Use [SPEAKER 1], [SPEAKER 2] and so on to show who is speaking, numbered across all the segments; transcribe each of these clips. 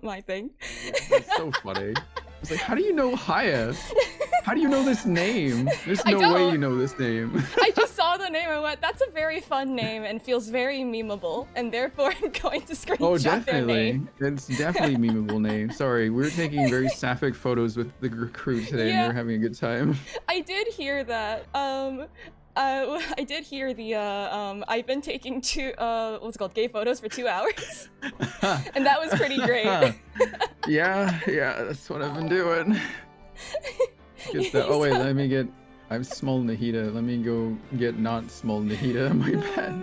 [SPEAKER 1] my thing.
[SPEAKER 2] That's so funny. It's like, how do you know Haya? How do you know this name? There's
[SPEAKER 1] I
[SPEAKER 2] no way
[SPEAKER 1] don't.
[SPEAKER 2] you know this name.
[SPEAKER 1] I just saw the name and went, that's a very fun name and feels very memeable, and therefore I'm going to screenshot their name.
[SPEAKER 2] It's definitely a memeable name. Sorry, we were taking very sapphic photos with the recruit today, and we were having a good time.
[SPEAKER 1] I did hear that. I did hear the I've been taking what's it called, gay photos for 2 hours, and that was pretty great.
[SPEAKER 2] yeah, that's what I've been doing. Oh wait, let me get. I'm small Nahida. Let me go get not small Nahida. My bad.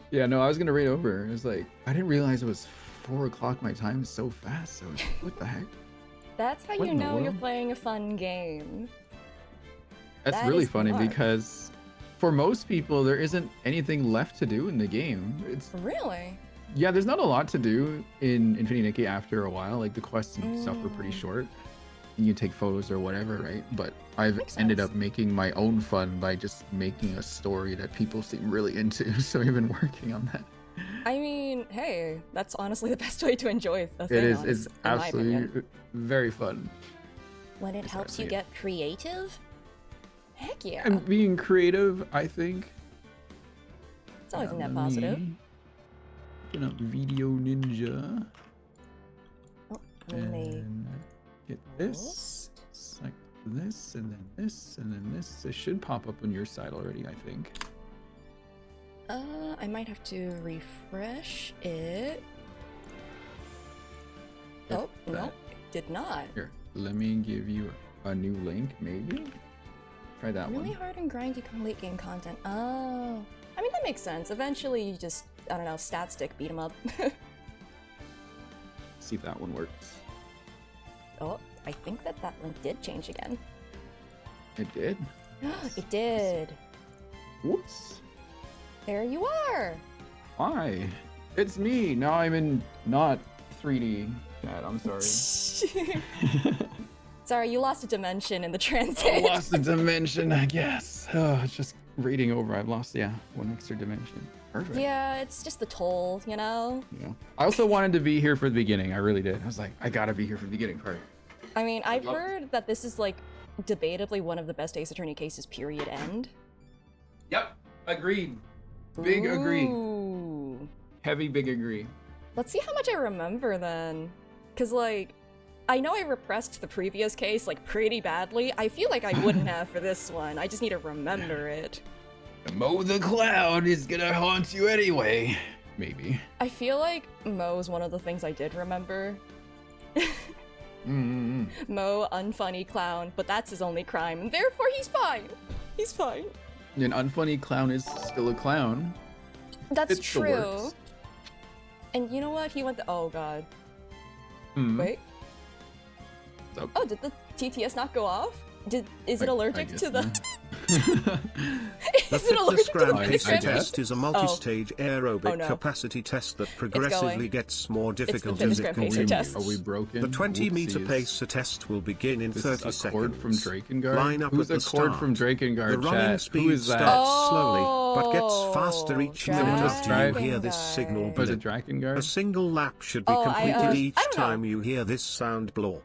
[SPEAKER 2] Yeah, no, I was gonna read over. It was like I didn't realize it was 4 o'clock my time so fast. So what the heck?
[SPEAKER 1] That's how you know you're playing a fun game.
[SPEAKER 2] That's really funny because for most people there isn't anything left to do in the game. It's
[SPEAKER 1] really.
[SPEAKER 2] Yeah, there's not a lot to do in Infinity Nikki after a while. Like the quests and stuff are pretty short. You take photos or whatever, right? But I've ended up making my own fun by just making a story that people seem really into. So I've been working on that.
[SPEAKER 1] I mean, hey, that's honestly the best way to enjoy a thing.
[SPEAKER 2] It is. It's absolutely very fun.
[SPEAKER 3] When it helps you get creative?
[SPEAKER 1] Heck yeah.
[SPEAKER 2] And being creative, I think.
[SPEAKER 1] It's always a net positive.
[SPEAKER 2] Looking up Video Ninja.
[SPEAKER 1] Oh,
[SPEAKER 2] and get this, select this, and then this, and then this. It should pop up on your side already, I think.
[SPEAKER 1] I might have to refresh it. Oh, no, it did not.
[SPEAKER 2] Here, let me give you a new link, maybe? Try that one.
[SPEAKER 1] Really hard and grindy late game content. Oh, I mean, that makes sense. Eventually, you just, I don't know, stat stick, beat 'em up.
[SPEAKER 2] See if that one works.
[SPEAKER 1] Oh, I think that link did change again.
[SPEAKER 2] It did?
[SPEAKER 1] It did.
[SPEAKER 2] Whoops.
[SPEAKER 1] There you are.
[SPEAKER 2] Hi. It's me. Now I'm in not 3D chat. I'm sorry.
[SPEAKER 1] Sorry, you lost a dimension in the transit.
[SPEAKER 2] I lost a dimension, I guess. Oh, it's just reading over. I've lost, one extra dimension. Perfect.
[SPEAKER 1] Yeah, it's just the toll, you know?
[SPEAKER 2] Yeah. I also wanted to be here for the beginning. I really did. I was like, I gotta be here for the beginning part.
[SPEAKER 1] I mean, I've heard that this is like debatably one of the best Ace Attorney cases, period, end.
[SPEAKER 2] Yep. Agreed. Big agree.
[SPEAKER 1] Ooh.
[SPEAKER 2] Heavy big agree.
[SPEAKER 1] Let's see how much I remember then. Cause like, I know I repressed the previous case like pretty badly. I feel like I wouldn't have for this one. I just need to remember it.
[SPEAKER 2] Mo the Cloud is gonna haunt you anyway. Maybe.
[SPEAKER 1] I feel like Mo is one of the things I did remember. Mo, unfunny clown, but that's his only crime, and therefore he's fine. He's fine.
[SPEAKER 2] An unfunny clown is still a clown.
[SPEAKER 1] That's true. And you know what? He went oh god. Wait. Oh, did the TTS not go off? Is it allergic to the...
[SPEAKER 4] The fitness gram pacing test is a multi-stage aerobic capacity test that progressively gets more difficult as it continues.
[SPEAKER 2] Are we broken?
[SPEAKER 4] The 20-meter pacer test will begin in 30 seconds.
[SPEAKER 2] From Drakengard?
[SPEAKER 4] Line up
[SPEAKER 2] Who's
[SPEAKER 4] at the start.
[SPEAKER 2] from Drakengard?
[SPEAKER 4] The running speed starts slowly, but gets faster each minute after you hear this signal
[SPEAKER 2] Was it
[SPEAKER 4] blip.
[SPEAKER 2] Drakengard?
[SPEAKER 4] A single lap should be completed each time you hear this sound blorp.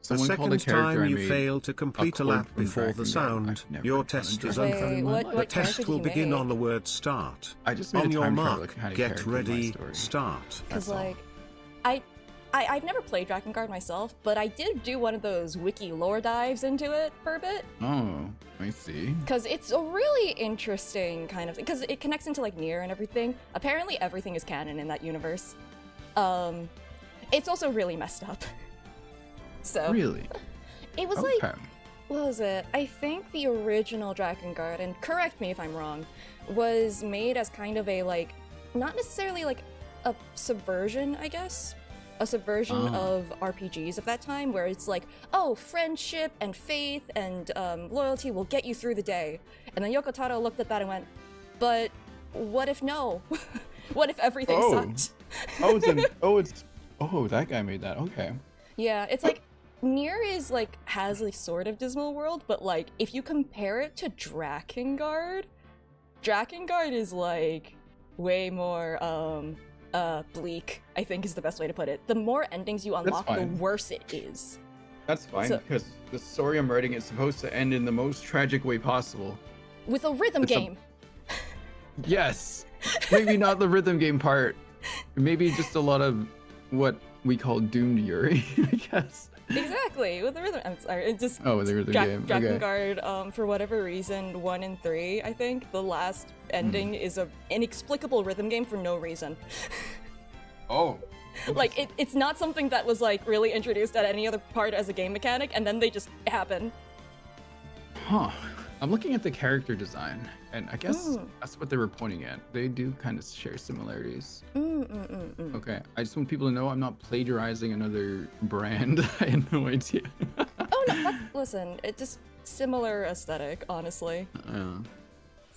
[SPEAKER 4] The second time you fail to complete a lap before the sound, your test is over. The test will begin on the word start. On your mark, get ready, start.
[SPEAKER 1] Because like, I've never played Drakengard myself, but I did do one of those wiki lore dives into it for a bit.
[SPEAKER 2] Oh, I see.
[SPEAKER 1] Because it's a really interesting kind of thing, because it connects into like Nier and everything. Apparently everything is canon in that universe. It's also really messed up. So
[SPEAKER 2] really,
[SPEAKER 1] it was like, what was it? I think the original Drakengard, and correct me if I'm wrong, was made as kind of a like, not necessarily like a subversion, I guess, a subversion of RPGs of that time, where it's like, oh, friendship and faith and loyalty will get you through the day. And then Yoko Taro looked at that and went, but what if no? What if everything sucked?
[SPEAKER 2] That guy made that. Okay.
[SPEAKER 1] Yeah, it's like Nier is like has a sort of dismal world, but like if you compare it to Drakengard is like way more bleak, I think is the best way to put it. The more endings you unlock, the worse it is.
[SPEAKER 2] That's fine, because the story I'm writing is supposed to end in the most tragic way possible.
[SPEAKER 1] With a rhythm game.
[SPEAKER 2] Yes! Maybe not the rhythm game part. Maybe just a lot of what we call doomed Yuri, I guess.
[SPEAKER 1] Exactly, with the rhythm. I'm sorry, it just.
[SPEAKER 2] Oh, with the rhythm game.
[SPEAKER 1] Drakengard, for whatever reason, 1 and 3, I think, the last ending is an inexplicable rhythm game for no reason.
[SPEAKER 2] Oh.
[SPEAKER 1] Like, it's not something that was, like, really introduced at any other part as a game mechanic, and then they just happen.
[SPEAKER 2] Huh. I'm looking at the character design, and I guess that's what they were pointing at. They do kind of share similarities. Okay, I just want people to know I'm not plagiarizing another brand. I had no idea.
[SPEAKER 1] Oh, no, listen, it's just similar aesthetic, honestly.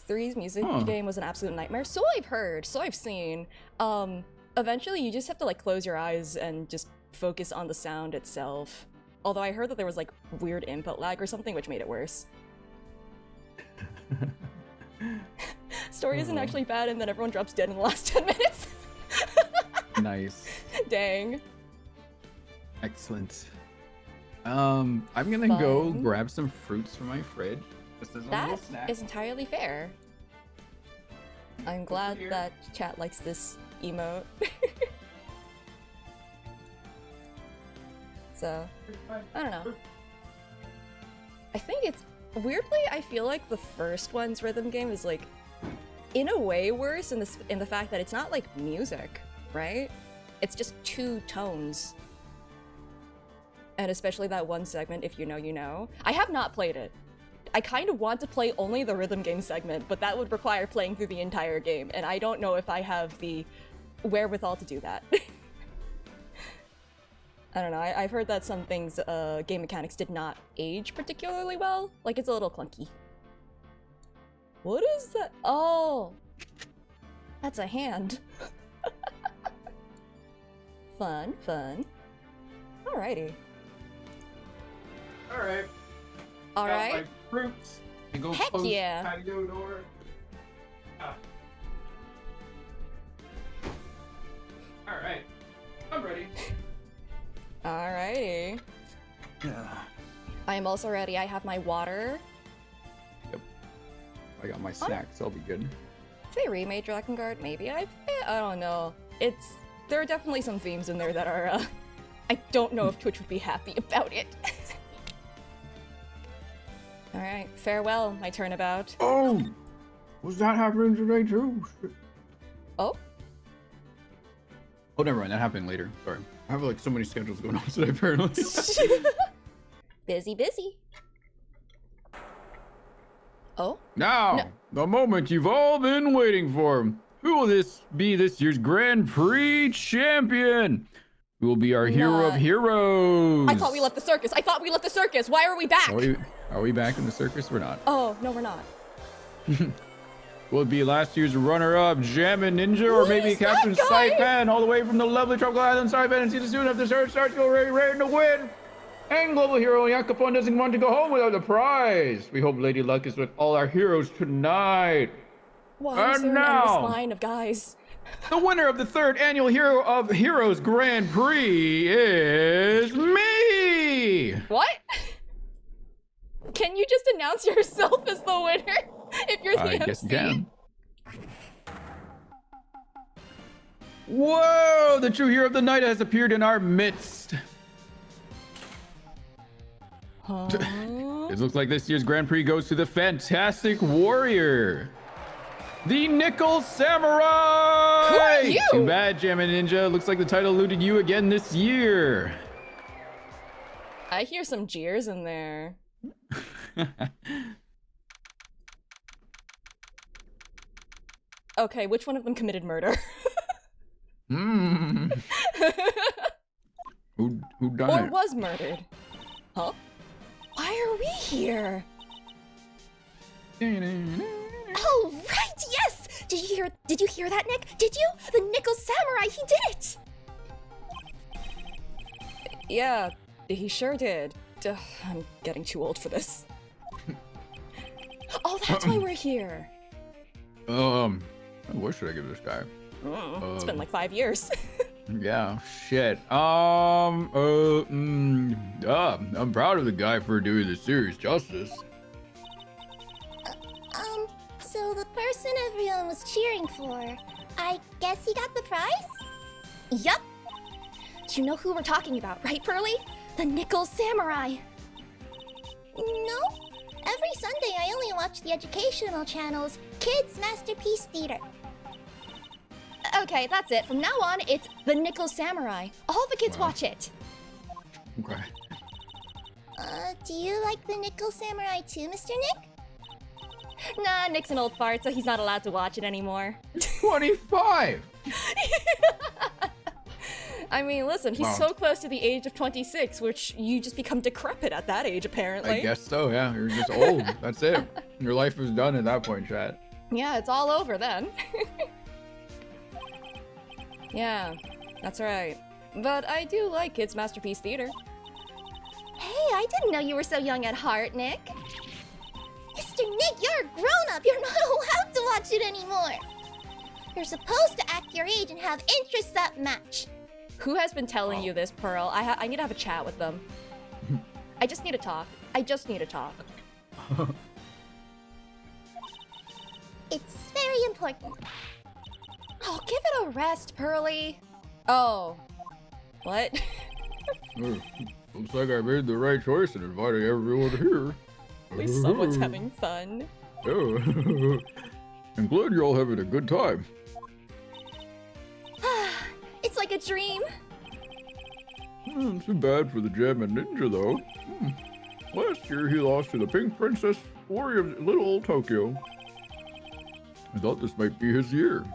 [SPEAKER 1] 3's music game was an absolute nightmare. So I've heard, so I've seen. Eventually, you just have to, like, close your eyes and just focus on the sound itself. Although I heard that there was, like, weird input lag or something, which made it worse. Story isn't actually bad, and then everyone drops dead in the last 10 minutes.
[SPEAKER 2] Nice.
[SPEAKER 1] Dang.
[SPEAKER 2] Excellent. I'm gonna go grab some fruits from my fridge.
[SPEAKER 1] That is entirely fair. I'm glad that chat likes this emote. So, I don't know. I think it's weirdly, I feel like the first one's rhythm game is like, in a way, worse in the fact that it's not like music, right? It's just 2 tones, and especially that one segment. If you know, you know. I have not played it. I kind of want to play only the rhythm game segment, but that would require playing through the entire game, and I don't know if I have the wherewithal to do that. I don't know, I've heard that some things, game mechanics did not age particularly well. Like, it's a little clunky. What is that? Oh! That's a hand. Fun, fun. Alrighty.
[SPEAKER 2] Alright.
[SPEAKER 1] Alright.
[SPEAKER 2] My fruits. And go
[SPEAKER 1] Heck
[SPEAKER 2] close
[SPEAKER 1] yeah.
[SPEAKER 2] the patio door. Alright. I'm ready.
[SPEAKER 1] Alrighty.
[SPEAKER 2] Yeah.
[SPEAKER 1] I am also ready. I have my water.
[SPEAKER 2] Yep. I got my snacks, so I'll be good.
[SPEAKER 1] If they remade Drakengard, maybe I don't know. There are definitely some themes in there that are, I don't know if Twitch would be happy about it. Alright, farewell, my turnabout.
[SPEAKER 2] Oh! Was that happening today too?
[SPEAKER 1] Oh?
[SPEAKER 2] Oh, never mind. That happened later. Sorry. I have like so many schedules going on today, apparently.
[SPEAKER 1] Busy, busy. Oh?
[SPEAKER 2] Now, the moment you've all been waiting for. Who will this be this year's Grand Prix champion? Who will be our hero of heroes?
[SPEAKER 1] I thought we left the circus. Why are we back?
[SPEAKER 2] Are we back in the circus? We're not.
[SPEAKER 1] Oh, no, we're not.
[SPEAKER 2] Will it be last year's runner-up, Jammin' Ninja, or maybe Captain Saipan, all the way from the lovely tropical island Saipan, and see the soon after the starts go ready to win. And global hero Yakapon doesn't want to go home without the prize. We hope Lady Luck is with all our heroes tonight.
[SPEAKER 1] Wow, and now, line of guys.
[SPEAKER 2] The winner of the 3rd annual Hero of Heroes Grand Prix is me.
[SPEAKER 1] What? Can you just announce yourself as the winner if you're the MC?
[SPEAKER 2] I guess you can. Whoa! The true hero of the night has appeared in our midst.
[SPEAKER 1] Huh?
[SPEAKER 2] It looks like this year's Grand Prix goes to the Fantastic Warrior, the Nickel Samurai.
[SPEAKER 1] Who are you?
[SPEAKER 2] Too bad, Jammin' Ninja. Looks like the title eluded you again this year.
[SPEAKER 1] I hear some jeers in there. Okay, which one of them committed murder?
[SPEAKER 2] Who done
[SPEAKER 1] or
[SPEAKER 2] it?
[SPEAKER 1] was murdered? Huh? Why are we here?
[SPEAKER 3] Oh, right, yes! Did you hear that, Nick? Did you? The Nickel Samurai, he did it!
[SPEAKER 1] Yeah, he sure did. I'm getting too old for this. Oh, that's why we're here.
[SPEAKER 2] What should I give this guy?
[SPEAKER 1] It's been like 5 years.
[SPEAKER 2] Yeah, shit. I'm proud of the guy for doing the series justice.
[SPEAKER 3] So the person everyone was cheering for, I guess he got the prize? Yup. You know who we're talking about, right, Pearly? The Nickel Samurai. No. Every Sunday I only watch the educational channel's Kids Masterpiece Theater. Okay, that's it. From now on, it's the Nickel Samurai. All the kids watch it.
[SPEAKER 2] Okay.
[SPEAKER 3] Do you like the Nickel Samurai too, Mr. Nick?
[SPEAKER 1] Nah, Nick's an old fart, so he's not allowed to watch it anymore.
[SPEAKER 2] 25!
[SPEAKER 1] I mean, listen, he's so close to the age of 26, which you just become decrepit at that age, apparently.
[SPEAKER 2] I guess so, yeah. You're just old. That's it. Your life is done at that point, chat.
[SPEAKER 1] Yeah, it's all over then. Yeah, that's right. But I do like Kids Masterpiece Theater.
[SPEAKER 3] Hey, I didn't know you were so young at heart, Nick. Mr. Nick, you're a grown-up. You're not allowed to watch it anymore. You're supposed to act your age and have interests that match.
[SPEAKER 1] Who has been telling you this, Pearl? I need to have a chat with them. I just need to talk.
[SPEAKER 3] It's very important.
[SPEAKER 1] Oh, give it a rest, Pearly. Oh. What?
[SPEAKER 2] Looks like I made the right choice in inviting everyone here.
[SPEAKER 1] At least someone's having fun.
[SPEAKER 2] Oh. I'm glad you're all having a good time.
[SPEAKER 3] It's like a dream.
[SPEAKER 2] Too bad for the Gem and Ninja, though. Last year, he lost to the Pink Princess, Warrior of Little Old Tokyo. I thought this might be his year.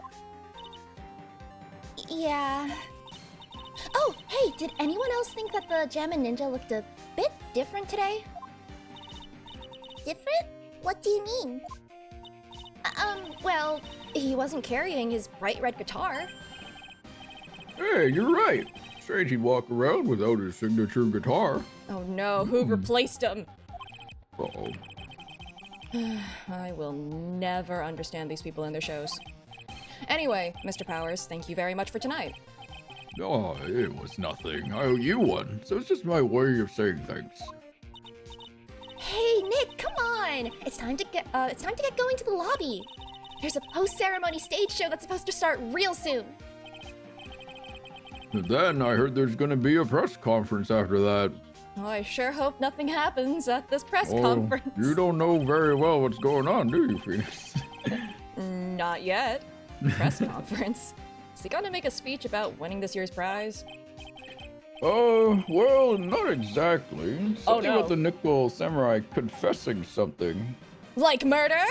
[SPEAKER 3] Yeah. Oh, hey, did anyone else think that the Gem and Ninja looked a bit different today? Different? What do you mean?
[SPEAKER 1] Well, he wasn't carrying his bright red guitar.
[SPEAKER 2] Hey, you're right. Strange he'd walk around without his signature guitar.
[SPEAKER 1] Oh no, who replaced him?
[SPEAKER 2] Uh-oh.
[SPEAKER 1] I will never understand these people and their shows. Anyway, Mr. Powers, thank you very much for tonight.
[SPEAKER 2] Oh, it was nothing. I owe you one, so it's just my way of saying thanks.
[SPEAKER 3] Hey, Nick, come on! It's time to get going to the lobby. There's a post-ceremony stage show that's supposed to start real soon.
[SPEAKER 2] And then I heard there's gonna be a press conference after that.
[SPEAKER 1] Oh, I sure hope nothing happens at this press conference.
[SPEAKER 2] You don't know very well what's going on, do you, Phoenix?
[SPEAKER 1] Not yet. Press conference? Is he gonna make a speech about winning this year's prize?
[SPEAKER 2] Well, not exactly. Something
[SPEAKER 1] no.
[SPEAKER 2] about the Nickel Samurai confessing something.
[SPEAKER 1] Like murder?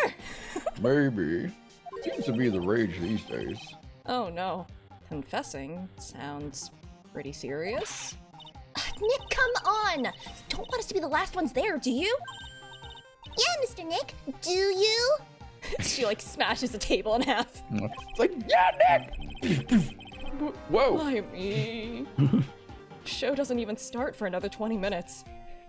[SPEAKER 2] Maybe. Seems to be the rage these days.
[SPEAKER 1] Oh no. Confessing sounds pretty serious.
[SPEAKER 3] Nick, come on! You don't want us to be the last ones there, do you? Yeah, Mr. Nick, do you?
[SPEAKER 1] She like smashes the table in half.
[SPEAKER 2] It's like, yeah, Nick! Whoa!
[SPEAKER 1] Why me? Show doesn't even start for another 20 minutes.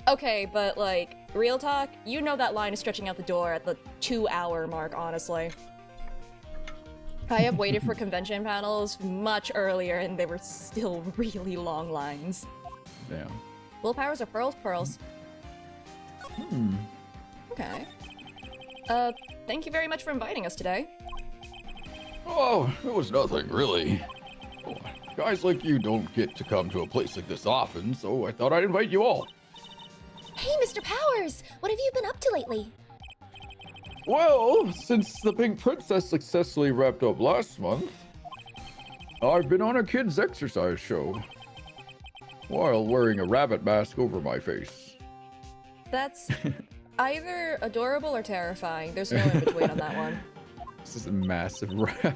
[SPEAKER 1] Okay, but like, real talk, you know that line is stretching out the door at the 2-hour mark, honestly. I have waited for convention panels much earlier and they were still really long lines.
[SPEAKER 2] Damn.
[SPEAKER 1] Willpowers or pearls? Okay. Thank you very much for inviting us today.
[SPEAKER 2] Oh, it was nothing, really. Guys like you don't get to come to a place like this often, so I thought I'd invite you all.
[SPEAKER 3] Hey, Mr. Powers, what have you been up to lately?
[SPEAKER 2] Well, since the Pink Princess successfully wrapped up last month, I've been on a kids' exercise show while wearing a rabbit mask over my face.
[SPEAKER 1] That's either adorable or terrifying. There's no in between on that one.
[SPEAKER 2] This is a massive rabbit.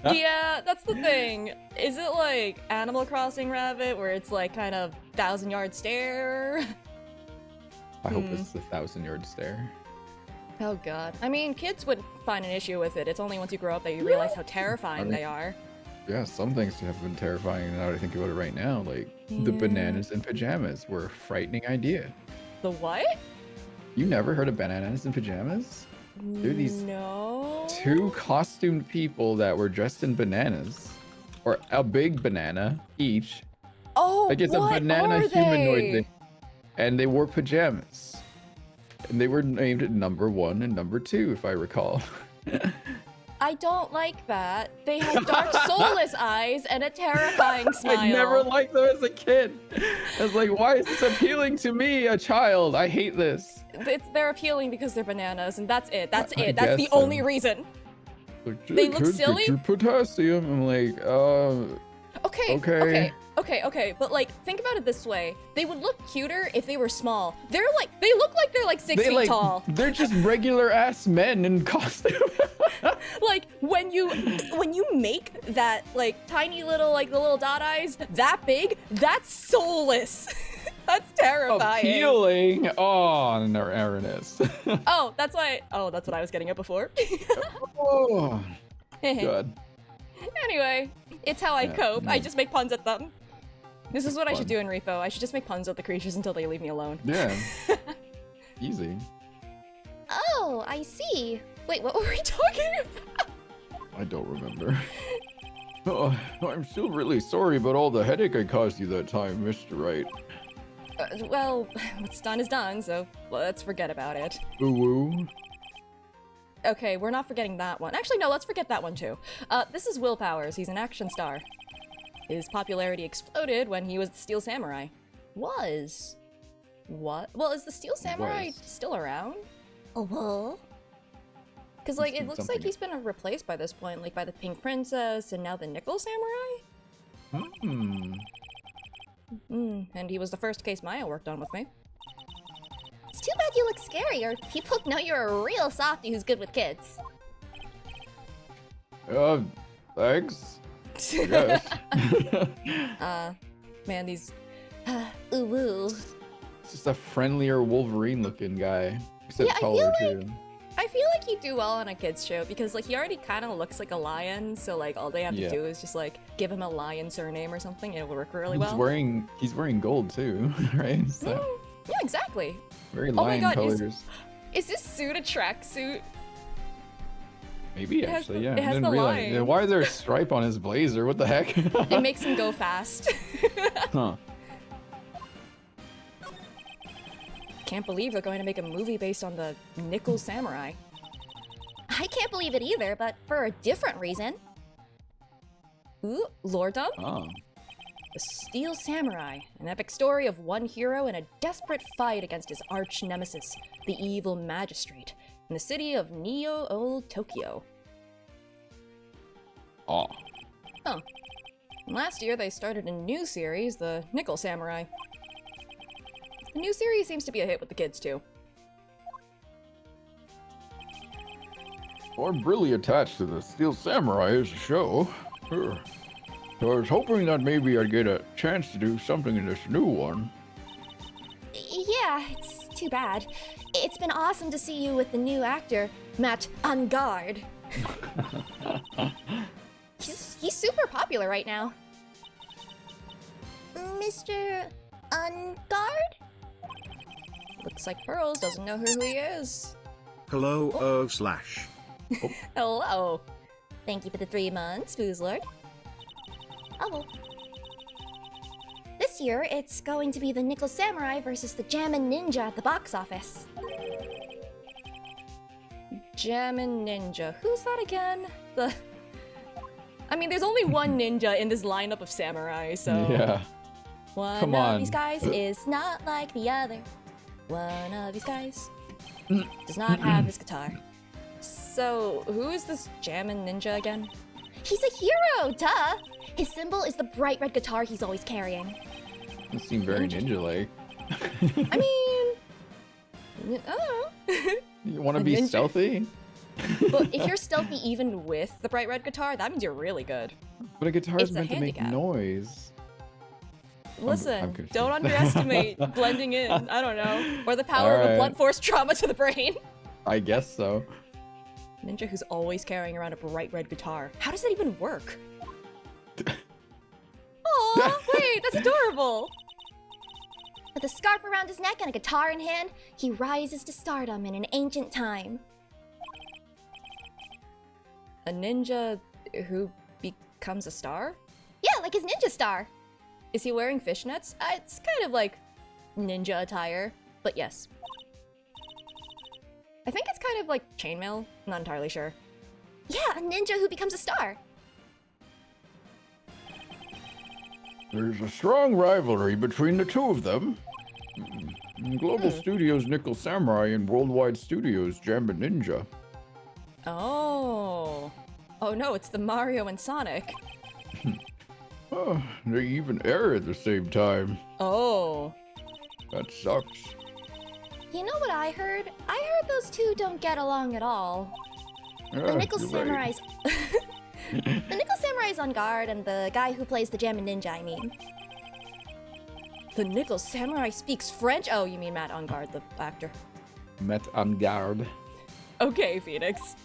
[SPEAKER 1] Yeah, that's the thing. Is it like Animal Crossing rabbit where it's like kind of 1,000-yard stare?
[SPEAKER 2] I hope it's the 1,000-yard stare.
[SPEAKER 1] Oh god. I mean, kids would find an issue with it. It's only once you grow up that you realize how terrifying they are.
[SPEAKER 2] Yeah, some things have been terrifying now that I think about it right now. Like, the bananas in pajamas were a frightening idea.
[SPEAKER 1] The what?
[SPEAKER 2] You never heard of bananas in pajamas? They're these
[SPEAKER 1] No.
[SPEAKER 2] two costumed people that were dressed in bananas, or a big banana each.
[SPEAKER 1] Oh,
[SPEAKER 2] like it's a banana humanoid thing, and they wore pajamas, and they were named number 1 and number 2, if I recall.
[SPEAKER 1] I don't like that. They have dark, soulless eyes and a terrifying smile.
[SPEAKER 2] I never liked them as a kid. I was like, why is this appealing to me, a child? I hate this.
[SPEAKER 1] They're appealing because they're bananas, and that's it. That's it.
[SPEAKER 2] I
[SPEAKER 1] That's the
[SPEAKER 2] guess so.
[SPEAKER 1] only reason.
[SPEAKER 2] Like,
[SPEAKER 1] They look silly?
[SPEAKER 2] Get your potassium. I'm like,
[SPEAKER 1] Okay, but like, think about it this way. They would look cuter if they were small. They look like they're like 6 feet tall.
[SPEAKER 2] They're just regular ass men in costume.
[SPEAKER 1] Like, when you make that, like, tiny little, like, the little dot eyes that big, that's soulless. That's terrifying.
[SPEAKER 2] Appealing. Oh, and there Aaron is.
[SPEAKER 1] that's what I was getting at before.
[SPEAKER 2] Oh, good.
[SPEAKER 1] Anyway, it's how I cope.
[SPEAKER 2] Yeah.
[SPEAKER 1] I just make puns at them. This is what I should do in Repo. I should just make puns at the creatures until they leave me alone.
[SPEAKER 2] Yeah. Easy.
[SPEAKER 3] Oh, I see. Wait, what were we talking about?
[SPEAKER 2] I don't remember. Oh, I'm still really sorry about all the headache I caused you that time, Mr. Wright.
[SPEAKER 1] Well, what's done is done, so let's forget about it.
[SPEAKER 2] Ooh.
[SPEAKER 1] Okay, we're not forgetting that one. Actually, no, let's forget that one too. This is Will Powers. He's an action star. His popularity exploded when he was the Steel Samurai. Was. What? Well, is the Steel Samurai still around?
[SPEAKER 3] Oh,
[SPEAKER 1] Because, like, it looks like he's been replaced by this point, like, by the Pink Princess and now the Nickel Samurai? And he was the first case Maya worked on with me.
[SPEAKER 3] it's too bad you look scary, or people know you're a real softie who's good with kids.
[SPEAKER 2] Thanks. I guess.
[SPEAKER 1] Man, these...
[SPEAKER 3] Ooh woo.
[SPEAKER 2] It's just a friendlier Wolverine-looking guy. Except
[SPEAKER 1] Yeah, I
[SPEAKER 2] taller,
[SPEAKER 1] feel
[SPEAKER 2] too.
[SPEAKER 1] I feel like he'd do well on a kid's show, because, like, he already kind of looks like a lion, so, like, all they have to do is just, like, give him a lion surname or something, and it will work really well.
[SPEAKER 2] He's wearing gold, too, right? So,
[SPEAKER 1] Yeah, exactly.
[SPEAKER 2] very
[SPEAKER 1] Oh my
[SPEAKER 2] lion
[SPEAKER 1] god,
[SPEAKER 2] colors.
[SPEAKER 1] is this suit a tracksuit?
[SPEAKER 2] Maybe,
[SPEAKER 1] It has
[SPEAKER 2] actually,
[SPEAKER 1] the-
[SPEAKER 2] yeah.
[SPEAKER 1] it has
[SPEAKER 2] I didn't
[SPEAKER 1] the
[SPEAKER 2] realize.
[SPEAKER 1] line.
[SPEAKER 2] Why is there a stripe on his blazer? What the heck?
[SPEAKER 1] It makes him go fast.
[SPEAKER 2] Huh.
[SPEAKER 1] Can't believe they're going to make a movie based on the Nickel Samurai.
[SPEAKER 3] I can't believe it either, but for a different reason.
[SPEAKER 1] Ooh, Lordom?
[SPEAKER 2] Oh.
[SPEAKER 1] The Steel Samurai, an epic story of one hero in a desperate fight against his arch nemesis, the evil magistrate, in the city of Neo Old Tokyo.
[SPEAKER 2] Oh.
[SPEAKER 1] Huh. And last year they started a new series, the Nickel Samurai. The new series seems to be a hit with the kids too.
[SPEAKER 2] I'm really attached to the Steel Samurai as a show. So I was hoping that maybe I'd get a chance to do something in this new one.
[SPEAKER 3] Yeah, it's too bad. It's been awesome to see you with the new actor, Matt Angard.
[SPEAKER 1] He's super popular right now.
[SPEAKER 3] Mr. Angard?
[SPEAKER 1] Looks like Pearls doesn't know who he is.
[SPEAKER 4] Hello, /.
[SPEAKER 1] Hello.
[SPEAKER 3] Thank you for the 3 months, Foozlord. Oh. This year, it's going to be the Nickel Samurai versus the Jammin' Ninja at the box office.
[SPEAKER 1] Jammin' Ninja. Who's that again? I mean, there's only one ninja in this lineup of samurai, so...
[SPEAKER 2] Yeah.
[SPEAKER 3] One
[SPEAKER 2] Come
[SPEAKER 3] of
[SPEAKER 2] on.
[SPEAKER 3] these guys is not like the other. One of these guys does not have his guitar.
[SPEAKER 1] So, who is this Jammin' Ninja again?
[SPEAKER 3] He's a hero, duh! His symbol is the bright red guitar he's always carrying.
[SPEAKER 2] It seemed very ninja-like.
[SPEAKER 1] I mean... I don't know.
[SPEAKER 2] You want to
[SPEAKER 1] A
[SPEAKER 2] be
[SPEAKER 1] ninja?
[SPEAKER 2] stealthy?
[SPEAKER 1] But if you're stealthy even with the bright red guitar, that means you're really good.
[SPEAKER 2] But a guitar
[SPEAKER 1] It's
[SPEAKER 2] is
[SPEAKER 1] a
[SPEAKER 2] meant to make
[SPEAKER 1] handicap.
[SPEAKER 2] noise.
[SPEAKER 1] Listen,
[SPEAKER 2] confused.
[SPEAKER 1] don't underestimate blending in, I don't know. Or the power of a
[SPEAKER 2] Alright.
[SPEAKER 1] blunt force trauma to the brain.
[SPEAKER 2] I guess so.
[SPEAKER 1] Ninja who's always carrying around a bright red guitar. How does that even work? Aw, wait, that's adorable!
[SPEAKER 3] With a scarf around his neck and a guitar in hand, he rises to stardom in an ancient time.
[SPEAKER 1] A ninja who becomes a star?
[SPEAKER 3] Yeah, like his ninja star.
[SPEAKER 1] Is he wearing fishnets? It's kind of like ninja attire, but yes. I think it's kind of like chainmail. Not entirely sure.
[SPEAKER 3] Yeah, a ninja who becomes a star.
[SPEAKER 2] There's a strong rivalry between the two of them. Global Studios Nickel Samurai and Worldwide Studios Jamba Ninja.
[SPEAKER 1] Oh. Oh no, it's the Mario and Sonic.
[SPEAKER 2] Oh, they even air at the same time.
[SPEAKER 1] Oh.
[SPEAKER 2] That sucks.
[SPEAKER 3] You know what I heard? I heard those two don't get along at all.
[SPEAKER 2] Yeah,
[SPEAKER 3] The Nickel
[SPEAKER 2] you're
[SPEAKER 3] Samurai's... The Nickel Samurai's on guard, and the guy who plays the Jammin' Ninja, I mean.
[SPEAKER 1] The Nickel Samurai speaks French? Oh, you mean Matt Engard, the actor.
[SPEAKER 2] Met en garde.
[SPEAKER 1] Okay, Phoenix.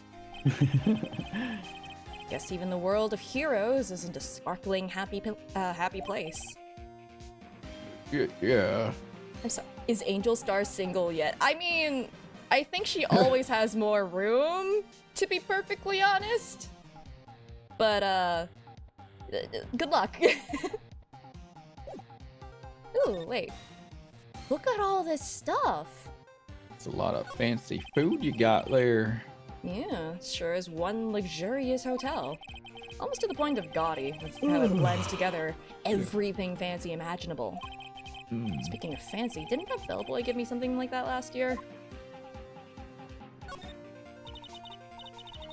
[SPEAKER 1] Guess even the world of heroes isn't a sparkling, happy place.
[SPEAKER 2] Yeah.
[SPEAKER 1] I'm sorry. Is Angel Star single yet? I mean, I think she always has more room, to be perfectly honest. But, good luck. Ooh, wait. Look at all this stuff.
[SPEAKER 2] It's a lot of fancy food you got there.
[SPEAKER 1] Yeah, sure is one luxurious hotel. Almost to the point of gaudy, with how it blends together everything fancy imaginable. Speaking of fancy, didn't that Bellboy give me something like that last year?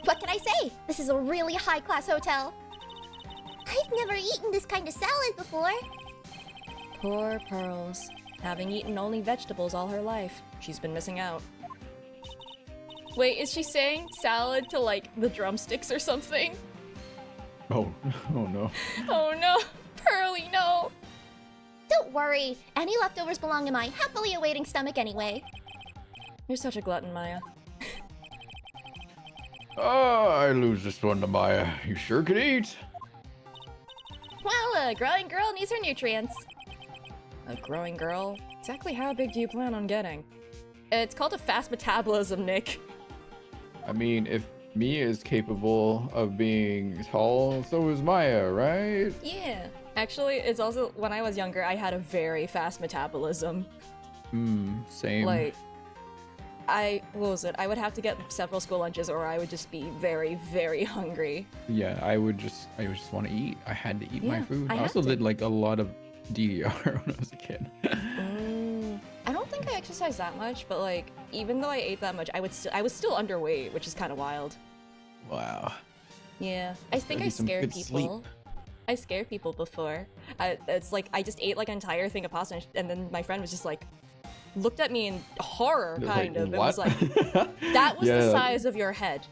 [SPEAKER 3] What can I say? This is a really high-class hotel. I've never eaten this kind of salad before.
[SPEAKER 1] Poor Pearls. Having eaten only vegetables all her life, she's been missing out. Wait, is she saying salad to, like, the drumsticks or something?
[SPEAKER 2] Oh no.
[SPEAKER 1] Oh no! Pearly, no!
[SPEAKER 3] Don't worry. Any leftovers belong in my happily awaiting stomach anyway.
[SPEAKER 1] You're such a glutton, Maya.
[SPEAKER 2] Oh, I lose this one to Maya. You sure can eat.
[SPEAKER 3] Well, a growing girl needs her nutrients.
[SPEAKER 1] A growing girl? Exactly how big do you plan on getting? It's called a fast metabolism, Nick.
[SPEAKER 2] I mean, if Mia is capable of being tall, so is Maya, right?
[SPEAKER 1] Yeah. Actually, it's also, when I was younger, I had a very fast metabolism.
[SPEAKER 2] Same.
[SPEAKER 1] Like, what was it? I would have to get several school lunches or I would just be very, very hungry.
[SPEAKER 2] Yeah, I would just want to eat. I had to eat my food. I also
[SPEAKER 1] had to.
[SPEAKER 2] did like a lot of DDR when I was a kid.
[SPEAKER 1] I don't think I exercised that much, but like, even though I ate that much, I was still underweight, which is kind of wild.
[SPEAKER 2] Wow.
[SPEAKER 1] Yeah, I think I scared people. I scared people before. It's like, I just ate like an entire thing of pasta and then my friend was just like, looked at me in horror, kind of, and was like, that was the size of your head.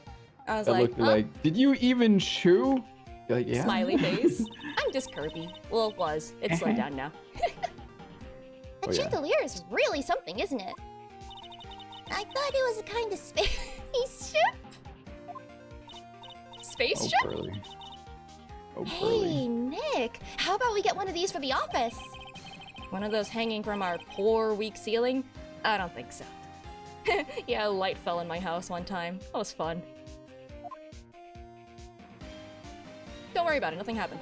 [SPEAKER 1] I was like, huh?
[SPEAKER 2] Like, did you even chew? You're like, yeah.
[SPEAKER 1] Smiley face. I'm just Kirby. Well, it was. It's slowed down now.
[SPEAKER 3] A chandelier is really something, isn't it? I thought it was a kind of spaceship.
[SPEAKER 1] Spaceship?
[SPEAKER 2] Oh, Pearly.
[SPEAKER 3] Hey, Nick, how about we get one of these for the office?
[SPEAKER 1] One of those hanging from our poor, weak ceiling? I don't think so. Yeah, a light fell in my house one time. That was fun. Don't worry about it, nothing happened.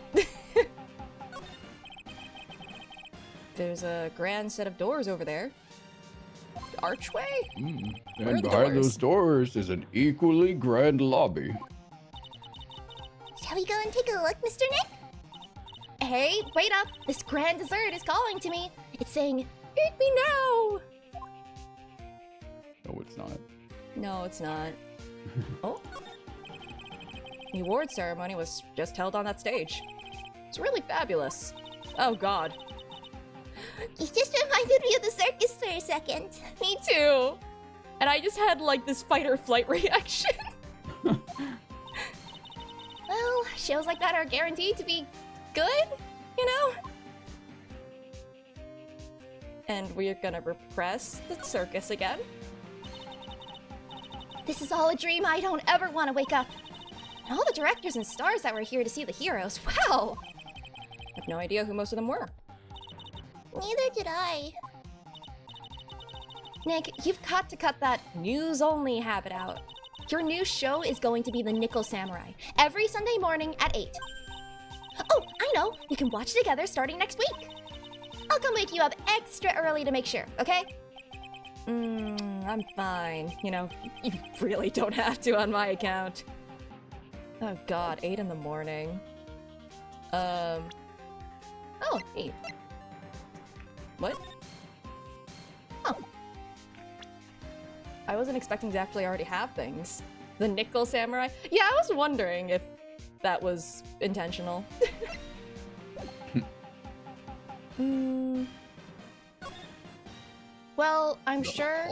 [SPEAKER 1] There's a grand set of doors over there. Archway?
[SPEAKER 2] And behind those doors is an equally grand lobby.
[SPEAKER 3] Shall we go and take a look, Mr. Nick? Hey, wait up! This grand dessert is calling to me. It's saying, "Eat me now!"
[SPEAKER 2] No, it's not.
[SPEAKER 1] No, it's not. Oh. The award ceremony was just held on that stage. It's really fabulous. Oh god.
[SPEAKER 3] You just reminded me of the circus for a second.
[SPEAKER 1] Me too! And I just had like this fight or flight reaction.
[SPEAKER 3] Well, shows like that are guaranteed to be good, you know?
[SPEAKER 1] And we're gonna repress the circus again.
[SPEAKER 3] This is all a dream. I don't ever want to wake up. And all the directors and stars that were here to see the heroes. Wow!
[SPEAKER 1] I have no idea who most of them were.
[SPEAKER 3] Neither did I.
[SPEAKER 1] Nick, you've got to cut that news-only habit out.
[SPEAKER 3] Your new show is going to be The Nickel Samurai, every Sunday morning at 8. Oh, I know! We can watch together starting next week. I'll come wake you up extra early to make sure, okay?
[SPEAKER 1] I'm fine. You know, you really don't have to on my account. Oh god, 8 in the morning. Oh, 8. What?
[SPEAKER 3] Oh.
[SPEAKER 1] I wasn't expecting to actually already have things. The Nickel Samurai? Yeah, I was wondering if that was intentional. Well, I'm sure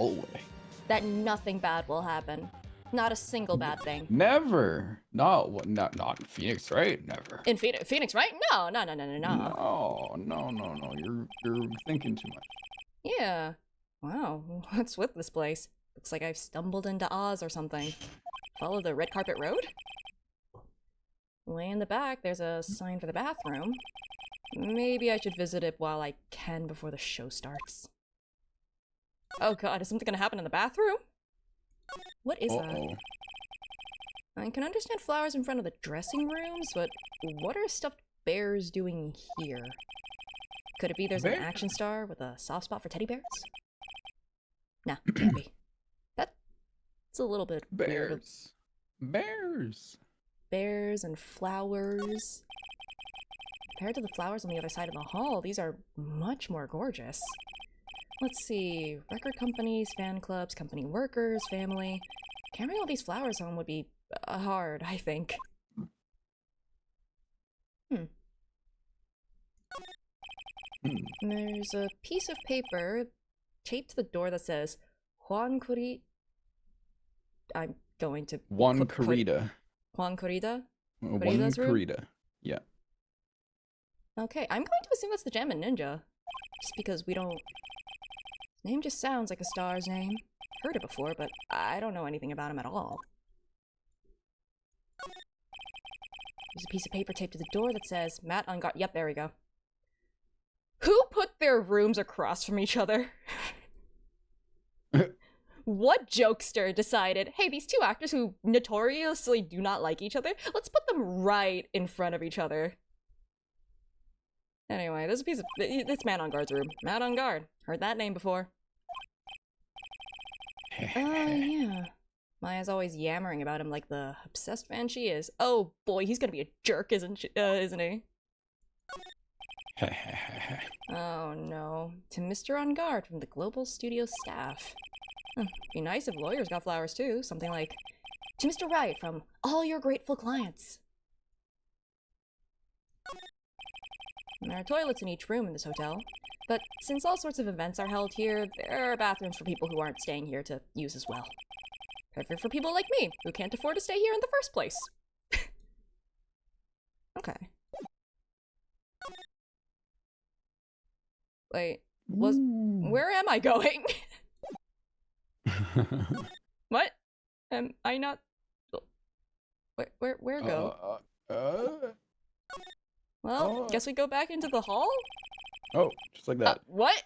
[SPEAKER 1] that nothing bad will happen. Not a single bad thing.
[SPEAKER 2] Never. No, not in Phoenix, right? Never.
[SPEAKER 1] In Phoenix, right? No.
[SPEAKER 2] No. You're thinking too much.
[SPEAKER 1] Yeah. Wow. What's with this place? Looks like I've stumbled into Oz or something. Follow the red carpet road? Way in the back, there's a sign for the bathroom. Maybe I should visit it while I can before the show starts. Oh god, is something gonna happen in the bathroom? What is that? I can understand flowers in front of the dressing rooms, but what are stuffed bears doing here? Could it be there's an action star with a soft spot for teddy bears? Nah, can't be. That's a little bit weird. Bears and flowers. Compared to the flowers on the other side of the hall, these are much more gorgeous. Let's see, record companies, fan clubs, company workers, family. Carrying all these flowers home would be hard, I think. There's a piece of paper taped to the door that says, Juan Corrida. I'm going to...
[SPEAKER 2] Juan Corrida.
[SPEAKER 1] Juan Corrida?
[SPEAKER 2] Juan Corrida, yeah.
[SPEAKER 1] Okay, I'm going to assume that's the Gem and Ninja. Just because we don't... His name just sounds like a star's name. Heard it before, but I don't know anything about him at all. There's a piece of paper taped to the door that says, Matt on guard. Yep, there we go. Who put their rooms across from each other? What jokester decided, hey, these two actors who notoriously do not like each other, let's put them right in front of each other. Anyway, there's a piece of... It's Man on Guard's room. Matt on Guard. Heard that name before. Yeah. Maya's always yammering about him like the obsessed fan she is. Oh boy, he's gonna be a jerk, isn't he? Oh no. To Mr. On Guard from the Global Studio staff. Be nice if lawyers got flowers too. Something like, to Mr. Wright from all your grateful clients. There are toilets in each room in this hotel, but since all sorts of events are held here, there are bathrooms for people who aren't staying here to use as well. Perfect for people like me, who can't afford to stay here in the first place. Okay. Wait, where am I going? What? Am I not... Where go? Well, guess we go back into the hall?
[SPEAKER 2] Oh, just like that.
[SPEAKER 1] What?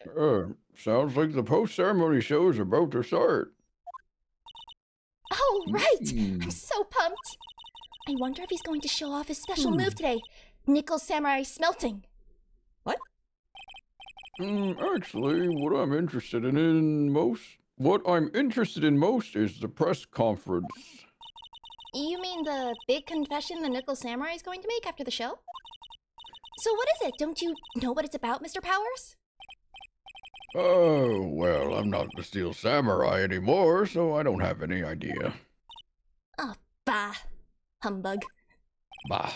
[SPEAKER 2] Sounds like the post-ceremony show is about to start.
[SPEAKER 3] Oh, right! I'm so pumped! I wonder if he's going to show off his special move today. Nickel Samurai Smelting.
[SPEAKER 1] What?
[SPEAKER 2] Actually, what I'm interested in most is the press conference.
[SPEAKER 3] You mean the big confession the Nickel Samurai is going to make after the show? So what is it? Don't you know what it's about, Mr. Powers?
[SPEAKER 2] Oh, well, I'm not the Steel Samurai anymore, so I don't have any idea.
[SPEAKER 3] Oh, bah. Humbug.
[SPEAKER 2] Bah.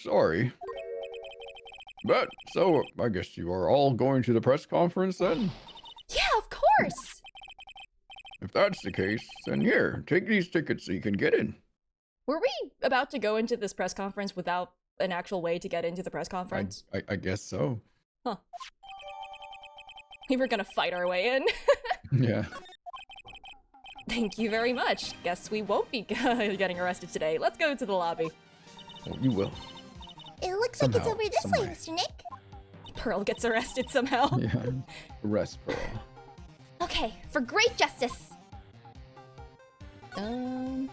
[SPEAKER 2] Sorry. But, so, I guess you are all going to the press conference then?
[SPEAKER 3] Yeah, of course!
[SPEAKER 2] If that's the case, then here, take these tickets so you can get in.
[SPEAKER 1] Were we about to go into this press conference without an actual way to get into the press conference?
[SPEAKER 2] I guess so.
[SPEAKER 1] Huh. We were gonna fight our way in.
[SPEAKER 2] Yeah.
[SPEAKER 1] Thank you very much. Guess we won't be getting arrested today. Let's go to the lobby.
[SPEAKER 2] Oh, you will.
[SPEAKER 3] It looks like it's over this way, Mr. Nick.
[SPEAKER 1] Pearl gets arrested somehow.
[SPEAKER 2] Yeah. Arrest Pearl.
[SPEAKER 3] Okay, for great justice.
[SPEAKER 1] Okay.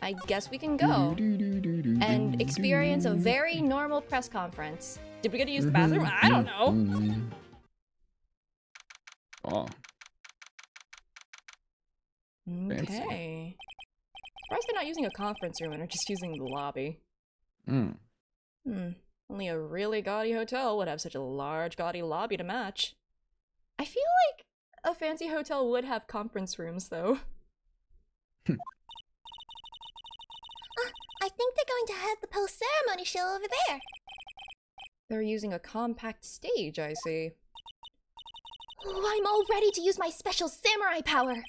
[SPEAKER 1] I guess we can go and experience a very normal press conference. Did we get to use the bathroom? I don't know.
[SPEAKER 2] Oh.
[SPEAKER 1] Okay. Surprised they're not using a conference room and are just using the lobby. Only a really gaudy hotel would have such a large, gaudy lobby to match. I feel like a fancy hotel would have conference rooms, though.
[SPEAKER 3] I think they're going to have the post-ceremony show over there.
[SPEAKER 1] They're using a compact stage, I see.
[SPEAKER 3] Ooh, I'm all ready to use my special samurai power.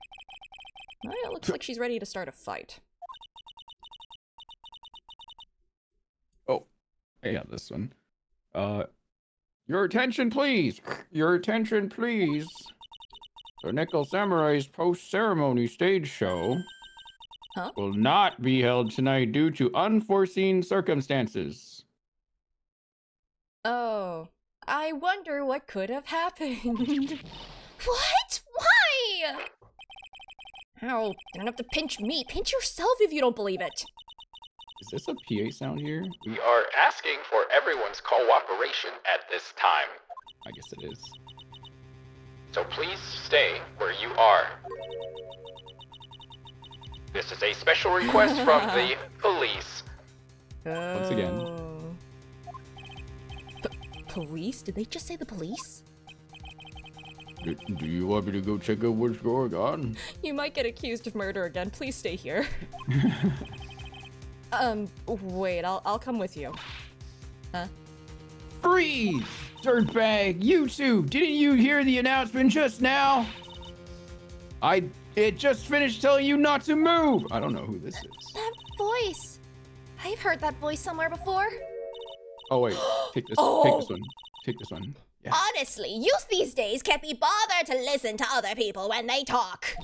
[SPEAKER 1] Well, it looks like she's ready to start a fight.
[SPEAKER 2] Oh, I got this one. Your attention, please. Your attention, please. The Nickel Samurai's post-ceremony stage show will not be held tonight due to unforeseen circumstances.
[SPEAKER 1] Oh, I wonder what could have happened.
[SPEAKER 3] What? Why?
[SPEAKER 1] Ow, you don't have to pinch me. Pinch yourself if you don't believe it.
[SPEAKER 2] Is this a PA sound here?
[SPEAKER 5] We are asking for everyone's cooperation at this time.
[SPEAKER 2] I guess it is.
[SPEAKER 5] So please stay where you are. This is a special request from the police.
[SPEAKER 2] Once again.
[SPEAKER 1] Police? Did they just say the police?
[SPEAKER 2] Do you want me to go check out what's going on?
[SPEAKER 1] You might get accused of murder again. Please stay here. Wait, I'll come with you. Huh?
[SPEAKER 2] Freeze! Dirtbag, you two! Didn't you hear the announcement just now? It just finished telling you not to move! I don't know who this is.
[SPEAKER 3] That voice. I've heard that voice somewhere before.
[SPEAKER 2] Oh wait, take this one. Take this one. Yeah.
[SPEAKER 3] Honestly, youth these days can't be bothered to listen to other people when they talk.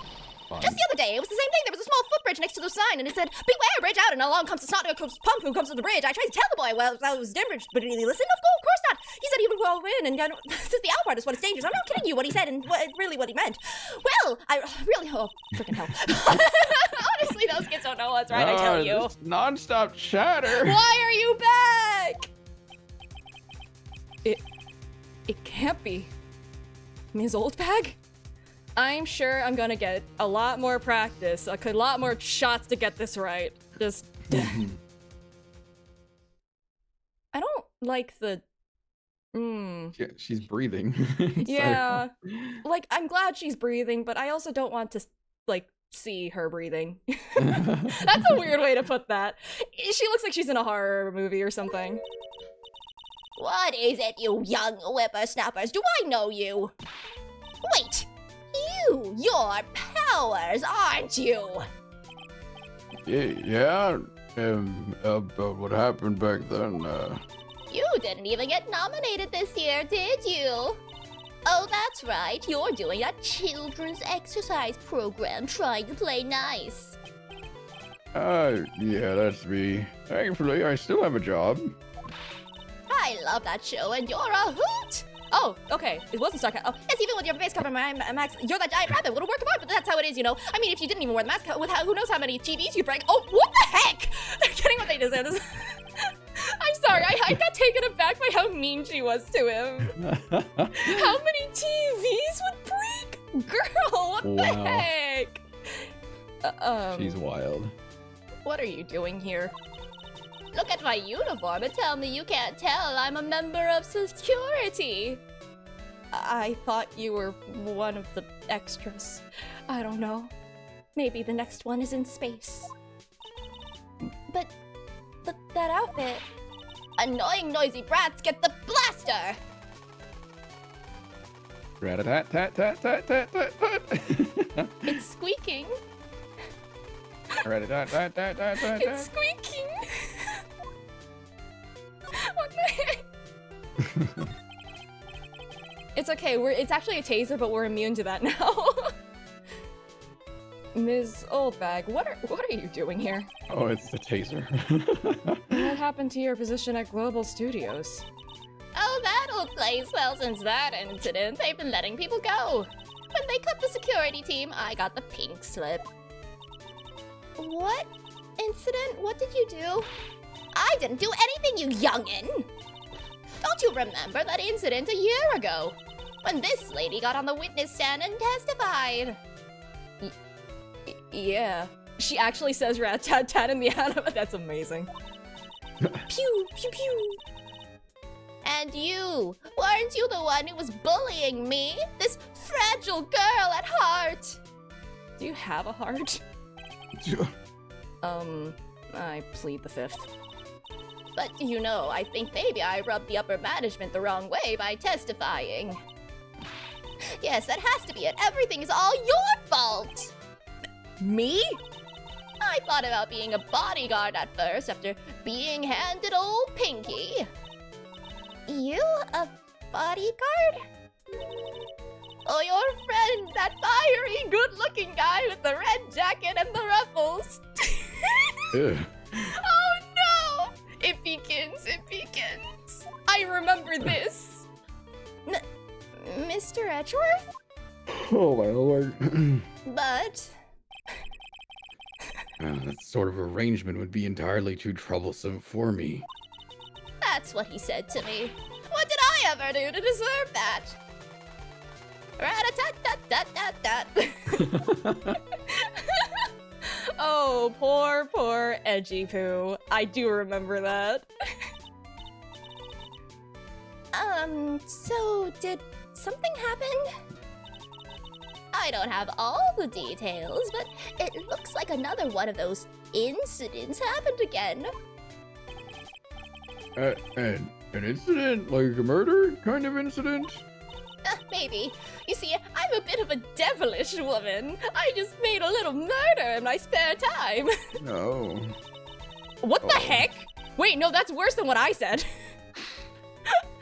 [SPEAKER 2] Fine.
[SPEAKER 3] Just the other day, it was the same thing. There was a small footbridge next to the sign, and it said, "Beware, bridge out," and along comes the snot pump who comes to the bridge. I tried to tell the boy, well, that was Dimridge, but did he listen? Of course not. He said he would go in, and since the outward is what is dangerous. I'm not kidding you what he said, and really what he meant. Well, I really, oh, freaking hell. Honestly, those kids don't know what's right, I tell you.
[SPEAKER 2] This non-stop chatter.
[SPEAKER 1] Why are you back? It can't be. Ms. Oldbag? I'm sure I'm gonna get a lot more practice, a lot more shots to get this right. Just... I don't like the...
[SPEAKER 2] Yeah, she's breathing.
[SPEAKER 1] Yeah. Like, I'm glad she's breathing, but I also don't want to, like, see her breathing. That's a weird way to put that. She looks like she's in a horror movie or something.
[SPEAKER 3] What is it, you young whippersnappers? Do I know you? Wait! Your powers, aren't you?
[SPEAKER 2] Yeah. But what happened back then?
[SPEAKER 3] You didn't even get nominated this year, did you? Oh, that's right. You're doing that children's exercise program, trying to play nice.
[SPEAKER 2] Yeah, that's me. Thankfully, I still have a job.
[SPEAKER 3] I love that show, and you're a hoot!
[SPEAKER 1] Oh, okay. It wasn't sarcasm. Oh,
[SPEAKER 3] yes, even with your face cover, Max, you're that giant rabbit. Would have worked hard, but that's how it is, you know. I mean, if you didn't even wear the mask, who knows how many TVs you'd break? Oh, what the heck? They're getting what they deserve. I'm sorry, I got taken aback by how mean she was to him. How many TVs would break? Girl, what the heck?
[SPEAKER 2] She's wild.
[SPEAKER 1] What are you doing here?
[SPEAKER 3] Look at my uniform and tell me you can't tell I'm a member of security.
[SPEAKER 1] I thought you were one of the extras. I don't know. Maybe the next one is in space.
[SPEAKER 3] But that outfit... Annoying noisy brats get the blaster!
[SPEAKER 2] Rat-a-tat-tat-tat-tat-tat-tat.
[SPEAKER 1] It's squeaking.
[SPEAKER 2] Rat-a-tat-tat-tat-tat-tat.
[SPEAKER 1] It's squeaking. What the heck? It's okay, it's actually a taser, but we're immune to that now. Ms. Oldbag, what are you doing here?
[SPEAKER 2] Oh, it's the taser.
[SPEAKER 1] What happened to your position at Global Studios?
[SPEAKER 3] Oh, that old place. Well, since that incident, they've been letting people go. When they cut the security team, I got the pink slip. What incident? What did you do? I didn't do anything, you youngin'! Don't you remember that incident a year ago? When this lady got on the witness stand and testified?
[SPEAKER 1] Yeah. She actually says rat-tat-tat in the anime. That's amazing.
[SPEAKER 3] Pew, pew, pew. And you, weren't you the one who was bullying me? This fragile girl at heart.
[SPEAKER 1] Do you have a heart? I plead the fifth.
[SPEAKER 3] But you know, I think maybe I rubbed the upper management the wrong way by testifying. Yes, that has to be it. Everything is all your fault!
[SPEAKER 1] Me?
[SPEAKER 3] I thought about being a bodyguard at first after being handed old Pinky. You a bodyguard? Oh, your friend, that fiery, good-looking guy with the red jacket and the ruffles. Oh no! It begins. I remember this. Mr. Edgeworth?
[SPEAKER 2] Oh my lord.
[SPEAKER 3] But...
[SPEAKER 2] That sort of arrangement would be entirely too troublesome for me.
[SPEAKER 3] That's what he said to me. What did I ever do to deserve that? Rat-a-tat-tat-tat-tat-tat.
[SPEAKER 1] Oh, poor Edgy Poo. I do remember that.
[SPEAKER 3] So did something happen? I don't have all the details, but it looks like another one of those incidents happened again.
[SPEAKER 2] An incident? Like a murder kind of incident?
[SPEAKER 3] Maybe. You see, I'm a bit of a devilish woman. I just made a little murder in my spare time.
[SPEAKER 2] No.
[SPEAKER 1] What the heck? Wait, no, that's worse than what I said.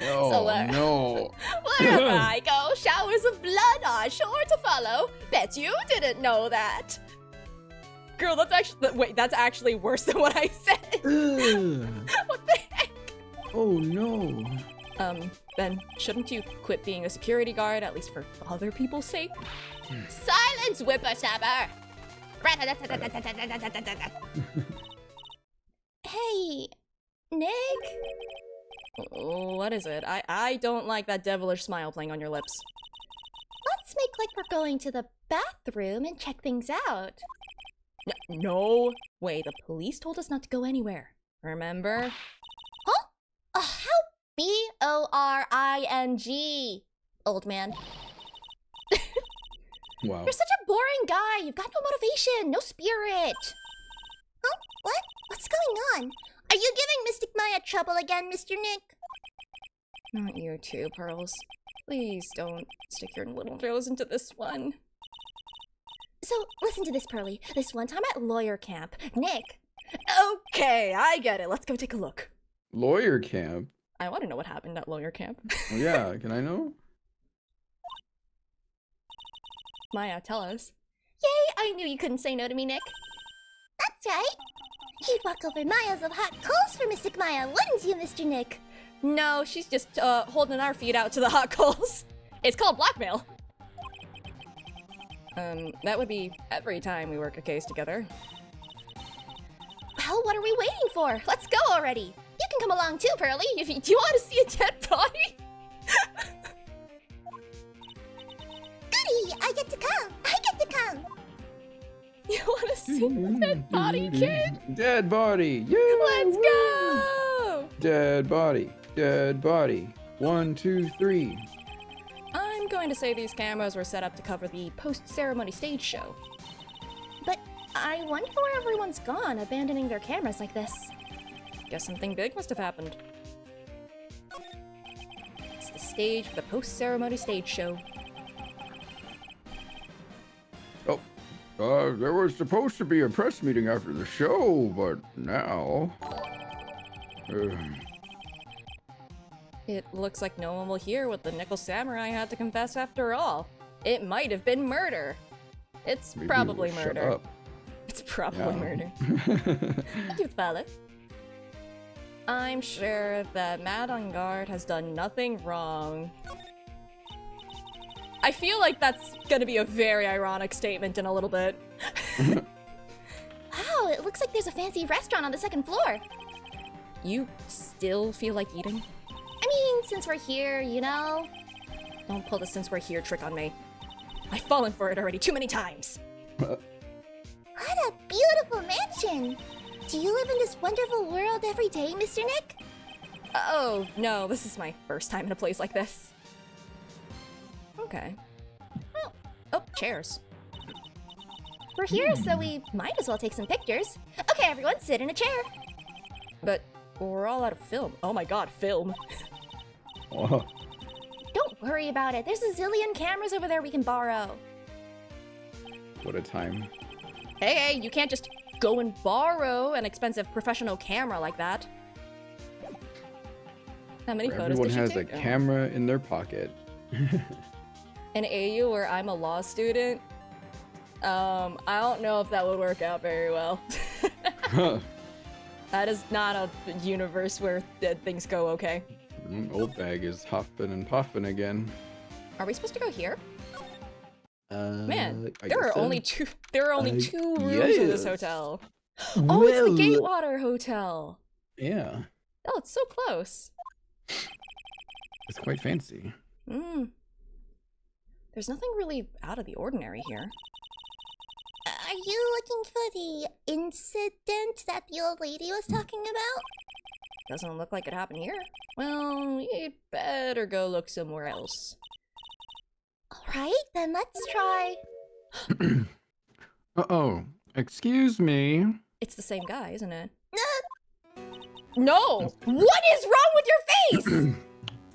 [SPEAKER 2] Oh,
[SPEAKER 3] So,
[SPEAKER 2] no.
[SPEAKER 3] Wherever I go, showers of blood are sure to follow. Bet you didn't know that.
[SPEAKER 1] Girl, that's actually worse than what I said.
[SPEAKER 3] What the heck?
[SPEAKER 2] Oh, no.
[SPEAKER 1] Ben, shouldn't you quit being a security guard, at least for other people's sake?
[SPEAKER 3] Silence, whippersnapper! Hey, Nick?
[SPEAKER 1] What is it? I don't like that devilish smile playing on your lips.
[SPEAKER 3] Let's make like we're going to the bathroom and check things out.
[SPEAKER 1] No way, the police told us not to go anywhere. Remember?
[SPEAKER 3] Huh? How boring, old man.
[SPEAKER 2] Wow.
[SPEAKER 3] You're such a boring guy. You've got no motivation, no spirit. Huh? What? What's going on? Are you giving Mystic Maya trouble again, Mr. Nick?
[SPEAKER 1] Not you too, Pearls. Please don't stick your little nose into this one.
[SPEAKER 3] So, listen to this, Pearly. This one time at lawyer camp, Nick...
[SPEAKER 1] Okay, I get it. Let's go take a look.
[SPEAKER 2] Lawyer camp?
[SPEAKER 1] I want to know what happened at lawyer camp.
[SPEAKER 2] Oh, yeah, can I know?
[SPEAKER 1] Maya, tell us.
[SPEAKER 3] Yay, I knew you couldn't say no to me, Nick. That's right. You'd walk over miles of hot coals for Mystic Maya, wouldn't you, Mr. Nick?
[SPEAKER 1] No, she's just holding our feet out to the hot coals. It's called blackmail. That would be every time we work a case together.
[SPEAKER 3] Well, what are we waiting for? Let's go already. You can come along too, Pearly. Do you want to see a dead body? Goody! I get to come.
[SPEAKER 1] You want to see a dead body, kid?
[SPEAKER 2] Dead body! Yeah!
[SPEAKER 1] Let's go!
[SPEAKER 2] Dead body. 1, 2, 3.
[SPEAKER 1] I'm going to say these cameras were set up to cover the post-ceremony stage show.
[SPEAKER 3] But I wonder where everyone's gone, abandoning their cameras like this.
[SPEAKER 1] Guess something big must have happened. It's the stage for the post-ceremony stage show.
[SPEAKER 2] There was supposed to be a press meeting after the show, but now...
[SPEAKER 1] It looks like no one will hear what the Nickel Samurai had to confess after all. It might have been murder. It's
[SPEAKER 2] Maybe
[SPEAKER 1] probably
[SPEAKER 2] we'll
[SPEAKER 1] murder.
[SPEAKER 2] Shut up.
[SPEAKER 1] It's probably murder.
[SPEAKER 3] You follow?
[SPEAKER 1] I'm sure that Madame Guard has done nothing wrong. I feel like that's gonna be a very ironic statement in a little bit.
[SPEAKER 3] Wow, there's a fancy restaurant on the second floor.
[SPEAKER 1] You still feel like eating?
[SPEAKER 3] I mean, since we're here, you know.
[SPEAKER 1] Don't pull the since we're here trick on me. I've fallen for it already too many times.
[SPEAKER 3] What a beautiful mansion! Do you live in this wonderful world every day, Mr. Nick?
[SPEAKER 1] Oh, no, this is my first time in a place like this. Okay. Oh, chairs.
[SPEAKER 3] We're here, so we might as well take some pictures. Okay, everyone, sit in a chair.
[SPEAKER 1] But we're all out of film. Oh my god, film.
[SPEAKER 2] Oh.
[SPEAKER 3] Don't worry about it. There's a zillion cameras over there we can borrow.
[SPEAKER 2] What a time.
[SPEAKER 1] Hey, you can't just go and borrow an expensive professional camera like that. How many photos did you take?
[SPEAKER 2] Everyone has a camera in their pocket.
[SPEAKER 1] In AU, where I'm a law student, I don't know if that would work out very well. That is not a universe where things go okay.
[SPEAKER 2] Old bag is huffing and puffing again.
[SPEAKER 1] Are we supposed to go here? Man,
[SPEAKER 2] I
[SPEAKER 1] there are
[SPEAKER 2] guess so.
[SPEAKER 1] only two. There are only two rooms in this hotel. Oh, it's the Gatewater Hotel.
[SPEAKER 2] Yeah.
[SPEAKER 1] Oh, it's so close.
[SPEAKER 2] It's quite fancy.
[SPEAKER 1] There's nothing really out of the ordinary here.
[SPEAKER 3] Are you looking for the incident that the old lady was talking about?
[SPEAKER 1] Doesn't look like it happened here. Well, you'd better go look somewhere else.
[SPEAKER 3] Alright, then let's try.
[SPEAKER 2] Uh-oh. Excuse me.
[SPEAKER 1] It's the same guy, isn't it?
[SPEAKER 3] No! What is wrong with your face?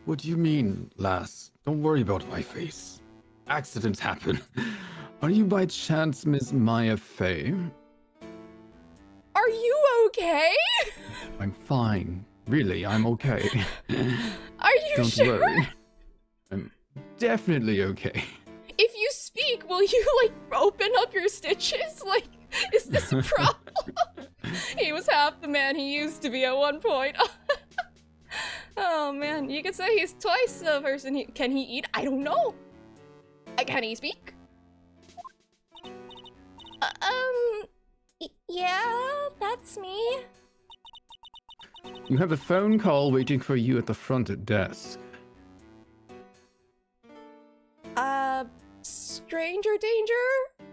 [SPEAKER 2] What do you mean, lass? Don't worry about my face. Accidents happen. Are you by chance Miss Maya Fey?
[SPEAKER 1] Are you okay?
[SPEAKER 2] I'm fine. Really, I'm okay.
[SPEAKER 1] Are you
[SPEAKER 2] Don't
[SPEAKER 1] sure?
[SPEAKER 2] worry. I'm definitely okay.
[SPEAKER 1] If you speak, will you, like, open up your stitches? Like, is this a problem? He was half the man he used to be at one point. Oh, man. You could say he's twice the person can he eat? I don't know. Can he speak?
[SPEAKER 3] Yeah, that's me.
[SPEAKER 2] You have a phone call waiting for you at the front desk.
[SPEAKER 1] Stranger danger?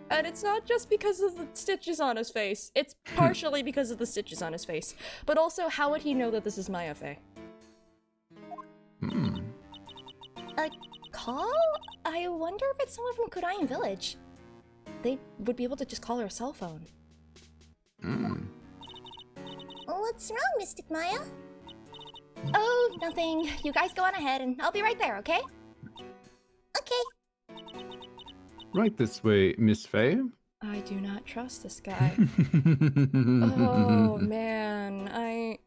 [SPEAKER 1] And it's not just because of the stitches on his face. It's partially because of the stitches on his face. But also, how would he know that this is Maya Fey?
[SPEAKER 3] A call? I wonder if it's someone from Kodayan Village.
[SPEAKER 1] They would be able to just call her cell phone.
[SPEAKER 3] What's wrong, Mystic Maya? Oh, nothing. You guys go on ahead and I'll be right there, okay? Okay.
[SPEAKER 2] Right this way, Miss Fey.
[SPEAKER 1] I do not trust this guy. Oh, man.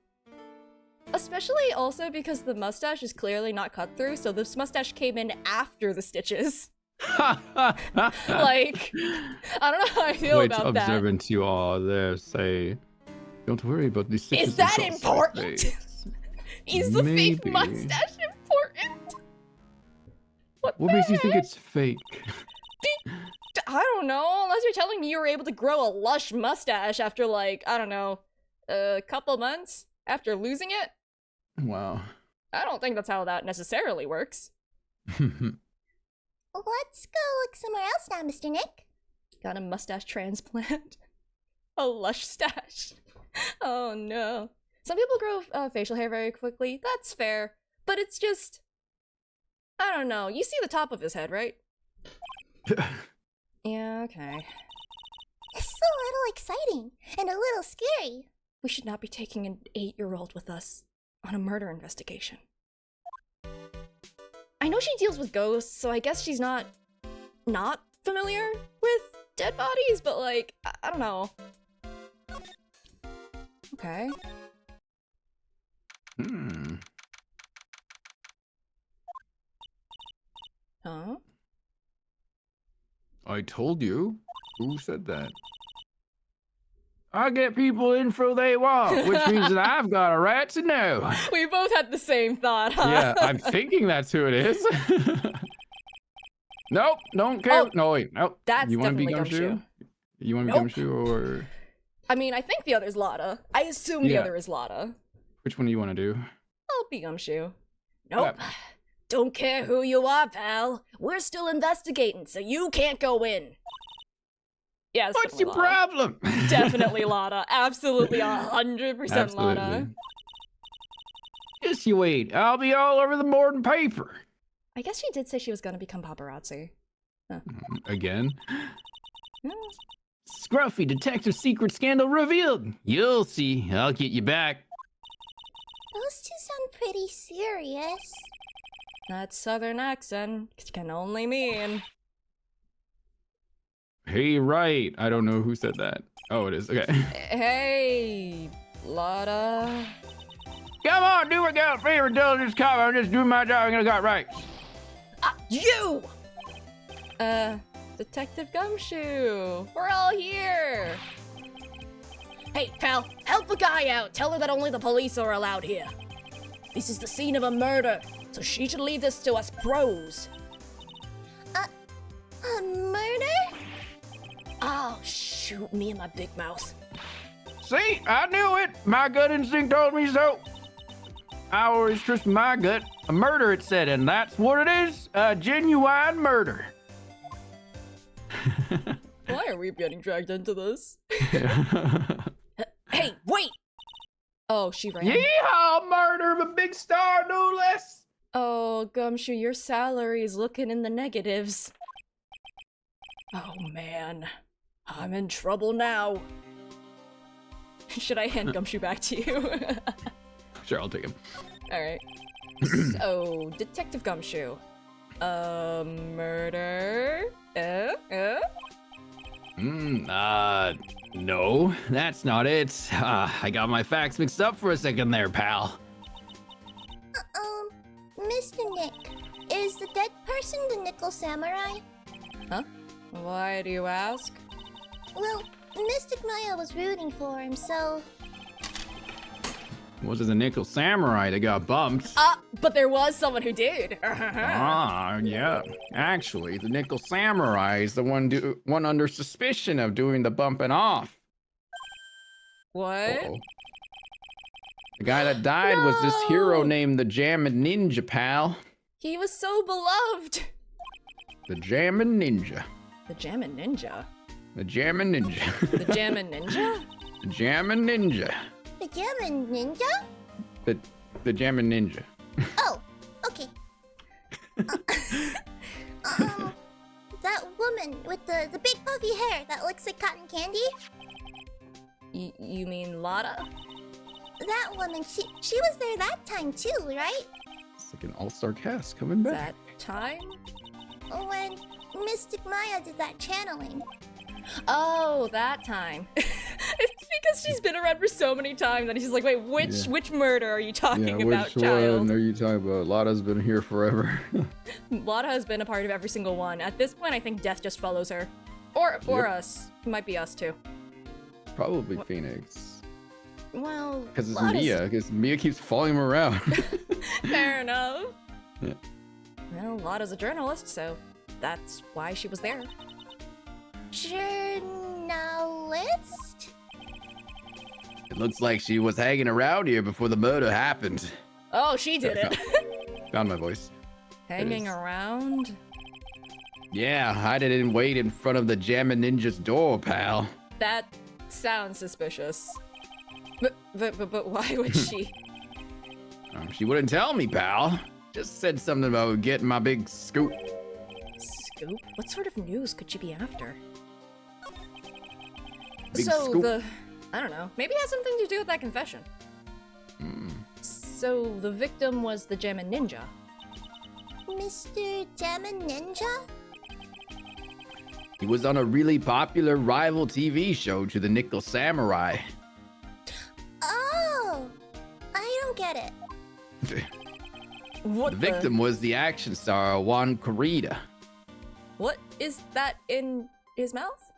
[SPEAKER 1] Especially also because the mustache is clearly not cut through, so this mustache came in after the stitches. Like, I don't know how I feel about that.
[SPEAKER 2] Quite observant you are there, Say. Don't worry about these stitches.
[SPEAKER 1] Is that important? Is the fake mustache important?
[SPEAKER 2] What makes you think it's fake?
[SPEAKER 1] I don't know, unless you're telling me you were able to grow a lush mustache after, like, I don't know, a couple months after losing it?
[SPEAKER 2] Wow.
[SPEAKER 1] I don't think that's how that necessarily works.
[SPEAKER 3] Let's go look somewhere else now, Mr. Nick.
[SPEAKER 1] Got a mustache transplant. A lush stash. Oh no. Some people grow facial hair very quickly. That's fair. But it's just... I don't know. You see the top of his head, right? Yeah, okay.
[SPEAKER 3] It's a little exciting and a little scary.
[SPEAKER 1] We should not be taking an 8-year-old with us on a murder investigation. I know she deals with ghosts, so I guess she's not familiar with dead bodies, but like, I don't know. Okay. Huh?
[SPEAKER 2] I told you. Who said that? I get people info they want, which means that I've got a right to know.
[SPEAKER 1] We both had the same thought, huh?
[SPEAKER 2] Yeah, I'm thinking that's who it is. Nope, don't care.
[SPEAKER 1] Oh,
[SPEAKER 2] no, wait, nope.
[SPEAKER 1] That's
[SPEAKER 2] you want to be
[SPEAKER 1] definitely
[SPEAKER 2] Gumshoe? You want to be Gumshoe or...
[SPEAKER 1] I mean, I think the other's Lotta. I assume the other is Lotta.
[SPEAKER 2] Which one do you want to do?
[SPEAKER 1] I'll be Gumshoe. Nope. Don't care who you are, pal. We're still investigating, so you can't go in. Yeah,
[SPEAKER 2] what's your problem?
[SPEAKER 1] Definitely Lotta. Absolutely 100% Lotta.
[SPEAKER 2] Just you wait. I'll be all over the morning paper.
[SPEAKER 1] I guess she did say she was gonna become paparazzi. Huh.
[SPEAKER 2] Again? Scruffy detective secret scandal revealed. You'll see. I'll get you back.
[SPEAKER 3] Those two sound pretty serious.
[SPEAKER 1] That southern accent can only mean...
[SPEAKER 2] Hey, right. I don't know who said that. Oh, it is. Okay.
[SPEAKER 1] Hey, Lotta.
[SPEAKER 2] Come on, do what got favor intelligence cop. I'm just doing my job. I'm gonna got right.
[SPEAKER 1] You! Detective Gumshoe. We're all here. Hey, pal, help a guy out. Tell her that only the police are allowed here. This is the scene of a murder, so she should leave this to us pros.
[SPEAKER 3] A murder?
[SPEAKER 1] Oh, shoot me in my big mouth.
[SPEAKER 2] See, I knew it. My gut instinct told me so. I always trust my gut. A murder, it said, and that's what it is. A genuine murder.
[SPEAKER 1] Why are we getting dragged into this? Hey, wait! Oh, she ran.
[SPEAKER 2] Yeehaw! Murder of a big star, no less.
[SPEAKER 1] Oh, Gumshoe, your salary's looking in the negatives. Oh, man. I'm in trouble now. Should I hand Gumshoe back to you?
[SPEAKER 2] Sure, I'll take him.
[SPEAKER 1] Alright. So, Detective Gumshoe. Murder?
[SPEAKER 2] No, that's not it. I got my facts mixed up for a second there, pal.
[SPEAKER 3] Mr. Nick, is the dead person the Nickel Samurai?
[SPEAKER 1] Huh? Why do you ask?
[SPEAKER 3] Well, Mystic Maya was rooting for him, so...
[SPEAKER 2] Was it the Nickel Samurai that got bumped?
[SPEAKER 1] But there was someone who did.
[SPEAKER 2] Yeah. Actually, the Nickel Samurai is the one under suspicion of doing the bumping off.
[SPEAKER 1] What?
[SPEAKER 2] Uh-oh. The guy that died was this hero named the Jammin' Ninja, pal.
[SPEAKER 1] He was so beloved.
[SPEAKER 2] The Jammin' Ninja.
[SPEAKER 1] The Jammin' Ninja?
[SPEAKER 2] The Jammin' Ninja.
[SPEAKER 1] The Jammin' Ninja?
[SPEAKER 2] The Jammin' Ninja.
[SPEAKER 3] The Jammin' Ninja?
[SPEAKER 2] The Jammin' Ninja.
[SPEAKER 3] Oh, okay. That woman with the big puffy hair that looks like cotton candy?
[SPEAKER 1] You mean Lotta?
[SPEAKER 3] That woman, she was there that time too, right?
[SPEAKER 2] It's like an all-star cast coming back.
[SPEAKER 1] That time?
[SPEAKER 3] When Mystic Maya did that channeling.
[SPEAKER 1] Oh, that time. It's because she's been around for so many times and she's like, wait, which murder are you talking about, child?
[SPEAKER 2] Which one are you talking about? Lotta's been here forever.
[SPEAKER 1] Lotta has been a part of every single one. At this point, I think death just follows her. Or us. It might be us too.
[SPEAKER 2] Probably Phoenix.
[SPEAKER 1] Well,
[SPEAKER 2] because it's Mia. Because Mia keeps following him around.
[SPEAKER 1] Fair enough.
[SPEAKER 2] Yeah.
[SPEAKER 1] Well, Lotta's a journalist, so that's why she was there.
[SPEAKER 3] Journalist?
[SPEAKER 2] It looks like she was hanging around here before the murder happened.
[SPEAKER 1] Oh, she did it.
[SPEAKER 2] Found my voice.
[SPEAKER 1] Hanging around?
[SPEAKER 2] Yeah, I didn't wait in front of the Jammin' Ninja's door, pal.
[SPEAKER 1] That sounds suspicious. But why would she?
[SPEAKER 2] She wouldn't tell me, pal. Just said something about getting my big scoop.
[SPEAKER 1] Scoop? What sort of news could she be after?
[SPEAKER 2] Big scoop.
[SPEAKER 1] I don't know. Maybe it has something to do with that confession. So the victim was the Jammin' Ninja.
[SPEAKER 3] Mr. Jammin' Ninja?
[SPEAKER 2] He was on a really popular rival TV show to the Nickel Samurai.
[SPEAKER 3] Oh! I don't get it.
[SPEAKER 2] The victim was the action star Juan Corrida.
[SPEAKER 1] What is that in his mouth?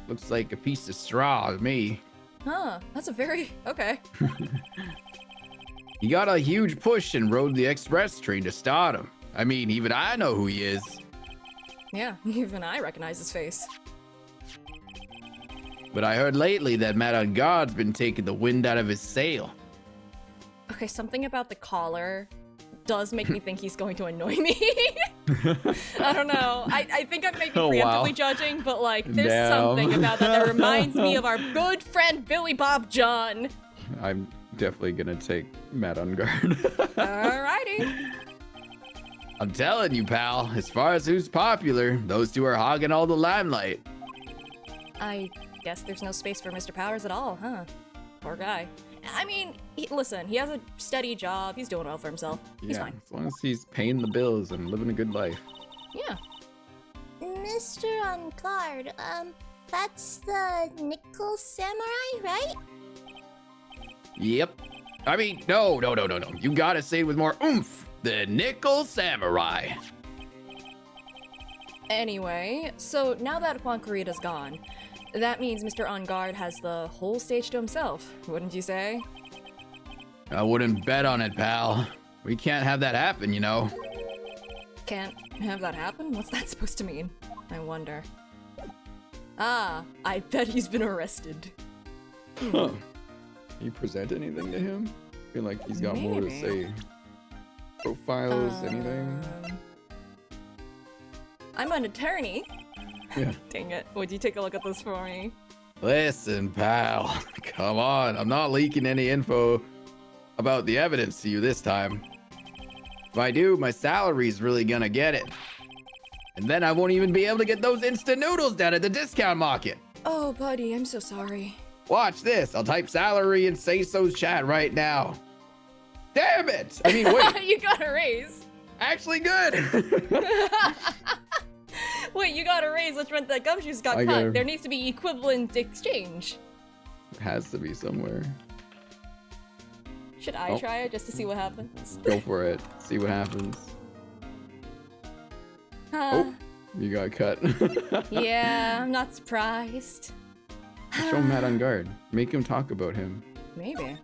[SPEAKER 2] Looks like a piece of straw to me.
[SPEAKER 1] Huh, that's a very... okay.
[SPEAKER 2] He got a huge push and rode the express train to stardom. I mean, even I know who he is.
[SPEAKER 1] Yeah, even I recognize his face.
[SPEAKER 6] but I heard lately that Matt on Guard's been taking the wind out of his sail.
[SPEAKER 1] Okay, something about the collar does make me think he's going to annoy me. I don't know. I think I may be preemptively judging, but like, there's something about that reminds me of our good friend Billy Bob John.
[SPEAKER 2] I'm definitely gonna take Matt on Guard.
[SPEAKER 1] Alrighty.
[SPEAKER 6] I'm telling you, pal, as far as who's popular, those two are hogging all the limelight.
[SPEAKER 1] I guess there's no space for Mr. Powers at all, huh? Poor guy. I mean, listen, he has a steady job. He's doing well for himself. He's fine.
[SPEAKER 2] As long as he's paying the bills and living a good life.
[SPEAKER 1] Yeah.
[SPEAKER 3] Mr. On Guard, that's the Nickel Samurai, right?
[SPEAKER 6] Yep. I mean, no. You gotta say it with more oomph. The Nickel Samurai.
[SPEAKER 1] Anyway, so now that Juan Corrida's gone, that means Mr. On Guard has the whole stage to himself, wouldn't you say?
[SPEAKER 6] I wouldn't bet on it, pal. We can't have that happen, you know.
[SPEAKER 1] Can't have that happen? What's that supposed to mean? I wonder. Ah, I bet he's been arrested.
[SPEAKER 2] Huh. You present anything to him? I feel like he's got more to say. Profiles, anything?
[SPEAKER 1] I'm an attorney.
[SPEAKER 2] Yeah.
[SPEAKER 1] Dang it. Would you take a look at this for me?
[SPEAKER 6] Listen, pal. Come on. I'm not leaking any info about the evidence to you this time. If I do, my salary's really gonna get it. And then I won't even be able to get those instant noodles down at the discount market.
[SPEAKER 1] Oh, buddy, I'm so sorry.
[SPEAKER 6] Watch this. I'll type salary in Sei Sou's chat right now. Damn it! I mean, wait.
[SPEAKER 1] You got a raise.
[SPEAKER 6] Actually good.
[SPEAKER 1] Wait, you got a raise, which meant that Gumshoes got cut. There needs to be equivalent exchange.
[SPEAKER 2] It has to be somewhere.
[SPEAKER 1] Should I try it just to see what happens?
[SPEAKER 2] Go for it. See what happens. Oh, you got cut.
[SPEAKER 1] Yeah, I'm not surprised.
[SPEAKER 2] Show Matt on Guard. Make him talk about him.
[SPEAKER 1] Maybe.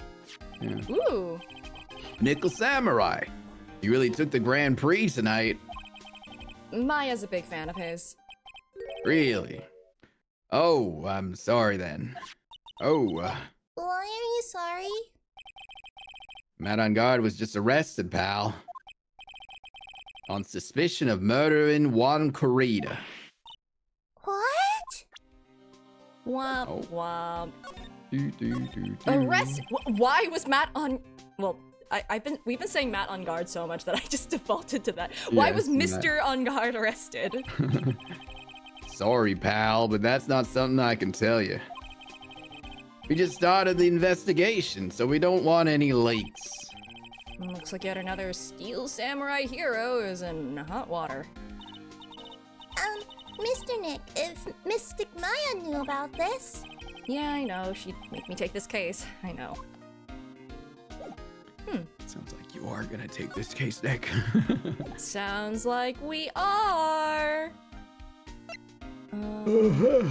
[SPEAKER 2] Yeah.
[SPEAKER 1] Ooh.
[SPEAKER 6] Nickel Samurai. You really took the Grand Prix tonight.
[SPEAKER 1] Maya's a big fan of his.
[SPEAKER 6] Really? Oh, I'm sorry then. Oh.
[SPEAKER 3] Why are you sorry?
[SPEAKER 6] Matt on Guard was just arrested, pal. On suspicion of murdering Juan Corrida.
[SPEAKER 3] What?
[SPEAKER 1] Womp womp.
[SPEAKER 2] Do.
[SPEAKER 1] Arrest? Why was Matt on? Well, we've been saying Matt on Guard so much that I just defaulted to that. Why was Mr. On Guard arrested?
[SPEAKER 6] Sorry, pal, but that's not something I can tell you. We just started the investigation, so we don't want any leaks.
[SPEAKER 1] Looks like yet another Steel Samurai hero is in hot water.
[SPEAKER 3] Mr. Nick, if Mystic Maya knew about this...
[SPEAKER 1] Yeah, I know. She'd make me take this case. I know.
[SPEAKER 2] Sounds like you are gonna take this case, Nick.
[SPEAKER 1] Sounds like we are. Well,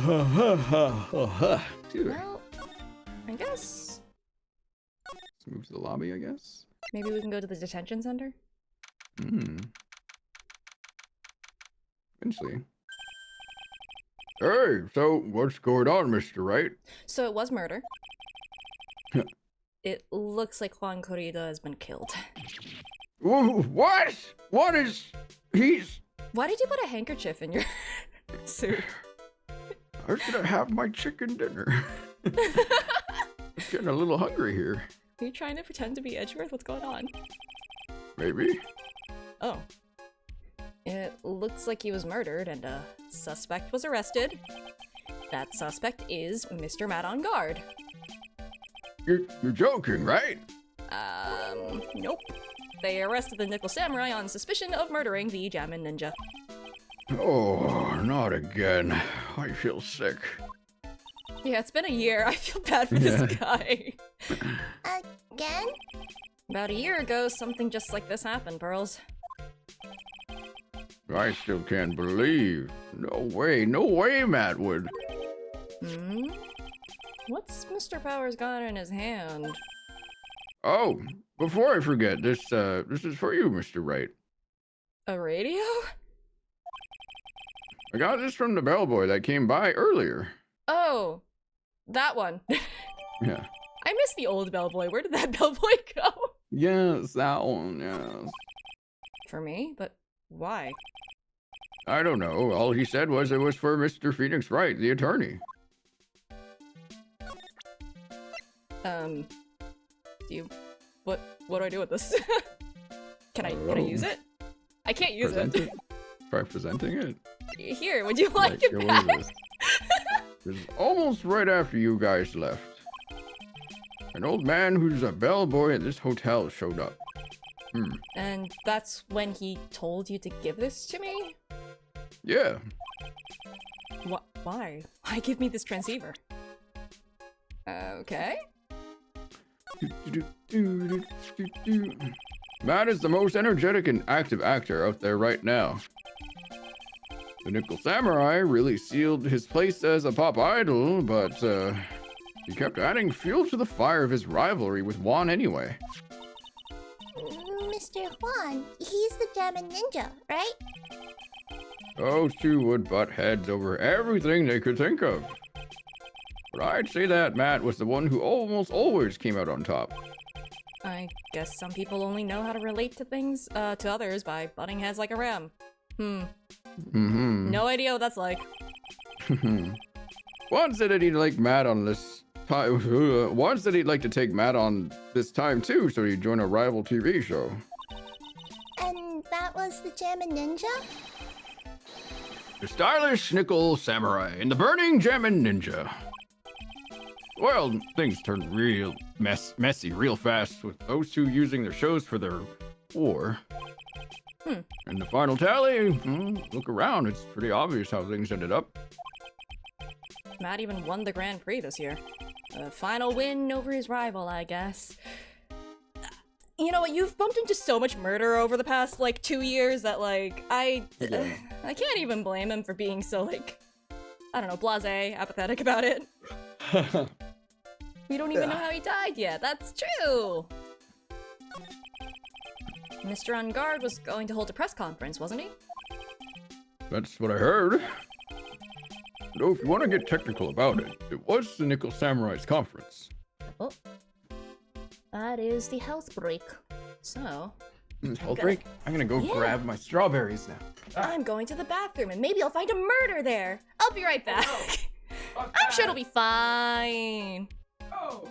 [SPEAKER 1] I guess.
[SPEAKER 2] Let's move to the lobby, I guess.
[SPEAKER 1] Maybe we can go to the detention center?
[SPEAKER 2] Eventually. Hey, so what's going on, Mr. Wright?
[SPEAKER 1] So it was murder. It looks like Juan Corrida has been killed.
[SPEAKER 2] What? What is... He's...
[SPEAKER 1] Why did you put a handkerchief in your suit?
[SPEAKER 2] I was gonna have my chicken dinner. I'm getting a little hungry here.
[SPEAKER 1] Are you trying to pretend to be Edgeworth? What's going on?
[SPEAKER 2] Maybe.
[SPEAKER 1] Oh. It looks like he was murdered and a suspect was arrested. That suspect is Mr. Matt on Guard.
[SPEAKER 2] You're joking, right?
[SPEAKER 1] Nope. They arrested the Nickel Samurai on suspicion of murdering the Jammin Ninja.
[SPEAKER 2] Oh, not again. I feel sick.
[SPEAKER 1] Yeah, it's been a year. I feel bad for this guy.
[SPEAKER 3] Again?
[SPEAKER 1] About a year ago, something just like this happened, Pearls.
[SPEAKER 2] I still can't believe. No way Matt would.
[SPEAKER 1] What's Mr. Powers got in his hand?
[SPEAKER 2] Oh, before I forget, this is for you, Mr. Wright.
[SPEAKER 1] A radio?
[SPEAKER 2] I got this from the bellboy that came by earlier.
[SPEAKER 1] Oh. That one.
[SPEAKER 6] Yeah.
[SPEAKER 1] I miss the old bellboy. Where did that bellboy go?
[SPEAKER 6] Yes, that one, yes.
[SPEAKER 1] For me? But why?
[SPEAKER 6] I don't know. All he said was it was for Mr. Phoenix Wright, the attorney.
[SPEAKER 1] What do I do with this? Can I use it? I can't use it.
[SPEAKER 6] Try presenting it.
[SPEAKER 1] Here, would you like it back?
[SPEAKER 6] It was almost right after you guys left. An old man who's a bellboy at this hotel showed up.
[SPEAKER 1] And that's when he told you to give this to me?
[SPEAKER 6] Yeah.
[SPEAKER 1] Why? Why give me this transceiver? Okay.
[SPEAKER 6] Matt is the most energetic and active actor out there right now. The Nickel Samurai really sealed his place as a pop idol, but he kept adding fuel to the fire of his rivalry with Juan anyway.
[SPEAKER 3] Mr. Juan, he's the German ninja, right?
[SPEAKER 6] Those two would butt heads over everything they could think of. But I'd say that Matt was the one who almost always came out on top.
[SPEAKER 1] I guess some people only know how to relate to things, to others by butting heads like a ram. No idea what that's like.
[SPEAKER 6] Juan said that he'd like Matt on this time. Juan said he'd like to take Matt on this time too, so he'd join a rival TV show.
[SPEAKER 3] And that was the German ninja?
[SPEAKER 6] The stylish Nickel Samurai and the burning German ninja. Well, things turned real messy real fast with those two using their shows for their war. And the final tally, look around, it's pretty obvious how things ended up.
[SPEAKER 1] Matt even won the Grand Prix this year. A final win over his rival, I guess. You know what, you've bumped into so much murder over the past, 2 years that, I can't even blame him for being so, I don't know, blasé, apathetic about it. We don't even know how he died yet, that's true! Mr. On Guard was going to hold a press conference, wasn't he?
[SPEAKER 6] That's what I heard. Though if you want to get technical about it, it was the Nickel Samurai's conference.
[SPEAKER 1] Oh. That is the health break. So...
[SPEAKER 6] Health break? I'm gonna go grab my strawberries now.
[SPEAKER 1] I'm going to the bathroom and maybe I'll find a murder there. I'll be right back. I'm sure it'll be fine.
[SPEAKER 6] Oh.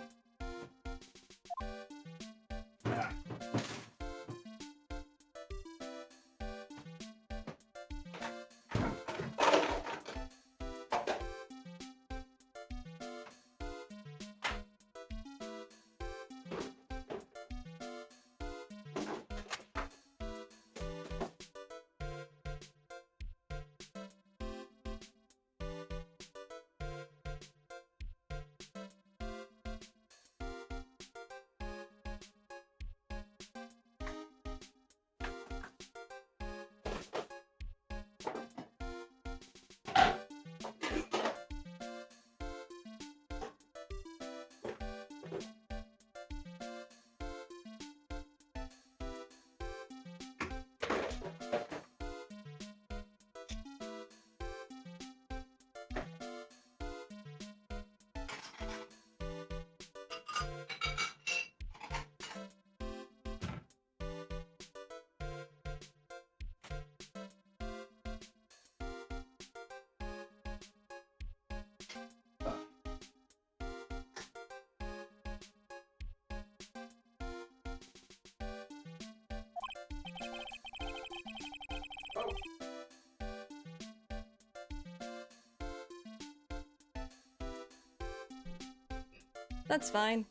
[SPEAKER 1] That's fine.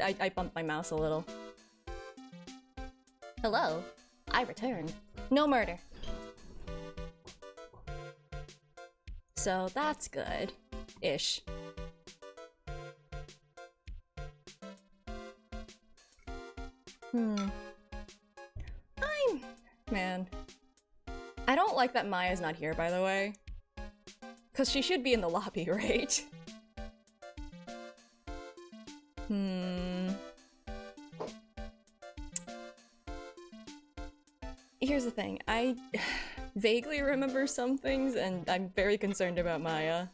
[SPEAKER 1] I bumped my mouse a little. Hello. I returned. No murder. So that's good. Ish. Man. I don't like that Maya's not here, by the way. Because she should be in the lobby, right? Here's the thing, I vaguely remember some things, and I'm very concerned about Maya.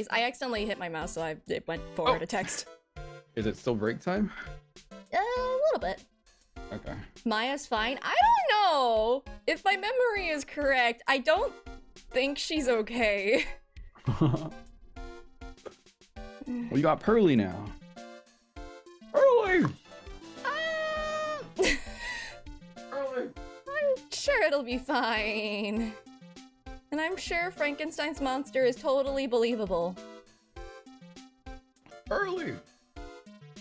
[SPEAKER 1] worries. I accidentally hit my mouse, so it went forward a text.
[SPEAKER 2] Is it still break time?
[SPEAKER 1] A little bit.
[SPEAKER 2] Okay.
[SPEAKER 1] Maya's fine. I don't know if my memory is correct. I don't think she's okay.
[SPEAKER 2] We got Pearly now. Pearly! Pearly!
[SPEAKER 1] I'm sure it'll be fine. And I'm sure Frankenstein's monster is totally believable.
[SPEAKER 2] Pearly!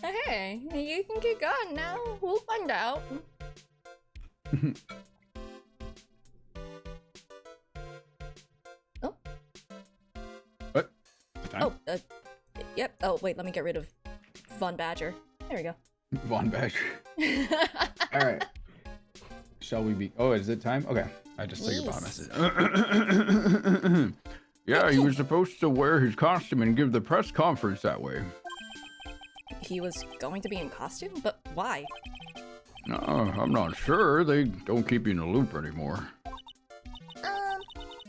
[SPEAKER 1] Hey, you can get going now. We'll find out. Oh.
[SPEAKER 2] What?
[SPEAKER 1] Oh, yep. Oh, wait, let me get rid of Von Badger. There we go.
[SPEAKER 2] Von Badger. Alright. Shall we be... Oh, is it time? Okay. I just saw your bot message. Yeah, he was supposed to wear his costume and give the press conference that way.
[SPEAKER 1] He was going to be in costume? But why?
[SPEAKER 2] No, I'm not sure. They don't keep you in the loop anymore.
[SPEAKER 3] I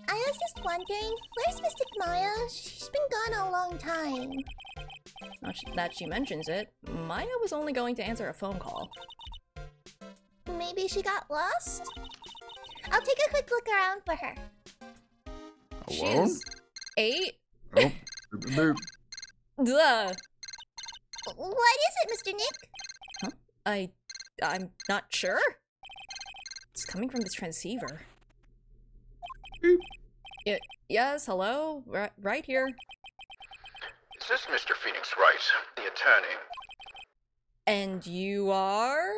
[SPEAKER 3] was just wondering, where's Mystic Maya? She's been gone a long time.
[SPEAKER 1] Not that she mentions it, Maya was only going to answer a phone call.
[SPEAKER 3] Maybe she got lost? I'll take a quick look around for her.
[SPEAKER 2] Hello?
[SPEAKER 1] She's 8?
[SPEAKER 2] Oh, boop.
[SPEAKER 1] Duh.
[SPEAKER 3] What is it, Mr. Nick?
[SPEAKER 1] Huh? I'm not sure. It's coming from this transceiver.
[SPEAKER 2] Boop.
[SPEAKER 1] Yes, hello? Right here.
[SPEAKER 5] Is this Mr. Phoenix Wright, the attorney?
[SPEAKER 1] And you are?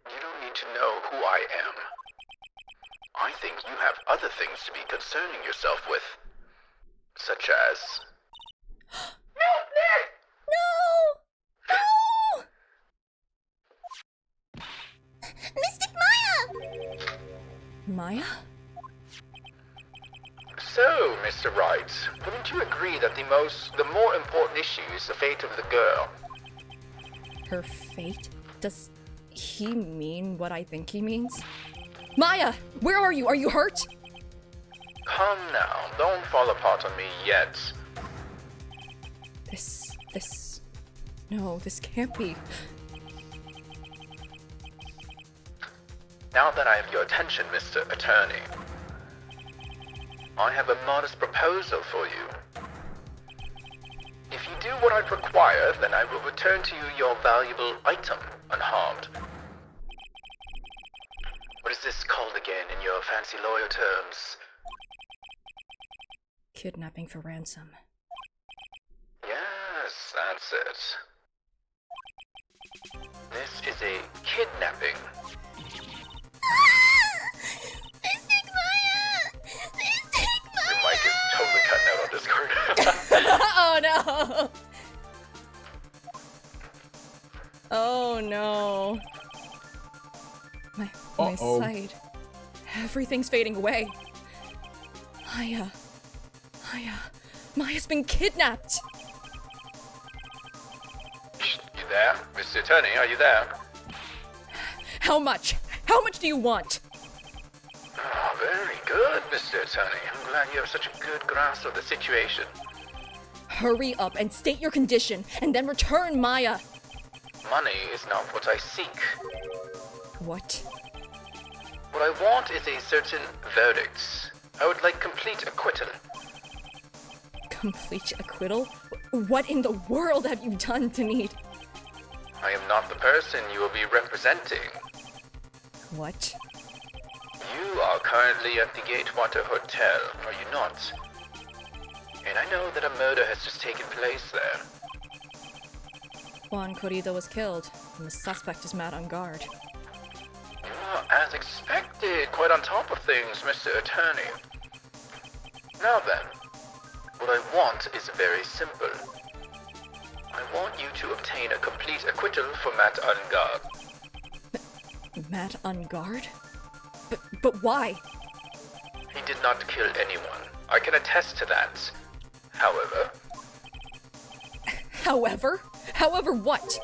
[SPEAKER 5] You don't need to know who I am. I think you have other things to be concerning yourself with. Such as... Help, Nick!
[SPEAKER 1] No!
[SPEAKER 3] Mystic Maya!
[SPEAKER 1] Maya?
[SPEAKER 5] So, Mr. Wright, wouldn't you agree that the more important issue is the fate of the girl?
[SPEAKER 1] Her fate? Does he mean what I think he means? Maya! Where are you? Are you hurt?
[SPEAKER 5] Come now, don't fall apart on me yet.
[SPEAKER 1] No, this can't be.
[SPEAKER 5] Now that I have your attention, Mr. Attorney, I have a modest proposal for you. If you do what I require, then I will return to you your valuable item unharmed. What is this called again in your fancy lawyer terms?
[SPEAKER 1] Kidnapping for ransom.
[SPEAKER 5] Yes, that's it. This is a kidnapping.
[SPEAKER 3] Mystic Maya! Mystic Maya!
[SPEAKER 5] Your mic is totally cutting out on Discord.
[SPEAKER 1] Oh no! Oh no. My sight. Everything's fading away. Maya's been kidnapped!
[SPEAKER 5] You there? Mr. Attorney, are you there?
[SPEAKER 1] How much? How much do you want?
[SPEAKER 5] Oh, very good, Mr. Attorney. I'm glad you have such a good grasp of the situation.
[SPEAKER 1] Hurry up and state your condition, and then return Maya.
[SPEAKER 5] Money is not what I seek.
[SPEAKER 1] What?
[SPEAKER 5] What I want is a certain verdict. I would like complete acquittal.
[SPEAKER 1] Complete acquittal? What in the world have you done to need?
[SPEAKER 5] I am not the person you will be representing.
[SPEAKER 1] What?
[SPEAKER 5] You are currently at the Gatewater Hotel, are you not? And I know that a murder has just taken place there.
[SPEAKER 1] Juan Corrido was killed, and the suspect is mad on guard.
[SPEAKER 5] You are, as expected, quite on top of things, Mr. Attorney. Now then, what I want is very simple. I want you to obtain a complete acquittal for Matt Ungard.
[SPEAKER 1] Matt on guard? But why?
[SPEAKER 5] He did not kill anyone. I can attest to that. However...
[SPEAKER 1] However what?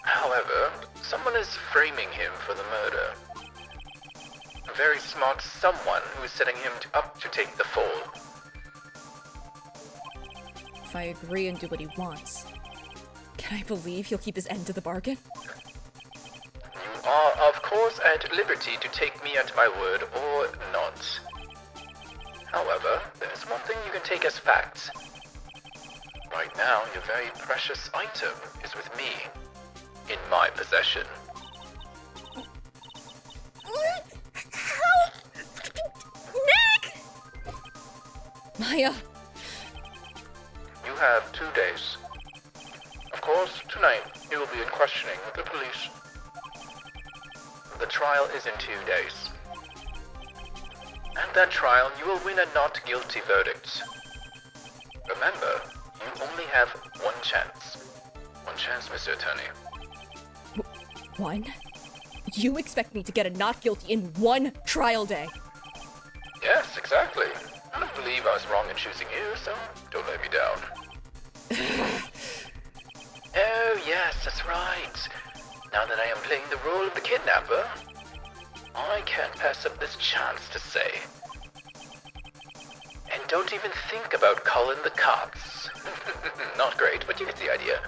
[SPEAKER 5] However, someone is framing him for the murder. A very smart someone who is setting him up to take the fall.
[SPEAKER 1] if I agree and do what he wants. Can I believe he'll keep his end of the bargain?
[SPEAKER 5] You are, of course, at liberty to take me at my word or not. However, there's one thing you can take as facts. Right now, your very precious item is with me. In my possession.
[SPEAKER 3] How? Nick!
[SPEAKER 1] Maya!
[SPEAKER 5] You have 2 days. Of course, tonight you will be in questioning with the police. The trial is in 2 days. At that trial, you will win a not guilty verdict. Remember, you only have one chance. One chance, Mr. Attorney.
[SPEAKER 1] One? You expect me to get a not guilty in one trial day?
[SPEAKER 5] Yes, exactly. I don't believe I was wrong in choosing you, so don't let me down. Oh, yes, that's right. Now that I am playing the role of the kidnapper, I can't pass up this chance to say. And don't even think about calling the cops. Not great, but you get the idea.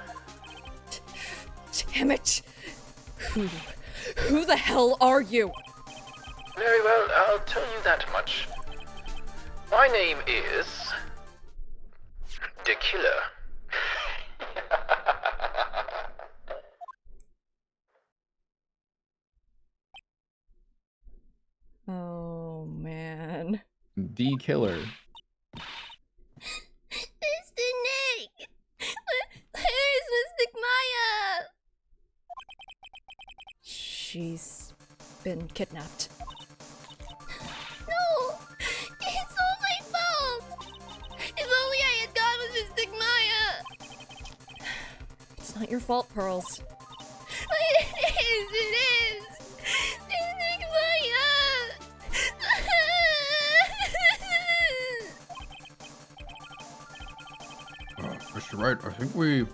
[SPEAKER 1] Damn it! Who the hell are you?
[SPEAKER 5] Very well, I'll tell you that much. My name is... The Killer.
[SPEAKER 1] Oh, man.
[SPEAKER 2] The Killer.
[SPEAKER 3] Mr. Nick! Where's Mystic Maya?
[SPEAKER 1] She's been kidnapped.
[SPEAKER 3] No! It's all my fault! If only I had gone with Mystic Maya!
[SPEAKER 1] It's not your fault, Pearls.
[SPEAKER 3] It is! Mystic Maya!
[SPEAKER 2] Mr. Wright, I think we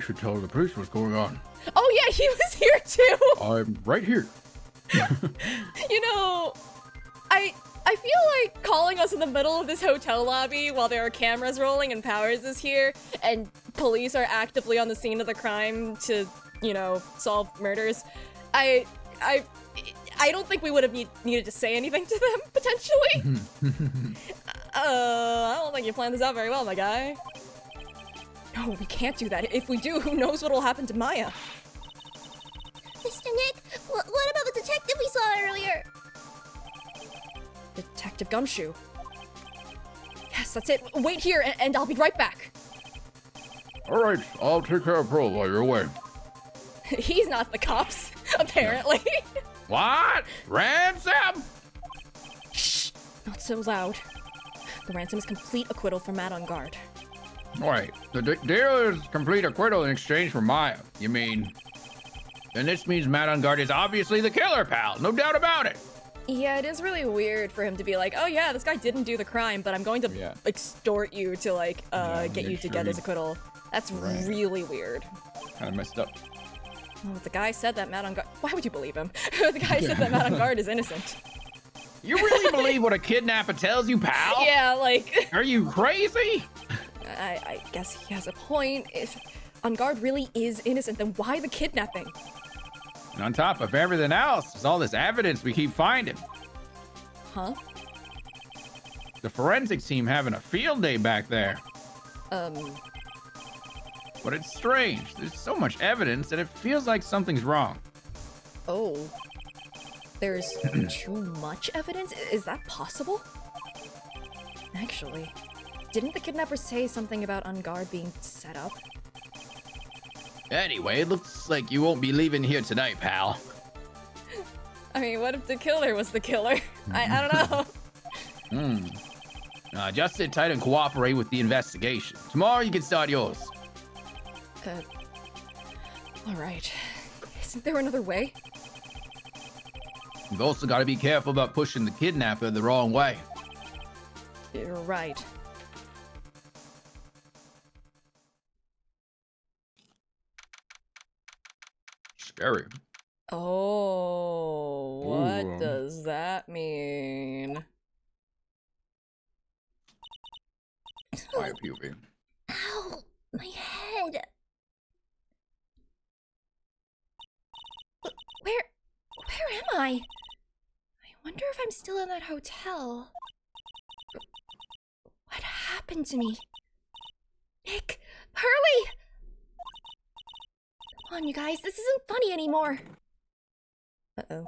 [SPEAKER 2] should tell the police what's going on.
[SPEAKER 1] Oh yeah, he was here too!
[SPEAKER 2] I'm right here.
[SPEAKER 1] You know, I feel like calling us in the middle of this hotel lobby while there are cameras rolling and Powers is here and police are actively on the scene of the crime to, you know, solve murders. I don't think we would have needed to say anything to them, potentially. I don't think you planned this out very well, my guy. No, we can't do that. If we do, who knows what will happen to Maya?
[SPEAKER 3] Mr. Nick, what about the detective we saw earlier?
[SPEAKER 1] Detective Gumshoe. Yes, that's it. Wait here, and I'll be right back.
[SPEAKER 2] All right, I'll take care of Pearl while you're away.
[SPEAKER 1] He's not the cops, apparently.
[SPEAKER 6] What? Ransom?
[SPEAKER 1] Shh, not so loud. The ransom is complete acquittal for Matt on guard.
[SPEAKER 6] Wait, the deal is complete acquittal in exchange for Maya. You mean? Then this means Matt on guard is obviously the killer, pal. No doubt about it.
[SPEAKER 1] Yeah, it is really weird for him to be like, oh yeah, this guy didn't do the crime, but I'm going to extort you to like get you to get his acquittal. That's really weird.
[SPEAKER 2] Kind of messed up.
[SPEAKER 1] Oh, the guy said that Matt on guard. Why would you believe him? The guy said that Matt on guard is innocent.
[SPEAKER 6] You really believe what a kidnapper tells you, pal?
[SPEAKER 1] Yeah, like.
[SPEAKER 6] Are you crazy?
[SPEAKER 1] I guess he has a point. If on guard really is innocent, then why the kidnapping?
[SPEAKER 6] And on top of everything else is all this evidence we keep finding.
[SPEAKER 1] Huh?
[SPEAKER 6] The forensics team having a field day back there. But it's strange. There's so much evidence that it feels like something's wrong.
[SPEAKER 1] Oh. There's too much evidence? Is that possible? Actually, didn't the kidnapper say something about on guard being set up?
[SPEAKER 6] Anyway, it looks like you won't be leaving here tonight, pal.
[SPEAKER 1] I mean, what if the killer was the killer? I don't know.
[SPEAKER 6] Just sit tight and cooperate with the investigation. Tomorrow you can start yours.
[SPEAKER 1] All right. Isn't there another way?
[SPEAKER 6] You've also got to be careful about pushing the kidnapper the wrong way.
[SPEAKER 1] You're right.
[SPEAKER 2] Scary.
[SPEAKER 1] Oh, what does that mean?
[SPEAKER 2] Why, Peewee?
[SPEAKER 1] I'm still in that hotel. What happened to me? Nick! Hurley! Come on, you guys, this isn't funny anymore. Uh-oh.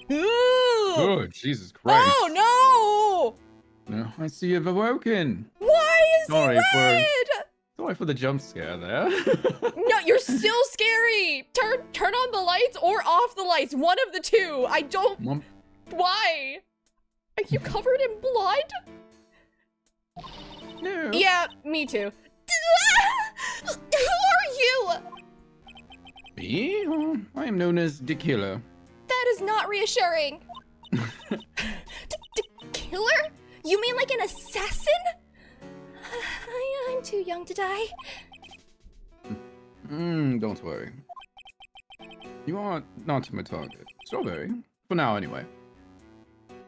[SPEAKER 2] Oh, Jesus Christ.
[SPEAKER 1] Oh, no!
[SPEAKER 2] No, I see you've awoken.
[SPEAKER 1] Why is he red?
[SPEAKER 2] Sorry for the jump scare there.
[SPEAKER 1] No, you're still scary. Turn on the lights or off the lights. One of the two. I don't... Why? Are you covered in blood?
[SPEAKER 2] No.
[SPEAKER 1] Yeah, me too. Who are you?
[SPEAKER 2] Me? Oh, I am known as the Killer.
[SPEAKER 1] That is not reassuring. Killer? You mean like an assassin? I'm too young to die.
[SPEAKER 2] Don't worry. You are not my target. Strawberry. For now, anyway.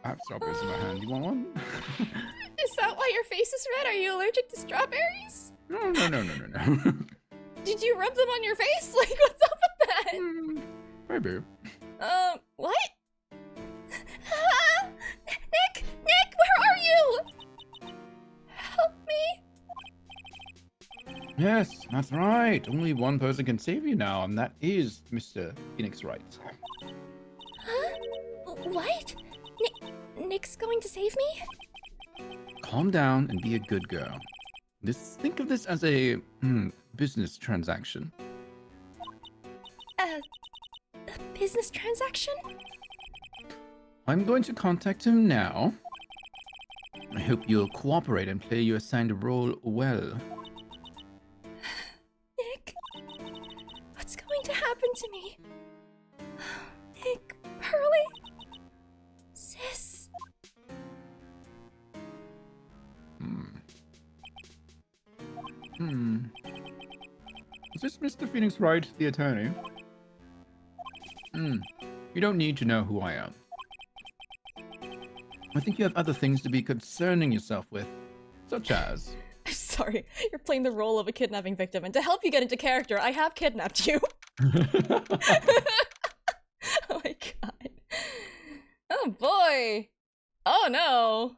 [SPEAKER 2] I have strawberries in my hand. You want one?
[SPEAKER 1] Is that why your face is red? Are you allergic to strawberries?
[SPEAKER 2] No.
[SPEAKER 1] Did you rub them on your face? Like, what's up with that?
[SPEAKER 2] Maybe.
[SPEAKER 1] What? Nick, where are you? Help me.
[SPEAKER 2] Yes, that's right. Only one person can save you now, and that is Mr. Phoenix Wright.
[SPEAKER 1] Huh? What? Nick's going to save me?
[SPEAKER 2] Calm down and be a good girl. Think of this as a business transaction.
[SPEAKER 1] A business transaction?
[SPEAKER 2] I'm going to contact him now. I hope you'll cooperate and play your assigned role well.
[SPEAKER 1] Nick, what's going to happen to me? Nick, Hurley, sis.
[SPEAKER 2] Is this Mr. Phoenix Wright, the attorney? You don't need to know who I am. I think you have other things to be concerning yourself with, such as...
[SPEAKER 1] I'm sorry, you're playing the role of a kidnapping victim, and to help you get into character, I have kidnapped you. Oh my god. Oh boy. Oh no.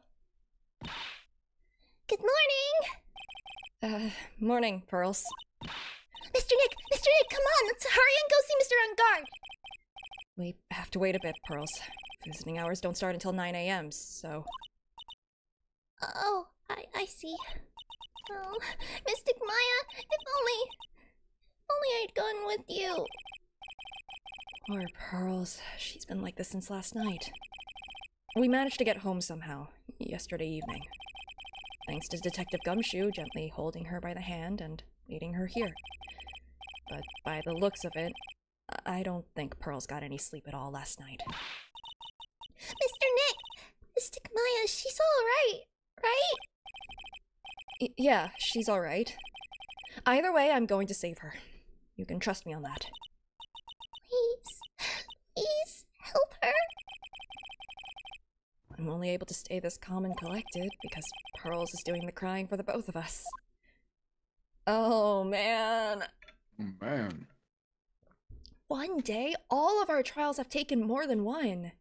[SPEAKER 3] Good morning!
[SPEAKER 1] Morning, Pearls.
[SPEAKER 3] Mr. Nick, come on, let's hurry and go see Mr. On Guard!
[SPEAKER 1] We have to wait a bit, Pearls. Visiting hours don't start until 9 a.m., so...
[SPEAKER 3] Oh, I see. Oh, Mystic Maya, if only I'd gone with you.
[SPEAKER 1] Poor Pearls. She's been like this since last night. We managed to get home somehow, yesterday evening. Thanks to Detective Gumshoe gently holding her by the hand and leading her here. But by the looks of it, I don't think Pearls got any sleep at all last night.
[SPEAKER 3] Mr. Nick! Mystic Maya, she's alright, right?
[SPEAKER 1] Yeah, she's alright. Either way, I'm going to save her. You can trust me on that.
[SPEAKER 3] Please, help her.
[SPEAKER 1] I'm only able to stay this calm and collected because Pearls is doing the crying for the both of us. Oh, man.
[SPEAKER 2] Man.
[SPEAKER 1] One day, all of our trials have taken more than one.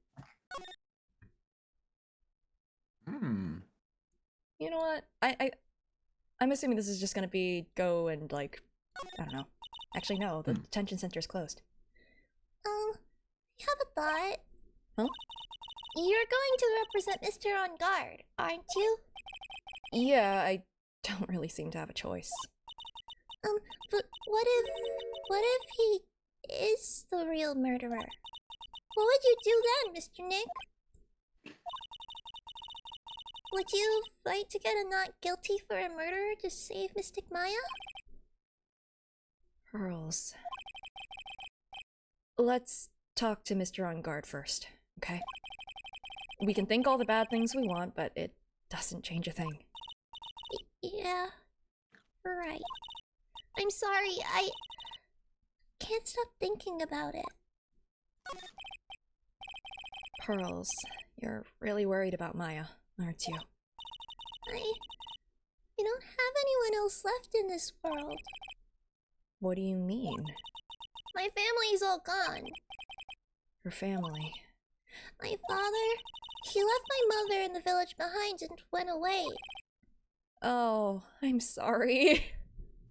[SPEAKER 1] You know what? I'm assuming this is just gonna be go and, like, I don't know. Actually, no, the detention center is closed.
[SPEAKER 3] We have a thought.
[SPEAKER 1] Huh?
[SPEAKER 3] You're going to represent Mr. On Guard, aren't you?
[SPEAKER 1] Yeah, I don't really seem to have a choice.
[SPEAKER 3] But what if he is the real murderer? What would you do then, Mr. Nick? Would you fight to get a not guilty for a murderer to save Mystic Maya?
[SPEAKER 1] Pearls. Let's talk to Mr. On Guard first, okay? We can think all the bad things we want, but it doesn't change a thing.
[SPEAKER 3] Yeah, right. I'm sorry, I can't stop thinking about it.
[SPEAKER 1] Pearls, you're really worried about Maya, aren't you?
[SPEAKER 3] I don't have anyone else left in this world.
[SPEAKER 1] What do you mean?
[SPEAKER 3] My family's all gone.
[SPEAKER 1] Her family.
[SPEAKER 3] My father, he left my mother in the village behind and went away.
[SPEAKER 1] Oh, I'm sorry.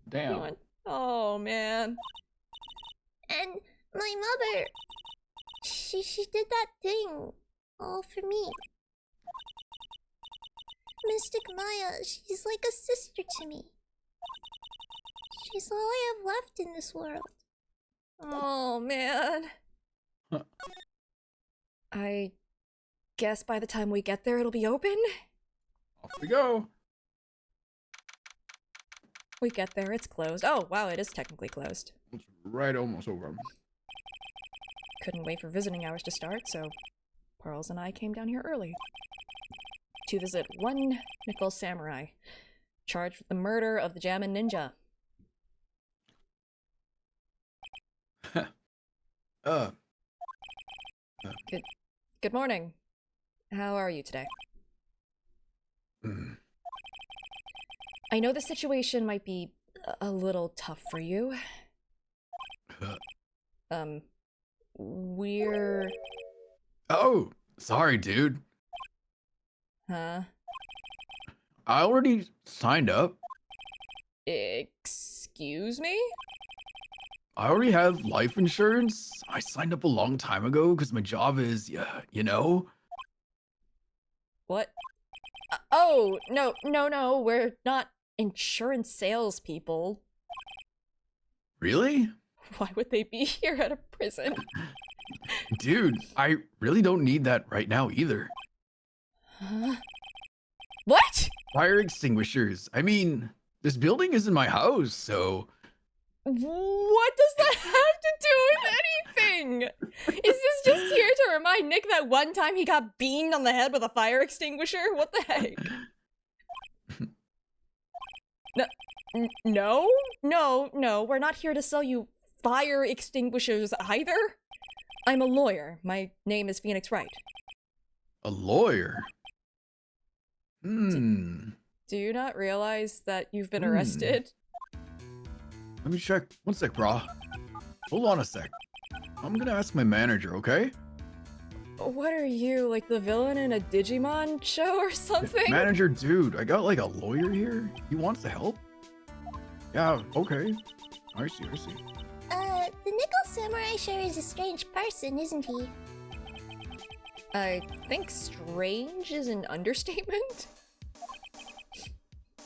[SPEAKER 2] Damn.
[SPEAKER 1] Oh, man.
[SPEAKER 3] And my mother, she did that thing all for me. Mystic Maya, she's like a sister to me. She's all I have left in this world.
[SPEAKER 1] Oh, man.
[SPEAKER 2] Huh.
[SPEAKER 1] I guess by the time we get there, it'll be open?
[SPEAKER 2] Off we go.
[SPEAKER 1] We get there, it's closed. Oh, wow, it is technically closed.
[SPEAKER 2] It's right almost over.
[SPEAKER 1] Couldn't wait for visiting hours to start, so Pearls and I came down here early to visit one nickel samurai, charged with the murder of the Jammin Ninja. Good morning. How are you today? I know the situation might be a little tough for you. We're...
[SPEAKER 6] Oh, sorry, dude.
[SPEAKER 1] Huh?
[SPEAKER 6] I already signed up.
[SPEAKER 1] Excuse me?
[SPEAKER 6] I already have life insurance. I signed up a long time ago because my job is, you know?
[SPEAKER 1] What? Oh, no, we're not insurance salespeople.
[SPEAKER 6] Really?
[SPEAKER 1] Why would they be here at a prison?
[SPEAKER 6] Dude, I really don't need that right now either.
[SPEAKER 1] Huh? What?
[SPEAKER 6] Fire extinguishers. I mean, this building isn't my house, so...
[SPEAKER 1] What does that have to do with anything? Is this just here to remind Nick that one time he got beamed on the head with a fire extinguisher? What the heck? No, we're not here to sell you fire extinguishers either. I'm a lawyer. My name is Phoenix Wright.
[SPEAKER 6] A lawyer?
[SPEAKER 1] Do you not realize that you've been arrested?
[SPEAKER 6] Let me check. One sec, brah. Hold on a sec. I'm gonna ask my manager, okay?
[SPEAKER 1] What are you, like the villain in a Digimon show or something?
[SPEAKER 6] Manager, dude, I got like a lawyer here. He wants to help? Yeah, okay. I see.
[SPEAKER 3] The Nickel Samurai sure is a strange person, isn't he?
[SPEAKER 1] I think strange is an understatement.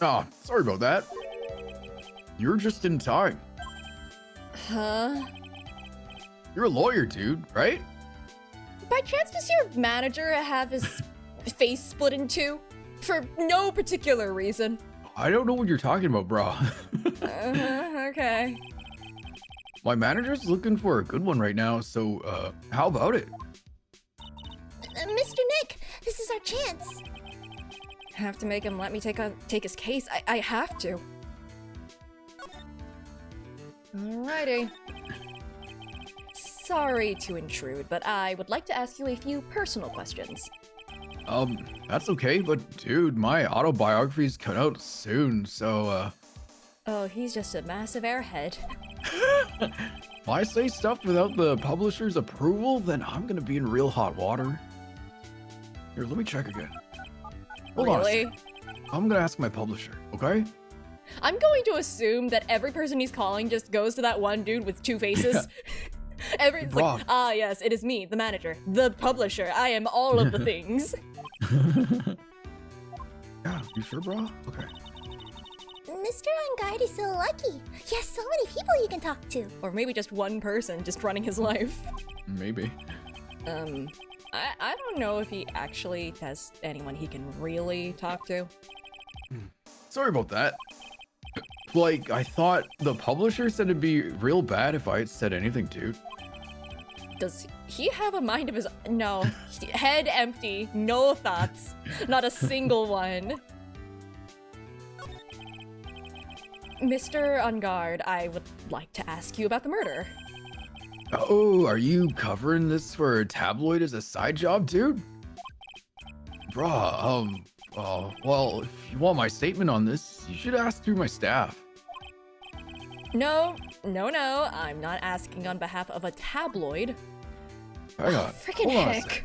[SPEAKER 6] Oh, sorry about that. You're just in time.
[SPEAKER 1] Huh?
[SPEAKER 6] You're a lawyer, dude, right?
[SPEAKER 1] By chance, does your manager have his face split in two? For no particular reason.
[SPEAKER 6] I don't know what you're talking about, bro.
[SPEAKER 1] Okay.
[SPEAKER 6] My manager's looking for a good one right now, so, how about it?
[SPEAKER 3] Mr. Nick, this is our chance.
[SPEAKER 1] Have to make him let me take his case. I have to. Alrighty. Sorry to intrude, but I would like to ask you a few personal questions.
[SPEAKER 6] That's okay, but dude, my autobiography's cut out soon, so,
[SPEAKER 1] Oh, he's just a massive airhead.
[SPEAKER 6] If I say stuff without the publisher's approval, then I'm gonna be in real hot water. Here, let me check again. Hold on a
[SPEAKER 1] Really?
[SPEAKER 6] sec. I'm gonna ask my publisher, okay?
[SPEAKER 1] I'm going to assume that every person he's calling just goes to that one dude with two faces. Everyone's like, ah, yes, it is me, the manager, the publisher. I am all of the things.
[SPEAKER 6] Yeah, you sure, bro? Okay.
[SPEAKER 3] Mr. On-Guard is so lucky. He has so many people he can talk to.
[SPEAKER 1] Or maybe just one person just running his life.
[SPEAKER 6] Maybe.
[SPEAKER 1] I don't know if he actually has anyone he can really talk to.
[SPEAKER 6] Sorry about that. Like, I thought the publisher said it'd be real bad if I had said anything, dude.
[SPEAKER 1] Does he have a mind of his own? No. Head empty. No thoughts. Not a single one. Mr. On Guard, I would like to ask you about the murder.
[SPEAKER 6] Oh, are you covering this for a tabloid as a side job, dude? Bruh, well, if you want my statement on this, you should ask through my staff.
[SPEAKER 1] No, I'm not asking on behalf of a tabloid.
[SPEAKER 6] Hang on.
[SPEAKER 1] Frickin'
[SPEAKER 6] Hold on a
[SPEAKER 1] heck.
[SPEAKER 6] sec.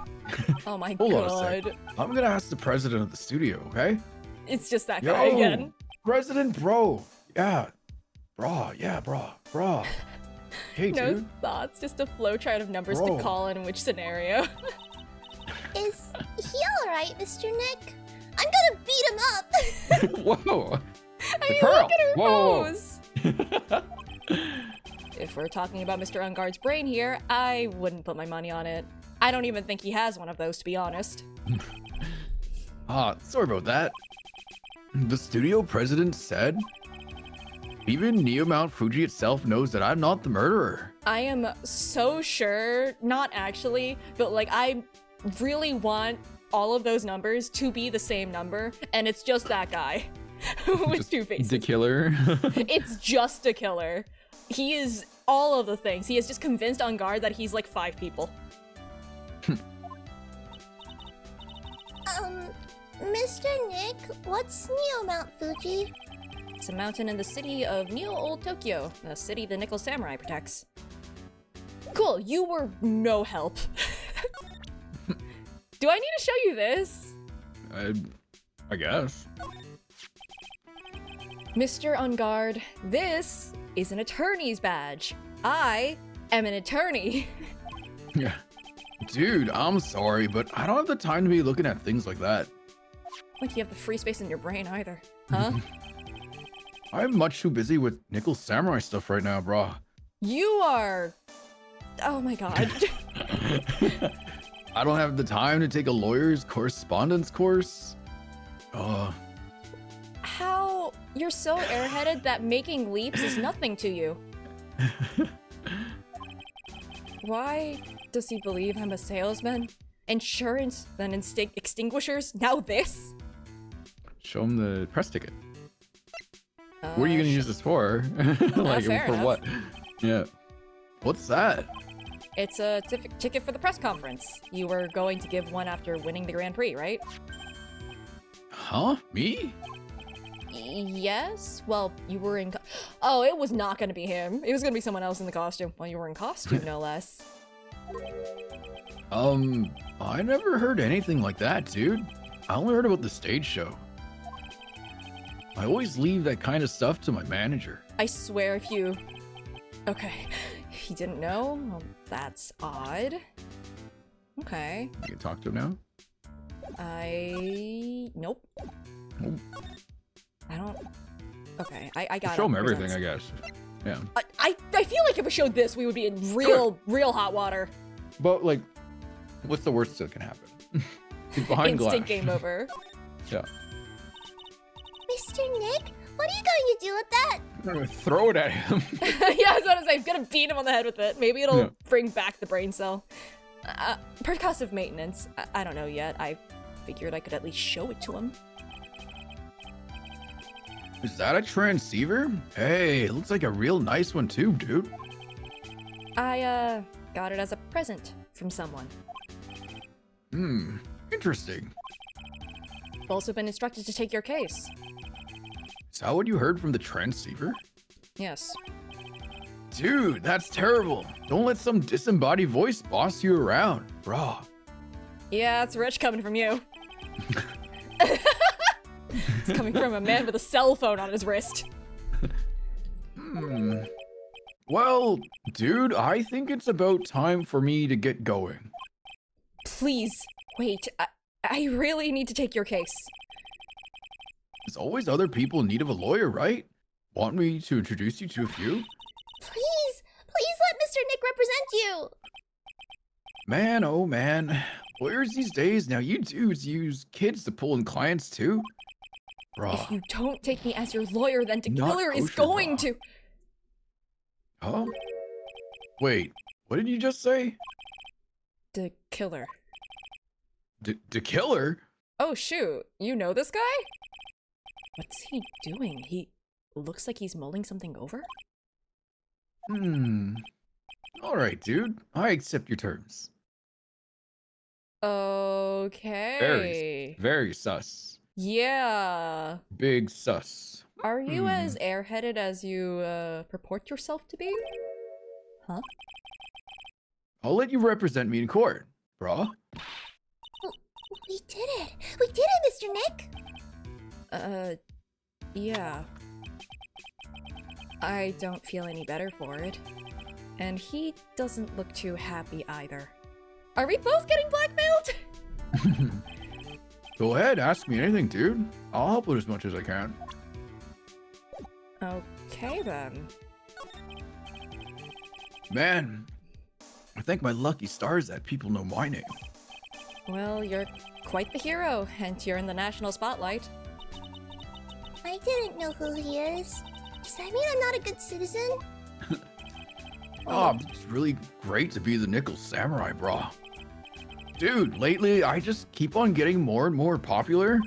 [SPEAKER 1] Oh my
[SPEAKER 6] Hold on a
[SPEAKER 1] god.
[SPEAKER 6] sec. I'm gonna ask the president of the studio, okay?
[SPEAKER 1] It's just that guy again.
[SPEAKER 6] President, bro. Yeah. Bro. Hey,
[SPEAKER 1] No
[SPEAKER 6] dude.
[SPEAKER 1] thoughts, just a flowchart of numbers
[SPEAKER 6] Bro.
[SPEAKER 1] to call in which scenario.
[SPEAKER 3] Is he alright, Mr. Nick? I'm gonna beat him up!
[SPEAKER 6] Whoa.
[SPEAKER 1] I mean,
[SPEAKER 6] Pearl.
[SPEAKER 1] look at her
[SPEAKER 6] Whoa.
[SPEAKER 1] pose! If we're talking about Mr. Ungard's brain here, I wouldn't put my money on it. I don't even think he has one of those, to be honest.
[SPEAKER 6] Sorry about that. The studio president said even Neo Mount Fuji itself knows that I'm not the murderer.
[SPEAKER 1] I am so sure, not actually, but like I really want all of those numbers to be the same number, and it's just that guy with
[SPEAKER 2] Just
[SPEAKER 1] two faces.
[SPEAKER 2] The killer.
[SPEAKER 1] It's just a killer. He is all of the things. He has just convinced Ungard that he's like 5 people.
[SPEAKER 3] Mr. Nick, what's Neo Mount Fuji?
[SPEAKER 1] It's a mountain in the city of Neo Old Tokyo, the city the Nickel Samurai protects. Cool, you were no help. Do I need to show you this?
[SPEAKER 2] I guess.
[SPEAKER 1] Mr. Ungard, this is an attorney's badge. I am an attorney.
[SPEAKER 6] Yeah. Dude, I'm sorry, but I don't have the time to be looking at things like that.
[SPEAKER 1] Like you have the free space in your brain either, huh?
[SPEAKER 6] I'm much too busy with Nickel Samurai stuff right now, bro.
[SPEAKER 1] You are... Oh my god.
[SPEAKER 6] I don't have the time to take a lawyer's correspondence course.
[SPEAKER 1] How... You're so airheaded that making leaps is nothing to you. Why does he believe I'm a salesman? Insurance, then extinguishers, now this?
[SPEAKER 2] Show him the press ticket. What are you gonna use this for? Like,
[SPEAKER 1] fair
[SPEAKER 2] for
[SPEAKER 1] enough.
[SPEAKER 2] what? Yeah.
[SPEAKER 6] What's that?
[SPEAKER 1] It's a ticket for the press conference. You were going to give one after winning the Grand Prix, right?
[SPEAKER 6] Huh? Me?
[SPEAKER 1] Yes? Well, you were in oh, it was not gonna be him. It was gonna be someone else in the costume. Well, you were in costume, no less.
[SPEAKER 6] I never heard anything like that, dude. I only heard about the stage show. I always leave that kind of stuff to my manager.
[SPEAKER 1] I swear if you... Okay. He didn't know? Well, that's odd. Okay.
[SPEAKER 2] You can talk to him now.
[SPEAKER 1] Nope.
[SPEAKER 2] Nope.
[SPEAKER 1] I don't... Okay, I got it.
[SPEAKER 2] Show him everything, I guess. Yeah.
[SPEAKER 1] I feel like if we showed this, we would be in real hot water.
[SPEAKER 2] But, like, what's the worst that can happen? He's behind glass.
[SPEAKER 1] Instant game over.
[SPEAKER 2] Yeah.
[SPEAKER 3] Mr. Nick, what are you going to do with that?
[SPEAKER 2] I'm gonna throw it at him.
[SPEAKER 1] Yeah, I was about to say, I'm gonna beat him on the head with it. Maybe it'll
[SPEAKER 2] Yeah.
[SPEAKER 1] bring back the brain cell. Percussive maintenance. I don't know yet. I figured I could at least show it to him.
[SPEAKER 6] Is that a transceiver? Hey, it looks like a real nice one too, dude.
[SPEAKER 1] I, got it as a present from someone.
[SPEAKER 6] Interesting.
[SPEAKER 1] I've also been instructed to take your case.
[SPEAKER 6] Is that what you heard from the transceiver?
[SPEAKER 1] Yes.
[SPEAKER 6] Dude, that's terrible. Don't let some disembodied voice boss you around, bro.
[SPEAKER 1] Yeah, it's rich coming from you. It's coming from a man with a cell phone on his wrist.
[SPEAKER 6] Well, dude, I think it's about time for me to get going.
[SPEAKER 1] Please, wait. I really need to take your case.
[SPEAKER 6] There's always other people in need of a lawyer, right? Want me to introduce you to a few?
[SPEAKER 3] Please let Mr. Nick represent you.
[SPEAKER 6] Man, oh man. Lawyers these days, now you dudes use kids to pull in clients too? Bruh.
[SPEAKER 1] If you don't take me as your lawyer, then the
[SPEAKER 6] Not
[SPEAKER 1] killer is
[SPEAKER 6] kosher,
[SPEAKER 1] going
[SPEAKER 6] bruh.
[SPEAKER 1] to...
[SPEAKER 6] Huh? Wait, what did you just say?
[SPEAKER 1] The killer.
[SPEAKER 6] The killer?
[SPEAKER 1] Oh shoot, you know this guy? What's he doing? He looks like he's mulling something over?
[SPEAKER 6] Alright, dude. I accept your terms.
[SPEAKER 1] Okay.
[SPEAKER 2] Very sus.
[SPEAKER 1] Yeah.
[SPEAKER 2] Big sus.
[SPEAKER 1] Are you as airheaded as you purport yourself to be? Huh?
[SPEAKER 6] I'll let you represent me in court, bruh.
[SPEAKER 3] We did it! We did it, Mr. Nick!
[SPEAKER 1] Yeah. I don't feel any better for it. And he doesn't look too happy either. Are we both getting blackmailed?
[SPEAKER 2] Go ahead, ask me anything, dude. I'll help with as much as I can.
[SPEAKER 1] Okay, then.
[SPEAKER 2] Man, I think my lucky stars that people know my name.
[SPEAKER 1] Well, you're quite the hero, and you're in the national spotlight.
[SPEAKER 3] I didn't know who he is. Does that mean I'm not a good citizen?
[SPEAKER 2] Oh, it's really great to be the Nickel Samurai, brah. Dude, lately I just keep on getting more and more popular.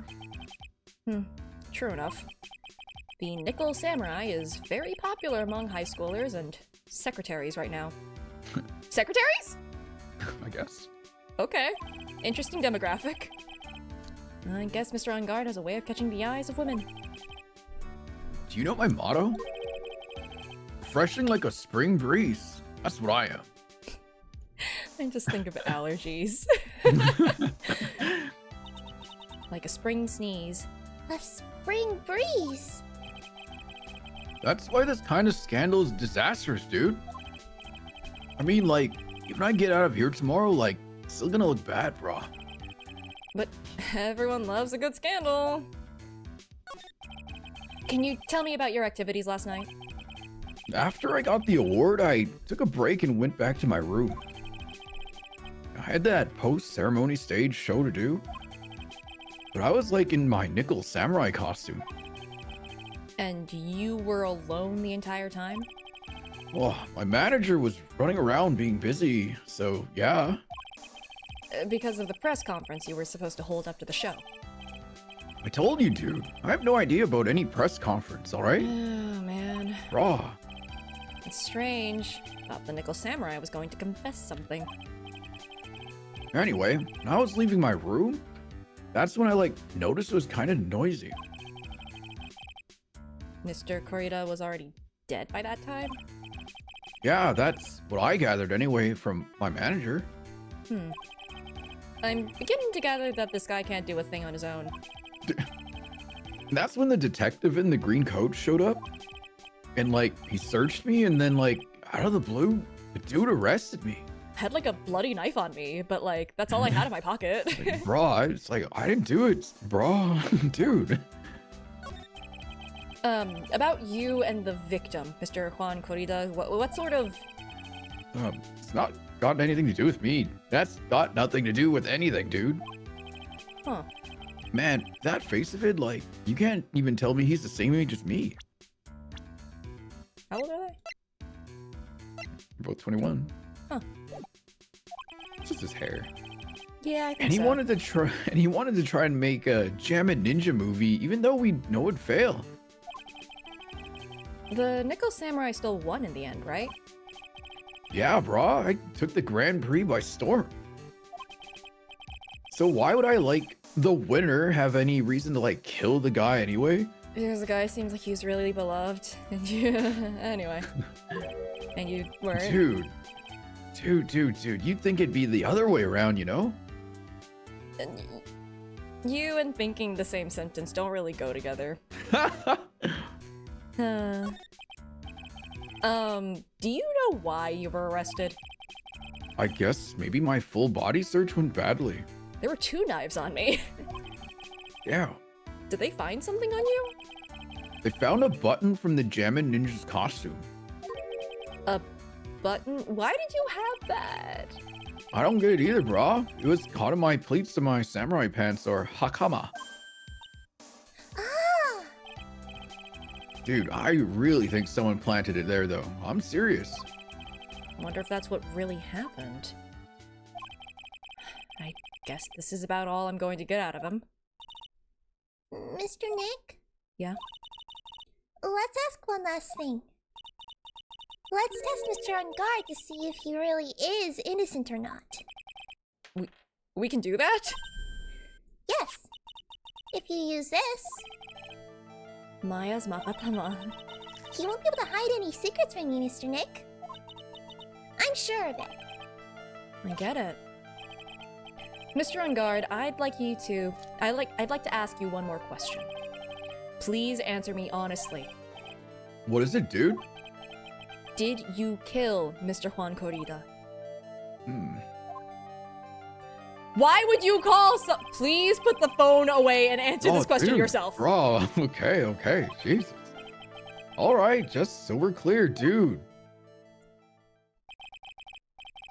[SPEAKER 1] True enough. The Nickel Samurai is very popular among high schoolers and secretaries right now. Secretaries?
[SPEAKER 2] I guess.
[SPEAKER 1] Okay. Interesting demographic. I guess Mr. On Guard has a way of catching the eyes of women.
[SPEAKER 2] Do you know my motto? Refreshing like a spring breeze. That's what I am.
[SPEAKER 1] I just think of allergies. Like a spring sneeze.
[SPEAKER 3] A spring breeze!
[SPEAKER 2] That's why this kind of scandal is disastrous, dude. I mean, like, even I get out of here tomorrow, like, it's still gonna look bad, brah.
[SPEAKER 1] But everyone loves a good scandal. Can you tell me about your activities last night?
[SPEAKER 2] After I got the award, I took a break and went back to my room. I had that post-ceremony stage show to do, but I was like in my Nickel Samurai costume.
[SPEAKER 1] And you were alone the entire time?
[SPEAKER 2] Well, my manager was running around being busy, so yeah.
[SPEAKER 1] Because of the press conference you were supposed to hold up to the show.
[SPEAKER 2] I told you, dude. I have no idea about any press conference, alright?
[SPEAKER 1] Oh, man.
[SPEAKER 2] Raw.
[SPEAKER 1] It's strange. Thought the Nickel Samurai was going to confess something.
[SPEAKER 2] Anyway, when I was leaving my room, that's when I, noticed it was kind of noisy.
[SPEAKER 1] Mr. Korida was already dead by that time?
[SPEAKER 2] Yeah, that's what I gathered anyway from my manager.
[SPEAKER 1] I'm beginning to gather that this guy can't do a thing on his own.
[SPEAKER 2] That's when the detective in the green coat showed up. And, he searched me, and then, out of the blue, the dude arrested me.
[SPEAKER 1] Had, a bloody knife on me, but, that's all I had in my pocket.
[SPEAKER 2] Brah, it's I didn't do it, brah, dude.
[SPEAKER 1] About you and the victim, Mr. Juan Corrida, what sort of...
[SPEAKER 2] It's not got anything to do with me. That's got nothing to do with anything, dude.
[SPEAKER 1] Huh.
[SPEAKER 2] Man, that face of it, you can't even tell me he's the same age as me.
[SPEAKER 1] How old are they?
[SPEAKER 2] We're both 21.
[SPEAKER 1] Huh.
[SPEAKER 2] It's just his hair.
[SPEAKER 1] Yeah, I think
[SPEAKER 2] and he wanted to try and make a Jammin' Ninja movie, even though we know it'd fail.
[SPEAKER 1] The Nickel Samurai still won in the end, right?
[SPEAKER 2] Yeah, brah. I took the Grand Prix by storm. So why would I, the winner have any reason to, kill the guy anyway?
[SPEAKER 1] Because the guy seems like he's really beloved. And you... anyway. And you weren't.
[SPEAKER 2] Dude. You'd think it'd be the other way around, you know?
[SPEAKER 1] You and thinking the same sentence don't really go together. Do you know why you were arrested?
[SPEAKER 2] I guess maybe my full body search went badly.
[SPEAKER 1] There were 2 knives on me.
[SPEAKER 2] Yeah.
[SPEAKER 1] Did they find something on you?
[SPEAKER 2] They found a button from the Jammin' Ninja's costume.
[SPEAKER 1] A button? Why did you have that?
[SPEAKER 2] I don't get it either, brah. It was caught in my pleats to my samurai pants, or hakama.
[SPEAKER 3] Ah!
[SPEAKER 2] Dude, I really think someone planted it there, though. I'm serious.
[SPEAKER 1] Wonder if that's what really happened. I guess this is about all I'm going to get out of him.
[SPEAKER 3] Mr. Nick?
[SPEAKER 1] Yeah?
[SPEAKER 3] Let's ask one last thing. Let's test Mr. On Guard to see if he really is innocent or not.
[SPEAKER 1] We can do that?
[SPEAKER 3] Yes. If you use this,
[SPEAKER 1] Maya's Mapatama.
[SPEAKER 3] he won't be able to hide any secrets from you, Mr. Nick. I'm sure of it.
[SPEAKER 1] I get it. Mr. On Guard, I'd like to ask you one more question. Please answer me honestly.
[SPEAKER 6] What is it, dude?
[SPEAKER 1] Did you kill Mr. Juan Corrida? Why would you call Please put the phone away and answer this question yourself.
[SPEAKER 6] Bro, okay, Jesus. All right, just so we're clear, dude.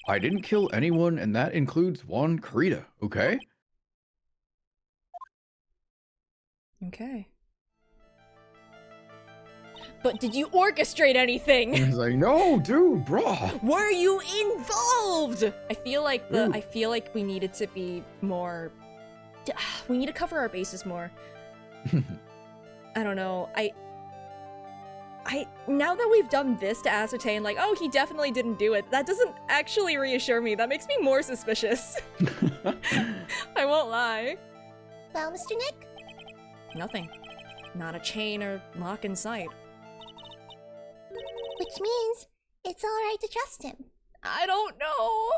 [SPEAKER 6] I didn't kill anyone, and that includes Juan Corrida, okay?
[SPEAKER 1] Okay. But did you orchestrate anything?
[SPEAKER 6] He's like, no, dude, bro.
[SPEAKER 1] Were you involved? I feel like we needed to be more. We need to cover our bases more. I don't know. Now that we've done this to ascertain, like, oh, he definitely didn't do it, that doesn't actually reassure me. That makes me more suspicious. I won't lie.
[SPEAKER 3] Well, Mr. Nick?
[SPEAKER 1] Nothing. Not a chain or lock in sight.
[SPEAKER 3] Which means it's alright to trust him.
[SPEAKER 1] I don't know.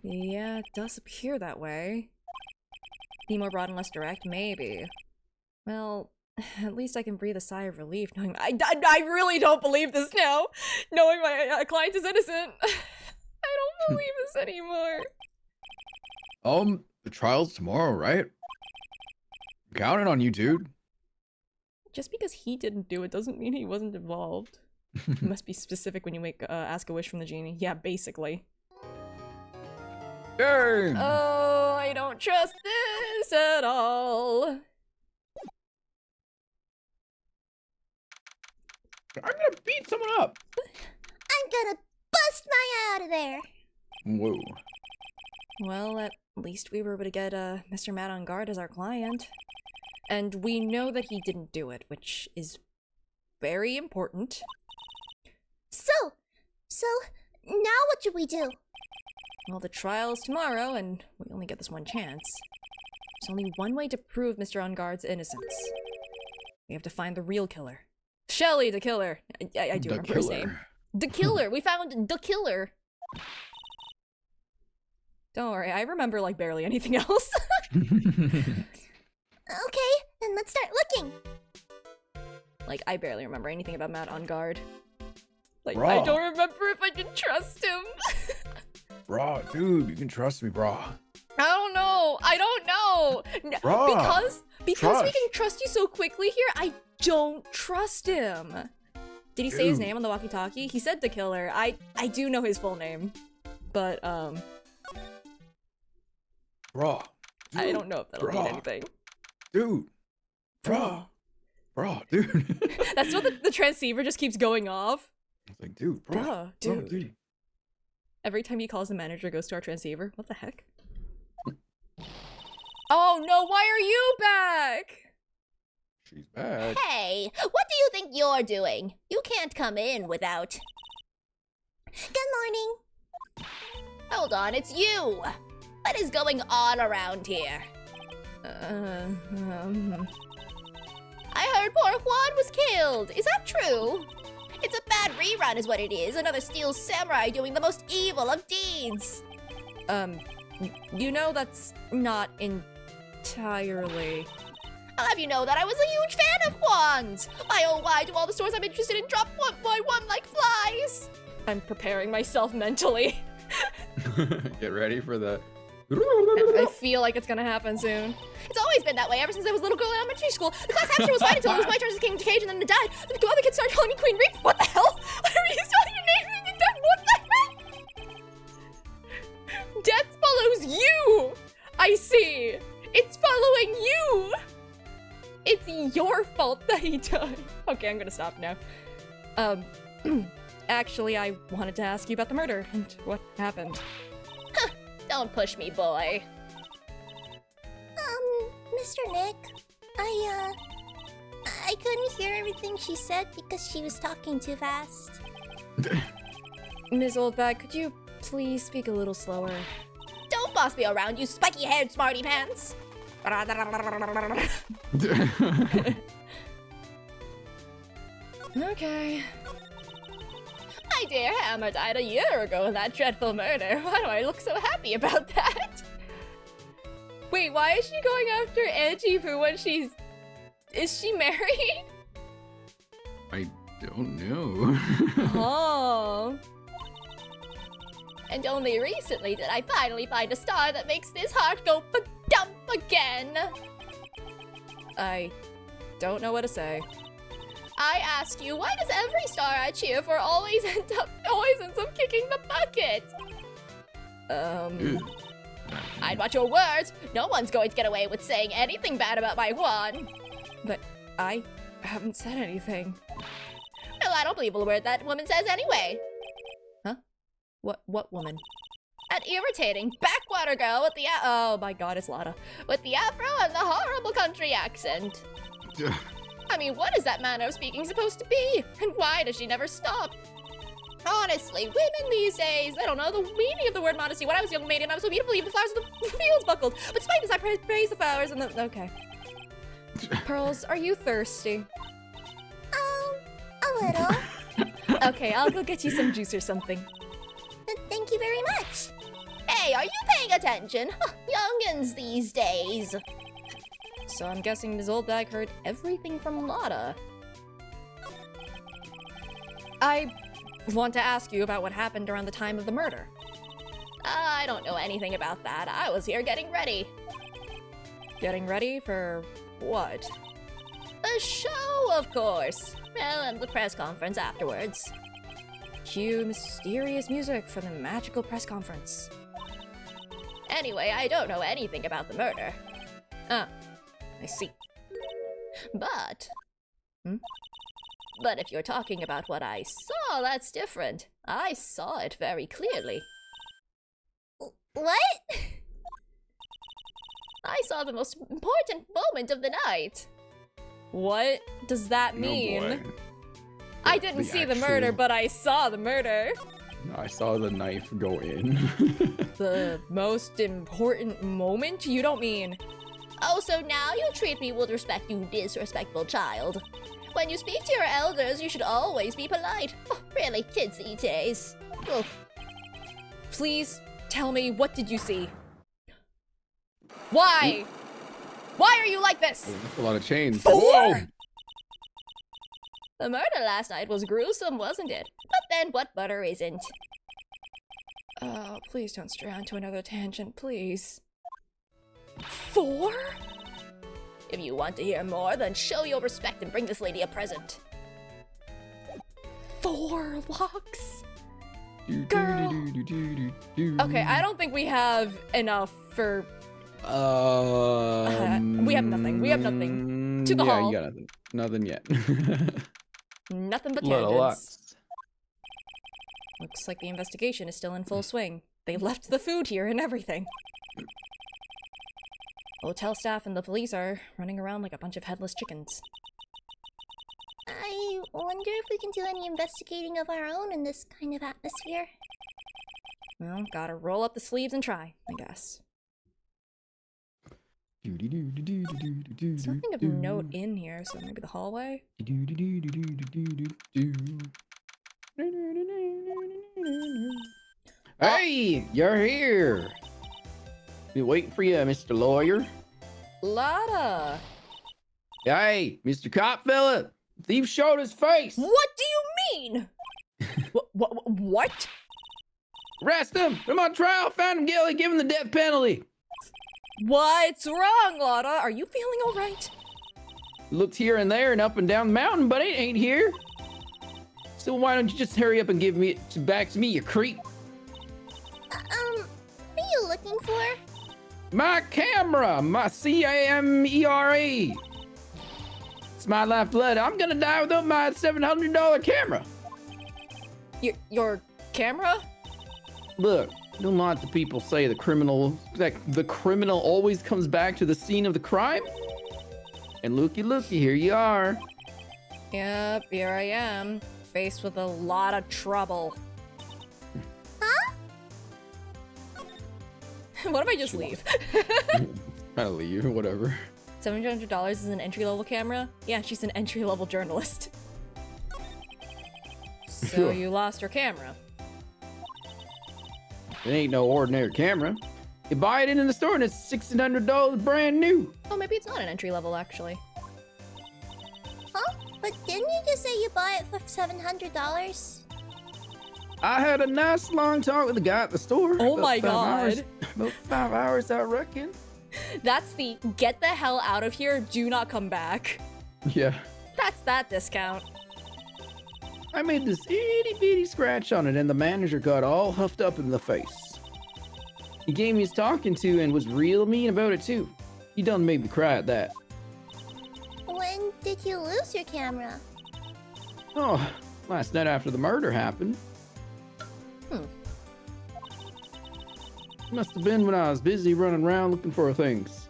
[SPEAKER 1] Yeah, it does appear that way. Be more broad and less direct, maybe. Well, at least I can breathe a sigh of relief knowing I really don't believe this now, knowing my client is innocent. I don't believe this anymore.
[SPEAKER 6] The trial's tomorrow, right? I'm counting on you, dude.
[SPEAKER 1] Just because he didn't do it doesn't mean he wasn't involved. You must be specific when you ask a wish from the genie. Yeah, basically.
[SPEAKER 6] Dang!
[SPEAKER 1] Oh, I don't trust this at all.
[SPEAKER 6] I'm gonna beat someone up.
[SPEAKER 3] I'm gonna bust my out of there.
[SPEAKER 6] Whoa.
[SPEAKER 1] Well, at least we were able to get Mr. Matt on Guard as our client. And we know that he didn't do it, which is very important.
[SPEAKER 3] So, now what should we do?
[SPEAKER 1] Well, the trial's tomorrow, and we only get this one chance. There's only one way to prove Mr. On Guard's innocence. We have to find the real killer. Shelly, the killer. I do remember his name. The killer! We found the killer! Don't worry, I remember, like, barely anything else.
[SPEAKER 3] Okay, then let's start looking.
[SPEAKER 1] Like, I barely remember anything about Matt On Guard. Like,
[SPEAKER 6] Bro.
[SPEAKER 1] I don't remember if I can trust him.
[SPEAKER 6] Bro, dude, you can trust me, bro.
[SPEAKER 1] I don't know.
[SPEAKER 6] Bro,
[SPEAKER 1] because we can trust you so quickly here, I don't trust him. Did he say his name on the walkie-talkie? He said the killer. I do know his full name. But,
[SPEAKER 6] Bro. Dude,
[SPEAKER 1] I don't know if that'll mean anything.
[SPEAKER 6] Dude. Bro, dude.
[SPEAKER 1] That's what the transceiver just keeps going off.
[SPEAKER 6] It's like, dude, bro. Dude.
[SPEAKER 1] Every time he calls the manager, goes to our transceiver. What the heck? Oh no, why are you back?
[SPEAKER 6] She's back.
[SPEAKER 3] Hey, what do you think you're doing? You can't come in without... Good morning. Hold on, it's you. What is going on around here? I heard poor Juan was killed. Is that true? It's a bad rerun is what it is. Another steel samurai doing the most evil of deeds.
[SPEAKER 1] You know that's not entirely...
[SPEAKER 3] I'll have you know that I was a huge fan of Juan's. Why do all the stores I'm interested in drop one by one like flies?
[SPEAKER 1] I'm preparing myself mentally.
[SPEAKER 6] Get ready for the...
[SPEAKER 1] I feel like it's gonna happen soon.
[SPEAKER 3] It's always been that way ever since I was a little girl in elementary school. The class hamster was fine until it was my turn as King Cage and then it died. The other kids started calling me Queen Reef. What the hell? Why are you spelling your name and then what the heck?
[SPEAKER 1] Death follows you! I see! It's following you! It's your fault that he died. Okay, I'm gonna stop now. Actually, I wanted to ask you about the murder and what happened.
[SPEAKER 3] Don't push me, boy. Mr. Nick, I couldn't hear everything she said because she was talking too fast.
[SPEAKER 1] Ms. Oldback, could you please speak a little slower?
[SPEAKER 3] Don't boss me around, you spiky-haired smarty pants!
[SPEAKER 1] Okay.
[SPEAKER 3] My dear Hammer died a year ago in that dreadful murder. Why do I look so happy about that?
[SPEAKER 1] Wait, why is she going after Antifu when she's... Is she married?
[SPEAKER 2] I don't know.
[SPEAKER 1] Oh.
[SPEAKER 3] And only recently did I finally find a star that makes this heart go ba-dump again.
[SPEAKER 1] I don't know what to say.
[SPEAKER 3] I ask you, why does every star I cheer for always ends up kicking the bucket? I'd watch your words. No one's going to get away with saying anything bad about my Juan.
[SPEAKER 1] But I haven't said anything.
[SPEAKER 3] Well, I don't believe a word that woman says anyway.
[SPEAKER 1] Huh? What woman?
[SPEAKER 3] That irritating backwater girl with the oh my god, it's Lotta. With the afro and the horrible country accent. I mean, what is that manner of speaking supposed to be? And why does she never stop? Honestly, women these days, they don't know the meaning of the word modesty. When I was a young maiden, I was so beautiful, even the flowers of the fields buckled. But despite this, I praise the flowers and the... Okay.
[SPEAKER 1] Pearls, are you thirsty?
[SPEAKER 3] A little.
[SPEAKER 1] Okay, I'll go get you some juice or something.
[SPEAKER 3] Thank you very much. Hey, are you paying attention? Youngins these days.
[SPEAKER 1] So I'm guessing Ms. Oldbag heard everything from Lotta. I want to ask you about what happened around the time of the murder.
[SPEAKER 3] I don't know anything about that. I was here getting ready.
[SPEAKER 1] Getting ready for what?
[SPEAKER 3] The show, of course. Well, and the press conference afterwards.
[SPEAKER 1] Cue mysterious music for the magical press conference.
[SPEAKER 3] Anyway, I don't know anything about the murder.
[SPEAKER 1] Ah, I see.
[SPEAKER 3] But... But if you're talking about what I saw, that's different. I saw it very clearly. What? I saw the most important moment of the night.
[SPEAKER 1] What does that mean?
[SPEAKER 2] Oh boy.
[SPEAKER 1] I didn't see the murder, but I saw the murder.
[SPEAKER 2] I saw the knife go in.
[SPEAKER 1] The most important moment? You don't mean...
[SPEAKER 3] Oh, so now you treat me with respect, you disrespectful child. When you speak to your elders, you should always be polite. Oh, really, kids these days. Ugh.
[SPEAKER 1] Please tell me, what did you see? Why? Why are you like this?
[SPEAKER 2] Oh, that's a lot of chains.
[SPEAKER 1] 4?
[SPEAKER 2] Whoa!
[SPEAKER 3] The murder last night was gruesome, wasn't it? But then what butter isn't?
[SPEAKER 1] Oh, please don't stray onto another tangent, please. 4?
[SPEAKER 3] If you want to hear more, then show your respect and bring this lady a present.
[SPEAKER 1] 4 locks? Girl. Okay, I don't think we have enough for... we have nothing. We have nothing. To the hall.
[SPEAKER 2] Yeah, you got nothing. Nothing yet.
[SPEAKER 1] Nothing but
[SPEAKER 2] Little
[SPEAKER 1] tangents. Looks like the investigation is still in full swing. They left the food here and everything. Hotel staff and the police are running around like a bunch of headless chickens.
[SPEAKER 3] I wonder if we can do any investigating of our own in this kind of atmosphere.
[SPEAKER 1] Well, gotta roll up the sleeves and try, I guess. There's nothing of note in here, so maybe the hallway?
[SPEAKER 6] Hey, you're here. Been waiting for you, Mr. Lawyer.
[SPEAKER 1] Lotta!
[SPEAKER 6] Hey, Mr. Cop fella, thief showed his face.
[SPEAKER 1] What do you mean? What?
[SPEAKER 6] Arrest him. I'm on trial. Found him guilty. Give him the death penalty.
[SPEAKER 1] What's wrong, Lotta? Are you feeling all right?
[SPEAKER 6] Looked here and there and up and down the mountain, but it ain't here. So why don't you just hurry up and give me it back to me, you creep?
[SPEAKER 3] What are you looking for?
[SPEAKER 6] My camera, my CAMERA. It's my lifeblood. I'm gonna die without my $700 camera.
[SPEAKER 1] Your camera?
[SPEAKER 6] Look, don't lots of people say the criminal always comes back to the scene of the crime. And looky, here you are.
[SPEAKER 1] Yep, here I am, faced with a lot of trouble.
[SPEAKER 3] Huh?
[SPEAKER 1] What if I just leave?
[SPEAKER 2] I'll leave, whatever.
[SPEAKER 1] $700 is an entry-level camera? Yeah, she's an entry-level journalist. So you lost your camera.
[SPEAKER 6] It ain't no ordinary camera. You buy it in the store and it's $1,600 brand new.
[SPEAKER 1] Oh, maybe it's not an entry level, actually.
[SPEAKER 3] Huh? But didn't you just say you bought it for $700?
[SPEAKER 6] I had a nice long talk with the guy at the store.
[SPEAKER 1] Oh my god.
[SPEAKER 6] About 5 hours, I reckon.
[SPEAKER 1] That's the get the hell out of here, do not come back.
[SPEAKER 6] Yeah.
[SPEAKER 1] That's that discount.
[SPEAKER 6] I made this itty bitty scratch on it and the manager got all huffed up in the face. He gave me his talking to and was real mean about it too. He done made me cry at that.
[SPEAKER 3] When did you lose your camera?
[SPEAKER 6] Oh, last night after the murder happened. Must have been when I was busy running around looking for things.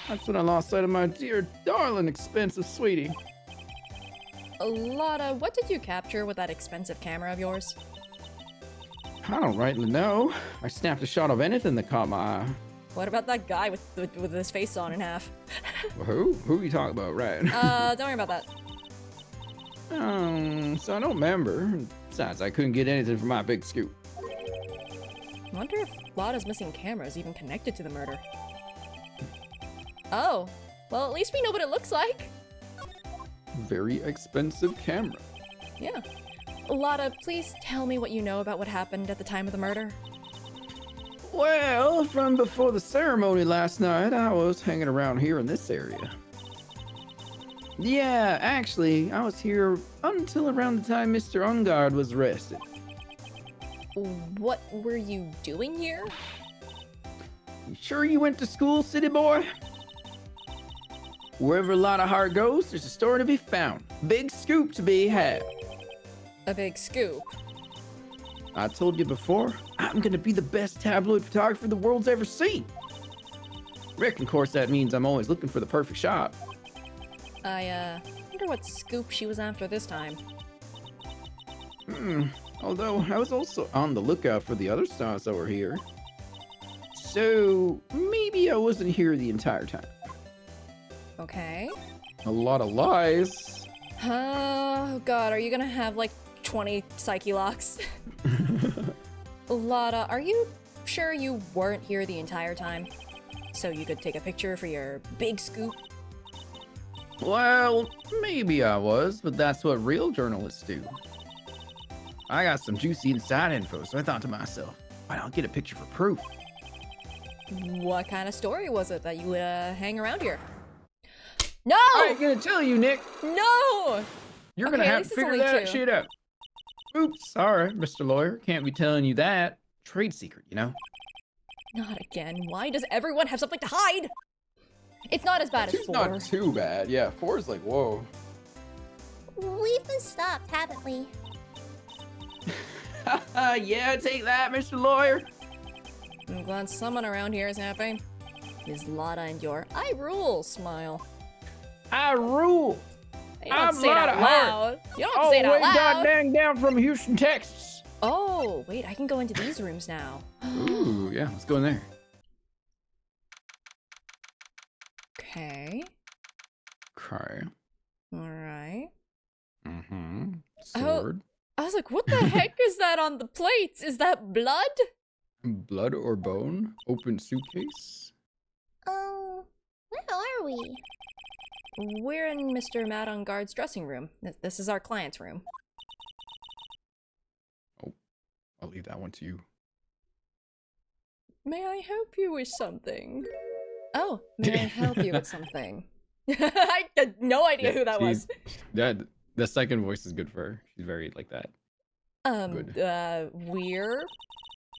[SPEAKER 6] That's when I lost sight of my dear, darling, expensive sweetie.
[SPEAKER 1] Lotta, what did you capture with that expensive camera of yours?
[SPEAKER 6] I don't rightly know. I snapped a shot of anything that caught my eye.
[SPEAKER 1] What about that guy with his face sawn in half?
[SPEAKER 6] Who? Who are you talking about, right?
[SPEAKER 1] Don't worry about that.
[SPEAKER 6] So I don't remember. Besides, I couldn't get anything from my big scoop.
[SPEAKER 1] I wonder if Lotta's missing camera is even connected to the murder. Oh, well, at least we know what it looks like.
[SPEAKER 6] Very expensive camera.
[SPEAKER 1] Yeah. Lotta, please tell me what you know about what happened at the time of the murder.
[SPEAKER 6] Well, from before the ceremony last night, I was hanging around here in this area. Yeah, actually, I was here until around the time Mr. Ungard was arrested.
[SPEAKER 1] What were you doing here?
[SPEAKER 6] You sure you went to school, city boy? Wherever a lot of heart goes, there's a story to be found. Big scoop to be had.
[SPEAKER 1] A big scoop?
[SPEAKER 6] I told you before, I'm gonna be the best tabloid photographer the world's ever seen. Reckon, of course, that means I'm always looking for the perfect shot.
[SPEAKER 1] I wonder what scoop she was after this time.
[SPEAKER 6] Although, I was also on the lookout for the other stars that were here. So, maybe I wasn't here the entire time.
[SPEAKER 1] Okay.
[SPEAKER 6] A lot of lies.
[SPEAKER 1] Oh god, are you gonna have like 20 psyche locks? Lotta, are you sure you weren't here the entire time? So you could take a picture for your big scoop?
[SPEAKER 6] Well, maybe I was, but that's what real journalists do. I got some juicy inside info, so I thought to myself, why not get a picture for proof?
[SPEAKER 1] What kind of story was it that you would hang around here? No!
[SPEAKER 6] I ain't gonna tell you, Nick.
[SPEAKER 1] No!
[SPEAKER 6] You're gonna have to figure that shit out. Oops, sorry, Mr. Lawyer. Can't be telling you that. Trade secret, you know?
[SPEAKER 1] Not again. Why does everyone have something to hide? It's not as bad as 4.
[SPEAKER 6] It's not too bad. Yeah, 4 is like, whoa.
[SPEAKER 3] We've been stopped, haven't we?
[SPEAKER 6] Yeah, take that, Mr. Lawyer.
[SPEAKER 1] I'm glad someone around here is happy. Is Lotta and your I rule smile.
[SPEAKER 6] I rule.
[SPEAKER 1] You don't say it out loud. You don't say it out loud.
[SPEAKER 6] Goddamn down from Houston, Texas.
[SPEAKER 1] Oh, wait, I can go into these rooms now.
[SPEAKER 6] Ooh, yeah, let's go in there.
[SPEAKER 1] Okay.
[SPEAKER 6] Okay.
[SPEAKER 1] Alright.
[SPEAKER 6] Sword.
[SPEAKER 1] I was like, what the heck is that on the plates? Is that blood?
[SPEAKER 6] Blood or bone? Open suitcase?
[SPEAKER 3] Oh, where are we?
[SPEAKER 1] We're in Mr. Madonguard's dressing room. This is our client's room.
[SPEAKER 6] Oh, I'll leave that one to you.
[SPEAKER 1] May I help you with something? Oh, may I help you with something? I had no idea who that was.
[SPEAKER 6] Yeah, the second voice is good for her. She's very like that.
[SPEAKER 1] We're...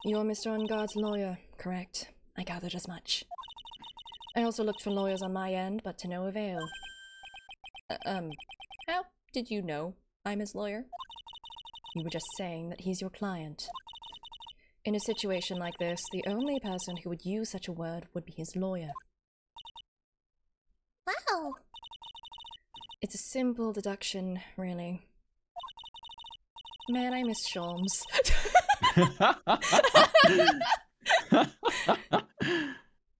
[SPEAKER 1] You're Mr. Ungard's lawyer, correct? I gathered as much. I also looked for lawyers on my end, but to no avail. How did you know I'm his lawyer? You were just saying that he's your client. In a situation like this, the only person who would use such a word would be his lawyer.
[SPEAKER 3] Wow.
[SPEAKER 1] It's a simple deduction, really. Man, I miss Sholmes.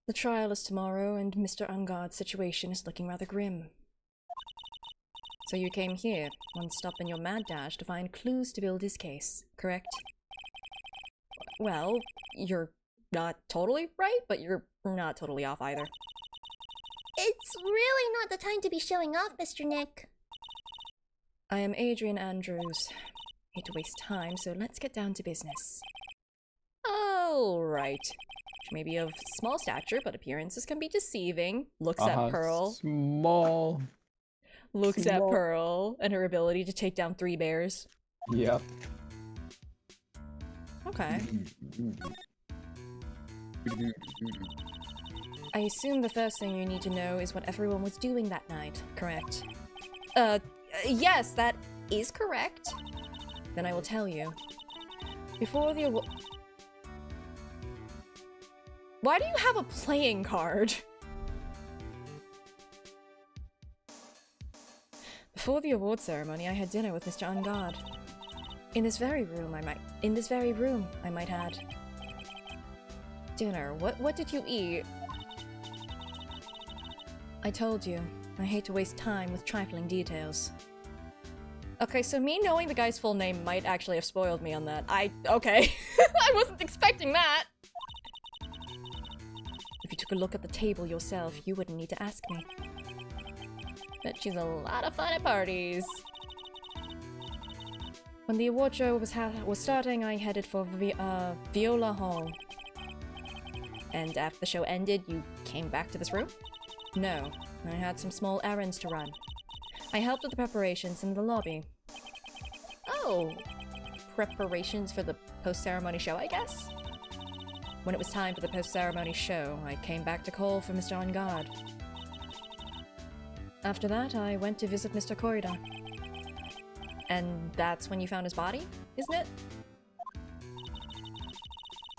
[SPEAKER 1] The trial is tomorrow, and Mr. Ungard's situation is looking rather grim. So you came here, one stop in your mad dash, to find clues to build his case, correct? Well, you're not totally right, but you're not totally off either.
[SPEAKER 3] It's really not the time to be showing off, Mr. Nick.
[SPEAKER 1] I am Adrian Andrews. Hate to waste time, so let's get down to business. Alright. She may be of small stature, but appearances can be deceiving. Looks at Pearl.
[SPEAKER 2] Small.
[SPEAKER 1] Looks at Pearl and her ability to take down 3 bears.
[SPEAKER 2] Yep.
[SPEAKER 1] Okay. I assume the first thing you need to know is what everyone was doing that night, correct? Yes, that is correct. Then I will tell you. Before the award... Why do you have a playing card? Before the award ceremony, I had dinner with Mr. Ungard. In this very room, I might add. Dinner. What did you eat? I told you. I hate to waste time with trifling details. Okay, so me knowing the guy's full name might actually have spoiled me on that. Okay. I wasn't expecting that! If you took a look at the table yourself, you wouldn't need to ask me. Bet she's a lot of fun at parties. When the award show was starting, I headed for Viola Hall. And after the show ended, you came back to this room? No, I had some small errands to run. I helped with the preparations in the lobby. Oh, preparations for the post-ceremony show, I guess? When it was time for the post-ceremony show, I came back to call for Mr. Ungard. After that, I went to visit Mr. Corrida. And that's when you found his body, isn't it?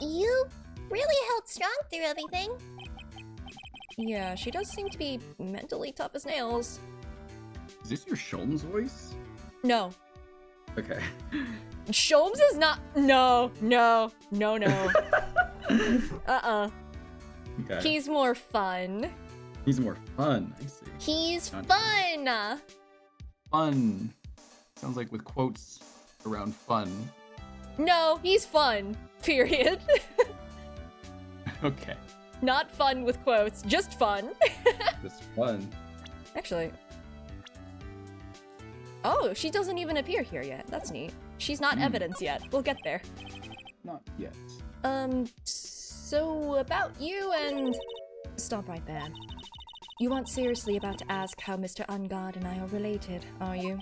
[SPEAKER 3] You really held strong through everything.
[SPEAKER 1] Yeah, she does seem to be mentally tough as nails.
[SPEAKER 2] Is this your Sholmes voice?
[SPEAKER 1] No.
[SPEAKER 2] Okay.
[SPEAKER 1] Sholmes is not. No.
[SPEAKER 2] Okay.
[SPEAKER 1] He's more fun.
[SPEAKER 2] He's more fun, I see.
[SPEAKER 1] He's
[SPEAKER 2] Not
[SPEAKER 1] fun!
[SPEAKER 2] Fun. Sounds like with quotes around fun.
[SPEAKER 1] No, he's fun. Period.
[SPEAKER 2] Okay.
[SPEAKER 1] Not fun with quotes, just fun.
[SPEAKER 2] Just fun.
[SPEAKER 1] Actually. Oh, she doesn't even appear here yet. That's neat. She's not evidence yet. We'll get there.
[SPEAKER 2] Not yet.
[SPEAKER 1] So about you and... Stop right there. You aren't seriously about to ask how Mr. Ungard and I are related, are you?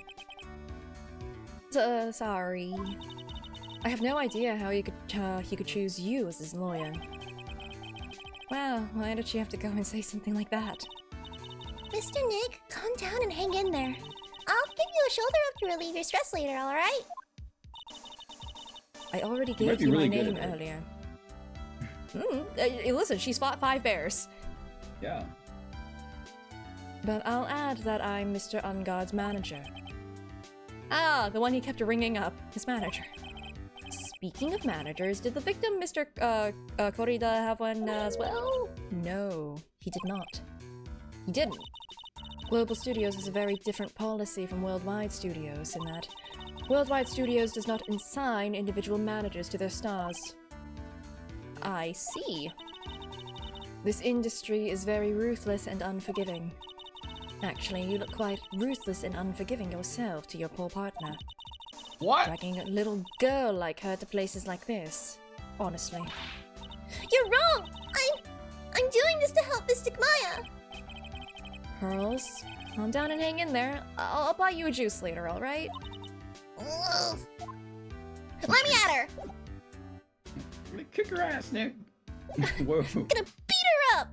[SPEAKER 1] Sorry. I have no idea how he could choose you as his lawyer. Wow, why did she have to go and say something like that?
[SPEAKER 3] Mr. Nick, calm down and hang in there. I'll give you a shoulder up to relieve your stress later, alright?
[SPEAKER 1] I already gave you my name earlier. Listen, she's fought 5 bears.
[SPEAKER 2] Yeah.
[SPEAKER 1] But I'll add that I'm Mr. Ungard's manager. Ah, the one he kept ringing up. His manager. Speaking of managers, did the victim, Mr. Corrida, have one as well? No, he did not. He didn't. Global Studios has a very different policy from Worldwide Studios in that Worldwide Studios does not assign individual managers to their stars. I see. This industry is very ruthless and unforgiving. Actually, you look quite ruthless and unforgiving yourself to your poor partner.
[SPEAKER 2] What?
[SPEAKER 1] Dragging a little girl like her to places like this. Honestly.
[SPEAKER 3] You're wrong! I'm doing this to help Mystic Maya!
[SPEAKER 1] Pearls, calm down and hang in there. I'll buy you a juice later, alright?
[SPEAKER 3] Let me at her!
[SPEAKER 2] I'm gonna kick her ass, Nick. Whoa.
[SPEAKER 3] Gonna beat her up!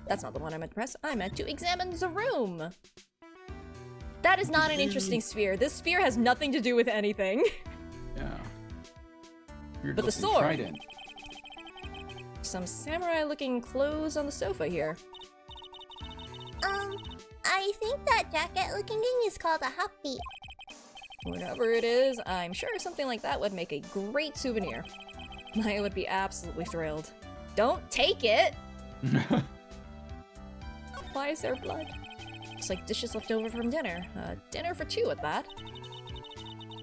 [SPEAKER 1] That's not the one I meant to press. I meant to examine the room. That is not an interesting sphere. This sphere has nothing to do with anything.
[SPEAKER 2] Yeah.
[SPEAKER 1] But the sword. Trident. Some samurai-looking clothes on the sofa here.
[SPEAKER 3] I think that jacket-looking thing is called a happy.
[SPEAKER 1] Whatever it is, I'm sure something like that would make a great souvenir. I would be absolutely thrilled. Don't take it! Why is there blood? Looks like dishes left over from dinner. Dinner for 2 at that.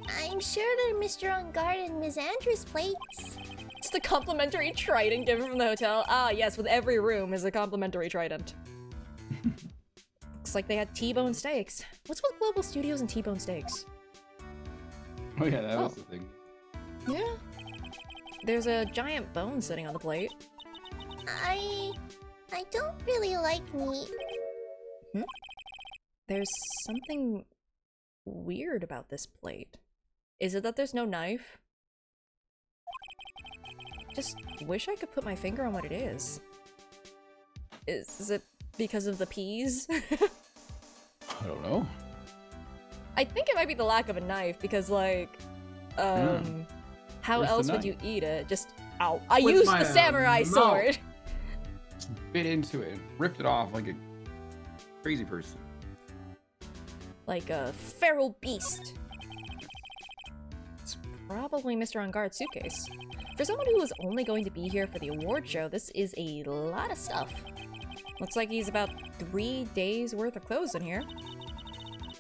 [SPEAKER 3] I'm sure they're Mr. On Guard and Ms. Andrews' plates.
[SPEAKER 1] It's the complimentary trident given from the hotel. Ah, yes, with every room is a complimentary trident. Looks like they had T-bone steaks. What's with Global Studios and T-bone steaks?
[SPEAKER 2] Oh yeah, that was the thing.
[SPEAKER 1] Yeah. There's a giant bone sitting on the plate.
[SPEAKER 3] I don't really like meat.
[SPEAKER 1] There's something weird about this plate. Is it that there's no knife? Just wish I could put my finger on what it is. Is it because of the peas?
[SPEAKER 2] I don't know.
[SPEAKER 1] I think it might be the lack of a knife because, like, how
[SPEAKER 2] Where's
[SPEAKER 1] else
[SPEAKER 2] the
[SPEAKER 1] would you
[SPEAKER 2] knife?
[SPEAKER 1] eat it? Just, ow. I
[SPEAKER 2] With
[SPEAKER 1] used
[SPEAKER 2] my
[SPEAKER 1] the samurai
[SPEAKER 2] mouth.
[SPEAKER 1] sword!
[SPEAKER 2] Just bit into it, ripped it off like a crazy person.
[SPEAKER 1] Like a feral beast. It's probably Mr. On Guard's suitcase. For someone who was only going to be here for the award show, this is a lot of stuff. Looks like he's about 3 days worth of clothes in here.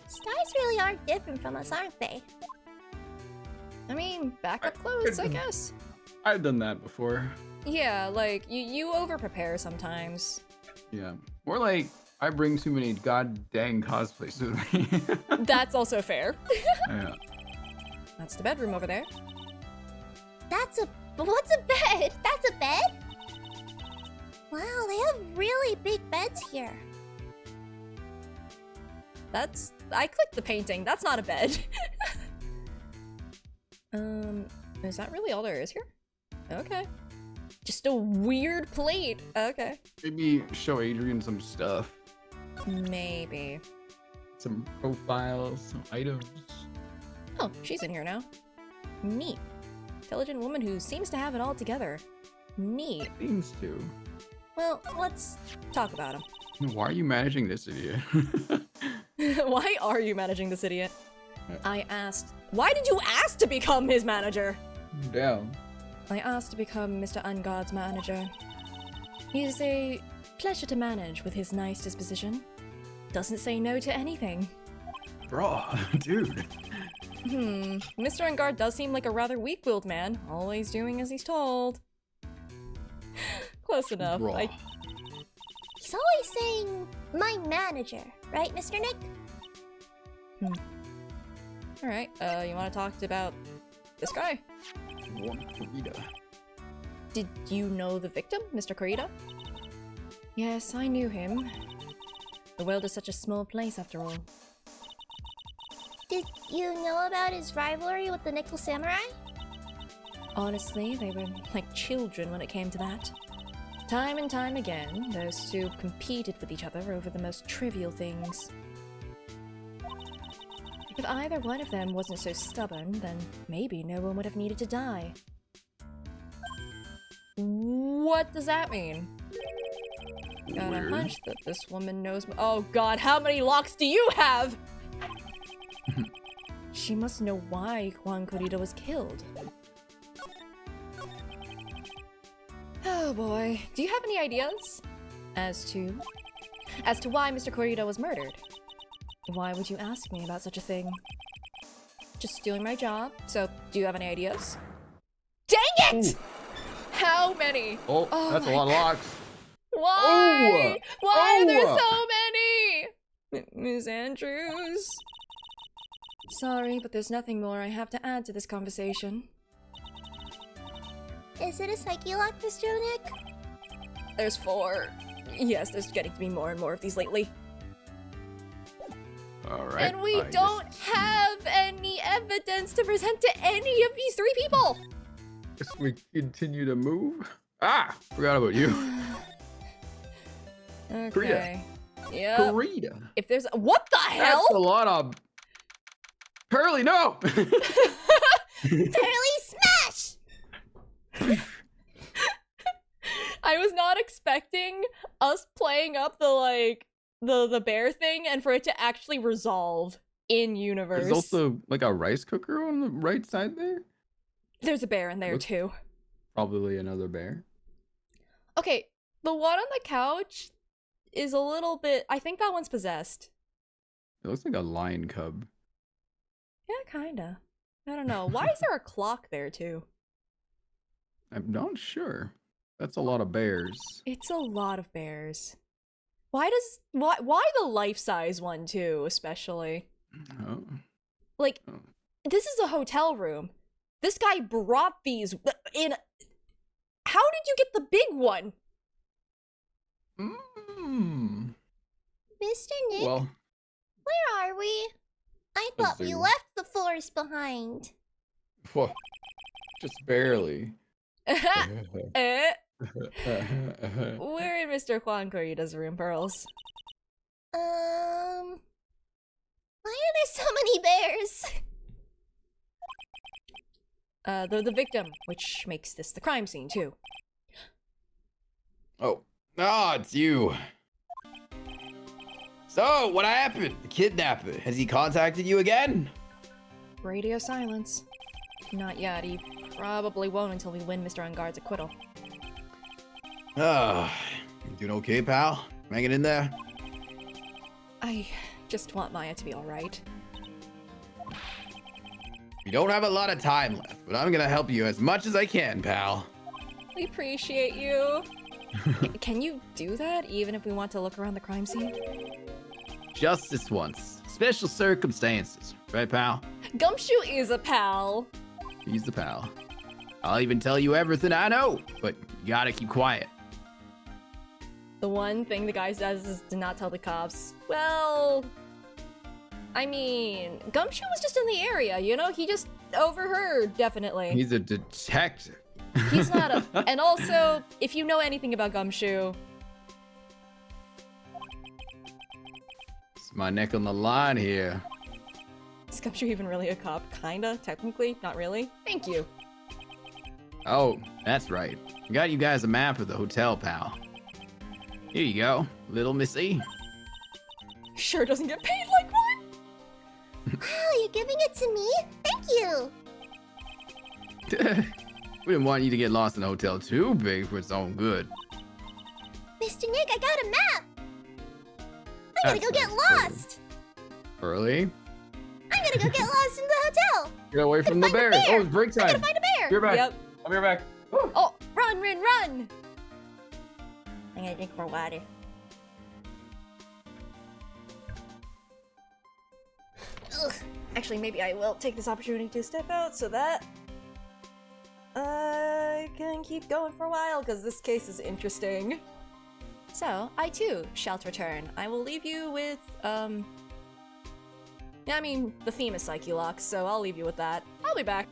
[SPEAKER 3] Stars really are different from us, aren't they?
[SPEAKER 1] I mean, backup clothes, I guess.
[SPEAKER 2] I've done that before.
[SPEAKER 1] Yeah, like, you over-prepare sometimes.
[SPEAKER 2] Yeah. More like, I bring too many god dang cosplays with me.
[SPEAKER 1] That's also fair.
[SPEAKER 2] Yeah.
[SPEAKER 1] That's the bedroom over there.
[SPEAKER 3] What's a bed? That's a bed? Wow, they have really big beds here.
[SPEAKER 1] I clicked the painting. That's not a bed. Is that really all there is here? Okay. Just a weird plate. Okay.
[SPEAKER 2] Maybe show Adrian some stuff.
[SPEAKER 1] Maybe.
[SPEAKER 2] Some profiles, some items.
[SPEAKER 1] Oh, she's in here now. Neat. Intelligent woman who seems to have it all together. Neat.
[SPEAKER 2] Seems to.
[SPEAKER 1] Well, let's talk about him.
[SPEAKER 2] Why are you managing this idiot?
[SPEAKER 1] Why are you managing this idiot?
[SPEAKER 2] Yeah.
[SPEAKER 1] I asked. Why did you ask to become his manager?
[SPEAKER 2] Down.
[SPEAKER 1] I asked to become Mr. Ungod's manager. He is a pleasure to manage with his nice disposition. Doesn't say no to anything.
[SPEAKER 2] Bro, dude.
[SPEAKER 1] Mr. Ungard does seem like a rather weak-willed man, always doing as he's told. Close enough.
[SPEAKER 2] Bro.
[SPEAKER 3] He's always saying, my manager, right, Mr. Nick?
[SPEAKER 1] Alright, you want to talk about this guy? Did you know the victim, Mr. Kurita? Yes, I knew him. The world is such a small place after all.
[SPEAKER 3] Did you know about his rivalry with the Nickel Samurai?
[SPEAKER 1] Honestly, they were like children when it came to that. Time and time again, those two competed with each other over the most trivial things. If either one of them wasn't so stubborn, then maybe no one would have needed to die. What does that mean? Got a hunch that this woman knows. Oh god, how many locks do you have? She must know why Juan Kurita was killed. Oh boy. Do you have any ideas? As to why Mr. Kurita was murdered? Why would you ask me about such a thing? Just doing my job, so do you have any ideas? Dang it! Ooh. How many?
[SPEAKER 2] Oh, that's a lot of locks.
[SPEAKER 1] Why? Why are there so many? Ms. Andrews? Sorry, but there's nothing more I have to add to this conversation.
[SPEAKER 3] Is it a psyche lock, Mr. Nick?
[SPEAKER 1] There's 4. Yes, there's getting to be more and more of these lately.
[SPEAKER 2] Alright.
[SPEAKER 1] And we don't have any evidence to present to any of these 3 people!
[SPEAKER 2] Guess we continue to move. Ah! Forgot about you.
[SPEAKER 1] Okay. Yeah.
[SPEAKER 2] Kurita.
[SPEAKER 1] If there's what the hell?
[SPEAKER 2] That's a lot of Pearly, no!
[SPEAKER 3] Pearly smash!
[SPEAKER 1] I was not expecting us playing up the bear thing and for it to actually resolve in universe.
[SPEAKER 2] There's also like a rice cooker on the right side there.
[SPEAKER 1] There's a bear in there too.
[SPEAKER 2] Probably another bear.
[SPEAKER 1] Okay, the one on the couch is a little bit. I think that one's possessed.
[SPEAKER 2] It looks like a lion cub.
[SPEAKER 1] Yeah, kinda. I don't know. Why is there a clock there too?
[SPEAKER 2] I'm not sure. That's a lot of bears.
[SPEAKER 1] It's a lot of bears. Why the life-size one too, especially?
[SPEAKER 2] Oh.
[SPEAKER 1] Like, this is a hotel room. This guy brought these in. How did you get the big one?
[SPEAKER 3] Mr. Nick,
[SPEAKER 2] Well,
[SPEAKER 3] where are we? I thought we left the forest behind.
[SPEAKER 2] Just barely.
[SPEAKER 1] We're in Mr. Juan Corrida's room, Pearls.
[SPEAKER 3] Why are there so many bears?
[SPEAKER 1] They're the victim, which makes this the crime scene, too.
[SPEAKER 6] Oh. Ah, it's you. So, what happened? The kidnapper. Has he contacted you again?
[SPEAKER 1] Radio silence. Not yet. He probably won't until we win Mr. Ungard's acquittal.
[SPEAKER 6] You doing okay, pal? Hanging in there?
[SPEAKER 1] I just want Maya to be alright.
[SPEAKER 6] We don't have a lot of time left, but I'm gonna help you as much as I can, pal.
[SPEAKER 1] We appreciate you. Can you do that, even if we want to look around the crime scene?
[SPEAKER 6] Just this once. Special circumstances. Right, pal?
[SPEAKER 1] Gumshoe is a pal.
[SPEAKER 6] He's the pal. I'll even tell you everything I know, but you gotta keep quiet.
[SPEAKER 1] The one thing the guy says is to not tell the cops. Well, I mean, Gumshoe was just in the area, you know? He just overheard, definitely.
[SPEAKER 2] He's a detective.
[SPEAKER 1] He's not a... And also, if you know anything about Gumshoe...
[SPEAKER 2] It's my neck on the line here.
[SPEAKER 1] Is Gumshoe even really a cop? Kinda, technically, not really. Thank you.
[SPEAKER 6] Oh, that's right. I got you guys a map of the hotel, pal. Here you go, little missy.
[SPEAKER 1] Sure doesn't get paid like one!
[SPEAKER 3] Oh, you're giving it to me? Thank you!
[SPEAKER 6] We didn't want you to get lost in a hotel too big for its own good.
[SPEAKER 3] Mr. Nick, I got a map! I'm gonna go get lost!
[SPEAKER 2] Early?
[SPEAKER 3] I'm gonna go get lost in the hotel!
[SPEAKER 2] Get away from the bears! Oh, it's break time!
[SPEAKER 3] I'm gonna find a bear!
[SPEAKER 2] You're back!
[SPEAKER 1] Yep.
[SPEAKER 2] I'll be right back!
[SPEAKER 1] Oh, run, run, run!
[SPEAKER 3] I'm gonna drink more water.
[SPEAKER 1] Ugh. Actually, maybe I will take this opportunity to step out so that I can keep going for a while, because this case is interesting. So, I too shall return. I will leave you with, I mean, the theme is Psyche Locks, so I'll leave you with that. I'll be back.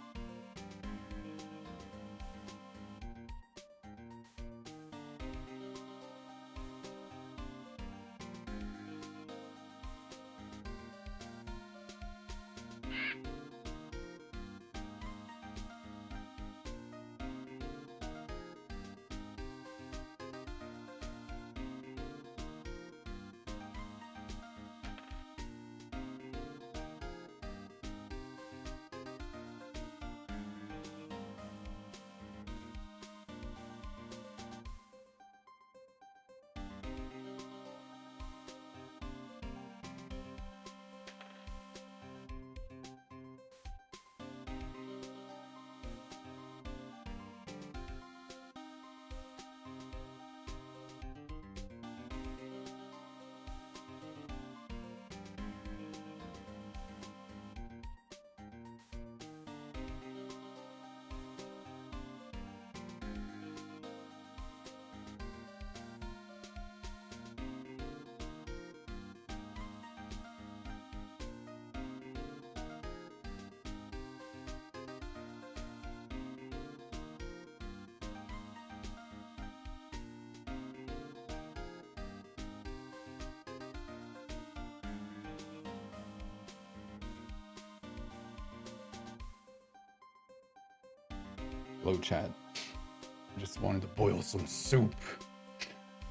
[SPEAKER 2] Hello, chat. I just wanted to boil some soup.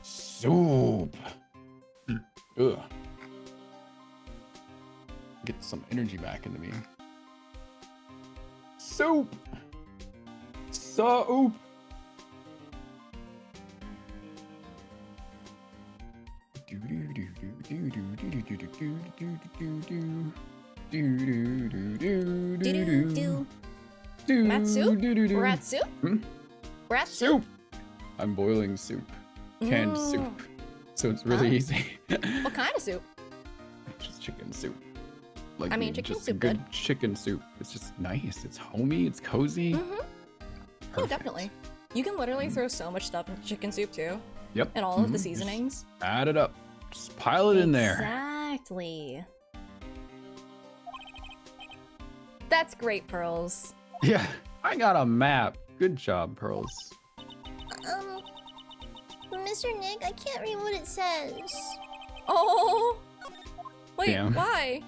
[SPEAKER 2] Soup! Ugh. Get some energy back into me. Soup! Soup!
[SPEAKER 3] Do-do-do.
[SPEAKER 1] Matsu? Ratsu? Ratsu?
[SPEAKER 2] Soup. I'm boiling soup. Canned soup. So it's really easy.
[SPEAKER 1] What kind of soup?
[SPEAKER 2] Just chicken soup. Like,
[SPEAKER 1] I mean, chicken
[SPEAKER 2] just
[SPEAKER 1] soup,
[SPEAKER 2] good
[SPEAKER 1] good.
[SPEAKER 2] chicken soup. It's just nice. It's homey. It's cozy.
[SPEAKER 1] Oh, definitely. You can literally throw so much stuff into chicken soup too.
[SPEAKER 2] Yep.
[SPEAKER 1] And all of the seasonings.
[SPEAKER 2] Just add it up. Just pile it in there.
[SPEAKER 1] Exactly. That's great, Pearls.
[SPEAKER 2] Yeah, I got a map. Good job, Pearls.
[SPEAKER 3] Mr. Nick, I can't read what it says.
[SPEAKER 1] Oh. Wait,
[SPEAKER 2] Damn.
[SPEAKER 1] why?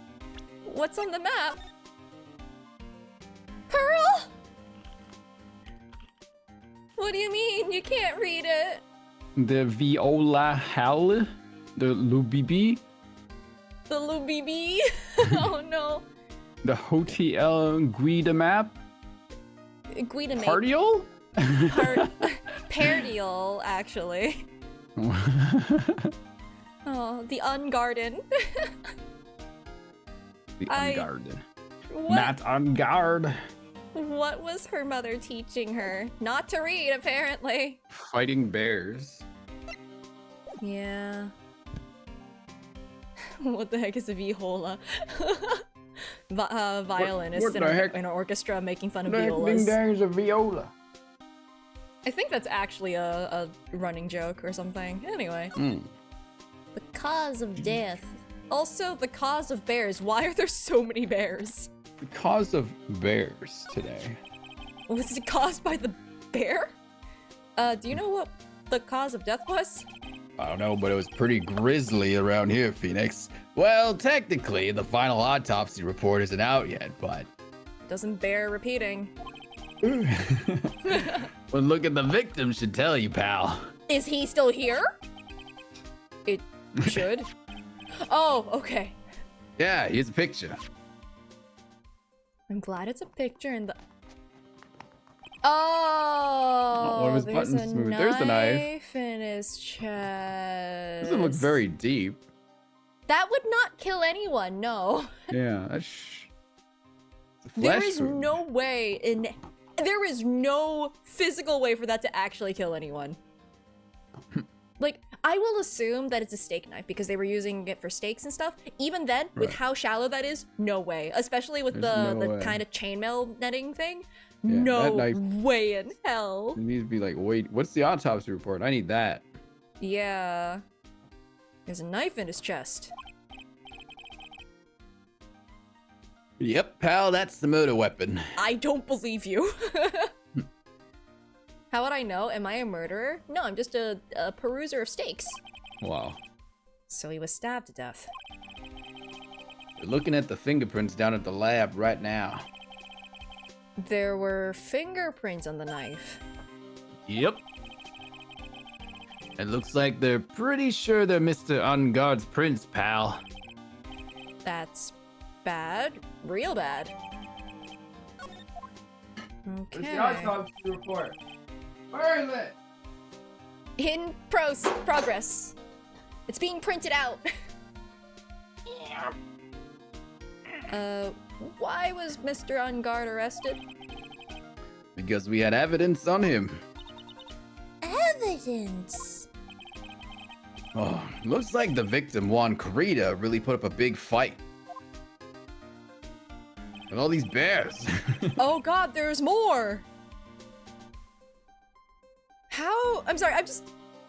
[SPEAKER 1] What's on the map? Pearl? What do you mean? You can't read it.
[SPEAKER 2] The Viola Hal, the Lubibi,
[SPEAKER 1] The Lubibi? Oh no.
[SPEAKER 2] the Hotel Guida map,
[SPEAKER 1] Guida mate.
[SPEAKER 2] Partial?
[SPEAKER 1] Pardial, actually. Oh, the Ungarden.
[SPEAKER 2] The Unguard.
[SPEAKER 1] What?
[SPEAKER 2] Not on guard.
[SPEAKER 1] What was her mother teaching her? Not to read, apparently.
[SPEAKER 2] Fighting bears.
[SPEAKER 1] Yeah. What the heck is a viola? Violinist
[SPEAKER 2] what
[SPEAKER 1] in
[SPEAKER 2] the heck?
[SPEAKER 1] an orchestra making fun of
[SPEAKER 2] Ding
[SPEAKER 1] violas.
[SPEAKER 2] there's a viola.
[SPEAKER 1] I think that's actually a running joke or something. Anyway.
[SPEAKER 3] The cause of death.
[SPEAKER 1] Also, the cause of bears. Why are there so many bears?
[SPEAKER 2] The cause of bears today.
[SPEAKER 1] Was it caused by the bear? Do you know what the cause of death was?
[SPEAKER 6] I don't know, but it was pretty grisly around here, Phoenix. Well, technically, the final autopsy report isn't out yet, but...
[SPEAKER 1] Doesn't bear repeating.
[SPEAKER 6] Well, look at the victim should tell you, pal.
[SPEAKER 1] Is he still here? It should. Oh, okay.
[SPEAKER 6] Yeah, here's a picture.
[SPEAKER 1] I'm glad it's a picture in the... Oh,
[SPEAKER 2] one of his
[SPEAKER 1] there's
[SPEAKER 2] buttons
[SPEAKER 1] a
[SPEAKER 2] moved. There's the knife.
[SPEAKER 1] in his chest.
[SPEAKER 2] Doesn't look very deep.
[SPEAKER 1] That would not kill anyone, no.
[SPEAKER 2] Yeah, that's... it's a
[SPEAKER 1] There
[SPEAKER 2] flesh
[SPEAKER 1] is
[SPEAKER 2] wound.
[SPEAKER 1] no way there is no physical way for that to actually kill anyone. Like, I will assume that it's a steak knife because they were using it for steaks and stuff. Even then, with how shallow that is, no way. Especially with
[SPEAKER 2] There's
[SPEAKER 1] the
[SPEAKER 2] no way.
[SPEAKER 1] kind of chainmail netting thing.
[SPEAKER 2] Yeah,
[SPEAKER 1] No
[SPEAKER 2] that knife-
[SPEAKER 1] way in hell.
[SPEAKER 2] It needs to be like, wait, what's the autopsy report? I need that.
[SPEAKER 1] Yeah. There's a knife in his chest.
[SPEAKER 6] Yep, pal, that's the murder weapon.
[SPEAKER 1] I don't believe you. How would I know? Am I a murderer? No, I'm just a peruser of steaks.
[SPEAKER 2] Wow.
[SPEAKER 1] So he was stabbed to death.
[SPEAKER 6] We're looking at the fingerprints down at the lab right now.
[SPEAKER 1] There were fingerprints on the knife.
[SPEAKER 6] Yep. It looks like they're pretty sure they're Mr. Unguard's prints, pal.
[SPEAKER 1] That's bad. Real bad. Okay.
[SPEAKER 2] autopsy report? Where is it?
[SPEAKER 1] In progress. It's being printed out. Why was Mr. Unguard arrested?
[SPEAKER 6] Because we had evidence on him.
[SPEAKER 3] Evidence.
[SPEAKER 6] Oh, looks like the victim, Juan Corrida, really put up a big fight. And all these bears.
[SPEAKER 1] Oh god, there's more! How? I'm sorry,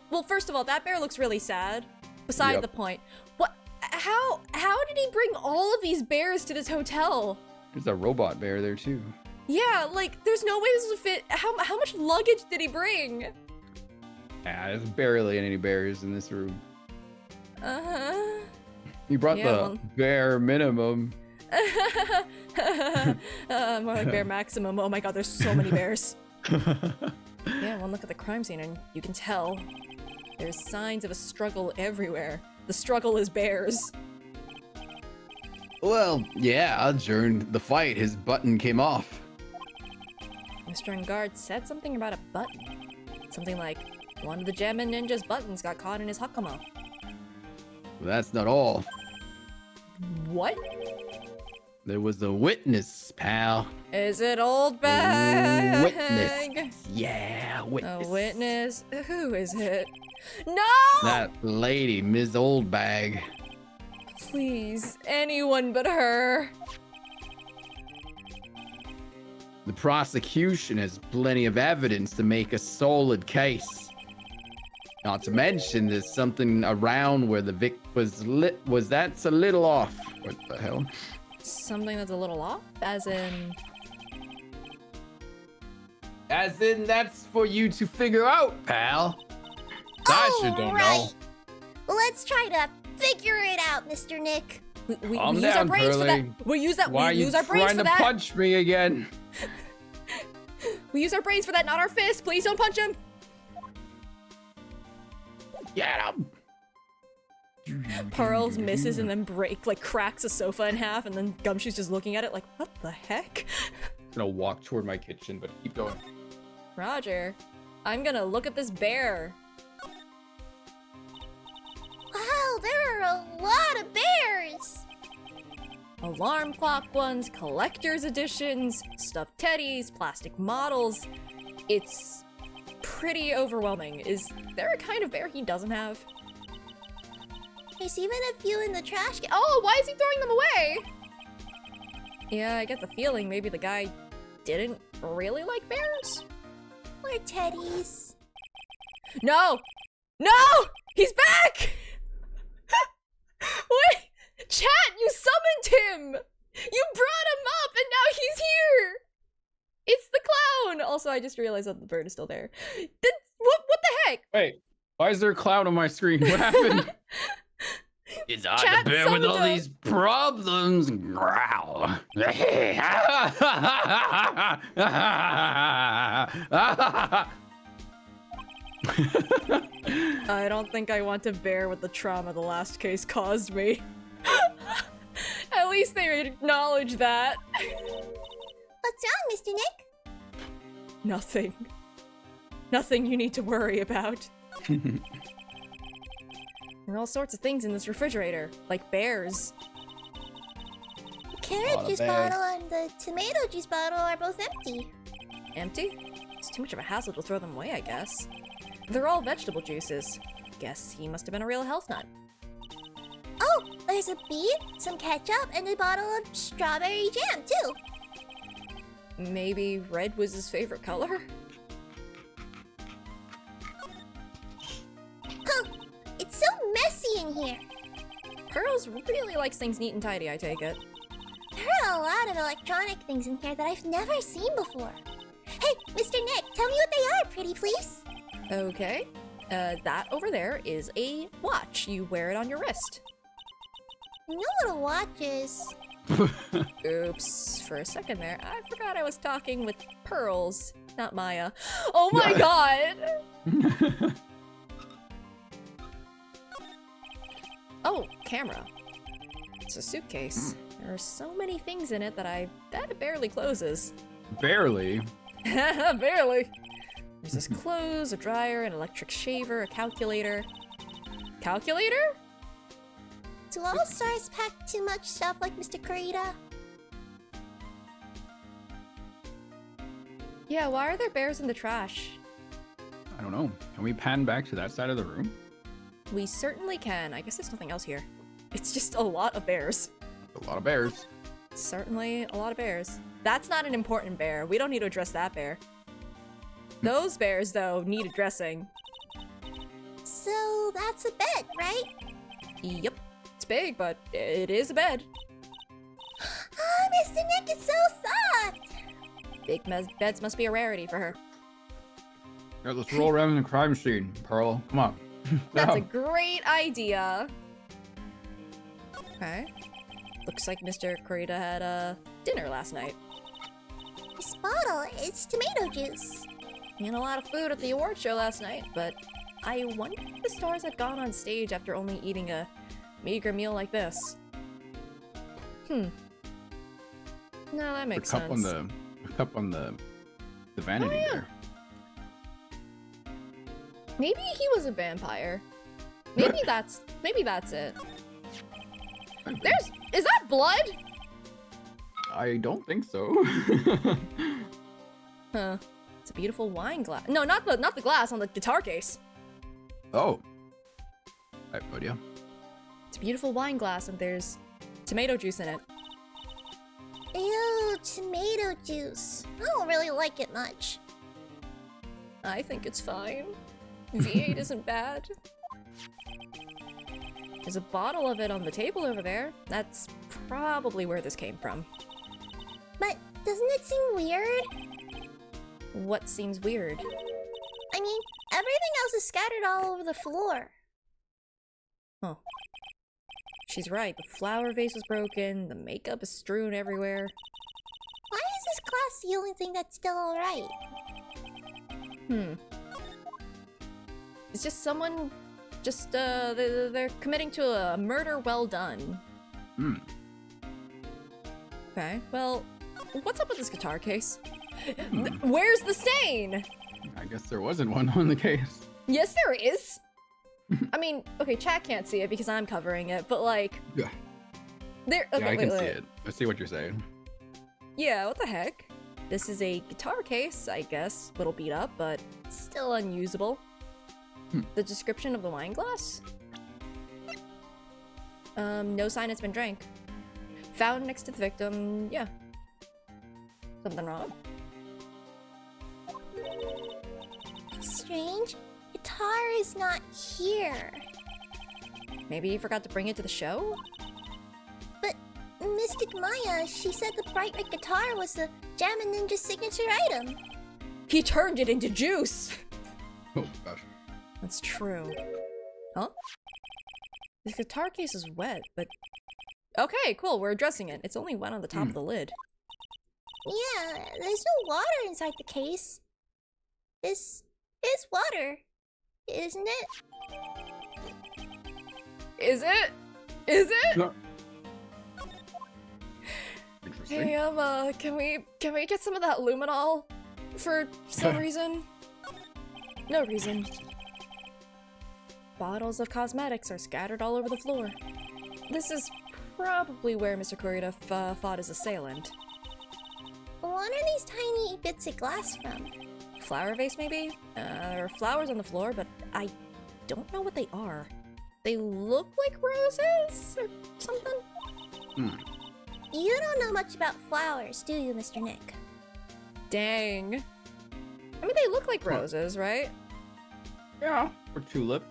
[SPEAKER 1] well, first of all, that bear looks really sad. Beside
[SPEAKER 2] Yep.
[SPEAKER 1] the point. What? How did he bring all of these bears to this hotel?
[SPEAKER 2] There's a robot bear there too.
[SPEAKER 1] Yeah, like, there's no way this would fit. How much luggage did he bring?
[SPEAKER 2] Ah, there's barely any bears in this room.
[SPEAKER 1] Uh-huh.
[SPEAKER 2] He brought
[SPEAKER 1] Yeah,
[SPEAKER 2] the
[SPEAKER 1] well-
[SPEAKER 2] bare minimum.
[SPEAKER 1] More like bear maximum. Oh my god, there's so many bears. Yeah, one look at the crime scene and you can tell. There's signs of a struggle everywhere. The struggle is bears.
[SPEAKER 6] Well, yeah, during the fight, his button came off.
[SPEAKER 1] Mr. Unguard said something about a button. Something like, one of the Gemin Ninja's buttons got caught in his hakama.
[SPEAKER 6] But that's not all.
[SPEAKER 1] What?
[SPEAKER 6] There was a witness, pal.
[SPEAKER 1] Is it Old Bag?
[SPEAKER 6] Witness. Yeah, witness.
[SPEAKER 1] A witness? Who is it? No!
[SPEAKER 6] That lady, Ms. Oldbag.
[SPEAKER 1] Please, anyone but her.
[SPEAKER 6] The prosecution has plenty of evidence to make a solid case. Not to mention, there's something around where the Vic was that's a little off. What the hell?
[SPEAKER 1] Something that's a little off? As in,
[SPEAKER 6] that's for you to figure out, pal. I sure don't know.
[SPEAKER 3] Let's try to figure it out, Mr. Nick.
[SPEAKER 1] We use our brains for that. We use that.
[SPEAKER 6] Why
[SPEAKER 1] we use our brains for that.
[SPEAKER 6] Why are you trying to punch me again?
[SPEAKER 1] We use our brains for that, not our fists. Please don't punch him.
[SPEAKER 6] Get him.
[SPEAKER 1] Pearls misses and then cracks a sofa in half, and then Gumshoe's just looking at it like, what the heck?
[SPEAKER 2] I'm gonna walk toward my kitchen, but keep going.
[SPEAKER 1] Roger, I'm gonna look at this bear.
[SPEAKER 3] Wow, there are a lot of bears!
[SPEAKER 1] Alarm clock ones, collector's editions, stuffed teddies, plastic models. It's pretty overwhelming. Is there a kind of bear he doesn't have?
[SPEAKER 3] There's even a few in the trash can.
[SPEAKER 1] Oh, why is he throwing them away? Yeah, I get the feeling maybe the guy didn't really like bears?
[SPEAKER 3] Or teddies.
[SPEAKER 1] No! No! He's back! Wait! Chat, you summoned him! You brought him up and now he's here! It's the clown! Also, I just realized that the bird is still there. What the heck?
[SPEAKER 2] Wait, why is there a cloud on my screen? What happened?
[SPEAKER 6] It's hard to bear with all these problems. Growl.
[SPEAKER 1] I don't think I want to bear with the trauma the last case caused me. At least they acknowledge that.
[SPEAKER 3] What's wrong, Mr. Nick?
[SPEAKER 1] Nothing. Nothing you need to worry about. There are all sorts of things in this refrigerator, like bears.
[SPEAKER 3] The carrot juice bottle and the tomato juice bottle are both empty.
[SPEAKER 1] Empty? It's too much of a hassle to throw them away, I guess. They're all vegetable juices. Guess he must have been a real health nut.
[SPEAKER 3] Oh, there's a beet, some ketchup, and a bottle of strawberry jam, too.
[SPEAKER 1] Maybe red was his favorite color?
[SPEAKER 3] Huh. It's so messy in here.
[SPEAKER 1] Pearls really likes things neat and tidy, I take it.
[SPEAKER 3] There are a lot of electronic things in here that I've never seen before. Hey, Mr. Nick, tell me what they are, pretty please.
[SPEAKER 1] Okay. That over there is a watch. You wear it on your wrist.
[SPEAKER 3] You know what a watch is?
[SPEAKER 1] Oops. For a second there, I forgot I was talking with Pearls, not Maya. Oh my god! Oh, camera. It's a suitcase. There are so many things in it that I bet it barely closes.
[SPEAKER 2] Barely?
[SPEAKER 1] Barely. There's this clothes, a dryer, an electric shaver, a calculator. Calculator?
[SPEAKER 3] Do all stars pack too much stuff like Mr. Kurita?
[SPEAKER 1] Yeah, why are there bears in the trash?
[SPEAKER 2] I don't know. Can we pan back to that side of the room?
[SPEAKER 1] We certainly can. I guess there's nothing else here. It's just a lot of bears.
[SPEAKER 2] A lot of bears.
[SPEAKER 1] Certainly a lot of bears. That's not an important bear. We don't need to address that bear. Those bears, though, need addressing.
[SPEAKER 3] So that's a bed, right?
[SPEAKER 1] Yep. It's big, but it is a bed.
[SPEAKER 3] Oh, Mr. Nick is so soft!
[SPEAKER 1] Big beds must be a rarity for her.
[SPEAKER 2] Yeah, let's roll around in the crime scene, Pearl. Come on.
[SPEAKER 1] That's a great idea. Okay. Looks like Mr. Kurita had dinner last night.
[SPEAKER 3] This bottle is tomato juice.
[SPEAKER 1] And a lot of food at the award show last night, but I wonder if the stars had gone on stage after only eating a meager meal like this. No, that makes sense.
[SPEAKER 2] A cup on the vanity there.
[SPEAKER 1] Maybe he was a vampire. Maybe that's it. Is that blood?
[SPEAKER 2] I don't think so.
[SPEAKER 1] Huh. It's a beautiful wine glass. No, not the glass on the guitar case.
[SPEAKER 2] Oh. I have no idea.
[SPEAKER 1] It's a beautiful wine glass and there's tomato juice in it.
[SPEAKER 3] Ew, tomato juice. I don't really like it much.
[SPEAKER 1] I think it's fine. V8 isn't bad. There's a bottle of it on the table over there. That's probably where this came from.
[SPEAKER 3] But doesn't it seem weird?
[SPEAKER 1] What seems weird?
[SPEAKER 3] I mean, everything else is scattered all over the floor.
[SPEAKER 1] Huh. She's right. The flower vase was broken. The makeup is strewn everywhere.
[SPEAKER 3] Why is this glass the only thing that's still alright?
[SPEAKER 1] It's just someone... they're committing to a murder well done. Okay, well, what's up with this guitar case? Where's the stain?
[SPEAKER 2] I guess there wasn't one on the case.
[SPEAKER 1] Yes, there is! I mean, okay, chat can't see it because I'm covering it, but like...
[SPEAKER 2] Yeah.
[SPEAKER 1] There. Okay,
[SPEAKER 2] yeah, I can
[SPEAKER 1] wait.
[SPEAKER 2] see it. I see what you're saying.
[SPEAKER 1] Yeah, what the heck? This is a guitar case, I guess. Little beat up, but still unusable. The description of the wine glass? No sign it's been drank. Found next to the victim, yeah. Something wrong?
[SPEAKER 3] It's strange. Guitar is not here.
[SPEAKER 1] Maybe you forgot to bring it to the show?
[SPEAKER 3] But Mystic Maya, she said the bright red guitar was the Jammin' Ninja's signature item.
[SPEAKER 1] He turned it into juice!
[SPEAKER 2] Oh gosh.
[SPEAKER 1] That's true. Huh? This guitar case is wet, but... Okay, cool, we're addressing it. It's only wet on the top of the lid.
[SPEAKER 3] Yeah, there's no water inside the case. This is water, isn't it?
[SPEAKER 1] Is it? Is it?
[SPEAKER 2] No. Interesting.
[SPEAKER 1] Hey, can we get some of that luminol? For some reason? No reason. Bottles of cosmetics are scattered all over the floor. This is probably where Mr. Kurita fought his assailant.
[SPEAKER 3] What are these tiny bits of glass from?
[SPEAKER 1] Flower vase, maybe? There are flowers on the floor, but I don't know what they are. They look like roses or something?
[SPEAKER 3] You don't know much about flowers, do you, Mr. Nick?
[SPEAKER 1] Dang. I mean, they look like roses, right?
[SPEAKER 2] Yeah. Or tulip.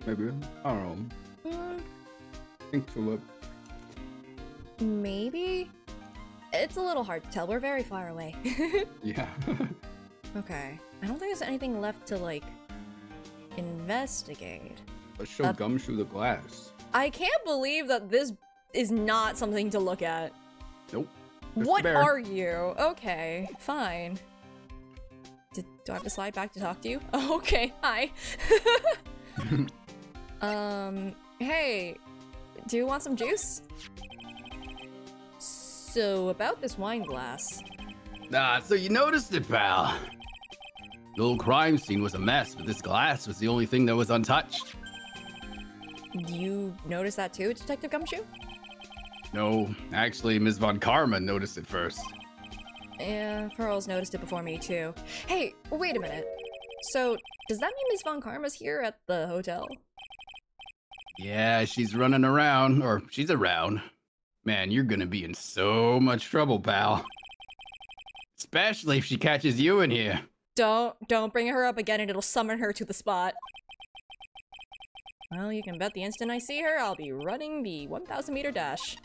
[SPEAKER 2] Maybe. I don't know. I think tulip.
[SPEAKER 1] Maybe? It's a little hard to tell. We're very far away.
[SPEAKER 2] Yeah.
[SPEAKER 1] Okay. I don't think there's anything left to, like, investigate.
[SPEAKER 2] Let's show Gumshoe the glass.
[SPEAKER 1] I can't believe that this is not something to look at.
[SPEAKER 2] Nope.
[SPEAKER 1] What are you? Okay, fine. Do I have to slide back to talk to you? Oh, okay, hi. Hey, do you want some juice? So, about this wine glass.
[SPEAKER 6] So you noticed it, pal. The whole crime scene was a mess, but this glass was the only thing that was untouched.
[SPEAKER 1] Do you notice that too, Detective Gumshoe?
[SPEAKER 6] No, actually, Ms. Von Karma noticed it first.
[SPEAKER 1] Yeah, Pearl's noticed it before me too. Hey, wait a minute. So, does that mean Ms. Von Karma's here at the hotel?
[SPEAKER 6] Yeah, she's running around, or she's around. Man, you're gonna be in so much trouble, pal. Especially if she catches you in here.
[SPEAKER 1] Don't bring her up again and it'll summon her to the spot. Well, you can bet the instant I see her, I'll be running the 1,000 meter dash.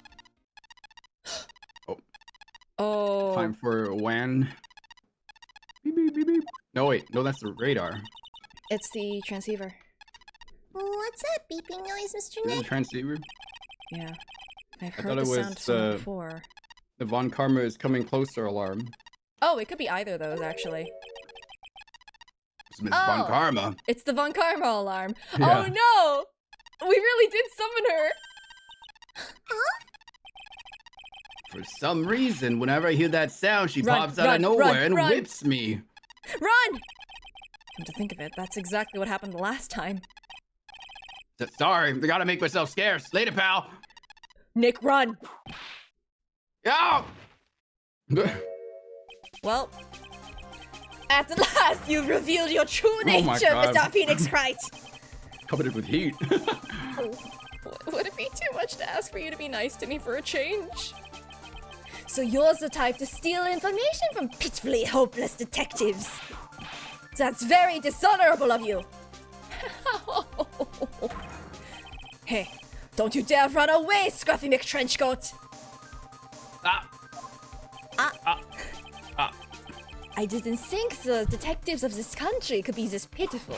[SPEAKER 1] Oh.
[SPEAKER 2] Time for a WAN. Beep, beep, beep, beep. No, wait. No, that's the radar.
[SPEAKER 1] It's the transceiver.
[SPEAKER 3] What's that beeping noise, Mr.
[SPEAKER 2] Is it
[SPEAKER 3] Nick?
[SPEAKER 2] the transceiver?
[SPEAKER 1] Yeah. I've
[SPEAKER 2] I
[SPEAKER 1] heard
[SPEAKER 2] thought
[SPEAKER 1] the
[SPEAKER 2] it was
[SPEAKER 1] sound from before.
[SPEAKER 2] The Von Karma is coming closer alarm.
[SPEAKER 1] Oh, it could be either of those, actually.
[SPEAKER 6] It's Ms. Von Karma.
[SPEAKER 1] It's the Von Karma alarm.
[SPEAKER 2] Yeah.
[SPEAKER 1] Oh no! We really did summon her!
[SPEAKER 3] Huh?
[SPEAKER 6] For some reason, whenever I hear that sound, she
[SPEAKER 1] Run,
[SPEAKER 6] pops out
[SPEAKER 1] run,
[SPEAKER 6] of nowhere
[SPEAKER 1] run,
[SPEAKER 6] and
[SPEAKER 1] run.
[SPEAKER 6] whips me.
[SPEAKER 1] Run! Come to think of it, that's exactly what happened the last time.
[SPEAKER 6] Sorry, I gotta make myself scarce. Later, pal.
[SPEAKER 1] Nick, run!
[SPEAKER 6] Yo!
[SPEAKER 1] Well, at last you've revealed your true
[SPEAKER 2] Oh my
[SPEAKER 1] nature,
[SPEAKER 2] God.
[SPEAKER 1] Mr. Phoenix Wright.
[SPEAKER 2] Covered with heat.
[SPEAKER 1] Would it be too much to ask for you to be nice to me for a change? So you're the type to steal information from pitifully hopeless detectives. That's very dishonorable of you. Hey, don't you dare run away, Scruffy McTrenchcoat! I didn't think the detectives of this country could be this pitiful.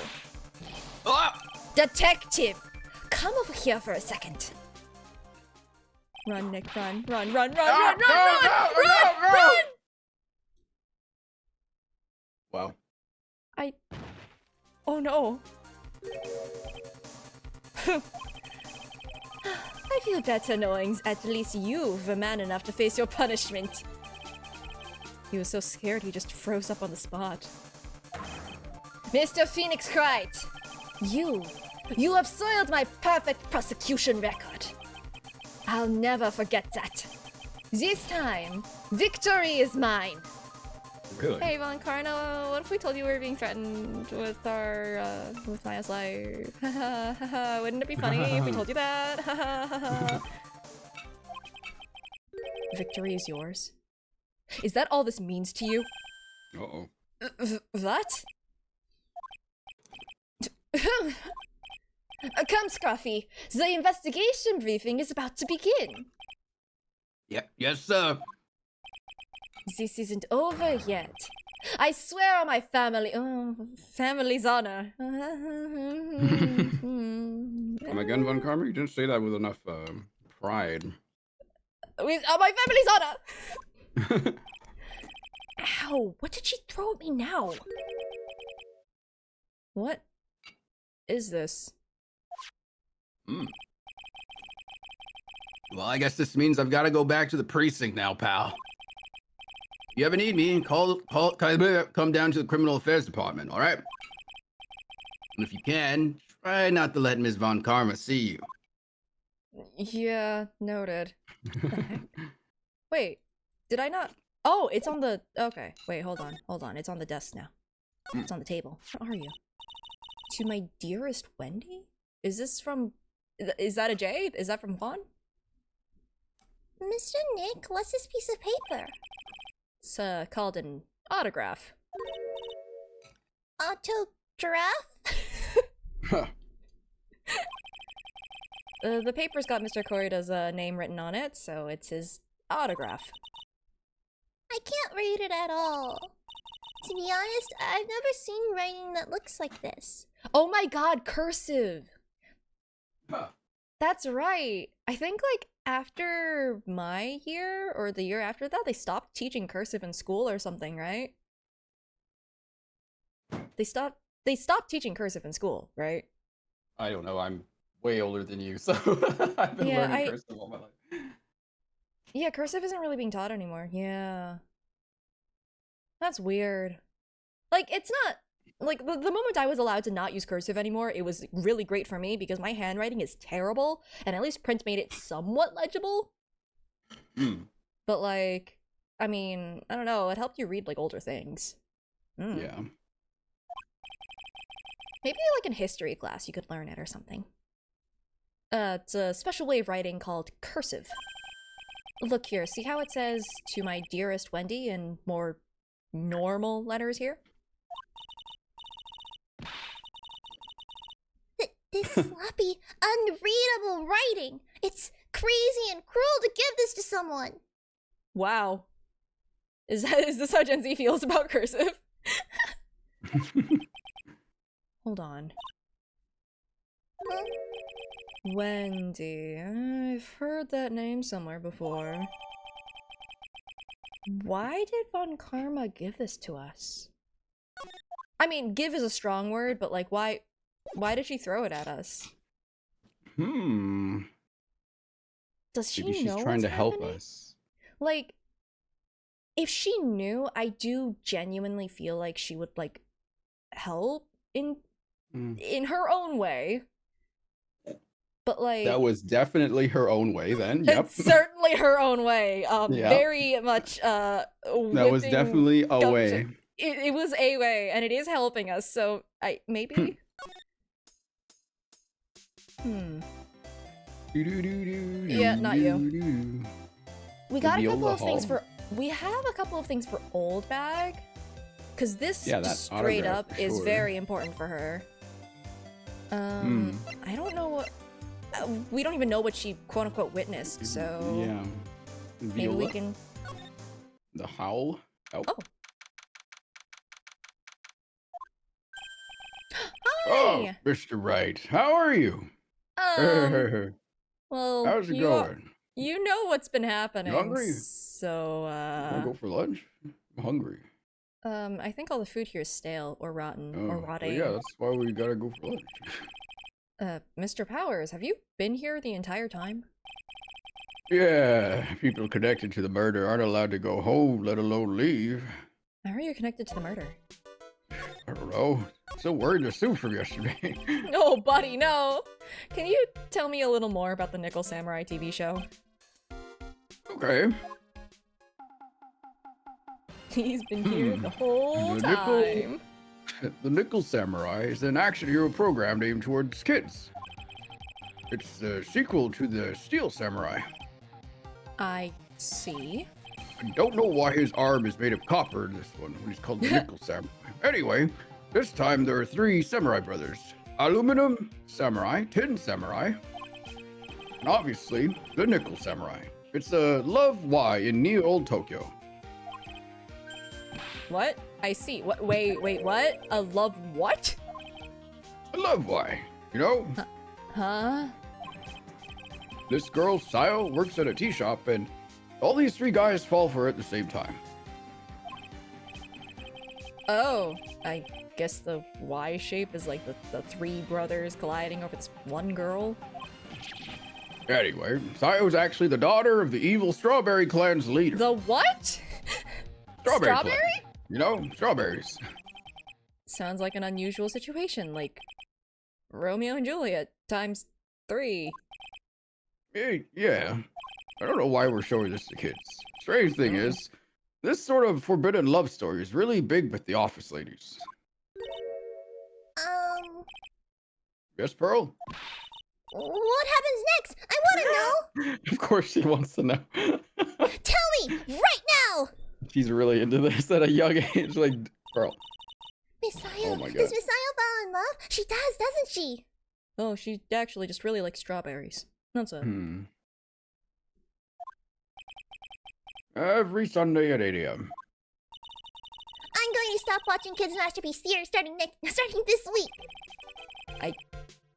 [SPEAKER 1] Detective! Come over here for a second. Run, Nick, run, run, run, run, run, run, run!
[SPEAKER 2] Wow.
[SPEAKER 1] Oh no. I feel better knowing at least you were man enough to face your punishment. He was so scared he just froze up on the spot. Mr. Phoenix Wright, you have soiled my perfect prosecution record. I'll never forget that. This time, victory is mine.
[SPEAKER 2] Really?
[SPEAKER 1] Hey, Von Carno, what if we told you we were being threatened with with Maya's life? Wouldn't it be funny if we told you that? Victory is yours. Is that all this means to you?
[SPEAKER 2] Uh-oh.
[SPEAKER 1] What? Come, Scruffy. The investigation briefing is about to begin.
[SPEAKER 6] Yes, sir.
[SPEAKER 1] This isn't over yet. I swear on my family's honor.
[SPEAKER 2] Come again, Von Karma? You didn't say that with enough pride.
[SPEAKER 1] On my family's honor! Ow, what did she throw at me now? What is this?
[SPEAKER 6] Well, I guess this means I've got to go back to the precinct now, pal. If you ever need me, come down to the criminal affairs department, all right? And if you can, try not to let Ms. Von Karma see you.
[SPEAKER 1] Yeah, noted. Wait, did I not? Oh, it's on the... Okay, wait, hold on. It's on the desk now. It's on the table. Where are you? To my dearest Wendy? Is this from... Is that a J? Is that from Juan?
[SPEAKER 3] Mr. Nick, what's this piece of paper?
[SPEAKER 1] It's called an autograph.
[SPEAKER 3] Autograph?
[SPEAKER 1] The paper's got Mr. Korida's name written on it, so it's his autograph.
[SPEAKER 3] I can't read it at all. To be honest, I've never seen writing that looks like this.
[SPEAKER 1] Oh my god, cursive!
[SPEAKER 2] Huh.
[SPEAKER 1] That's right. I think, like, after my year, or the year after that, they stopped teaching cursive in school or something, right? They stopped teaching cursive in school, right?
[SPEAKER 2] I don't know. I'm way older than you, so I've been learning cursive all my life.
[SPEAKER 1] Yeah, cursive isn't really being taught anymore. Yeah. That's weird. Like, it's not... Like, the moment I was allowed to not use cursive anymore, it was really great for me because my handwriting is terrible, and at least print made it somewhat legible. But, like, I mean, I don't know, it helped you read, like, older things.
[SPEAKER 2] Yeah.
[SPEAKER 1] Maybe, like, in history class you could learn it or something. It's a special way of writing called cursive. Look here, see how it says, "To my dearest Wendy," in more normal letters here?
[SPEAKER 3] This sloppy, unreadable writing. It's crazy and cruel to give this to someone.
[SPEAKER 1] Wow. Is this how Gen Z feels about cursive? Hold on. Wendy. I've heard that name somewhere before. Why did Von Karma give this to us? I mean, give is a strong word, but like, why did she throw it at us? Does she
[SPEAKER 2] Maybe
[SPEAKER 1] know
[SPEAKER 2] she's trying to help
[SPEAKER 1] happening?
[SPEAKER 2] us.
[SPEAKER 1] Like, if she knew, I do genuinely feel like she would, like, help in her own way. But like
[SPEAKER 6] that was definitely her own way then. Yep.
[SPEAKER 1] It's certainly her own way.
[SPEAKER 6] Yep.
[SPEAKER 1] Very much
[SPEAKER 6] that was definitely a way.
[SPEAKER 1] It was a way, and it is helping us, so maybe Yeah, not you. We got a couple of things for we have a couple of things for Old Bag. Cause this just straight up is very important for her. I don't know what we don't even know what she quote unquote witnessed, so
[SPEAKER 6] yeah.
[SPEAKER 1] Maybe we can
[SPEAKER 6] the howl.
[SPEAKER 1] Oh. Hi!
[SPEAKER 6] Oh, Mr. Wright, how are you?
[SPEAKER 1] Well,
[SPEAKER 6] how's it going?
[SPEAKER 1] You know what's been happening.
[SPEAKER 6] You hungry?
[SPEAKER 1] So
[SPEAKER 6] wanna go for lunch? I'm hungry.
[SPEAKER 1] I think all the food here is stale or rotten or rotting.
[SPEAKER 6] Well, yeah, that's why we gotta go for lunch.
[SPEAKER 1] Mr. Powers, have you been here the entire time?
[SPEAKER 6] Yeah, people connected to the murder aren't allowed to go home, let alone leave.
[SPEAKER 1] How are you connected to the murder?
[SPEAKER 6] I don't know. Still worried the soup from yesterday.
[SPEAKER 1] No, buddy, no! Can you tell me a little more about the Nickel Samurai TV show?
[SPEAKER 6] Okay.
[SPEAKER 1] He's been here the whole time.
[SPEAKER 6] The Nickel Samurai is an action hero program aimed towards kids. It's the sequel to the Steel Samurai.
[SPEAKER 1] I see.
[SPEAKER 6] I don't know why his arm is made of copper in this one when he's called the Nickel Samurai. Anyway, this time there are 3 samurai brothers. Aluminum Samurai, Tin Samurai, and obviously the Nickel Samurai. It's a Love Y in Neo-Old Tokyo.
[SPEAKER 1] What? I see. What? Wait, what? A love what?
[SPEAKER 6] A Love Y, you know?
[SPEAKER 1] Huh?
[SPEAKER 6] This girl, Sayo, works at a tea shop, and all these 3 guys fall for her at the same time.
[SPEAKER 1] Oh, I guess the Y shape is like the 3 brothers colliding over this one girl?
[SPEAKER 6] Anyway, Sayo's actually the daughter of the evil Strawberry Clan's leader.
[SPEAKER 1] The what?
[SPEAKER 6] Strawberry?
[SPEAKER 1] Clan.
[SPEAKER 6] You know, strawberries.
[SPEAKER 1] Sounds like an unusual situation, like Romeo and Juliet times 3.
[SPEAKER 6] Yeah. I don't know why we're showing this to kids. Strange thing is, this sort of forbidden love story is really big with the office ladies. Yes, Pearl?
[SPEAKER 3] What happens next? I want to know!
[SPEAKER 6] Of course she wants to know.
[SPEAKER 3] Tell me, right now!
[SPEAKER 6] She's really into this at a young age, like, Pearl.
[SPEAKER 3] Misayo,
[SPEAKER 6] Oh my God.
[SPEAKER 3] does Misayo fall in love? She does, doesn't she?
[SPEAKER 1] Oh, she actually just really likes strawberries. That's it.
[SPEAKER 6] Every Sunday at 8 a.m.
[SPEAKER 3] I'm going to stop watching Kids Masterpiece Theater starting this week.
[SPEAKER 1] I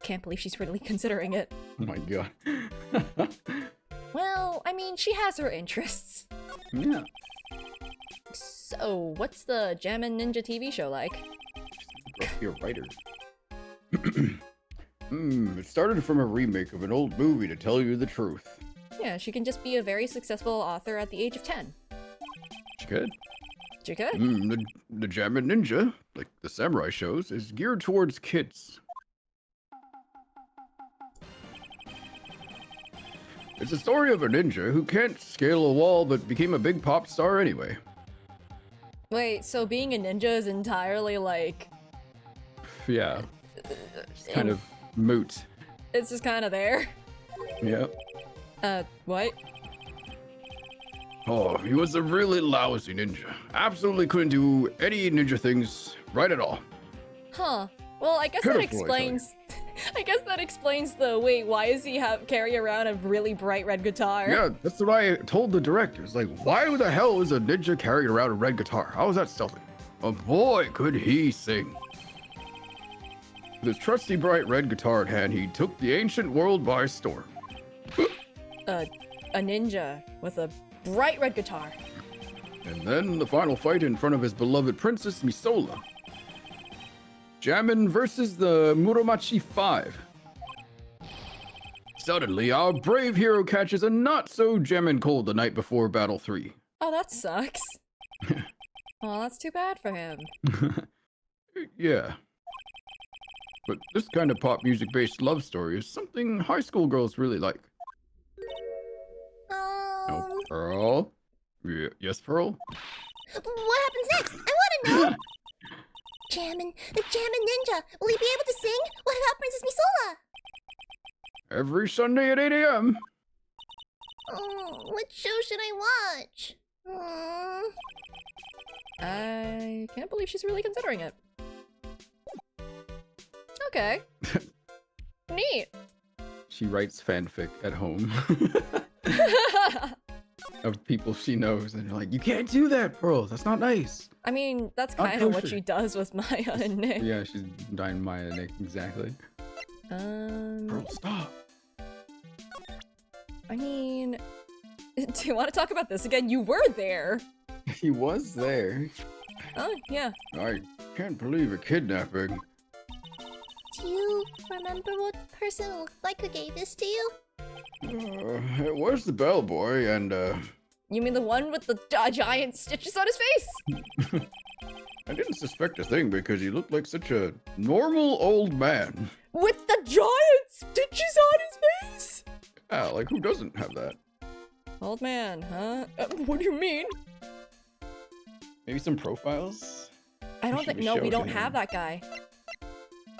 [SPEAKER 1] can't believe she's really considering it.
[SPEAKER 6] Oh my God.
[SPEAKER 1] Well, I mean, she has her interests.
[SPEAKER 6] Yeah.
[SPEAKER 1] So, what's the Jammin' Ninja TV show like?
[SPEAKER 6] Be a writer. It started from a remake of an old movie, to tell you the truth.
[SPEAKER 1] Yeah, she can just be a very successful author at the age of 10.
[SPEAKER 6] She could.
[SPEAKER 1] She could.
[SPEAKER 6] The Jammin' Ninja, like the samurai shows, is geared towards kids. It's a story of a ninja who can't scale a wall but became a big pop star anyway.
[SPEAKER 1] Wait, so being a ninja is entirely like...
[SPEAKER 6] Yeah. It's kind of moot.
[SPEAKER 1] It's just kind of there.
[SPEAKER 6] Yep.
[SPEAKER 1] What?
[SPEAKER 6] Oh, he was a really lousy ninja. Absolutely couldn't do any ninja things right at all.
[SPEAKER 1] Huh. Well, I guess that explains... I guess that explains the, wait, why does he carry around a really bright red guitar?
[SPEAKER 6] Yeah, that's what I told the directors. Like, why the hell is a ninja carrying around a red guitar? How is that stealthy? Oh boy, could he sing. With his trusty bright red guitar in hand, he took the ancient world by storm.
[SPEAKER 1] A ninja with a bright red guitar.
[SPEAKER 6] And then the final fight in front of his beloved princess, Misola. Jammin' versus the Muromachi 5. Suddenly, our brave hero catches a not-so-jammin' cold the night before Battle 3.
[SPEAKER 1] Oh, that sucks. Well, that's too bad for him.
[SPEAKER 6] Yeah. But this kind of pop music-based love story is something high school girls really like. Oh, Pearl? Yes, Pearl?
[SPEAKER 3] What happens next? I want to know! Jammin' Ninja, will he be able to sing? What about Princess Misola?
[SPEAKER 6] Every Sunday at 8 a.m.
[SPEAKER 3] Oh, what show should I watch?
[SPEAKER 1] I can't believe she's really considering it. Okay. Neat.
[SPEAKER 2] She writes fanfic at home of people she knows, and they're like, "You can't do that, Pearl. That's not nice."
[SPEAKER 1] I mean, that's kind of what she does with Maya and Nick.
[SPEAKER 2] Yeah, she's dying Maya and Nick, exactly. Pearl, stop.
[SPEAKER 1] I mean, do you want to talk about this again? You were there.
[SPEAKER 2] He was there.
[SPEAKER 1] Oh, yeah.
[SPEAKER 6] I can't believe a kidnapping.
[SPEAKER 3] Do you remember what the person looked like who gave this to you?
[SPEAKER 6] It was the bellboy, and
[SPEAKER 1] You mean the one with the giant stitches on his face?
[SPEAKER 6] I didn't suspect a thing because he looked like such a normal old man.
[SPEAKER 1] With the giant stitches on his face?
[SPEAKER 6] Yeah, like who doesn't have that?
[SPEAKER 1] Old man, huh? What do you mean?
[SPEAKER 2] Maybe some profiles?
[SPEAKER 1] I don't think, no, we don't have that guy.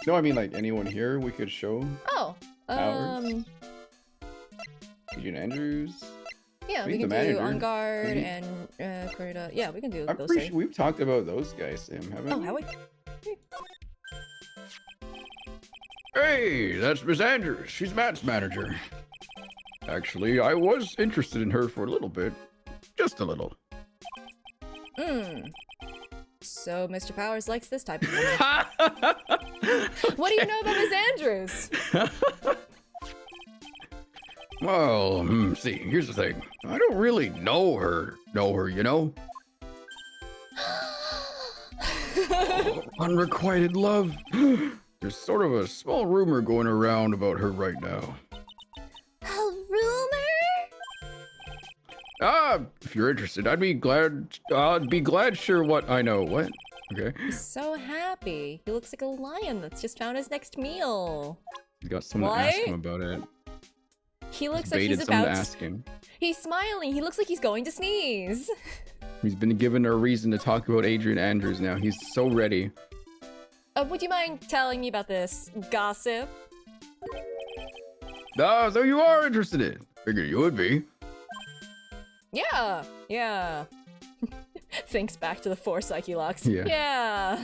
[SPEAKER 2] No, I mean like anyone here we could show.
[SPEAKER 1] Oh,
[SPEAKER 2] Adrian Andrews.
[SPEAKER 1] Yeah, we can do On Guard and Kurita. Yeah, we can do
[SPEAKER 2] I'm
[SPEAKER 1] those
[SPEAKER 2] pretty
[SPEAKER 1] three.
[SPEAKER 2] sure we've talked about those guys, Sam, haven't we?
[SPEAKER 1] Oh, have we?
[SPEAKER 6] Hey, that's Miss Andrews. She's Matt's manager. Actually, I was interested in her for a little bit. Just a little.
[SPEAKER 1] So Mr. Powers likes this type of woman. What do you know about Miss Andrews?
[SPEAKER 6] Well, see, here's the thing. I don't really know her, you know? Unrequited love. There's sort of a small rumor going around about her right now.
[SPEAKER 3] A rumor?
[SPEAKER 6] If you're interested, I'd be glad sure what I know. What? Okay.
[SPEAKER 1] He's so happy. He looks like a lion that's just found his next meal.
[SPEAKER 2] You got someone to ask him about it.
[SPEAKER 1] He looks like he's
[SPEAKER 2] about
[SPEAKER 1] about
[SPEAKER 2] to ask him.
[SPEAKER 1] He's smiling. He looks like he's going to sneeze.
[SPEAKER 2] He's been given a reason to talk about Adrian Andrews now. He's so ready.
[SPEAKER 1] Would you mind telling me about this gossip?
[SPEAKER 6] So you are interested in? Figured you would be.
[SPEAKER 1] Yeah. Thinks back to the 4 Psyche Locks.
[SPEAKER 2] Yeah.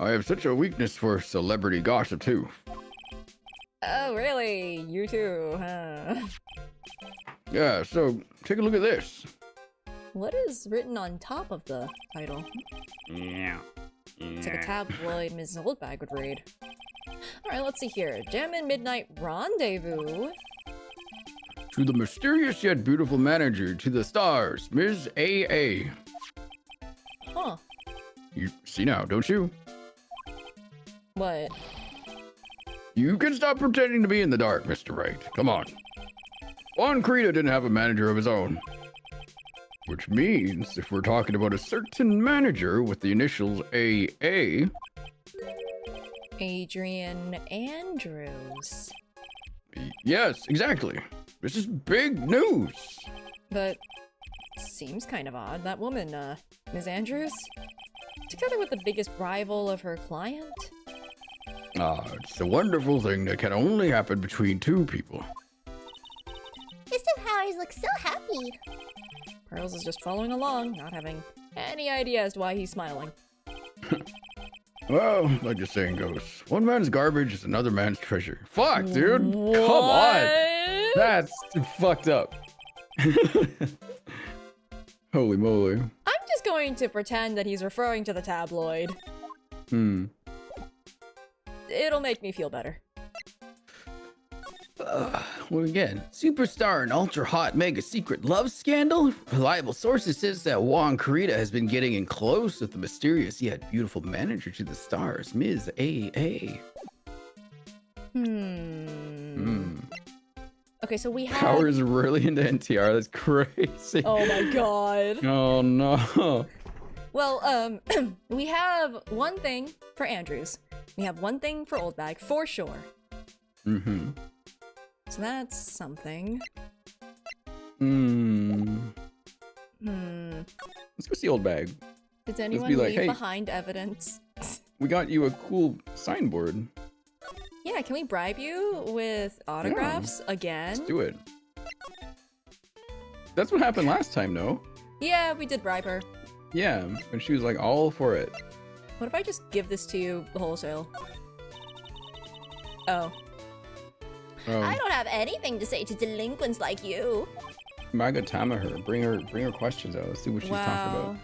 [SPEAKER 6] I have such a weakness for celebrity gossip too.
[SPEAKER 1] Oh, really? You too, huh?
[SPEAKER 6] Yeah, so take a look at this.
[SPEAKER 1] What is written on top of the title? It's like a tabloid Ms. Oldbag would read. Alright, let's see here. Jammin' Midnight Rendezvous.
[SPEAKER 6] To the mysterious yet beautiful manager to the stars, Ms. A.A.
[SPEAKER 1] Huh.
[SPEAKER 6] You see now, don't you?
[SPEAKER 1] What?
[SPEAKER 6] You can stop pretending to be in the dark, Mr. Wright. Come on. Juan Krita didn't have a manager of his own. Which means, if we're talking about a certain manager with the initials AA...
[SPEAKER 1] Adrian Andrews.
[SPEAKER 6] Yes, exactly. This is big news.
[SPEAKER 1] But seems kind of odd. That woman, Ms. Andrews? Together with the biggest rival of her client?
[SPEAKER 6] It's a wonderful thing that can only happen between two people.
[SPEAKER 3] Mr. Powers looks so happy.
[SPEAKER 1] Pearls is just following along, not having any idea as to why he's smiling.
[SPEAKER 6] Well, like the saying goes, one man's garbage is another man's treasure. Fuck, dude!
[SPEAKER 1] What?
[SPEAKER 2] Come on! That's fucked up. Holy moly.
[SPEAKER 1] I'm just going to pretend that he's referring to the tabloid. It'll make me feel better.
[SPEAKER 6] Well, again, superstar and ultra hot mega secret love scandal. Reliable sources says that Juan Krita has been getting in close with the mysterious yet beautiful manager to the stars, Ms. A.A.
[SPEAKER 1] Okay, so we have...
[SPEAKER 2] Powers really into NTR. That's crazy.
[SPEAKER 1] Oh my god.
[SPEAKER 2] Oh no.
[SPEAKER 1] Well, we have one thing for Andrews. We have one thing for Old Bag, for sure.
[SPEAKER 6] Mm-hmm.
[SPEAKER 1] So that's something.
[SPEAKER 6] Let's go see Old Bag.
[SPEAKER 1] Did anyone
[SPEAKER 6] be like,
[SPEAKER 1] leave
[SPEAKER 6] hey,
[SPEAKER 1] behind evidence?
[SPEAKER 6] We got you a cool signboard.
[SPEAKER 1] Yeah, can we bribe you with autographs again?
[SPEAKER 6] Let's do it. That's what happened last time, no?
[SPEAKER 1] Yeah, we did bribe her.
[SPEAKER 6] Yeah, and she was like all for it.
[SPEAKER 1] What if I just give this to you wholesale? Oh.
[SPEAKER 3] I don't have anything to say to delinquents like you.
[SPEAKER 6] Magatama her. Bring her questions out. Let's see what she's talking about.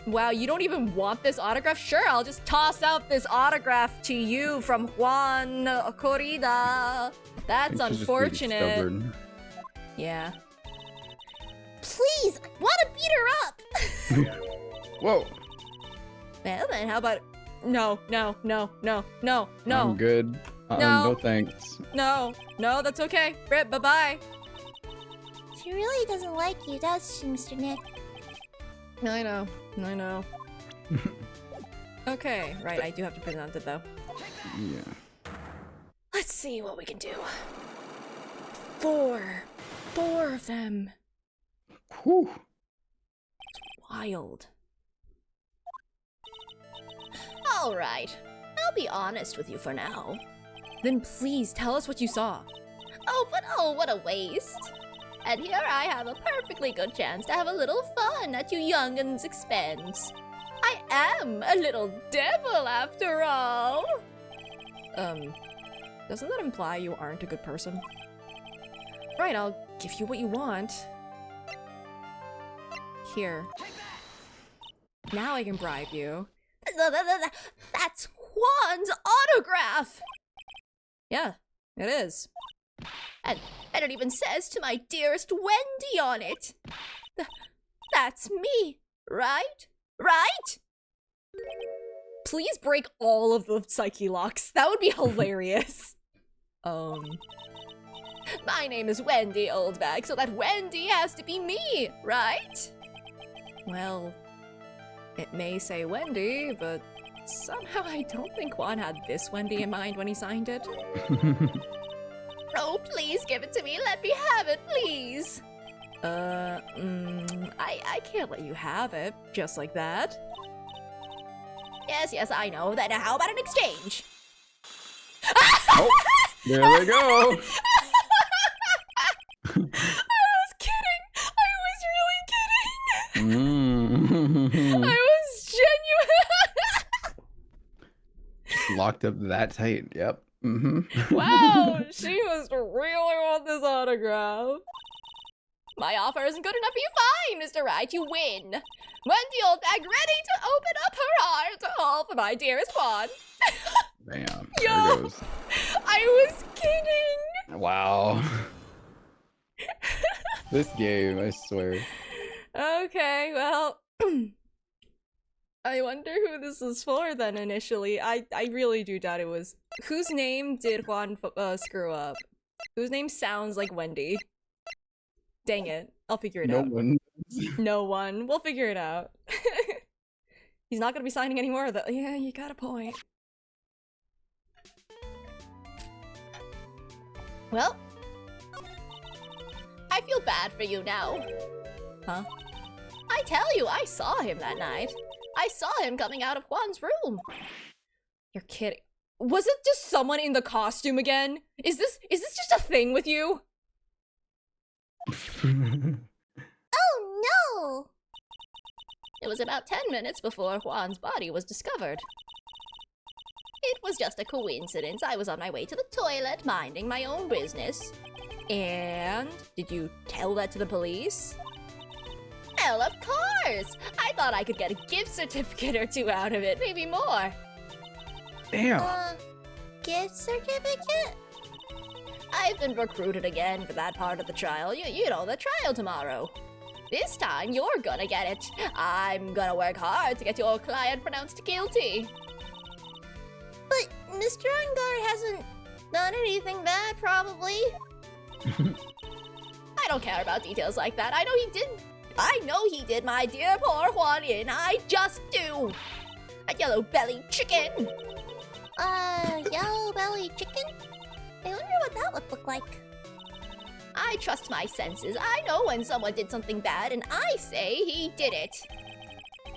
[SPEAKER 1] Wow, you don't even want this autograph? Sure, I'll just toss out this autograph to you from Juan Corrida. That's unfortunate. Yeah.
[SPEAKER 3] Please, I want to beat her up.
[SPEAKER 6] Whoa.
[SPEAKER 1] Well, then how about... No.
[SPEAKER 6] I'm good. No thanks.
[SPEAKER 1] No, that's okay. Rip, bye-bye.
[SPEAKER 3] She really doesn't like you, does she, Mr. Nick?
[SPEAKER 1] I know. Okay, right, I do have to present it though.
[SPEAKER 6] Yeah.
[SPEAKER 1] Let's see what we can do. 4 of them.
[SPEAKER 6] Whew.
[SPEAKER 1] It's wild.
[SPEAKER 3] All right, I'll be honest with you for now.
[SPEAKER 1] Then please tell us what you saw.
[SPEAKER 3] Oh, what a waste. And here I have a perfectly good chance to have a little fun at you young'uns' expense. I am a little devil after all.
[SPEAKER 1] Doesn't that imply you aren't a good person? Right, I'll give you what you want. Here. Now I can bribe you.
[SPEAKER 3] That's Juan's autograph!
[SPEAKER 1] Yeah, it is.
[SPEAKER 3] And it even says to my dearest Wendy on it. That's me, right? Right?
[SPEAKER 1] Please break all of the psyche locks. That would be hilarious.
[SPEAKER 3] My name is Wendy Oldbag, so that Wendy has to be me, right?
[SPEAKER 1] Well, it may say Wendy, but somehow I don't think Juan had this Wendy in mind when he signed it.
[SPEAKER 3] Oh, please give it to me. Let me have it, please.
[SPEAKER 1] I can't let you have it just like that.
[SPEAKER 3] Yes, I know. Then how about an exchange?
[SPEAKER 6] Oh, there we go.
[SPEAKER 1] I was kidding. I was really kidding. I was genuine.
[SPEAKER 6] Locked up that tight. Yep.
[SPEAKER 1] Wow, she must really want this autograph.
[SPEAKER 3] My offer isn't good enough for you. Fine, Mr. Wright, you win. Wendy Oldbag ready to open up her heart, all for my dearest Juan.
[SPEAKER 6] Bam.
[SPEAKER 1] Yo,
[SPEAKER 6] there goes.
[SPEAKER 1] I was kidding.
[SPEAKER 6] Wow. This game, I swear.
[SPEAKER 1] Okay, well, I wonder who this is for then initially. I really do doubt it was. Whose name did Juan screw up? Whose name sounds like Wendy? Dang it. I'll figure it out. No one. We'll figure it out. He's not gonna be signing anymore though. Yeah, you got a point.
[SPEAKER 3] Well, I feel bad for you now.
[SPEAKER 1] Huh?
[SPEAKER 3] I tell you, I saw him that night. I saw him coming out of Juan's room.
[SPEAKER 1] You're kidding. Was it just someone in the costume again? Is this just a thing with you?
[SPEAKER 3] Oh no! It was about 10 minutes before Juan's body was discovered. It was just a coincidence. I was on my way to the toilet, minding my own business.
[SPEAKER 1] And did you tell that to the police?
[SPEAKER 3] Well, of course! I thought I could get a gift certificate or 2 out of it, maybe more.
[SPEAKER 6] Damn.
[SPEAKER 3] Gift certificate? I've been recruited again for that part of the trial. You know, the trial tomorrow. This time, you're gonna get it. I'm gonna work hard to get your client pronounced guilty. But Mr. Ungar hasn't done anything bad, probably. I don't care about details like that. I know he did, my dear poor Juan in. I just do. A yellow-bellied chicken. Yellow belly chicken? I wonder what that would look like. I trust my senses. I know when someone did something bad, and I say he did it.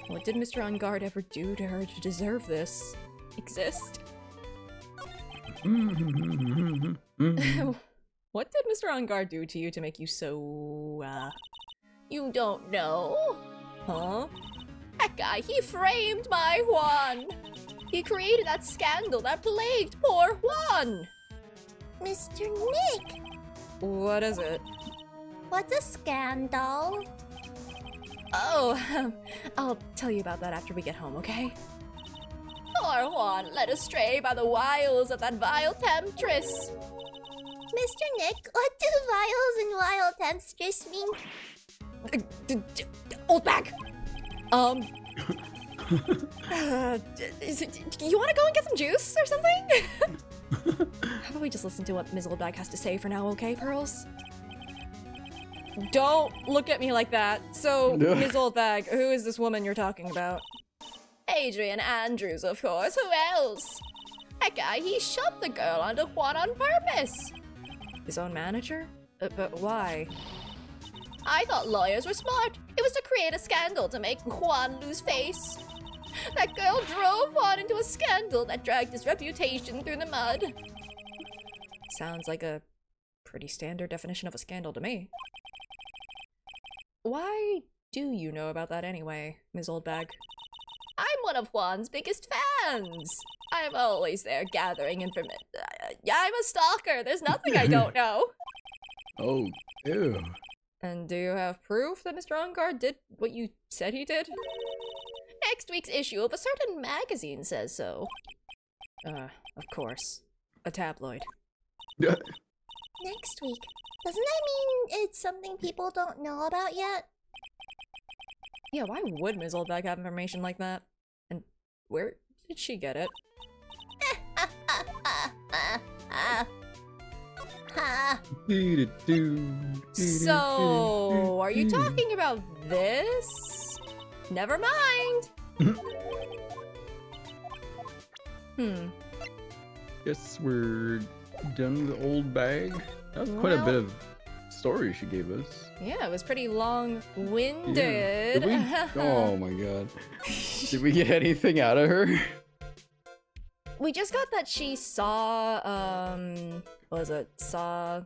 [SPEAKER 1] What did Mr. On Guard ever do to her to deserve this? Exist? What did Mr. On Guard do to you to make you so,
[SPEAKER 3] You don't know?
[SPEAKER 1] Huh?
[SPEAKER 3] That guy, he framed my Juan! He created that scandal that plagued poor Juan! Mr. Nick!
[SPEAKER 1] What is it?
[SPEAKER 3] What's a scandal?
[SPEAKER 1] Oh, I'll tell you about that after we get home, okay?
[SPEAKER 3] Poor Juan led astray by the wiles of that vile temptress. Mr. Nick, what do vials and vile temptress mean?
[SPEAKER 1] Old bag! You wanna go and get some juice or something? How about we just listen to what Ms. Oldbag has to say for now, okay, Pearls? Don't look at me like that. So, Ms. Oldbag, who is this woman you're talking about?
[SPEAKER 3] Adrian Andrews, of course. Who else? That guy, he shoved the girl onto Juan on purpose.
[SPEAKER 1] His own manager? But why?
[SPEAKER 3] I thought lawyers were smart. It was to create a scandal to make Juan lose face. That girl drove Juan into a scandal that dragged his reputation through the mud.
[SPEAKER 1] Sounds like a pretty standard definition of a scandal to me. Why do you know about that anyway, Ms. Oldbag?
[SPEAKER 3] I'm one of Juan's biggest fans. I'm always there gathering information. I'm a stalker. There's nothing I don't know.
[SPEAKER 6] Oh, ew.
[SPEAKER 1] And do you have proof that Mr. On Guard did what you said he did?
[SPEAKER 3] Next week's issue of a certain magazine says so.
[SPEAKER 1] Of course. A tabloid.
[SPEAKER 3] Next week. Doesn't that mean it's something people don't know about yet?
[SPEAKER 1] Yeah, why would Ms. Oldbag have information like that? And where did she get it? So, are you talking about this? Never mind.
[SPEAKER 2] Guess we're done with the old bag. That was quite a bit of story she gave us.
[SPEAKER 1] Yeah, it was pretty long-winded.
[SPEAKER 2] Yeah. Did we? Oh my god. Did we get anything out of her?
[SPEAKER 1] We just got that she saw, what was it? Saw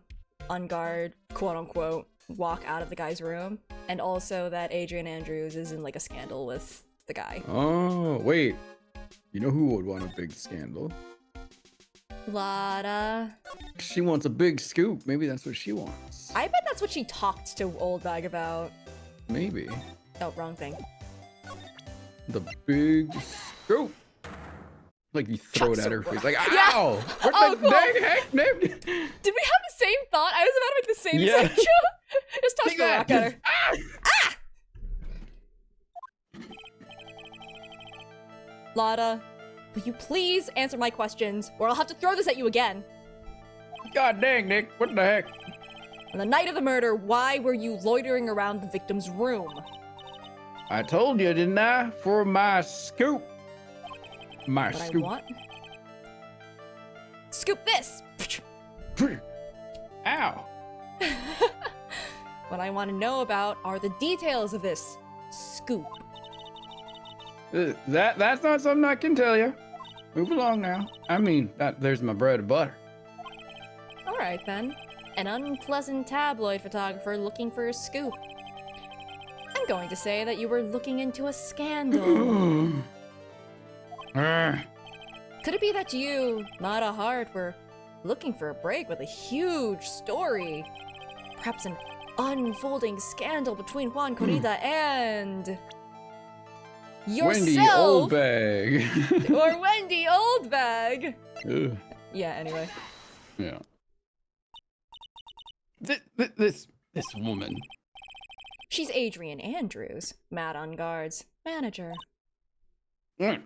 [SPEAKER 1] On Guard, quote-unquote, walk out of the guy's room. And also that Adrian Andrews is in, like, a scandal with the guy.
[SPEAKER 2] Oh, wait. You know who would want a big scandal?
[SPEAKER 1] Lada.
[SPEAKER 2] She wants a big scoop. Maybe that's what she wants.
[SPEAKER 1] I bet that's what she talked to Oldbag about.
[SPEAKER 2] Maybe.
[SPEAKER 1] Oh, wrong thing.
[SPEAKER 2] The big scoop. Like you throw it at her face. Like, ow!
[SPEAKER 1] Yeah.
[SPEAKER 2] What the dang heck?
[SPEAKER 1] Did we have the same thought? I was about to make the same exact joke. Just toss the rock at her. Ah! Lada, will you please answer my questions, or I'll have to throw this at you again.
[SPEAKER 2] God dang, Nick. What the heck?
[SPEAKER 1] On the night of the murder, why were you loitering around the victim's room?
[SPEAKER 2] I told you, didn't I? For my scoop. My
[SPEAKER 1] What
[SPEAKER 2] scoop.
[SPEAKER 1] I want? Scoop this!
[SPEAKER 2] Ow.
[SPEAKER 1] What I want to know about are the details of this scoop.
[SPEAKER 2] That's not something I can tell you. Move along now. I mean, there's my bread and butter.
[SPEAKER 1] All right, then. An unpleasant tabloid photographer looking for a scoop. I'm going to say that you were looking into a scandal. Could it be that you, Mata Hart, were looking for a break with a huge story? Perhaps an unfolding scandal between Juan Corrida and... yourself!
[SPEAKER 2] Wendy Oldbag.
[SPEAKER 1] Or Wendy Oldbag!
[SPEAKER 2] Ugh.
[SPEAKER 1] Yeah, anyway.
[SPEAKER 2] Yeah. This woman.
[SPEAKER 1] She's Adrian Andrews, Matt On Guard's manager. The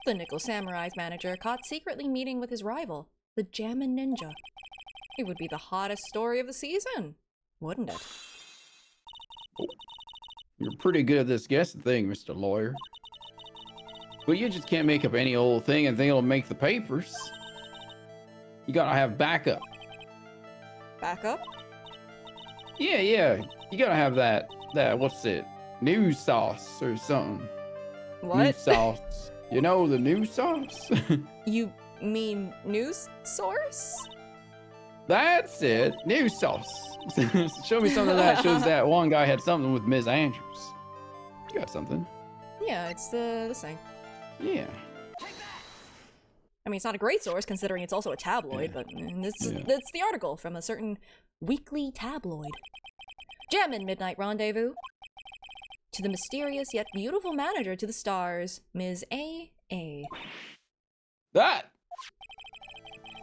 [SPEAKER 1] Nickel Samurai's manager caught secretly meeting with his rival, the Jammin' Ninja. It would be the hottest story of the season, wouldn't it?
[SPEAKER 2] You're pretty good at this guessing thing, Mr. Lawyer.
[SPEAKER 6] But you just can't make up any old thing and think it'll make the papers. You gotta have backup.
[SPEAKER 1] Backup?
[SPEAKER 6] Yeah, yeah. You gotta have that, what's it? News sauce or something.
[SPEAKER 1] What?
[SPEAKER 6] News sauce. You know the news sauce?
[SPEAKER 1] You mean news source?
[SPEAKER 6] That's it. News sauce. Show me something that shows that one guy had something with Ms. Andrews. You got something.
[SPEAKER 1] Yeah, it's the thing.
[SPEAKER 6] Yeah.
[SPEAKER 1] I mean, it's not a great source considering it's also a tabloid, but it's the article from a certain weekly tabloid. Jammin' Midnight Rendezvous. To the mysterious yet beautiful manager to the stars, Ms. A.
[SPEAKER 6] That!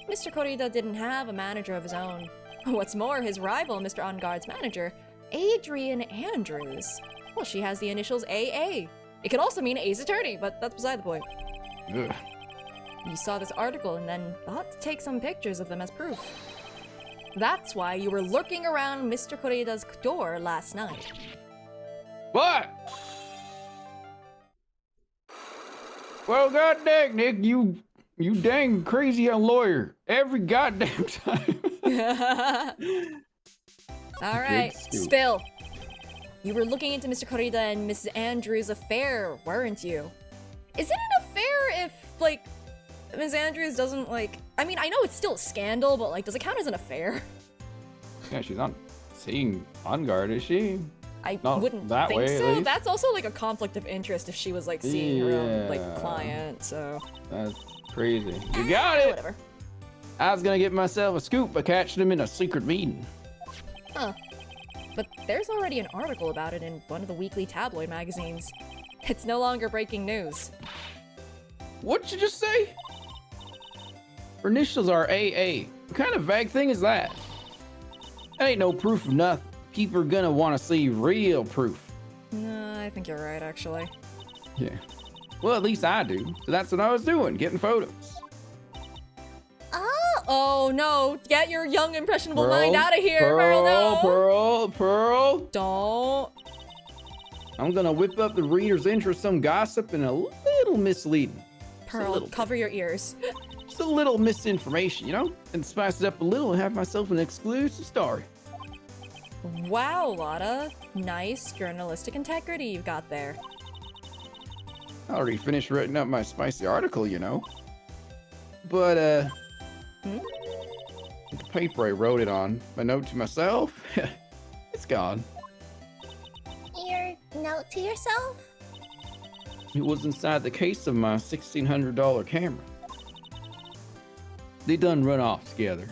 [SPEAKER 1] Mr. Korida didn't have a manager of his own. What's more, his rival, Mr. Engarde's manager, Adrian Andrews. Well, she has the initials AA. It could also mean Ace Attorney, but that's beside the point.
[SPEAKER 6] Ugh.
[SPEAKER 1] You saw this article and then thought to take some pictures of them as proof. That's why you were lurking around Mr. Korida's door last night.
[SPEAKER 6] What? Well, god dang, Nick, you dang crazy young lawyer. Every goddamn time.
[SPEAKER 1] Alright, spill. You were looking into Mr. Korida and Mrs. Andrews' affair, weren't you? Is it an affair if, like, Ms. Andrews doesn't, like... I mean, I know it's still a scandal, but, like, does it count as an affair?
[SPEAKER 6] Yeah, she's not seeing on guard, is she?
[SPEAKER 1] I
[SPEAKER 6] Not
[SPEAKER 1] wouldn't
[SPEAKER 6] that
[SPEAKER 1] think
[SPEAKER 6] way, at
[SPEAKER 1] so.
[SPEAKER 6] least.
[SPEAKER 1] That's also, like, a conflict of interest if she was, like, seeing her own, like, client, so...
[SPEAKER 6] That's crazy. You got it!
[SPEAKER 1] Whatever.
[SPEAKER 6] I was gonna get myself a scoop by catching him in a secret meeting.
[SPEAKER 1] Huh. But there's already an article about it in one of the weekly tabloid magazines. It's no longer breaking news.
[SPEAKER 6] What'd you just say? Her initials are AA. What kind of vague thing is that? That ain't no proof of nothing. People are gonna want to see real proof.
[SPEAKER 1] No, I think you're right, actually.
[SPEAKER 6] Yeah. Well, at least I do. So that's what I was doing, getting photos.
[SPEAKER 1] Oh no! Get your young impressionable mind out of here, Pearl! No!
[SPEAKER 6] Pearl!
[SPEAKER 1] Don't!
[SPEAKER 6] I'm gonna whip up the reader's interest, some gossip, and a little misleading.
[SPEAKER 1] Pearl, cover your ears.
[SPEAKER 6] Just a little misinformation, you know? And spice it up a little and have myself an exclusive story.
[SPEAKER 1] Wow, Lotta. Nice journalistic integrity you've got there.
[SPEAKER 6] I already finished writing up my spicy article, you know? But, the paper I wrote it on, my note to myself, it's gone.
[SPEAKER 3] Your note to yourself?
[SPEAKER 6] It was inside the case of my $1,600 camera. They done run off together.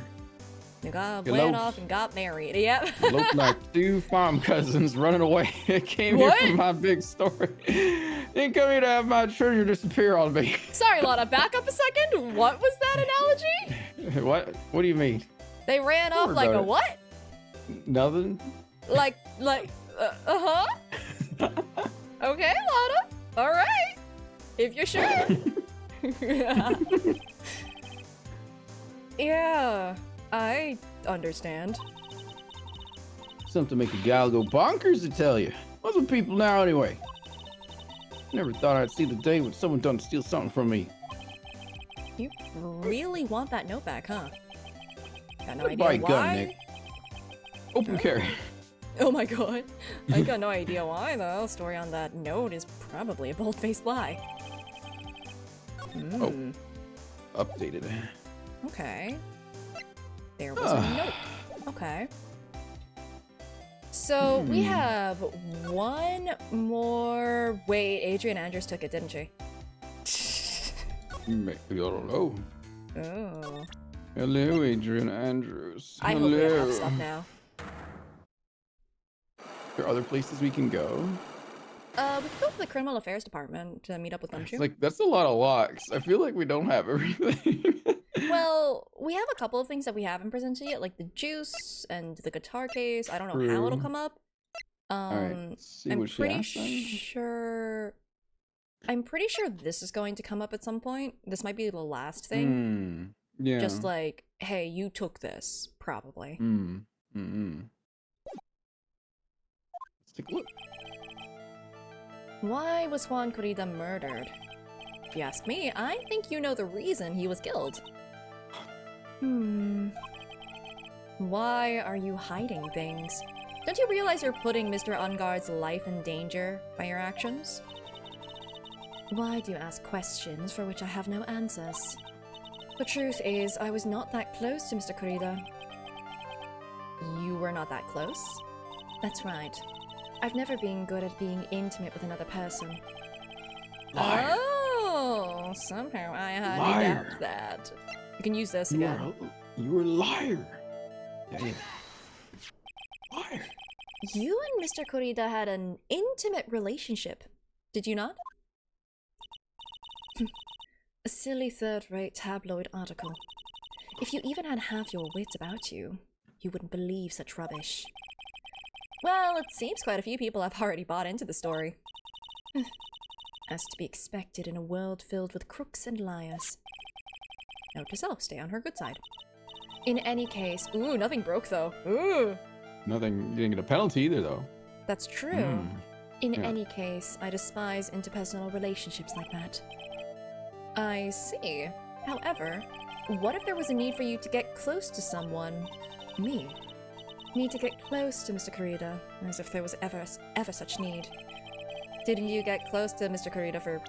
[SPEAKER 1] They went off and got married, yep.
[SPEAKER 6] It looked like two farm cousins running away. It came here from my big story. Didn't come here to have my treasure disappear on me.
[SPEAKER 1] Sorry, Lotta, back up a second. What was that analogy?
[SPEAKER 6] What do you mean?
[SPEAKER 1] They ran off like a what?
[SPEAKER 6] Nothing.
[SPEAKER 1] Like, uh-huh. Okay, Lotta. All right. If you're sure. Yeah, I understand.
[SPEAKER 6] Something to make a gal go bonkers, to tell you. What's with people now, anyway? Never thought I'd see the day when someone done steal something from me.
[SPEAKER 1] You really want that note back, huh? Got no idea
[SPEAKER 6] By
[SPEAKER 1] why.
[SPEAKER 6] gun, Nick. Open carry.
[SPEAKER 1] Oh my god. I got no idea why, though. Story on that note is probably a bold-faced lie.
[SPEAKER 6] Oh. Updated.
[SPEAKER 1] Okay. There was a note. Okay. So we have one more. Wait, Adrian Andrews took it, didn't she?
[SPEAKER 6] Maybe, I don't know.
[SPEAKER 1] Oh.
[SPEAKER 6] Hello, Adrian Andrews.
[SPEAKER 1] I hope we have enough stuff now.
[SPEAKER 6] There are other places we can go.
[SPEAKER 1] We can go to the Criminal Affairs Department to meet up with them too.
[SPEAKER 6] Like, that's a lot of locks. I feel like we don't have everything.
[SPEAKER 1] Well, we have a couple of things that we haven't presented yet, like the juice and the guitar case. I don't know how it'll come up.
[SPEAKER 6] Alright, see
[SPEAKER 1] I'm
[SPEAKER 6] what she
[SPEAKER 1] pretty
[SPEAKER 6] has then.
[SPEAKER 1] sure. I'm pretty sure this is going to come up at some point. This might be the last thing.
[SPEAKER 6] Yeah.
[SPEAKER 1] Just like, hey, you took this, probably.
[SPEAKER 6] Let's take a look.
[SPEAKER 1] Why was Juan Corrida murdered? If you ask me, I think you know the reason he was killed. Why are you hiding things? Don't you realize you're putting Mr. Ungard's life in danger by your actions? Why do you ask questions for which I have no answers? The truth is, I was not that close to Mr. Kurita. You were not that close? That's right. I've never been good at being intimate with another person.
[SPEAKER 6] Liar.
[SPEAKER 1] Oh, somehow I had to doubt that. You can use this again.
[SPEAKER 6] You're a liar. Damn. Liar.
[SPEAKER 1] You and Mr. Kurita had an intimate relationship, did you not? A silly third-rate tabloid article. If you even had half your wits about you, you wouldn't believe such rubbish. Well, it seems quite a few people have already bought into the story. As to be expected in a world filled with crooks and liars. Note to self, stay on her good side. In any case, ooh, nothing broke though. Ooh.
[SPEAKER 6] Nothing, you didn't get a penalty either though.
[SPEAKER 1] That's true. In any case, I despise interpersonal relationships like that. I see. However, what if there was a need for you to get close to someone? Me. Need to get close to Mr. Kurita, as if there was ever such need. Didn't you get close to Mr. Kurita for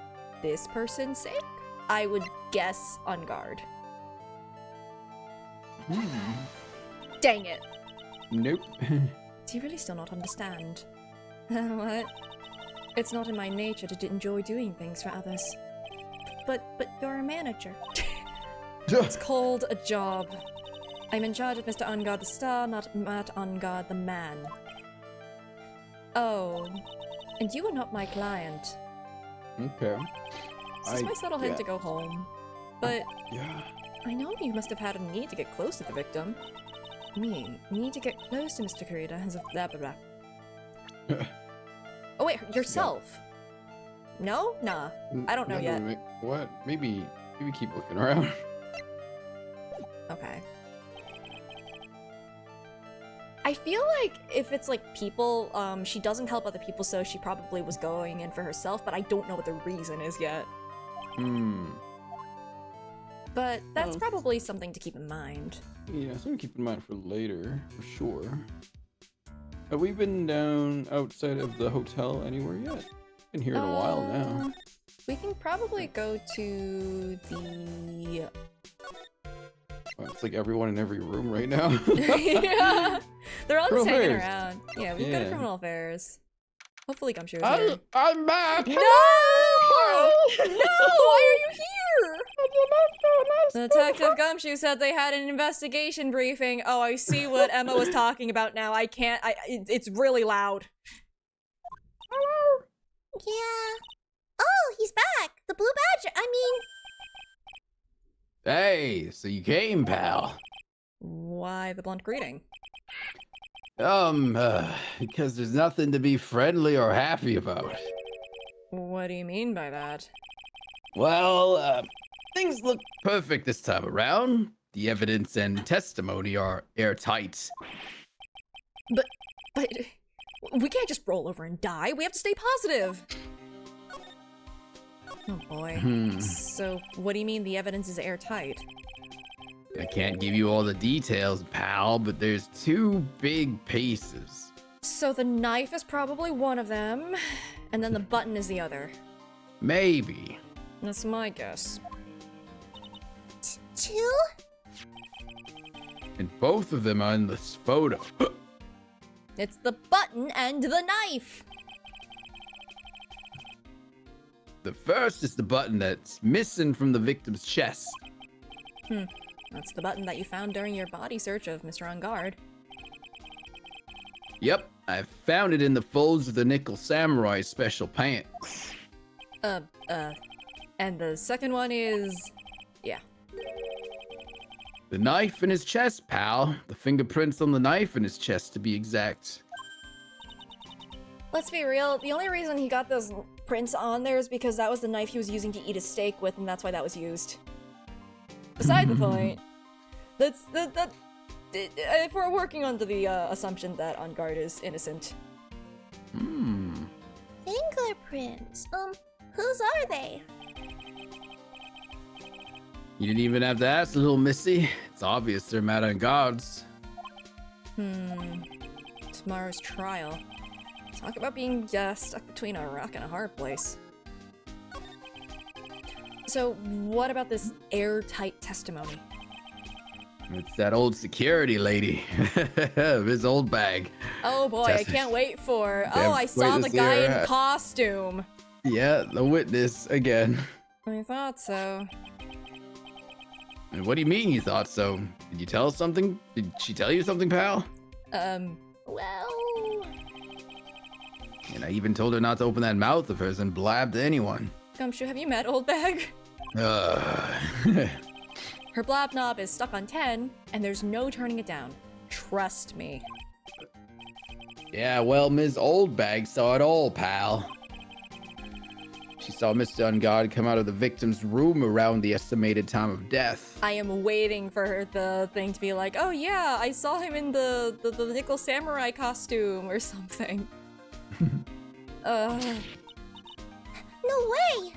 [SPEAKER 1] this person's sake? I would guess on guard. Dang it.
[SPEAKER 6] Nope.
[SPEAKER 1] Do you really still not understand? What? It's not in my nature to enjoy doing things for others. But you're a manager. It's called a job. I'm in charge of Mr. Ungard the star, not Matt Ungard the man. Oh, and you are not my client.
[SPEAKER 6] Okay.
[SPEAKER 1] This is my subtle hint to go home. But
[SPEAKER 6] yeah.
[SPEAKER 1] I know you must have had a need to get close to the victim. Me, need to get close to Mr. Kurita as a blah blah blah. Oh wait, yourself? No? Nah. I don't know yet.
[SPEAKER 6] What? Maybe keep looking around.
[SPEAKER 1] Okay. I feel like if it's like people, she doesn't help other people, so she probably was going in for herself, but I don't know what the reason is yet. But that's probably something to keep in mind.
[SPEAKER 6] Yeah, something to keep in mind for later, for sure. Have we been down outside of the hotel anywhere yet? Been here in a while now.
[SPEAKER 1] We can probably go to the...
[SPEAKER 6] Well, it's like everyone in every room right now.
[SPEAKER 1] Yeah, they're all just hanging
[SPEAKER 6] affairs.
[SPEAKER 1] around. Yeah, we can go to criminal affairs. Hopefully Gumshoe is here.
[SPEAKER 6] I'm back!
[SPEAKER 1] No! No! Why are you here? Detective Gumshoe said they had an investigation briefing. Oh, I see what Emma was talking about now. I can't. It's really loud.
[SPEAKER 3] Hello? Yeah. Oh, he's back. The blue badger. I mean...
[SPEAKER 6] Hey, so you came, pal.
[SPEAKER 1] Why the blunt greeting?
[SPEAKER 6] Because there's nothing to be friendly or happy about.
[SPEAKER 1] What do you mean by that?
[SPEAKER 6] Well, things look perfect this time around. The evidence and testimony are airtight.
[SPEAKER 1] But we can't just roll over and die. We have to stay positive. Oh boy. So what do you mean the evidence is airtight?
[SPEAKER 6] I can't give you all the details, pal, but there's two big pieces.
[SPEAKER 1] So the knife is probably one of them, and then the button is the other.
[SPEAKER 6] Maybe.
[SPEAKER 1] That's my guess.
[SPEAKER 3] Two?
[SPEAKER 6] And both of them are in this photo.
[SPEAKER 1] It's the button and the knife!
[SPEAKER 6] The first is the button that's missing from the victim's chest.
[SPEAKER 1] That's the button that you found during your body search of Mr. Ungard.
[SPEAKER 6] Yep, I found it in the folds of the Nickel Samurai's special pants.
[SPEAKER 1] And the second one is... yeah.
[SPEAKER 6] The knife in his chest, pal. The fingerprints on the knife in his chest, to be exact.
[SPEAKER 1] Let's be real, the only reason he got those prints on there is because that was the knife he was using to eat his steak with, and that's why that was used. Beside the point. If we're working under the assumption that Ungard is innocent.
[SPEAKER 3] Fingerprints. Whose are they?
[SPEAKER 6] You didn't even have to ask, little missy. It's obvious they're mad on gods.
[SPEAKER 1] Tomorrow's trial. Talk about being stuck between a rock and a hard place. So, what about this airtight testimony?
[SPEAKER 6] It's that old security lady. His old bag.
[SPEAKER 1] Oh boy, I can't wait for... Oh, I saw the guy in costume.
[SPEAKER 6] Yeah, the witness again.
[SPEAKER 1] I thought so.
[SPEAKER 6] And what do you mean you thought so? Did you tell us something? Did she tell you something, pal?
[SPEAKER 3] Well...
[SPEAKER 6] And I even told her not to open that mouth of hers and blab to anyone.
[SPEAKER 1] Gumshoe, have you met Old Bag? Her blab knob is stuck on 10, and there's no turning it down. Trust me.
[SPEAKER 6] Yeah, well, Ms. Oldbag saw it all, pal. She saw Mr. Ungod come out of the victim's room around the estimated time of death.
[SPEAKER 1] I am waiting for the thing to be like, oh yeah, I saw him in the Nickel Samurai costume or something.
[SPEAKER 3] No way!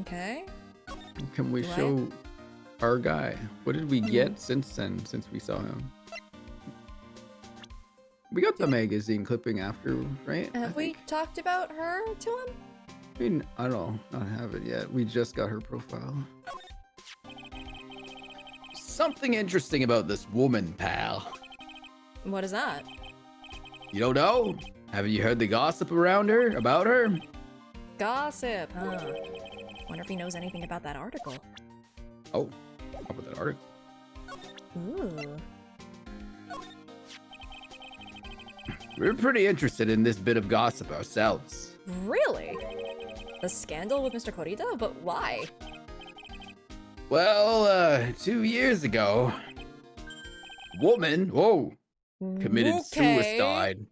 [SPEAKER 1] Okay.
[SPEAKER 2] Can we show our guy? What did we get since then, since we saw him? We got the magazine clipping after, right?
[SPEAKER 1] Have we talked about her to him?
[SPEAKER 2] I mean, I don't have it yet. We just got her profile.
[SPEAKER 6] Something interesting about this woman, pal.
[SPEAKER 1] What is that?
[SPEAKER 6] You don't know? Haven't you heard the gossip around her, about her?
[SPEAKER 1] Gossip, huh? Wonder if he knows anything about that article.
[SPEAKER 2] Oh, how about that article?
[SPEAKER 1] Ooh.
[SPEAKER 6] We're pretty interested in this bit of gossip ourselves.
[SPEAKER 1] Really? The scandal with Mr. Corita? But why?
[SPEAKER 6] Well, 2 years ago, woman, committed suicide.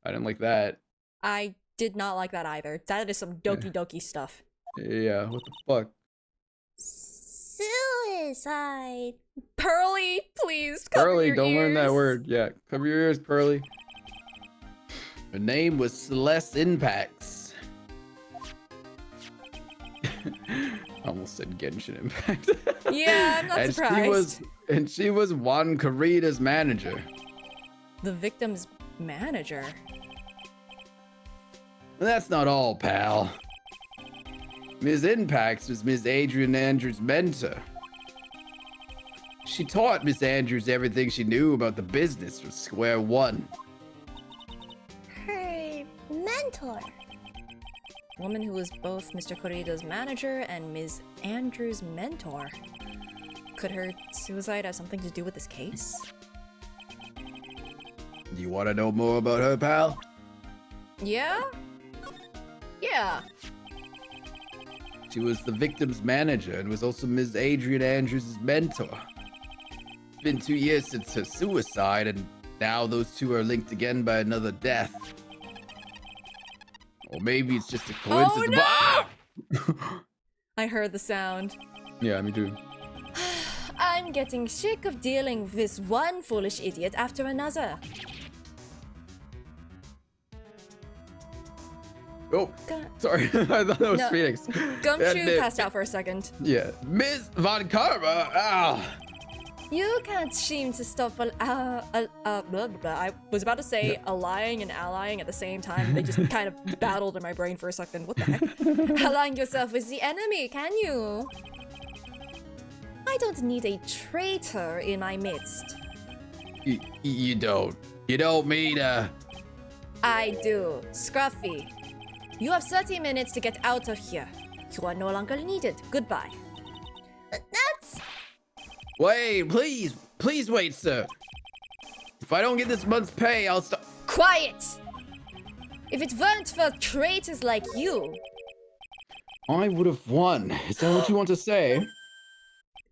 [SPEAKER 6] I didn't like that.
[SPEAKER 1] I did not like that either. That is some Doki Doki stuff.
[SPEAKER 2] Yeah, what the fuck?
[SPEAKER 3] Suicide.
[SPEAKER 1] Pearly, please cover
[SPEAKER 2] Pearly,
[SPEAKER 1] your
[SPEAKER 2] don't
[SPEAKER 1] ears.
[SPEAKER 2] learn that word. Yeah, cover your ears, Pearly.
[SPEAKER 6] Her name was Celeste Impacts.
[SPEAKER 2] I almost said Genshin Impact.
[SPEAKER 1] Yeah, I'm not surprised.
[SPEAKER 6] She was Juan Corrida's manager.
[SPEAKER 1] The victim's manager?
[SPEAKER 6] That's not all, pal. Ms. Impacts was Ms. Adrian Andrews' mentor. She taught Miss Andrews everything she knew about the business from square one.
[SPEAKER 3] Her mentor.
[SPEAKER 1] Woman who was both Mr. Corrida's manager and Ms. Andrews' mentor. Could her suicide have something to do with this case?
[SPEAKER 6] Do you want to know more about her, pal?
[SPEAKER 1] Yeah? Yeah.
[SPEAKER 6] She was the victim's manager and was also Ms. Adrian Andrews' mentor. It's been 2 years since her suicide, and now those two are linked again by another death. Or maybe it's just a coincidence.
[SPEAKER 1] Oh, no! I heard the sound.
[SPEAKER 2] Yeah, me too.
[SPEAKER 1] I'm getting sick of dealing with this one foolish idiot after another.
[SPEAKER 2] Oh, sorry. I thought that was Phoenix.
[SPEAKER 1] Gumshoe passed out for a second.
[SPEAKER 2] Yeah.
[SPEAKER 6] Ms. Von Karma!
[SPEAKER 1] You can't seem to stop blah, blah, blah. I was about to say allying and allying at the same time. They just kind of battled in my brain for a second. What the heck? Align yourself with the enemy, can you? I don't need a traitor in my midst.
[SPEAKER 6] You don't. You don't mean,
[SPEAKER 1] I do. Scruffy. You have 30 minutes to get out of here. You are no longer needed. Goodbye.
[SPEAKER 3] That's...
[SPEAKER 6] Wait, please. Please wait, sir. If I don't get this month's pay, I'll stop.
[SPEAKER 1] Quiet! If it weren't for traitors like you...
[SPEAKER 2] I would have won. Is that what you want to say?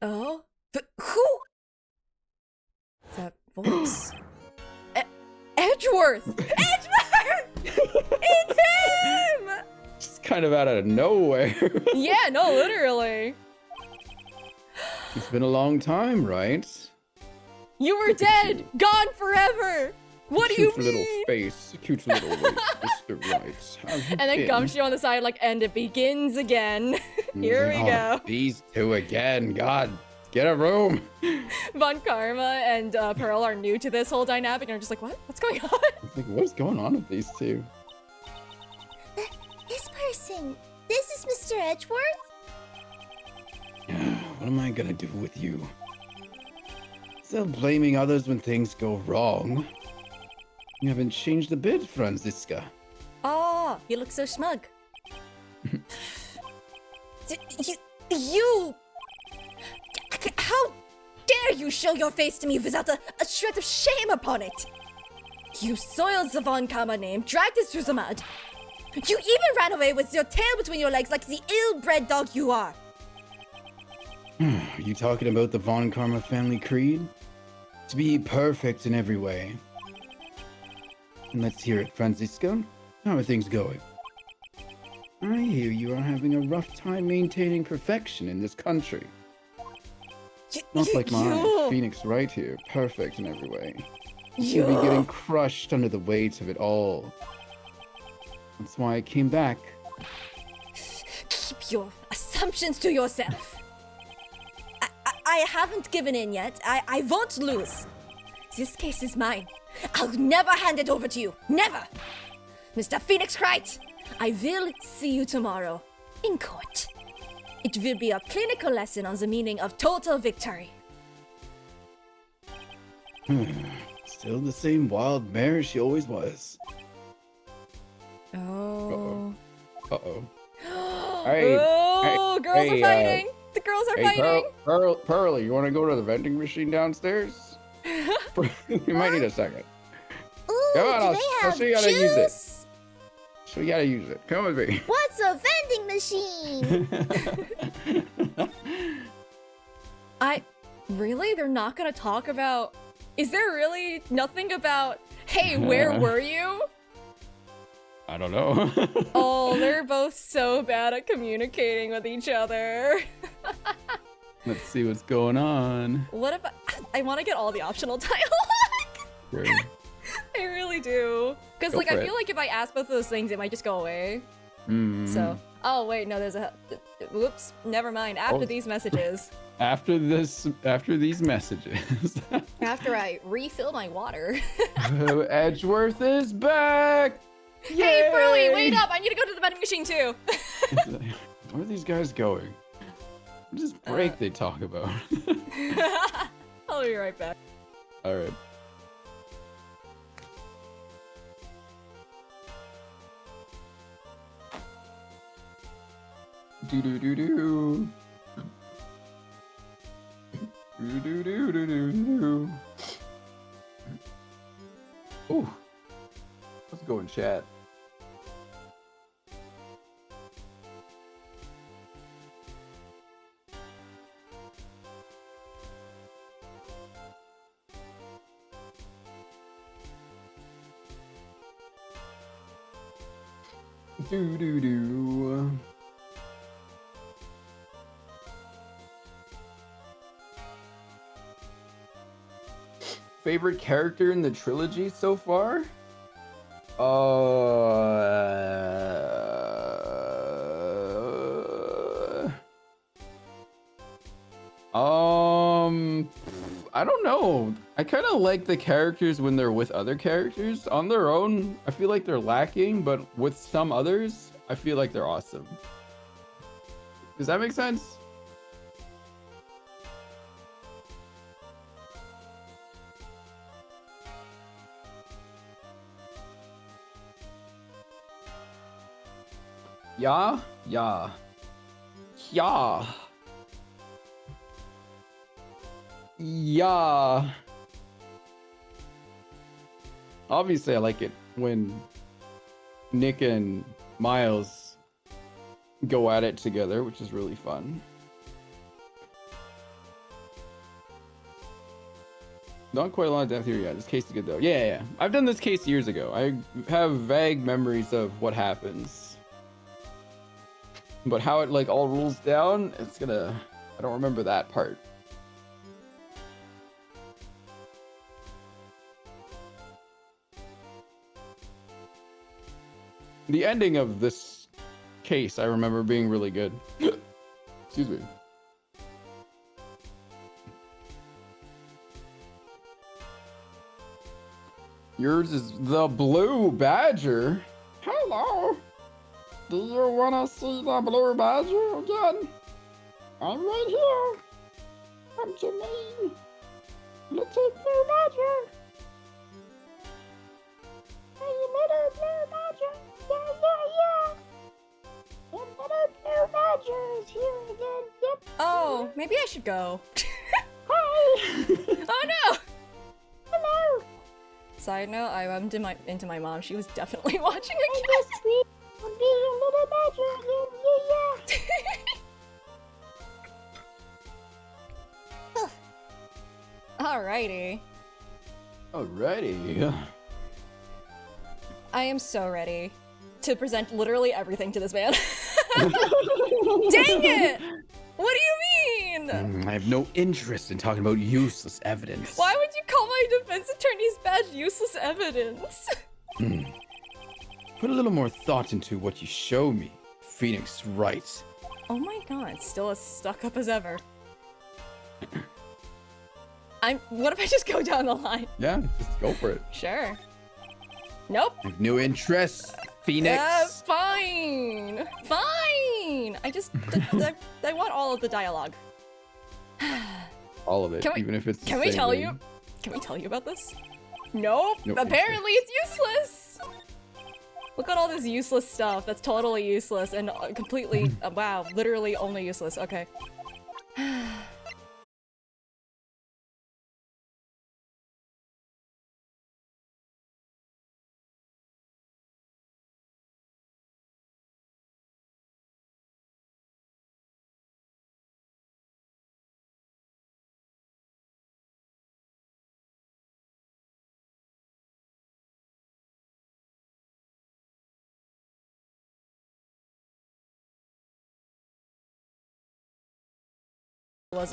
[SPEAKER 1] Oh? But who? That voice. Edgeworth! Edgeworth! It's him!
[SPEAKER 2] Just kind of out of nowhere.
[SPEAKER 1] Yeah, no, literally.
[SPEAKER 2] It's been a long time, right?
[SPEAKER 1] You were dead! Gone forever! What do you mean?
[SPEAKER 6] Cute little face, cute little waist, Mr. Wright.
[SPEAKER 1] And then Gumshoe on the side, like, and it begins again. Here we go.
[SPEAKER 6] These two again. God, get a room.
[SPEAKER 1] Von Karma and Pearl are new to this whole dynamic, and are just like, what? What's going on?
[SPEAKER 6] Like, what is going on with these two?
[SPEAKER 3] This person, this is Mr. Edgeworth?
[SPEAKER 6] What am I gonna do with you? Still blaming others when things go wrong. You haven't changed a bit, Franziska.
[SPEAKER 1] Oh, you look so smug.
[SPEAKER 3] You... How dare you show your face to me without a shred of shame upon it? You soiled the Von Karma name, dragged us through the mud. You even ran away with your tail between your legs like the ill-bred dog you are.
[SPEAKER 6] Are you talking about the Von Karma family creed? To be perfect in every way. And let's hear it, Franziska. How are things going? I hear you are having a rough time maintaining perfection in this country. Not like my Phoenix Wright here, perfect in every way. You'll be getting crushed under the weight of it all. That's why I came back.
[SPEAKER 3] Keep your assumptions to yourself. I haven't given in yet. I won't lose. This case is mine. I'll never hand it over to you. Never! Mr. Phoenix Wright, I will see you tomorrow in court. It will be a clinical lesson on the meaning of total victory.
[SPEAKER 6] Still the same wild mare she always was.
[SPEAKER 1] Oh.
[SPEAKER 6] Uh-oh.
[SPEAKER 1] Oh, girls are fighting! The girls are fighting!
[SPEAKER 6] Pearl, you want to go to the vending machine downstairs? You might need a second.
[SPEAKER 3] Ooh,
[SPEAKER 6] Come on, I'll show you how to use it.
[SPEAKER 3] juice?
[SPEAKER 6] So you gotta use it. Come with me.
[SPEAKER 3] What's a vending machine?
[SPEAKER 1] Really? They're not gonna talk about... Is there really nothing about, hey, where were you?
[SPEAKER 6] I don't know.
[SPEAKER 1] Oh, they're both so bad at communicating with each other.
[SPEAKER 2] Let's see what's going on.
[SPEAKER 1] What if I want to get all the optional dialogue?
[SPEAKER 2] Great.
[SPEAKER 1] I really do. Because, like, I feel like if I ask both of those things, it might just go away. So, oh, wait, no, there's a... Whoops, never mind. After these messages.
[SPEAKER 2] After these messages.
[SPEAKER 1] After I refill my water.
[SPEAKER 2] Edgeworth is back! Yay!
[SPEAKER 1] Hey, Pearly, wait up! I need to go to the vending machine, too!
[SPEAKER 2] Where are these guys going? What is this break they talk about?
[SPEAKER 1] I'll be right back.
[SPEAKER 2] Alright. Do-do-do-do. Do-do-do-do-do-do. Ooh. Let's go in chat. Do-do-do. Favorite character in the trilogy so far? I don't know. I kind of like the characters when they're with other characters. On their own, I feel like they're lacking, but with some others, I feel like they're awesome. Does that make sense? Yeah. Obviously, I like it when Nick and Miles go at it together, which is really fun. Not quite a lot of depth here yet. This case is good though. Yeah. I've done this case years ago. I have vague memories of what happens. But how it like all rules down, I don't remember that part. The ending of this case, I remember being really good. Excuse me. Yours is the blue badger. Hello. Do you want to see the blue badger again? I'm right here. Come to me. Little blue badger. Hey, little blue badger. Yeah. And little blue badger is here again. Yep.
[SPEAKER 1] Oh, maybe I should go.
[SPEAKER 2] Hi.
[SPEAKER 1] Oh no.
[SPEAKER 3] Hello.
[SPEAKER 1] Side note, I bumped into my mom. She was definitely watching again.
[SPEAKER 3] I'll be your little badger again. Yeah.
[SPEAKER 1] Alrighty.
[SPEAKER 2] Alrighty.
[SPEAKER 1] I am so ready to present literally everything to this man. Dang it! What do you mean?
[SPEAKER 6] I have no interest in talking about useless evidence.
[SPEAKER 1] Why would you call my defense attorney's badge useless evidence?
[SPEAKER 6] Put a little more thought into what you show me, Phoenix Wright.
[SPEAKER 1] Oh my god, still as stuck up as ever. What if I just go down the line?
[SPEAKER 2] Yeah, just go for it.
[SPEAKER 1] Sure. Nope.
[SPEAKER 6] I have no interest, Phoenix.
[SPEAKER 1] Fine. Fine. I want all of the dialogue.
[SPEAKER 2] All of it, even if it's.
[SPEAKER 1] Can we tell you? Can we tell you about this? Nope. Apparently it's useless. Look at all this useless stuff. That's totally useless and completely. Wow, literally only useless. Okay.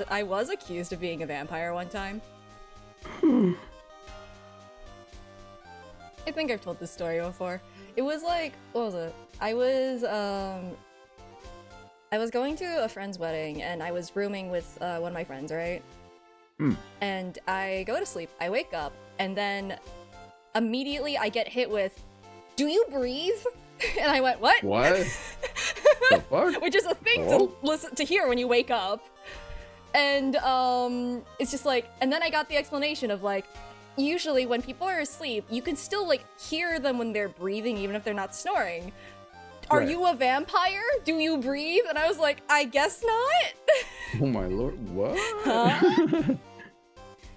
[SPEAKER 1] I was accused of being a vampire one time. I think I've told this story before. It was like, what was it? I was going to a friend's wedding and I was rooming with one of my friends, right? And I go to sleep, I wake up, and then immediately I get hit with, "Do you breathe?" And I went, "What?"
[SPEAKER 2] What? The fuck?
[SPEAKER 1] Which is a thing to hear when you wake up. And it's just like, and then I got the explanation of like, usually when people are asleep, you can still like hear them when they're breathing, even if they're not snoring. Are you a vampire? Do you breathe? And I was like, I guess not.
[SPEAKER 2] Oh my lord, what?
[SPEAKER 1] Huh?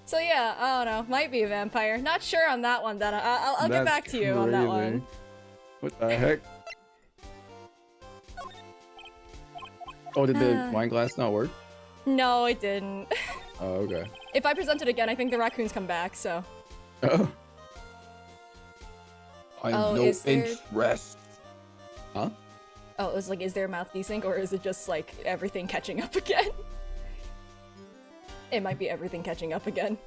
[SPEAKER 1] So yeah, I don't know, might be a vampire. Not sure on that one. I'll get back to you on that one.
[SPEAKER 2] What the heck? Oh, did the wine glass not work?
[SPEAKER 1] No, it didn't.
[SPEAKER 2] Oh, okay.
[SPEAKER 1] If I present it again, I think the raccoons come back, so.
[SPEAKER 2] Oh. I have no interest. Huh?
[SPEAKER 1] Oh, it was like, is their mouth desync, or is it just like everything catching up again? It might be everything catching up again.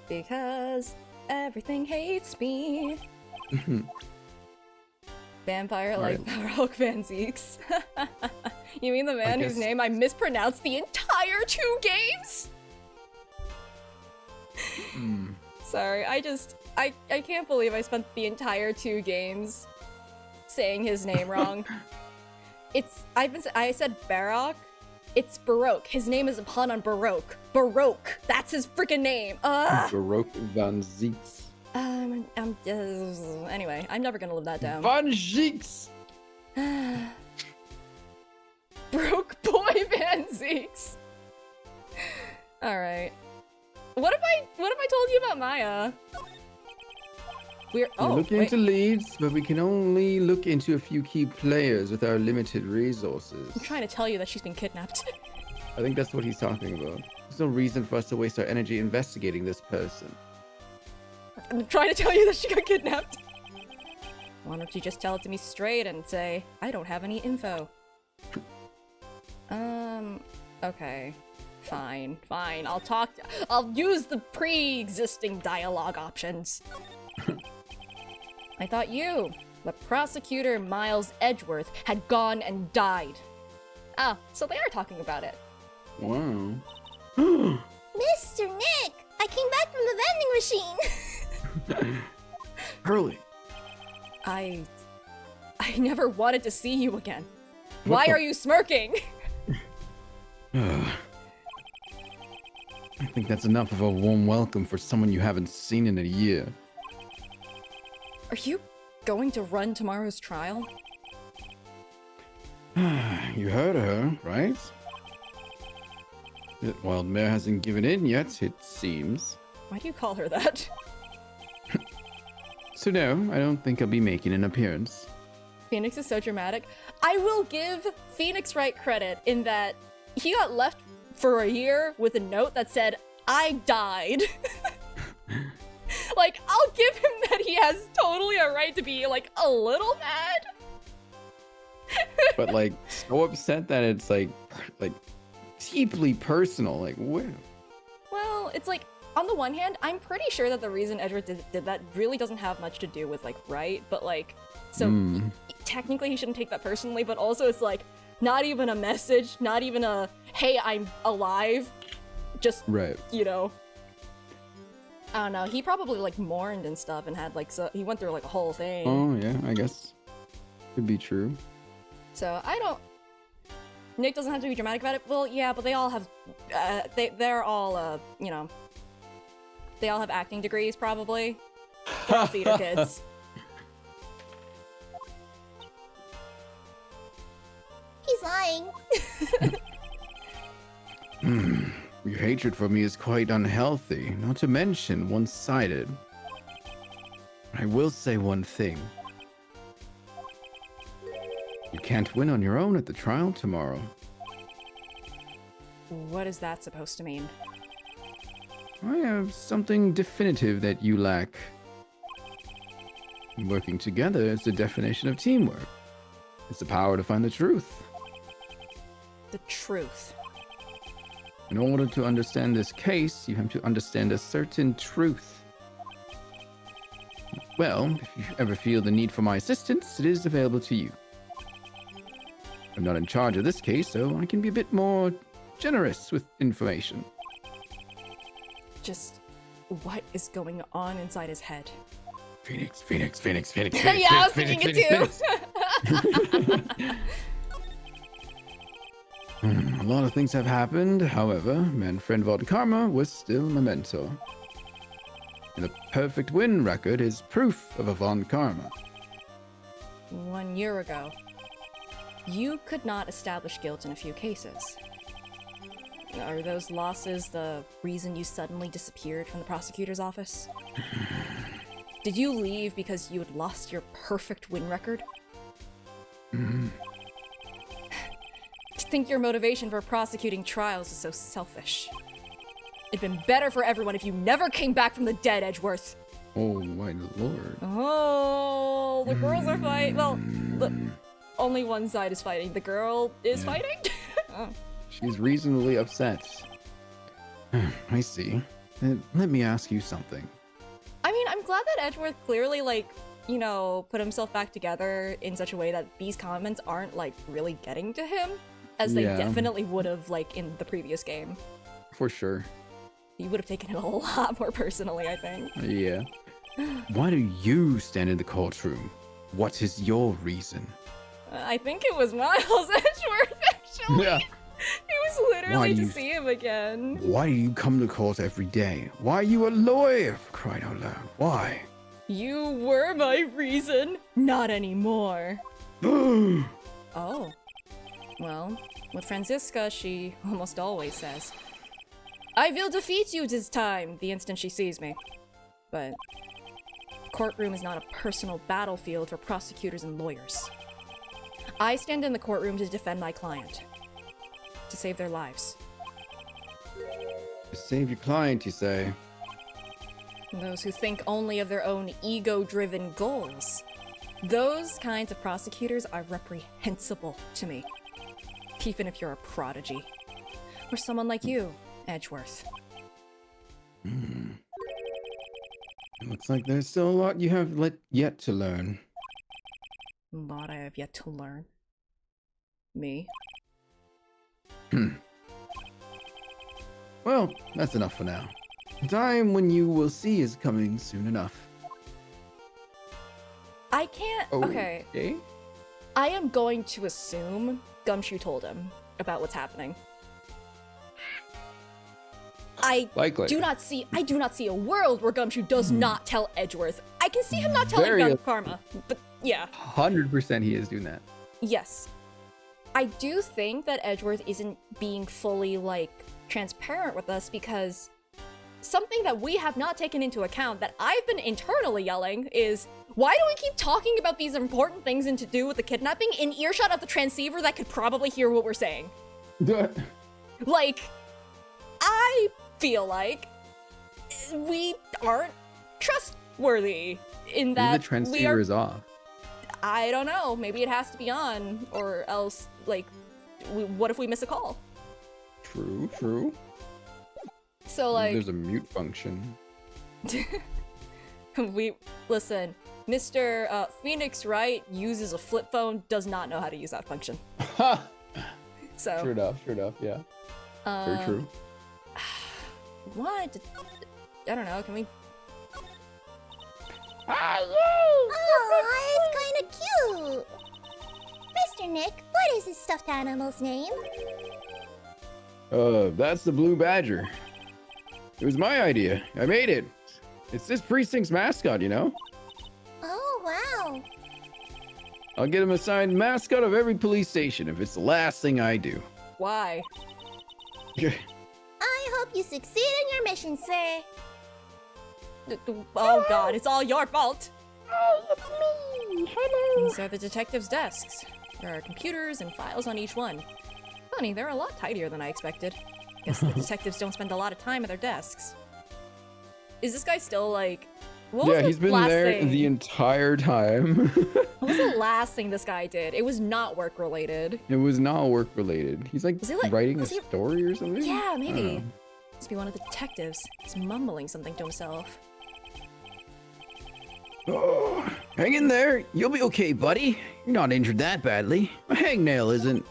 [SPEAKER 1] Because everything hates me. Vampire like Baroque Van Zeeks. You mean the man whose name I mispronounced the entire 2 games? Sorry, I can't believe I spent the entire 2 games saying his name wrong. I said Baroque. It's Baroque. His name is a pun on Baroque. Baroque. That's his freaking name.
[SPEAKER 2] Baroque Van Zeeks.
[SPEAKER 1] Anyway, I'm never gonna live that down.
[SPEAKER 2] Van Zeeks.
[SPEAKER 1] Broke boy Van Zeeks. All right. What if I told you about Maya?
[SPEAKER 2] We look into leads, but we can only look into a few key players with our limited resources.
[SPEAKER 1] I'm trying to tell you that she's been kidnapped.
[SPEAKER 2] I think that's what he's talking about. There's no reason for us to waste our energy investigating this person.
[SPEAKER 1] I'm trying to tell you that she got kidnapped. Why don't you just tell it to me straight and say, I don't have any info. Okay. Fine. I'll use the pre-existing dialogue options. I thought you The prosecutor, Miles Edgeworth, had gone and died. Ah, so they are talking about it.
[SPEAKER 6] Wow.
[SPEAKER 3] Mr. Nick, I came back from the vending machine.
[SPEAKER 6] Pearly.
[SPEAKER 1] I never wanted to see you again. Why are you smirking?
[SPEAKER 6] I think that's enough of a warm welcome for someone you haven't seen in a year.
[SPEAKER 1] Are you going to run tomorrow's trial?
[SPEAKER 6] You heard her, right? The wild mare hasn't given in yet, it seems.
[SPEAKER 1] Why do you call her that?
[SPEAKER 6] So no, I don't think I'll be making an appearance.
[SPEAKER 1] Phoenix is so dramatic. I will give Phoenix Wright credit in that he got left for a year with a note that said, I died. Like, I'll give him that he has totally a right to be, like, a little mad.
[SPEAKER 6] But, like, so upset that it's, like, deeply personal. Like, where?
[SPEAKER 1] Well, it's like, on the one hand, I'm pretty sure that the reason Edward did that really doesn't have much to do with, like, Wright, but, like, so technically he shouldn't take that personally, but also it's, like, not even a message, not even a, hey, I'm alive, just,
[SPEAKER 6] right.
[SPEAKER 1] You know. I don't know, he probably, like, mourned and stuff and had, like, so he went through, like, a whole thing.
[SPEAKER 6] Oh, yeah, I guess. Could be true.
[SPEAKER 1] So, I don't... Nick doesn't have to be dramatic about it. Well, yeah, but they all have... they're all, you know... They all have acting degrees, probably. They're all theater kids.
[SPEAKER 3] He's lying.
[SPEAKER 6] Your hatred for me is quite unhealthy, not to mention one-sided. I will say one thing. You can't win on your own at the trial tomorrow.
[SPEAKER 1] What is that supposed to mean?
[SPEAKER 6] I have something definitive that you lack. Working together is the definition of teamwork. It's the power to find the truth.
[SPEAKER 1] The truth.
[SPEAKER 6] In order to understand this case, you have to understand a certain truth. Well, if you ever feel the need for my assistance, it is available to you. I'm not in charge of this case, so I can be a bit more generous with information.
[SPEAKER 1] Just what is going on inside his head?
[SPEAKER 6] Phoenix.
[SPEAKER 1] Yeah, I was thinking it too.
[SPEAKER 6] A lot of things have happened, however, Manfred von Karma was still my mentor. And the perfect win record is proof of a von Karma.
[SPEAKER 1] 1 year ago, you could not establish guilt in a few cases. Are those losses the reason you suddenly disappeared from the prosecutor's office? Did you leave because you had lost your perfect win record? To think your motivation for prosecuting trials is so selfish. It'd been better for everyone if you never came back from the dead, Edgeworth.
[SPEAKER 6] Oh my lord.
[SPEAKER 1] Oh, the girls are fighting. Well, only one side is fighting. The girl is fighting? Oh.
[SPEAKER 6] She's reasonably upset. I see. Let me ask you something.
[SPEAKER 1] I mean, I'm glad that Edgeworth clearly, like, you know, put himself back together in such a way that these comments aren't, like, really getting to him, as they definitely would have, like, in the previous game.
[SPEAKER 6] For sure.
[SPEAKER 1] He would have taken it a lot more personally, I think.
[SPEAKER 6] Yeah. Why do you stand in the courtroom? What is your reason?
[SPEAKER 1] I think it was Miles Edgeworth, actually.
[SPEAKER 6] Yeah.
[SPEAKER 1] It was literally to see him again.
[SPEAKER 6] Why do you come to court every day? Why are you a lawyer, for crying out loud? Why?
[SPEAKER 1] You were my reason. Not anymore. Oh. Well, with Franziska, she almost always says, I will defeat you this time, the instant she sees me. But courtroom is not a personal battlefield for prosecutors and lawyers. I stand in the courtroom to defend my client. To save their lives.
[SPEAKER 6] To save your client, you say?
[SPEAKER 1] Those who think only of their own ego-driven goals. Those kinds of prosecutors are reprehensible to me. Even if you're a prodigy. Or someone like you, Edgeworth.
[SPEAKER 6] Looks like there's still a lot you have yet to learn.
[SPEAKER 1] lot I have yet to learn. Me.
[SPEAKER 6] Well, that's enough for now. The time when you will see is coming soon enough.
[SPEAKER 1] I can't. Okay. I am going to assume Gumshoe told him about what's happening. I do not see a world where Gumshoe does not tell Edgeworth. I can see him not telling Karma, but yeah.
[SPEAKER 2] 100% he is doing that.
[SPEAKER 1] Yes. I do think that Edgeworth isn't being fully, like, transparent with us because something that we have not taken into account that I've been internally yelling is, why do we keep talking about these important things and to do with the kidnapping in earshot of the transceiver that could probably hear what we're saying? Like, I feel like we aren't trustworthy in that
[SPEAKER 2] the transceiver is off.
[SPEAKER 1] I don't know. Maybe it has to be on, or else, like, what if we miss a call?
[SPEAKER 6] True.
[SPEAKER 1] So, like...
[SPEAKER 6] There's a mute function.
[SPEAKER 1] Listen, Mr. Phoenix Wright uses a flip phone, does not know how to use that function. So...
[SPEAKER 6] True enough, yeah. Very true.
[SPEAKER 1] What? I don't know, can we...
[SPEAKER 3] Oh, it's kinda cute! Mr. Nick, what is this stuffed animal's name?
[SPEAKER 6] That's the Blue Badger. It was my idea. I made it. It's this precinct's mascot, you know?
[SPEAKER 3] Oh, wow.
[SPEAKER 6] I'll get him assigned mascot of every police station if it's the last thing I do.
[SPEAKER 1] Why?
[SPEAKER 3] I hope you succeed in your mission, sir.
[SPEAKER 1] Oh god, it's all your fault!
[SPEAKER 3] Oh, it's me! Hello!
[SPEAKER 1] These are the detectives' desks. There are computers and files on each one. Funny, they're a lot tidier than I expected. Guess the detectives don't spend a lot of time at their desks. Is this guy still, like...
[SPEAKER 6] He's been there the entire time.
[SPEAKER 1] What was the last thing this guy did? It was not work-related.
[SPEAKER 6] It was not work-related. He's like writing a story or something?
[SPEAKER 1] Yeah, maybe. Must be one of the detectives. He's mumbling something to himself.
[SPEAKER 6] Oh, hang in there. You'll be okay, buddy. You're not injured that badly. A hangnail isn't.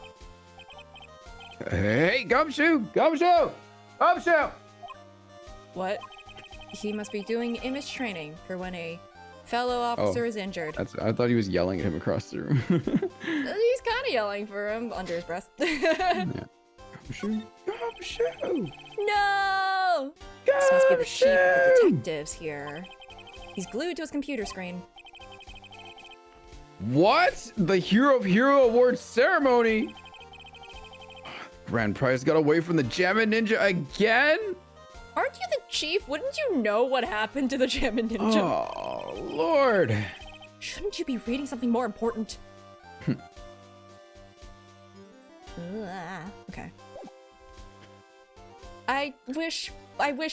[SPEAKER 6] Hey, Gumshoe!
[SPEAKER 1] What? He must be doing image training for when a fellow officer is injured.
[SPEAKER 6] I thought he was yelling at him across the room.
[SPEAKER 1] He's kind of yelling for him under his breath.
[SPEAKER 6] Yeah. Gumshoe!
[SPEAKER 1] No! This must be the chief of the detectives here. He's glued to his computer screen.
[SPEAKER 6] What? The Hero of Hero Award ceremony? Grand prize got away from the Jammin' Ninja again?
[SPEAKER 1] Aren't you the chief? Wouldn't you know what happened to the Jammin' Ninja?
[SPEAKER 6] Oh, Lord.
[SPEAKER 1] Shouldn't you be reading something more important? Okay. I wish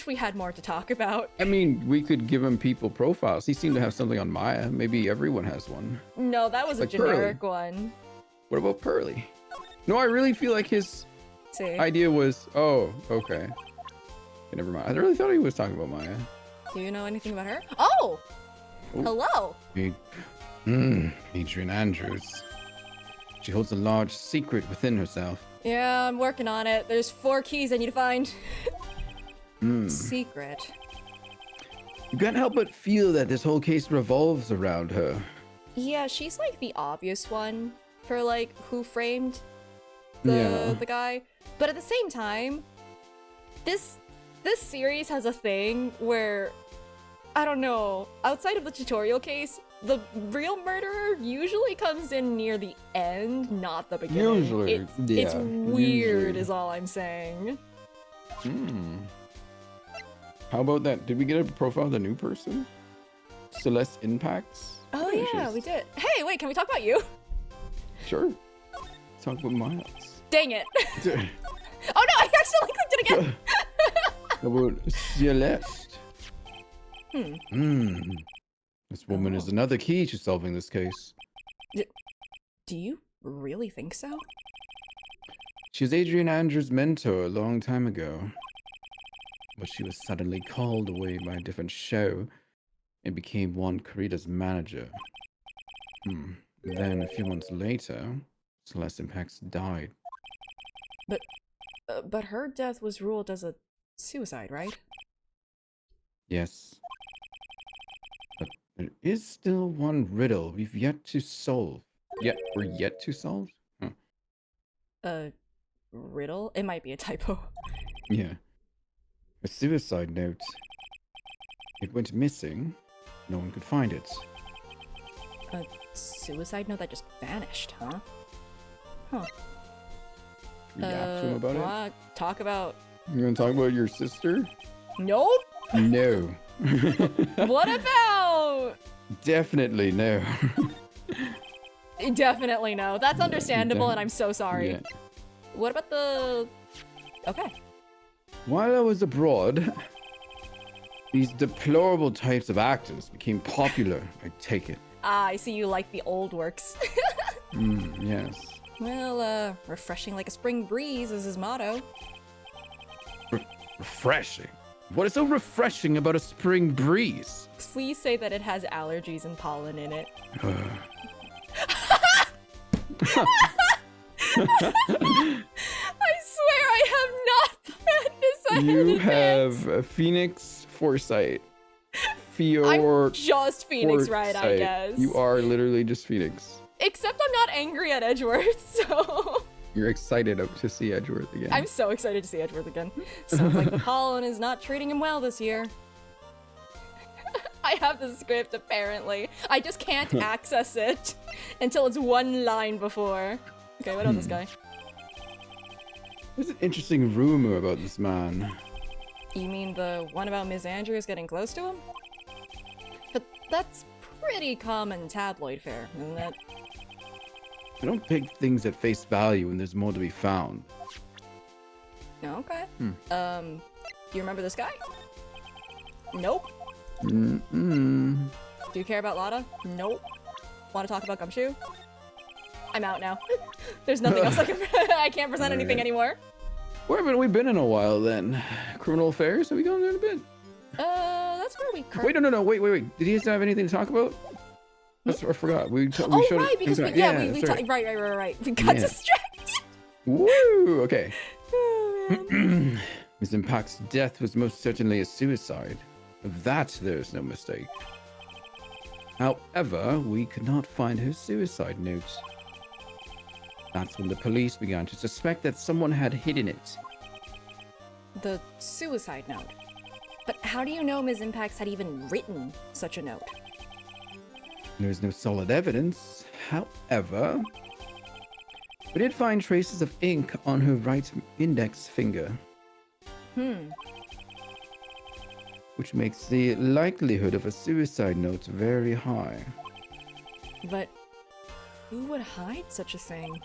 [SPEAKER 1] we had more to talk about.
[SPEAKER 6] I mean, we could give him people profiles. He seemed to have something on Maya. Maybe everyone has one.
[SPEAKER 1] No, that was like a generic one.
[SPEAKER 6] What about Pearly? No, I really feel like his idea was, oh, okay. Never mind. I really thought he was talking about Maya.
[SPEAKER 1] Do you know anything about her? Oh! Ooh. Hello!
[SPEAKER 6] Adrian Andrews. She holds a large secret within herself.
[SPEAKER 1] Yeah, I'm working on it. There's 4 keys I need to find. Secret.
[SPEAKER 6] You can't help but feel that this whole case revolves around her.
[SPEAKER 1] Yeah, she's like the obvious one for like who framed the guy. But at the same time, this series has a thing where, I don't know, outside of the tutorial case, the real murderer usually comes in near the end, not the beginning.
[SPEAKER 6] Usually,
[SPEAKER 1] it's weird is all I'm saying.
[SPEAKER 6] How about that? Did we get a profile of the new person? Celeste Impacts?
[SPEAKER 1] Oh yeah, we did. Hey, wait, can we talk about you?
[SPEAKER 6] Sure. Let's talk about Miles.
[SPEAKER 1] Dang it. Oh no, I accidentally clicked it again.
[SPEAKER 6] How about Celeste? This woman is another key to solving this case.
[SPEAKER 1] Do you really think so?
[SPEAKER 6] She was Adrian Andrews' mentor a long time ago. But she was suddenly called away by a different show and became Juan Carita's manager. Then a few months later, Celeste Impacts died.
[SPEAKER 1] But her death was ruled as a suicide, right?
[SPEAKER 6] Yes. But there is still one riddle we've yet to solve. We're yet to solve? Huh.
[SPEAKER 1] A riddle? It might be a typo.
[SPEAKER 6] Yeah. A suicide note. It went missing. No one could find it.
[SPEAKER 1] A suicide note that just vanished, huh? Huh.
[SPEAKER 6] Can we yap to him about it?
[SPEAKER 1] Talk about...
[SPEAKER 6] You gonna talk about your sister?
[SPEAKER 1] Nope!
[SPEAKER 6] No.
[SPEAKER 1] What about...
[SPEAKER 6] Definitely no.
[SPEAKER 1] Definitely no. That's understandable, and I'm so sorry.
[SPEAKER 6] Yeah.
[SPEAKER 1] What about the... Okay.
[SPEAKER 6] While I was abroad, these deplorable types of actors became popular, I take it.
[SPEAKER 1] Ah, I see you like the old works.
[SPEAKER 6] Yes.
[SPEAKER 1] Well, refreshing like a spring breeze is his motto.
[SPEAKER 6] Refreshing? What is so refreshing about a spring breeze?
[SPEAKER 1] Please say that it has allergies and pollen in it. I swear I have not planned this ahead
[SPEAKER 6] You
[SPEAKER 1] in advance.
[SPEAKER 6] have Phoenix Foresight.
[SPEAKER 1] I'm just Phoenix Wright, I guess.
[SPEAKER 6] You are literally just Phoenix.
[SPEAKER 1] Except I'm not angry at Edgeworth, so...
[SPEAKER 6] You're excited to see Edgeworth again.
[SPEAKER 1] I'm so excited to see Edgeworth again. Sounds like the pollen is not treating him well this year. I have the script, apparently. I just can't access it until it's one line before. Okay, what about this guy?
[SPEAKER 6] There's an interesting rumor about this man.
[SPEAKER 1] You mean the one about Miss Andrews getting close to him? But that's pretty common tabloid fare, isn't it?
[SPEAKER 6] I don't take things at face value when there's more to be found.
[SPEAKER 1] Okay. Do you remember this guy? Nope. Do you care about Lada? Nope. Want to talk about Gumshoe? I'm out now. There's nothing else I can... I can't present anything anymore.
[SPEAKER 6] Where haven't we been in a while, then? Criminal Affairs? Have we gone there in a bit?
[SPEAKER 1] That's where we...
[SPEAKER 6] Wait, no, wait. Did he have anything to talk about? I forgot. We showed
[SPEAKER 1] right, because we talked... Right. We got distracted.
[SPEAKER 6] Woo! Okay. Miss Impact's death was most certainly a suicide. Of that, there is no mistake. However, we could not find her suicide note. That's when the police began to suspect that someone had hidden it.
[SPEAKER 1] The suicide note? But how do you know Ms. Impacts had even written such a note?
[SPEAKER 6] There's no solid evidence. However, we did find traces of ink on her right index finger. Which makes the likelihood of a suicide note very high.
[SPEAKER 1] But who would hide such a thing?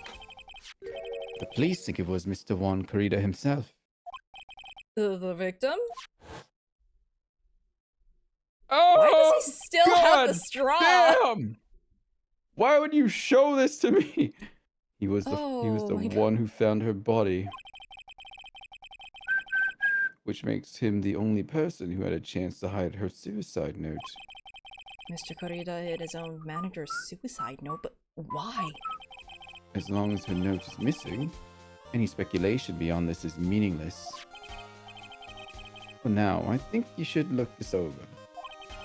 [SPEAKER 6] The police think it was Mr. Juan Corrida himself.
[SPEAKER 1] The victim?
[SPEAKER 6] Oh,
[SPEAKER 1] why does he still have the straw?
[SPEAKER 6] Damn! Why would you show this to me? He was the one who found her body. Which makes him the only person who had a chance to hide her suicide note.
[SPEAKER 1] Mr. Corrida hid his own manager's suicide note, but why?
[SPEAKER 6] As long as her note is missing, any speculation beyond this is meaningless. For now, I think you should look this over.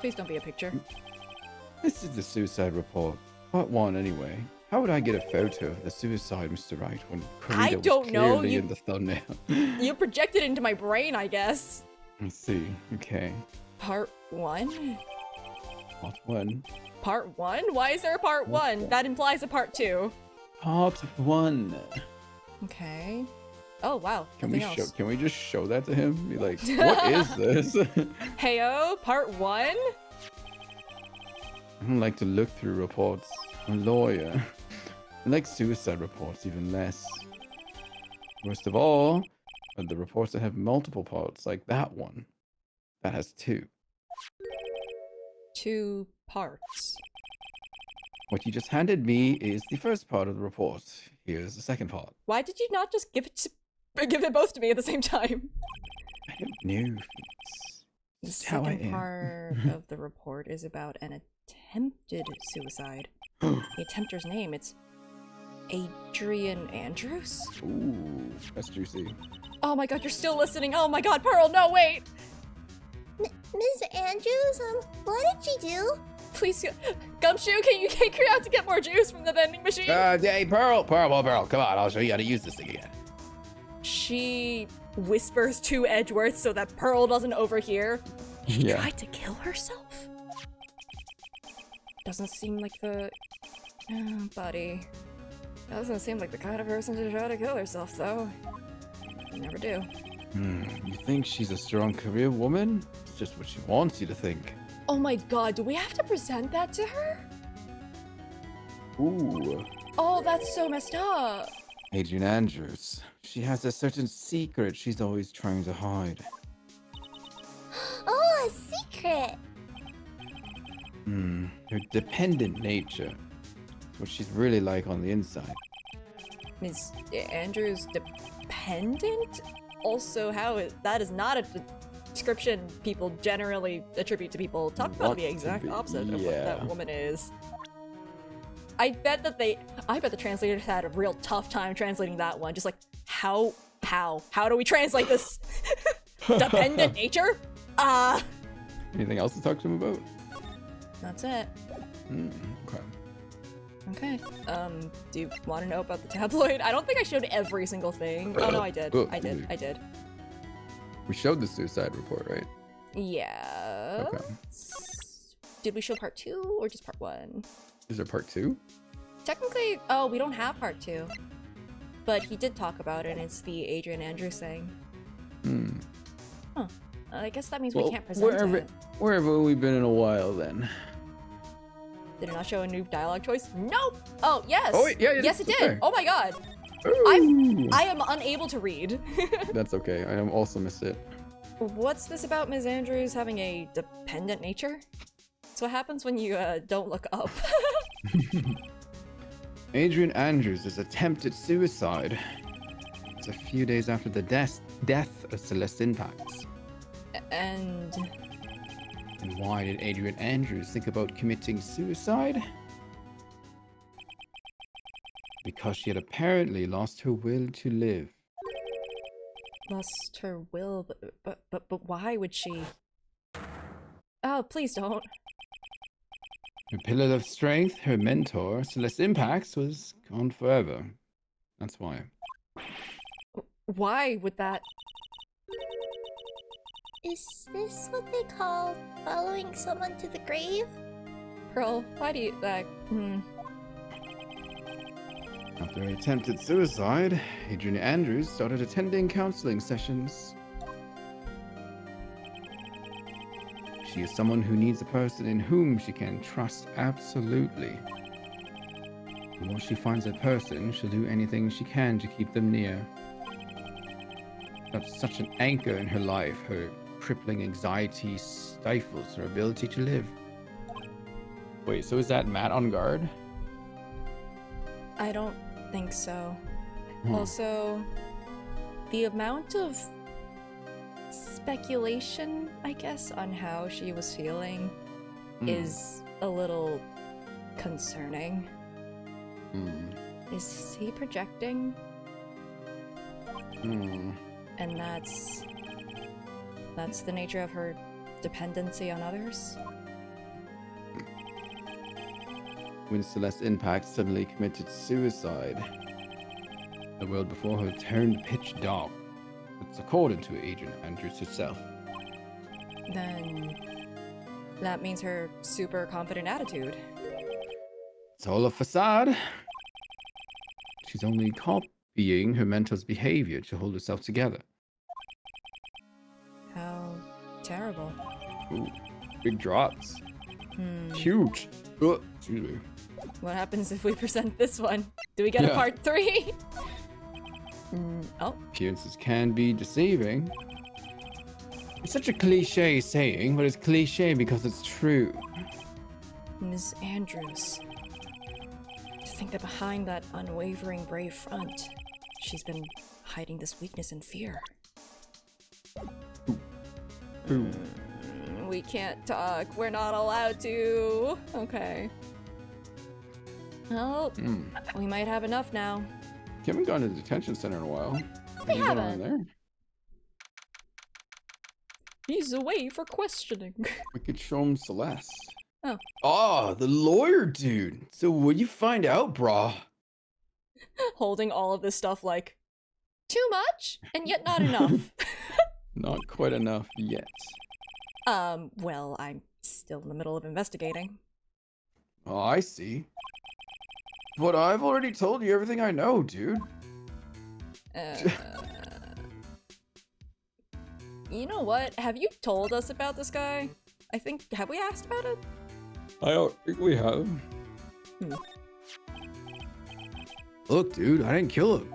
[SPEAKER 1] Please don't be a picture.
[SPEAKER 6] This is the suicide report. Part 1 anyway. How would I get a photo of the suicide, Mr. Wright, when Corrida was clearly in the thumbnail?
[SPEAKER 1] You projected it into my brain, I guess.
[SPEAKER 6] I see. Okay.
[SPEAKER 1] Part 1?
[SPEAKER 6] Part 1.
[SPEAKER 1] Part 1? Why is there a part 1? That implies a part 2.
[SPEAKER 6] Part 1.
[SPEAKER 1] Okay. Oh, wow.
[SPEAKER 6] Can we just show that to him? Be like, what is this?
[SPEAKER 1] Heyo, part 1?
[SPEAKER 6] I don't like to look through reports. I'm a lawyer. I like suicide reports even less. Worst of all, are the reports that have multiple parts, like that one. That has 2.
[SPEAKER 1] 2 parts.
[SPEAKER 6] What you just handed me is the first part of the report. Here's the second part.
[SPEAKER 1] Why did you not just give it both to me at the same time?
[SPEAKER 6] I don't know.
[SPEAKER 1] The second part of the report is about an attempted suicide. The attempter's name, it's Adrian Andrews?
[SPEAKER 2] Ooh, that's juicy.
[SPEAKER 1] Oh my god, you're still listening. Oh my god, Pearl, no, wait!
[SPEAKER 3] Ms. Andrews, what did she do?
[SPEAKER 1] Please, Gumshoe, can you take her out to get more juice from the vending machine?
[SPEAKER 6] Hey, Pearl, come on, I'll show you how to use this thing again.
[SPEAKER 1] She whispers to Edgeworth so that Pearl doesn't overhear. She tried to kill herself? Doesn't seem like the... buddy. Doesn't seem like the kind of person to try to kill herself, though. I never do.
[SPEAKER 6] You think she's a strong career woman? It's just what she wants you to think.
[SPEAKER 1] Oh my god, do we have to present that to her?
[SPEAKER 6] Ooh.
[SPEAKER 1] Oh, that's so messed up.
[SPEAKER 6] Adrian Andrews. She has a certain secret she's always trying to hide.
[SPEAKER 3] Oh, a secret!
[SPEAKER 6] Her dependent nature. It's what she's really like on the inside.
[SPEAKER 1] Ms. Andrews dependent? Also, that is not a description people generally attribute to people. Talk about the exact opposite of what that woman is. I bet the translators had a real tough time translating that one. Just like, how do we translate this? Dependent nature?
[SPEAKER 2] Anything else to talk to him about?
[SPEAKER 1] That's it.
[SPEAKER 2] Okay.
[SPEAKER 1] Okay. Do you want to know about the tabloid? I don't think I showed every single thing. Oh no, I did. I did.
[SPEAKER 2] We showed the suicide report, right?
[SPEAKER 1] Yeah.
[SPEAKER 2] Okay.
[SPEAKER 1] Did we show part 2 or just part 1?
[SPEAKER 2] Is there part 2?
[SPEAKER 1] Technically, we don't have part 2. But he did talk about it, and it's the Adrian Andrews thing. Huh. I guess that means we can't present it.
[SPEAKER 2] Where have we been in a while, then?
[SPEAKER 1] Did it not show a new dialogue choice? Nope! Oh, yes!
[SPEAKER 2] Oh, yeah,
[SPEAKER 1] yes, it did!
[SPEAKER 2] okay.
[SPEAKER 1] Oh my god!
[SPEAKER 2] Ooh.
[SPEAKER 1] I am unable to read.
[SPEAKER 2] That's okay. I also missed it.
[SPEAKER 1] What's this about Ms. Andrews having a dependent nature? That's what happens when you don't look up.
[SPEAKER 6] Adrian Andrews' attempted suicide. It's a few days after the death of Celeste Impacts.
[SPEAKER 1] And
[SPEAKER 6] why did Adrian Andrews think about committing suicide? Because she had apparently lost her will to live.
[SPEAKER 1] Lost her will, but why would she? Oh, please don't.
[SPEAKER 6] Her pillar of strength, her mentor, Celeste Impacts, was gone forever. That's why.
[SPEAKER 1] Why would that?
[SPEAKER 3] Is this what they call following someone to the grave?
[SPEAKER 1] Pearl, why do you,
[SPEAKER 6] After her attempted suicide, Adrian Andrews started attending counseling sessions. She is someone who needs a person in whom she can trust absolutely. And once she finds that person, she'll do anything she can to keep them near. That's such an anchor in her life. Her crippling anxiety stifles her ability to live.
[SPEAKER 2] Wait, so is that Matt on guard?
[SPEAKER 1] I don't think so. Also, the amount of speculation, I guess, on how she was feeling is a little concerning. Is he projecting? And that's the nature of her dependency on others?
[SPEAKER 6] When Celeste Impact suddenly committed suicide, the world before her turned pitch dark. That's according to Adrian Andrews herself.
[SPEAKER 1] Then that means her super confident attitude.
[SPEAKER 6] It's all a facade. She's only copying her mentor's behavior to hold herself together.
[SPEAKER 1] How terrible.
[SPEAKER 2] Ooh, big drops. Huge. Excuse me.
[SPEAKER 1] What happens if we present this one? Do we get a part 3? Oh.
[SPEAKER 6] Appearances can be deceiving. It's such a cliche saying, but it's cliche because it's true.
[SPEAKER 1] Ms. Andrews. To think that behind that unwavering brave front, she's been hiding this weakness and fear. we can't talk. We're not allowed to. Okay. Well, we might have enough now.
[SPEAKER 6] You haven't gone to the detention center in a while.
[SPEAKER 1] They
[SPEAKER 6] What's going on
[SPEAKER 1] haven't.
[SPEAKER 6] there?
[SPEAKER 1] He's away for questioning.
[SPEAKER 6] We could show him Celeste.
[SPEAKER 1] Oh.
[SPEAKER 6] Oh, the lawyer dude. So what'd you find out, brah?
[SPEAKER 1] Holding all of this stuff like, too much, and yet not enough.
[SPEAKER 6] Not quite enough yet.
[SPEAKER 1] Well, I'm still in the middle of investigating.
[SPEAKER 6] Oh, I see. But I've already told you everything I know, dude.
[SPEAKER 1] You know what? Have you told us about this guy? Have we asked about it?
[SPEAKER 6] I don't think we have. Look, dude, I didn't kill him.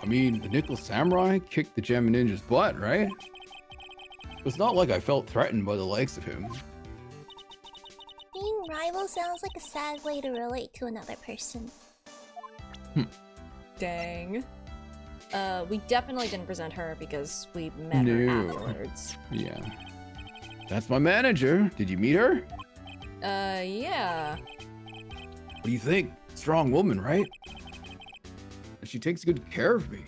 [SPEAKER 6] I mean, the Nickel Samurai kicked the Gem Ninja's butt, right? It's not like I felt threatened by the likes of him.
[SPEAKER 3] Being rival sounds like a sad way to relate to another person.
[SPEAKER 1] Dang. We definitely didn't present her because we met her afterwards.
[SPEAKER 6] Yeah. That's my manager. Did you meet her?
[SPEAKER 1] Yeah.
[SPEAKER 6] What do you think? Strong woman, right? She takes good care of me.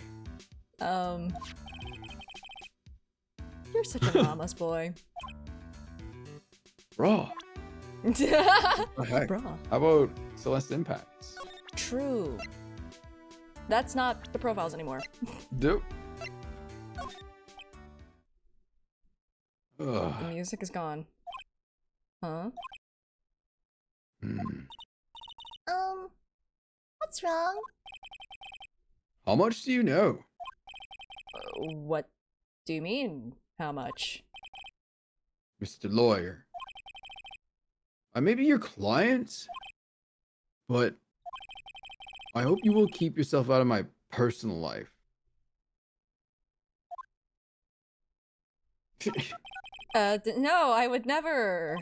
[SPEAKER 1] You're such a mama's boy.
[SPEAKER 6] Bro.
[SPEAKER 1] Bruh.
[SPEAKER 6] How about Celeste Impacts?
[SPEAKER 1] True. That's not the profiles anymore.
[SPEAKER 6] Dope.
[SPEAKER 1] The music is gone. Huh?
[SPEAKER 3] What's wrong?
[SPEAKER 6] How much do you know?
[SPEAKER 1] What do you mean, how much?
[SPEAKER 6] Mr. Lawyer. I may be your client, but I hope you will keep yourself out of my personal life.
[SPEAKER 1] No, I would never.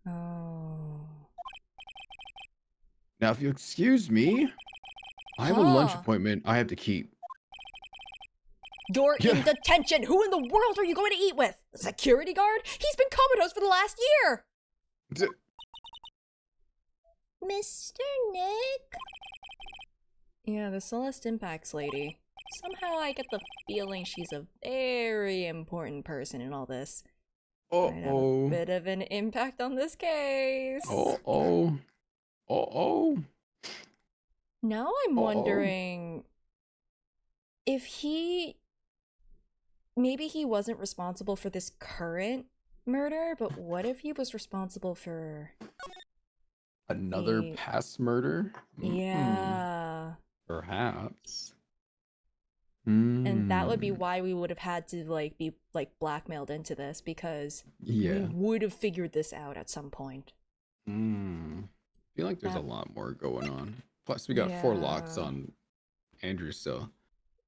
[SPEAKER 1] Oh.
[SPEAKER 6] Now, if you excuse me, I have a lunch appointment I have to keep.
[SPEAKER 1] You're in detention! Who in the world are you going to eat with? The security guard? He's been comatose for the last year!
[SPEAKER 3] Mr. Nick?
[SPEAKER 1] Yeah, the Celeste Impacts lady. Somehow I get the feeling she's a very important person in all this. Might have a bit of an impact on this case. Now I'm wondering if maybe he wasn't responsible for this current murder, but what if he was responsible for
[SPEAKER 6] another past murder?
[SPEAKER 1] Yeah.
[SPEAKER 6] Perhaps.
[SPEAKER 1] And that would be why we would have had to be blackmailed into this, because we would have figured this out at some point.
[SPEAKER 6] I feel like there's a lot more going on. Plus we got 4 locks on Andrew still.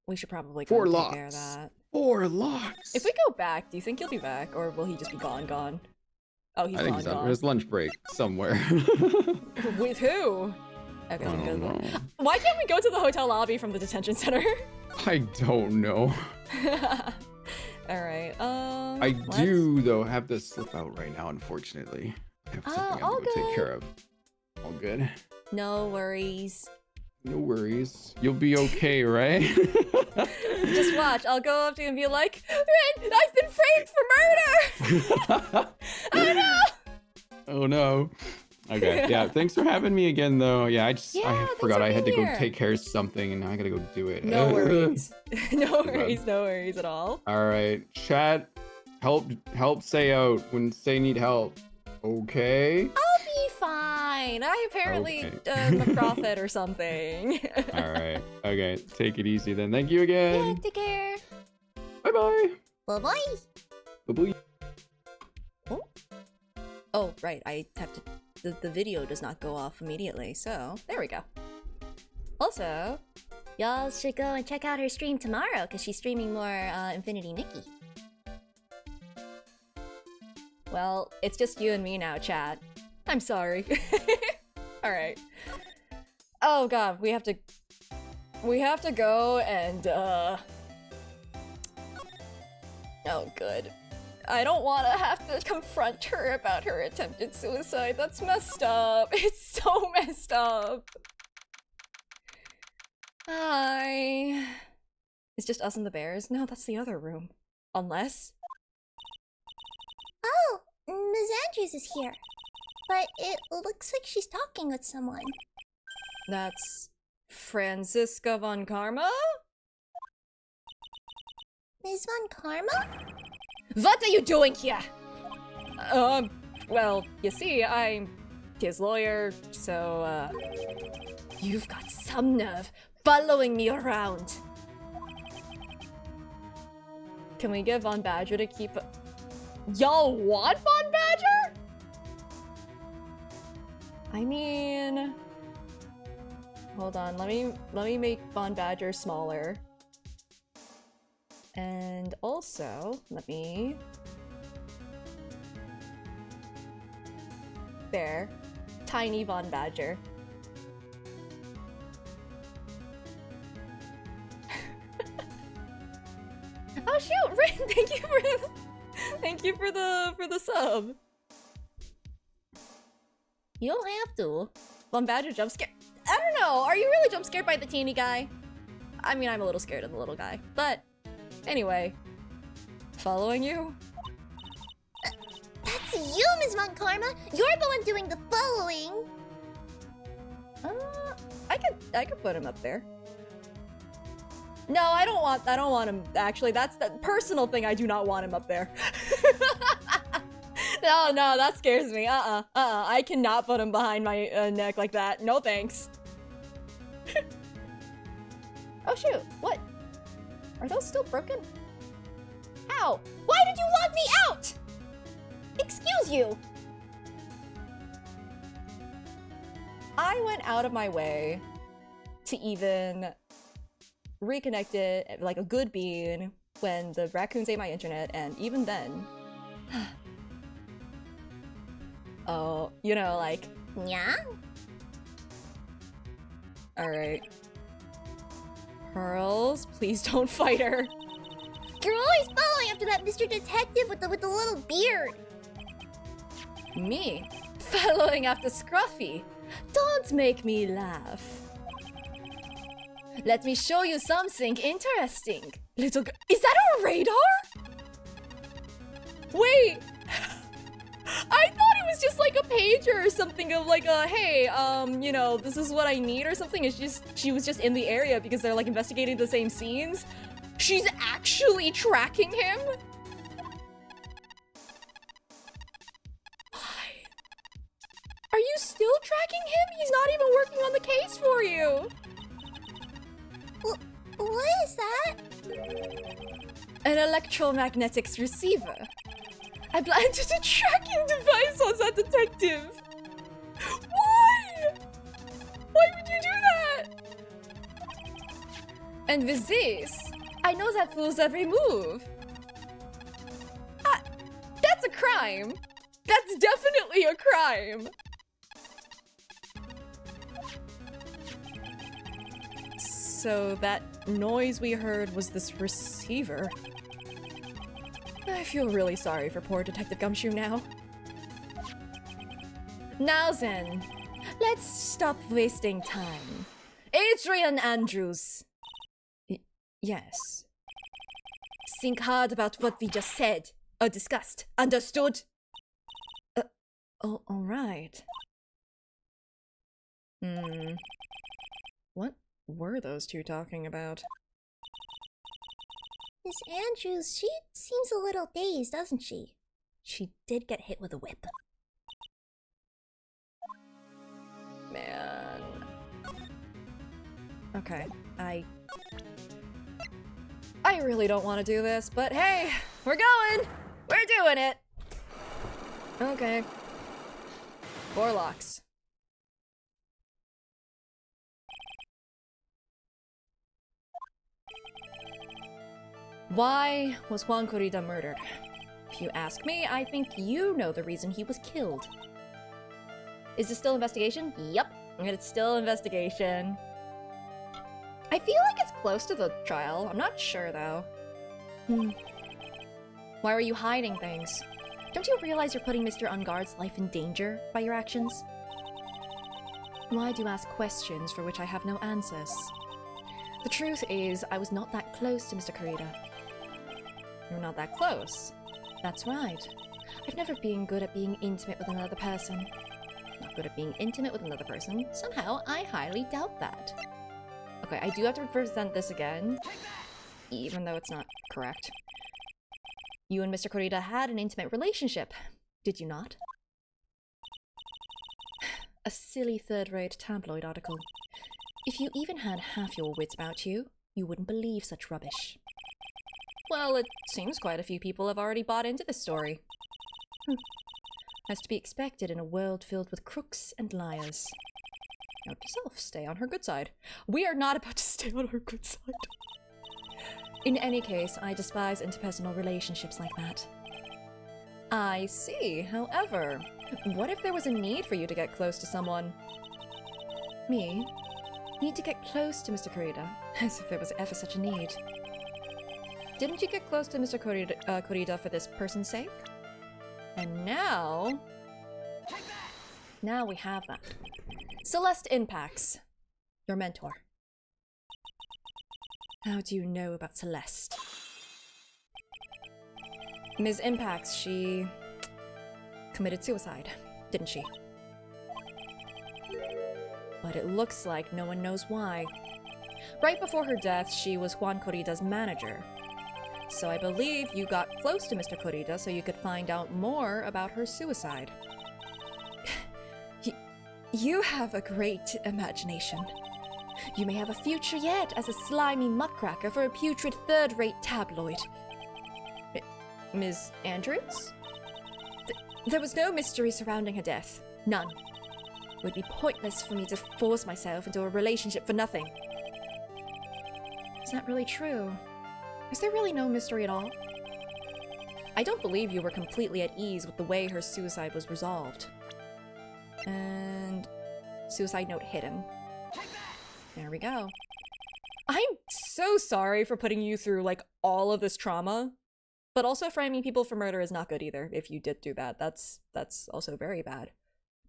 [SPEAKER 1] We should probably go take care of that.
[SPEAKER 6] 4 locks.
[SPEAKER 1] If we go back, do you think he'll be back, or will he just be gone? Oh, he's gone. I think he's on
[SPEAKER 6] his lunch break somewhere.
[SPEAKER 1] With who? Okay, why can't we go to the hotel lobby from the detention center?
[SPEAKER 6] I don't know.
[SPEAKER 1] Alright,
[SPEAKER 6] I do, though, have to slip out right now, unfortunately. I have something I have to go take care of. All good?
[SPEAKER 1] No worries.
[SPEAKER 6] No worries. You'll be okay, right?
[SPEAKER 1] Just watch. I'll go up to you and be like, Ren, I've been framed for murder! Oh no!
[SPEAKER 6] Oh no. Okay, yeah, thanks for having me again, though. Yeah, I forgot I had to go take care of something, and now I gotta go do it.
[SPEAKER 1] No worries. No worries at all.
[SPEAKER 6] All right, chat, help Sei out when Sei need help. Okay?
[SPEAKER 1] I'll be fine. I apparently am a prophet or something.
[SPEAKER 6] All right. Okay, take it easy then. Thank you again.
[SPEAKER 3] Yeah, take care.
[SPEAKER 6] Bye-bye.
[SPEAKER 3] Bye-bye.
[SPEAKER 6] Bye-bye.
[SPEAKER 1] Oh, right. I have to... The video does not go off immediately, so there we go. Also,
[SPEAKER 3] y'all should go and check out her stream tomorrow, because she's streaming more Infinity Nikki.
[SPEAKER 1] Well, it's just you and me now, chat. I'm sorry. Alright. Oh god, we have to go and, oh, good. I don't want to have to confront her about her attempted suicide. That's messed up. It's so messed up. Hi. It's just us and the bears? No, that's the other room. Unless...
[SPEAKER 3] Oh, Ms. Andrews is here. But it looks like she's talking with someone.
[SPEAKER 1] That's... Franziska von Karma?
[SPEAKER 3] Ms. von Karma?
[SPEAKER 1] What are you doing here? Well, you see, I'm his lawyer, so, you've got some nerve following me around. Can we get Von Badger to keep... Y'all want Von Badger? I mean... Hold on, let me make Von Badger smaller. And also, let me... There. Tiny Von Badger. Oh shoot, Rin, thank you for the sub. You don't have to. Von Badger jump scare. I don't know. Are you really jump scared by the teeny guy? I mean, I'm a little scared of the little guy, but anyway, following you.
[SPEAKER 3] That's you, Ms. Von Karma. You're the one doing the following.
[SPEAKER 1] I could put him up there. No, I don't want him. Actually, that's the personal thing. I do not want him up there. No, that scares me. I cannot put him behind my neck like that. No thanks. Oh shoot, what? Are those still broken? Ow! Why did you lock me out? Excuse you! I went out of my way to even reconnect it like a good bean when the raccoons ate my internet, and even then... Oh, you know, like...
[SPEAKER 3] Yeah?
[SPEAKER 1] Alright. Pearls, please don't fight her.
[SPEAKER 3] You're always following after that Mr. Detective with the little beard.
[SPEAKER 1] Me? Following after Scruffy? Don't make me laugh. Let me show you something interesting. Little girl. Is that a radar? Wait. I thought it was just like a pager or something of like a, hey, you know, this is what I need or something. It's just, she was just in the area because they're like investigating the same scenes. She's actually tracking him? Why? Are you still tracking him? He's not even working on the case for you.
[SPEAKER 3] What is that?
[SPEAKER 1] An electromagnetics receiver. I planted a tracking device on that detective. Why? Why would you do that? And with this, I know that fool's every move. That's a crime. That's definitely a crime. So that noise we heard was this receiver. I feel really sorry for poor Detective Gumshoe now. Now then, let's stop wasting time. Adrian Andrews. Yes. Think hard about what we just said, or discussed. Understood? Oh, alright. What were those two talking about?
[SPEAKER 3] Miss Andrews, she seems a little dazed, doesn't she? She did get hit with a whip.
[SPEAKER 1] Man. Okay, I really don't want to do this, but hey, we're going! We're doing it! Okay. 4 locks. Why was Juan Corrida murdered? If you ask me, I think you know the reason he was killed. Is this still investigation? Yep, it's still investigation. I feel like it's close to the trial. I'm not sure, though. Why are you hiding things? Don't you realize you're putting Mr. Ungard's life in danger by your actions? Why do you ask questions for which I have no answers? The truth is, I was not that close to Mr. Kurita. You're not that close? That's right. I've never been good at being intimate with another person. Not good at being intimate with another person. Somehow, I highly doubt that. Okay, I do have to present this again, even though it's not correct. You and Mr. Kurita had an intimate relationship, did you not? A silly third-rate tabloid article. If you even had half your wits about you, you wouldn't believe such rubbish. Well, it seems quite a few people have already bought into this story. As to be expected in a world filled with crooks and liars. Note to self, stay on her good side. We are not about to stay on her good side. In any case, I despise interpersonal relationships like that. I see. However, what if there was a need for you to get close to someone? Me? Need to get close to Mr. Kurita, as if there was ever such a need. Didn't you get close to Mr. Kurita for this person's sake? And now... Now we have that. Celeste Impacts, your mentor. How do you know about Celeste? Ms. Impacts, she... committed suicide, didn't she? But it looks like no one knows why. Right before her death, she was Juan Kurita's manager. So I believe you got close to Mr. Kurita so you could find out more about her suicide. You have a great imagination. You may have a future yet as a slimy muckraker for a putrid third-rate tabloid. Ms. Andrews? There was no mystery surrounding her death. None. It would be pointless for me to force myself into a relationship for nothing. Is that really true? Is there really no mystery at all? I don't believe you were completely at ease with the way her suicide was resolved. And... suicide note hidden. There we go. I'm so sorry for putting you through, like, all of this trauma. But also framing people for murder is not good either, if you did do that. That's also very bad.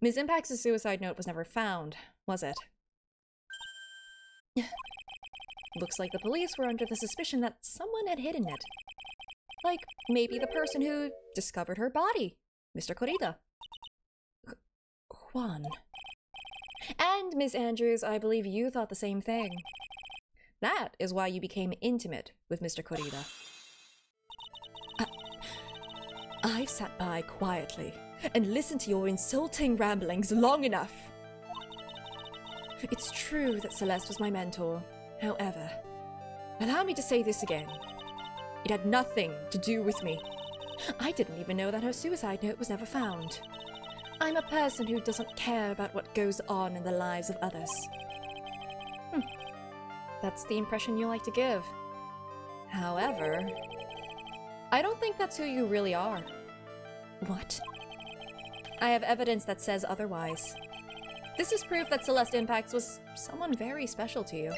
[SPEAKER 1] Ms. Impact's suicide note was never found, was it? Looks like the police were under the suspicion that someone had hidden it. Like, maybe the person who discovered her body, Mr. Kurita. Juan. And, Ms. Andrews, I believe you thought the same thing. That is why you became intimate with Mr. Kurita. I've sat by quietly and listened to your insulting ramblings long enough. It's true that Celeste was my mentor. However, allow me to say this again. It had nothing to do with me. I didn't even know that her suicide note was never found. I'm a person who doesn't care about what goes on in the lives of others. That's the impression you like to give. However, I don't think that's who you really are. What? I have evidence that says otherwise. This is proof that Celeste Impacts was someone very special to you.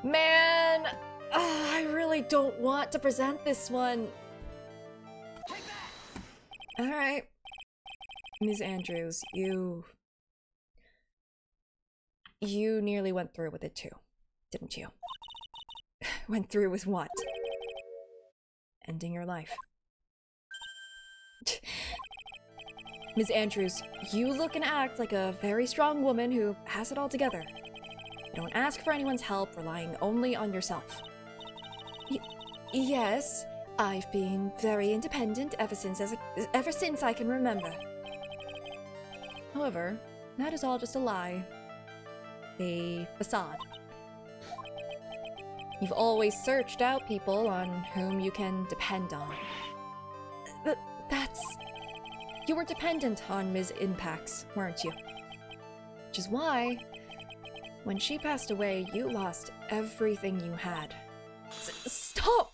[SPEAKER 1] Man, I really don't want to present this one. Alright. Ms. Andrews, you nearly went through with it too, didn't you? Went through with what? Ending your life. Ms. Andrews, you look and act like a very strong woman who has it all together. You don't ask for anyone's help, relying only on yourself. Yes, I've been very independent ever since I can remember. However, that is all just a lie. A facade. You've always searched out people on whom you can depend on. That's... You were dependent on Ms. Impacts, weren't you? Which is why, when she passed away, you lost everything you had. Stop!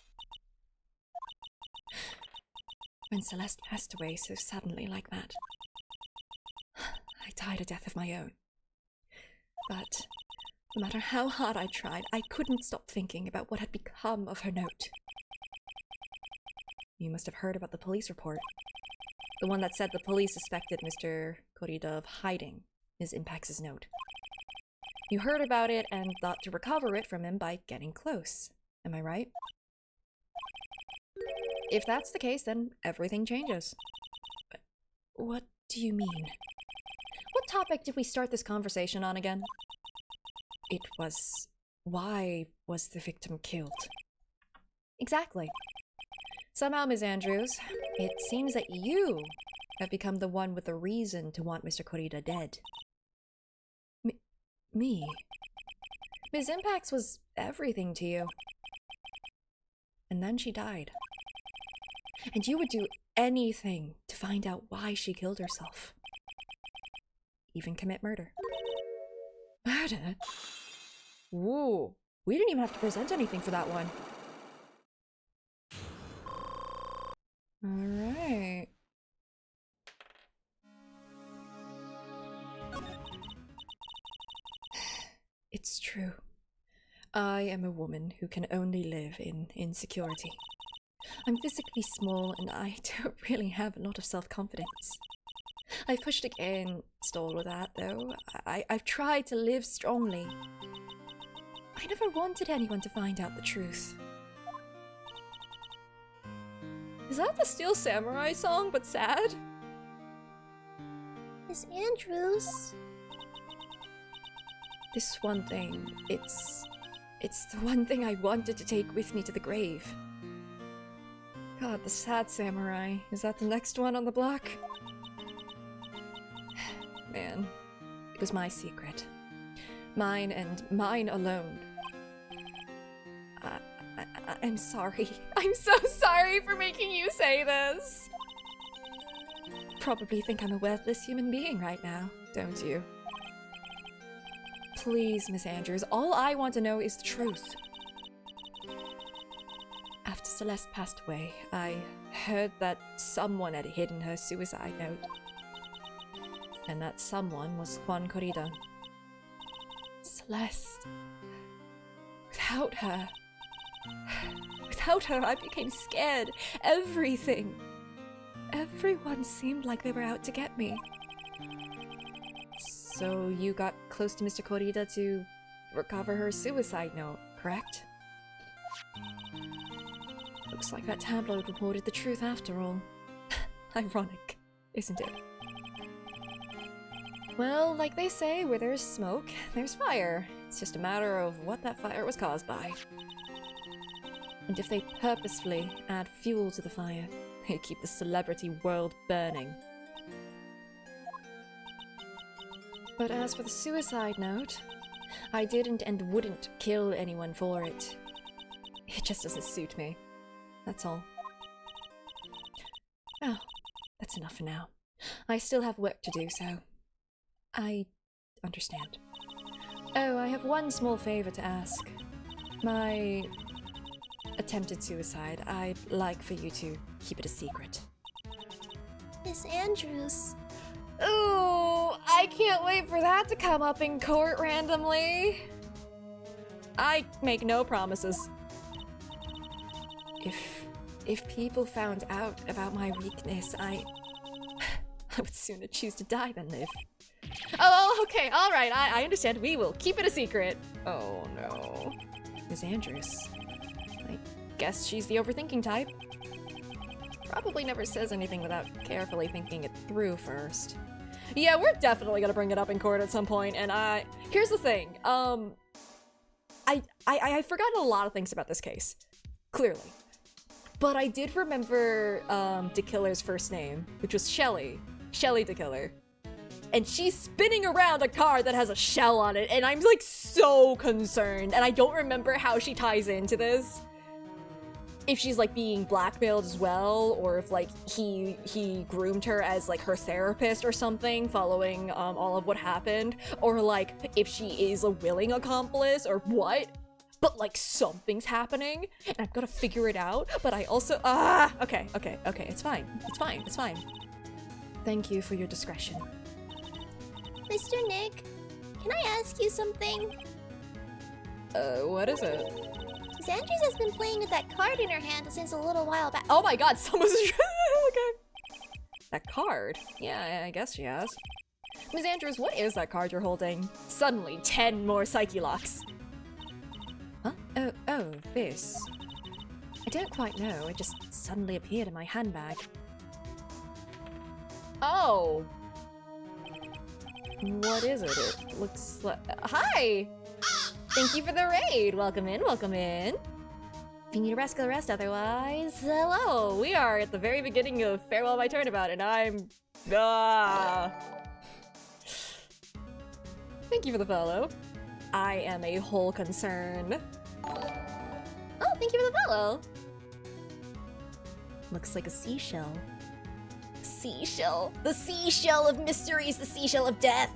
[SPEAKER 1] When Celeste passed away so suddenly like that, I died a death of my own. But no matter how hard I tried, I couldn't stop thinking about what had become of her note. You must have heard about the police report. The one that said the police suspected Mr. Korida of hiding Ms. Impax's note. You heard about it and thought to recover it from him by getting close. Am I right? If that's the case, then everything changes. What do you mean? What topic did we start this conversation on again? It was... why was the victim killed? Exactly. Somehow, Ms. Andrews, it seems that you have become the one with a reason to want Mr. Korida dead. Me? Ms. Impax was everything to you. And then she died. And you would do anything to find out why she killed herself. Even commit murder. Murder? Ooh, we didn't even have to present anything for that one. Alright. It's true. I am a woman who can only live in insecurity. I'm physically small and I don't really have a lot of self-confidence. I've pushed against all of that, though. I've tried to live strongly. I never wanted anyone to find out the truth. Is that the Steel Samurai song, but sad?
[SPEAKER 3] Miss Andrews?
[SPEAKER 1] This one thing, it's the one thing I wanted to take with me to the grave. God, the sad samurai. Is that the next one on the block? Man, it was my secret. Mine and mine alone. I'm sorry. I'm so sorry for making you say this. Probably think I'm a worthless human being right now, don't you? Please, Miss Andrews, all I want to know is the truth. After Celeste passed away, I heard that someone had hidden her suicide note. And that someone was Juan Korida. Celeste. Without her, I became scared. Everything. Everyone seemed like they were out to get me. So you got close to Mr. Korida to recover her suicide note, correct? Looks like that tabloid reported the truth after all. Ironic, isn't it? Well, like they say, where there's smoke, there's fire. It's just a matter of what that fire was caused by. And if they purposefully add fuel to the fire, they keep the celebrity world burning. But as for the suicide note, I didn't and wouldn't kill anyone for it. It just doesn't suit me. That's all. Oh, that's enough for now. I still have work to do, so I understand. Oh, I have one small favor to ask. My attempted suicide, I'd like for you to keep it a secret.
[SPEAKER 3] Miss Andrews.
[SPEAKER 1] Ooh, I can't wait for that to come up in court randomly. I make no promises. If people found out about my weakness, I would sooner choose to die than live. Oh, okay, alright, I understand. We will keep it a secret. Oh no. Miss Andrews. I guess she's the overthinking type. Probably never says anything without carefully thinking it through first. Yeah, we're definitely gonna bring it up in court at some point, and here's the thing. I've forgotten a lot of things about this case. Clearly. But I did remember DeKiller's first name, which was Shelly. Shelly DeKiller. And she's spinning around a car that has a shell on it, and I'm like so concerned. And I don't remember how she ties into this. If she's like being blackmailed as well, or if like he groomed her as like her therapist or something following all of what happened, or like if she is a willing accomplice or what. But like something's happening and I've got to figure it out. But I also okay, it's fine. Thank you for your discretion.
[SPEAKER 3] Mr. Nick, can I ask you something?
[SPEAKER 1] What is it?
[SPEAKER 3] Miss Andrews has been playing with that card in her hand since a little while back.
[SPEAKER 1] Oh my god, someone's okay. That card? Yeah, I guess she has. Miss Andrews, what is that card you're holding? Suddenly, 10 more Psyche Locks. Huh? Oh, this. I don't quite know, it just suddenly appeared in my handbag. Oh! What is it? It looks like... Hi! Thank you for the raid! Welcome in, welcome in. If you need a rest, go rest, otherwise... Hello! We are at the very beginning of Farewell My Turnabout, and I'm... Thank you for the follow. I am a whole concern. Oh, thank you for the follow! Looks like a seashell. Seashell. The seashell of mysteries, the seashell of death.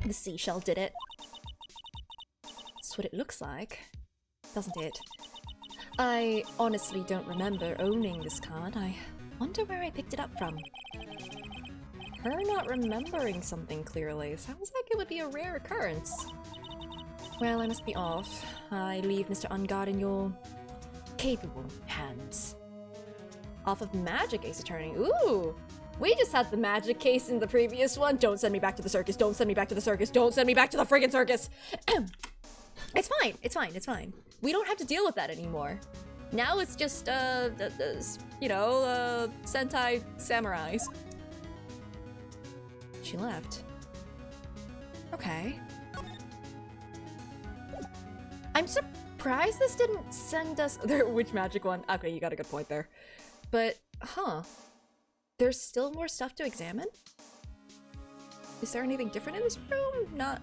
[SPEAKER 1] The seashell did it. That's what it looks like, doesn't it? I honestly don't remember owning this card. I wonder where I picked it up from. Her not remembering something clearly sounds like it would be a rare occurrence. Well, I must be off. I leave Mr. Ungard in your capable hands. Off of Magic Ace Attorney. Ooh! We just had the magic case in the previous one. Don't send me back to the circus. Don't send me back to the circus. Don't send me back to the friggin' circus. It's fine. It's fine. It's fine. We don't have to deal with that anymore. Now it's just, you know, Sentai samurais. She left. Okay. I'm surprised this didn't send us... Which magic one? Okay, you got a good point there. But, huh. There's still more stuff to examine? Is there anything different in this room? Not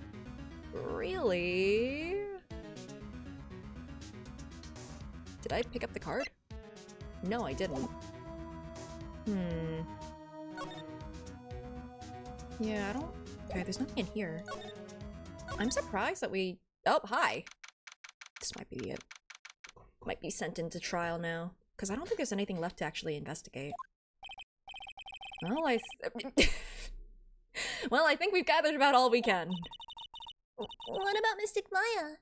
[SPEAKER 1] really. Did I pick up the card? No, I didn't. Yeah, I don't... Okay, there's nothing in here. I'm surprised that we... Oh, hi! This might be it. Might be sent into trial now. Because I don't think there's anything left to actually investigate. Well, well, I think we've gathered about all we can.
[SPEAKER 3] What about Mystic Maya?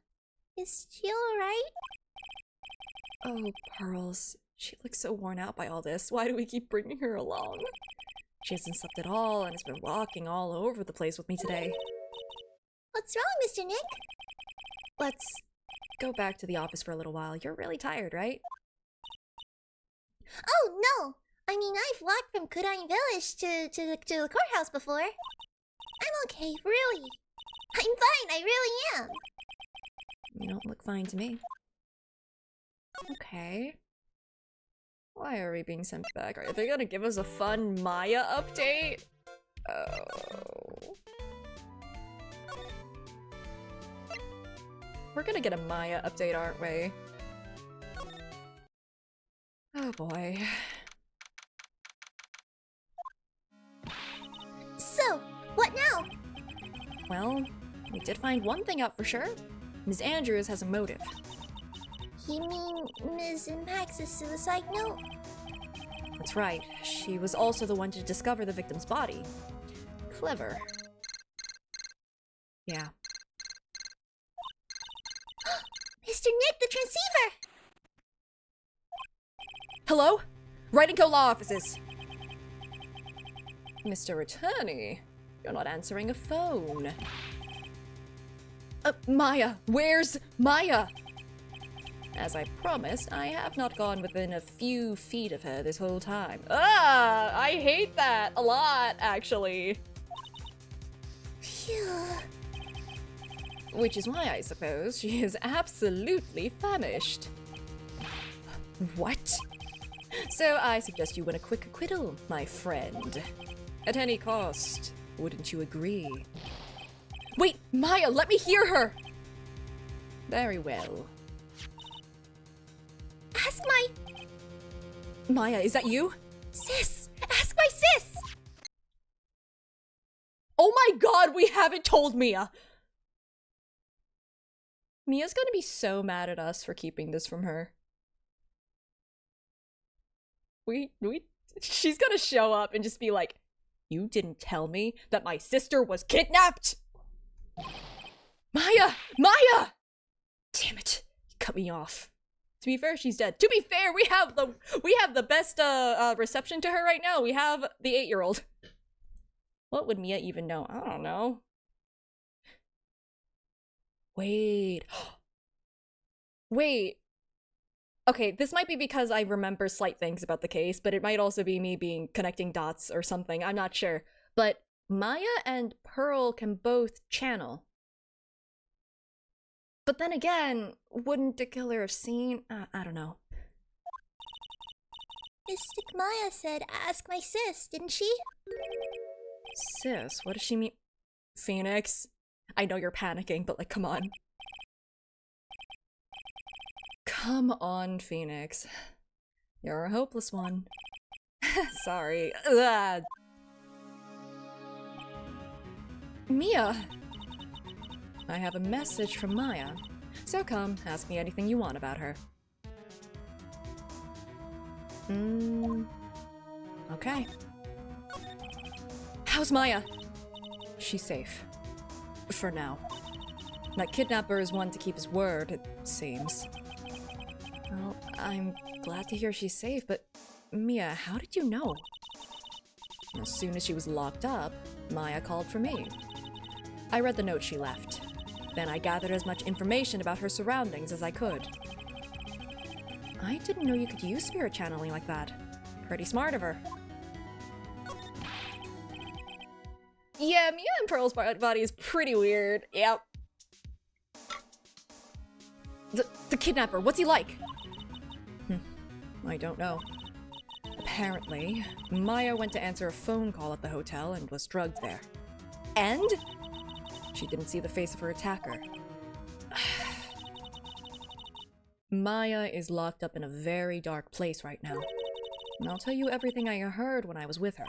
[SPEAKER 3] Is she alright?
[SPEAKER 1] Oh, Pearls. She looks so worn out by all this. Why do we keep bringing her along? She hasn't slept at all and has been walking all over the place with me today.
[SPEAKER 3] What's wrong, Mr. Nick?
[SPEAKER 1] Let's go back to the office for a little while. You're really tired, right?
[SPEAKER 3] Oh, no! I mean, I've walked from Kurain Village to the courthouse before. I'm okay, really. I'm fine, I really am.
[SPEAKER 1] You don't look fine to me. Okay. Why are we being sent back? Are they gonna give us a fun Maya update? Oh. We're gonna get a Maya update, aren't we? Oh boy.
[SPEAKER 3] So, what now?
[SPEAKER 1] Well, we did find one thing out for sure. Ms. Andrews has a motive.
[SPEAKER 3] You mean Ms. Impact's suicide note?
[SPEAKER 1] That's right. She was also the one to discover the victim's body. Clever. Yeah.
[SPEAKER 3] Mr. Nick, the transceiver!
[SPEAKER 1] Hello? Writing Co Law Offices. Mr. Attorney, you're not answering a phone. Maya, where's Maya? As I promised, I have not gone within a few feet of her this whole time. Ah, I hate that a lot, actually.
[SPEAKER 3] Phew.
[SPEAKER 1] Which is why I suppose she is absolutely famished. What? So I suggest you win a quick acquittal, my friend. At any cost, wouldn't you agree? Wait, Maya, let me hear her! Very well.
[SPEAKER 3] Ask my...
[SPEAKER 1] Maya, is that you?
[SPEAKER 3] Sis! Ask my sis!
[SPEAKER 1] Oh my god, we haven't told Mia! Mia's gonna be so mad at us for keeping this from her. She's gonna show up and just be like, you didn't tell me that my sister was kidnapped! Maya! Maya! Damn it. cut me off. To be fair, she's dead. To be fair, we have the best reception to her right now. We have the 8-year-old. What would Mia even know? I don't know. Wait. Wait. Okay, this might be because I remember slight things about the case, but it might also be me being connecting dots or something. I'm not sure. But Maya and Pearl can both channel. But then again, wouldn't the killer have seen? I don't know.
[SPEAKER 3] Mystic Maya said ask my sis, didn't she?
[SPEAKER 1] Sis, what does she mean? Phoenix, I know you're panicking, but like, come on. Come on, Phoenix. You're a hopeless one. Sorry. Ugh. Mia! I have a message from Maya. So come, ask me anything you want about her. Okay. How's Maya? She's safe. For now. That kidnapper is one to keep his word, it seems. Well, I'm glad to hear she's safe, but Mia, how did you know? As soon as she was locked up, Maya called for me. I read the note she left. Then I gathered as much information about her surroundings as I could. I didn't know you could use spirit channeling like that. Pretty smart of her. Yeah, Mia and Pearl's body is pretty weird. Yep. The kidnapper, what's he like? I don't know. Apparently, Maya went to answer a phone call at the hotel and was drugged there. And? She didn't see the face of her attacker. Maya is locked up in a very dark place right now. And I'll tell you everything I heard when I was with her.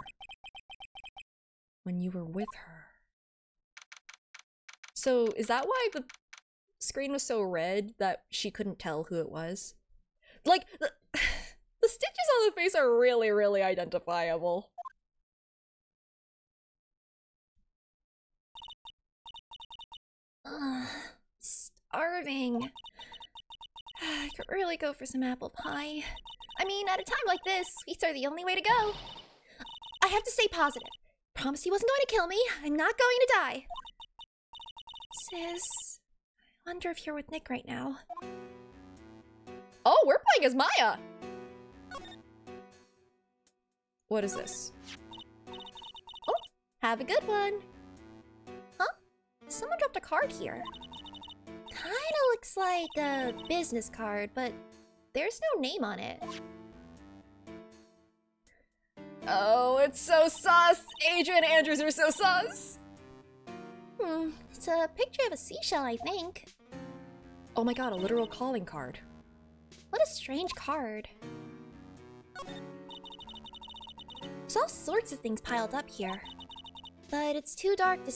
[SPEAKER 1] When you were with her. So, is that why the screen was so red that she couldn't tell who it was? Like, the stitches on the face are really, really identifiable. Starving. I could really go for some apple pie. I mean, at a time like this, sweets are the only way to go. I have to stay positive. Promise he wasn't going to kill me. I'm not going to die. Sis, I wonder if you're with Nick right now. Oh, we're playing as Maya! What is this? Oh, have a good one. Huh? Someone dropped a card here. Kinda looks like a business card, but there's no name on it. Oh, it's so sus! Adrian Andrews are so sus! It's a picture of a seashell, I think. Oh my god, a literal calling card. What a strange card. There's all sorts of things piled up here. But it's too dark to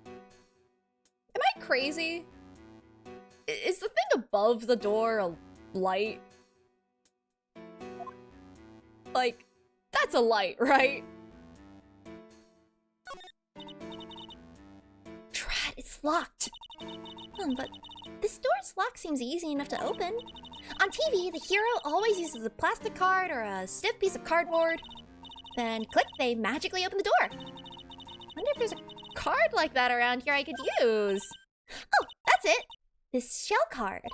[SPEAKER 1] Am I crazy? Is the thing above the door a light? Like, that's a light, right? Drat, it's locked. But this door's lock seems easy enough to open. On TV, the hero always uses a plastic card or a stiff piece of cardboard. Then click, they magically open the door. Wonder if there's a card like that around here I could use. Oh, that's it. This shell card. If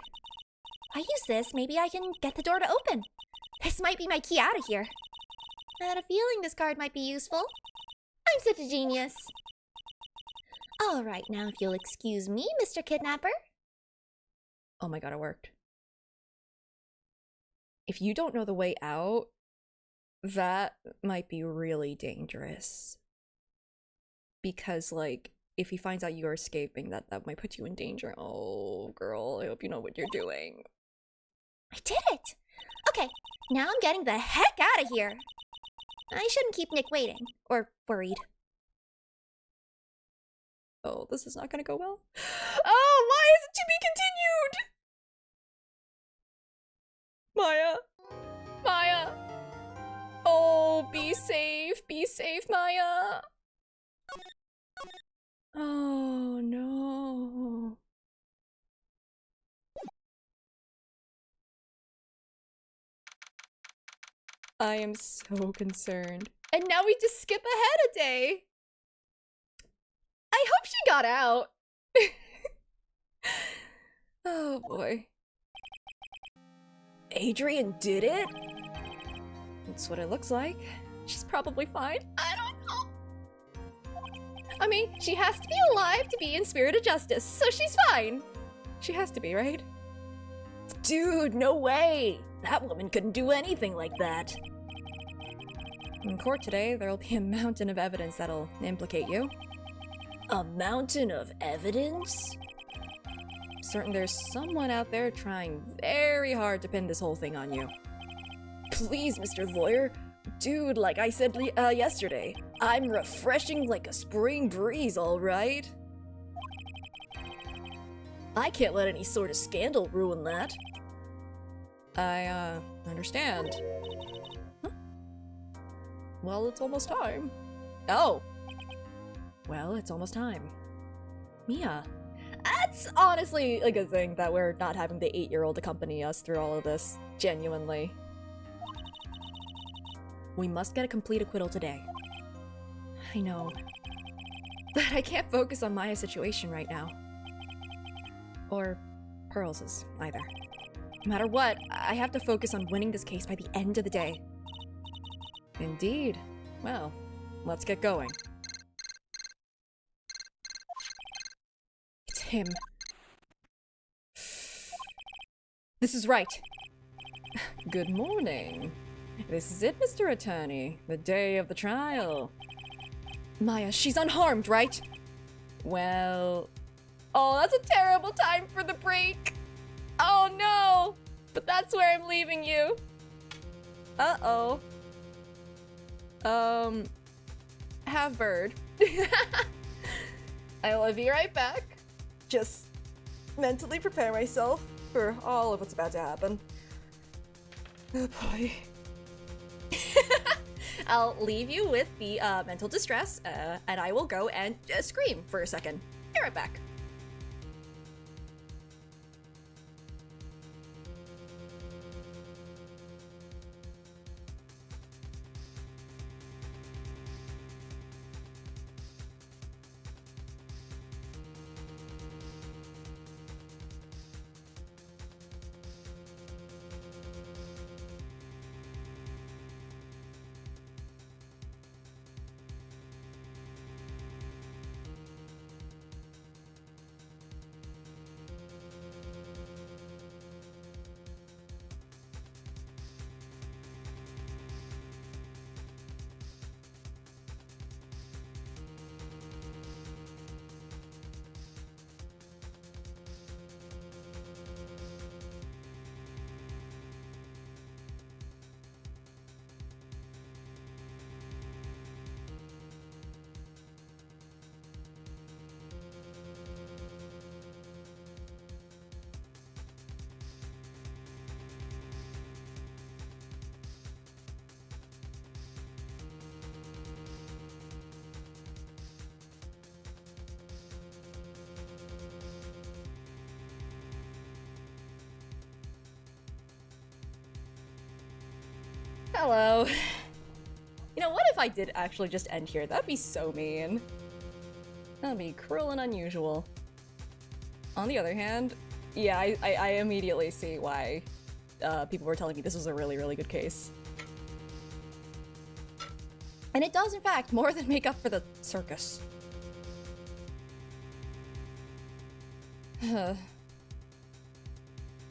[SPEAKER 1] I use this, maybe I can get the door to open. This might be my key out of here. I had a feeling this card might be useful. I'm such a genius. All right, now if you'll excuse me, Mr. Kidnapper. Oh my god, it worked. If you don't know the way out, that might be really dangerous. Because, like, if he finds out you're escaping, that might put you in danger. Oh, girl, I hope you know what you're doing. I did it! Okay, now I'm getting the heck out of here. I shouldn't keep Nick waiting, or worried. Oh, this is not gonna go well. Oh, why is it to be continued? Maya. Maya. Oh, be safe. Be safe, Maya. Oh, no. I am so concerned. And now we just skip ahead a day. I hope she got out. Oh boy. Adrian did it? That's what it looks like. She's probably fine. I don't know. I mean, she has to be alive to be in Spirit of Justice, so she's fine. She has to be, right? Dude, no way. That woman couldn't do anything like that. In court today, there'll be a mountain of evidence that'll implicate you. A mountain of evidence? Certain there's someone out there trying very hard to pin this whole thing on you. Please, Mr. Lawyer. Dude, like I said yesterday, I'm refreshing like a spring breeze, alright? I can't let any sort of scandal ruin that. I, understand. Huh? Well, it's almost time. Oh. Well, it's almost time. Mia. That's honestly a good thing that we're not having the 8-year-old accompany us through all of this. Genuinely. We must get a complete acquittal today. I know. But I can't focus on Maya's situation right now. Or Pearl's either. No matter what, I have to focus on winning this case by the end of the day. Indeed. Well, let's get going. It's him. This is right. Good morning. This is it, Mr. Attorney. The day of the trial. Maya, she's unharmed, right? Well... Oh, that's a terrible time for the break! Oh no! But that's where I'm leaving you. Uh-oh. Have bird. I'll be right back. Just mentally prepare myself for all of what's about to happen. Oh boy. I'll leave you with the mental distress, and I will go and scream for a second. Be right back. Hello. You know, what if I did actually just end here? That'd be so mean. That'd be cruel and unusual. On the other hand, yeah, I immediately see why people were telling me this was a really, really good case. And it does, in fact, more than make up for the circus.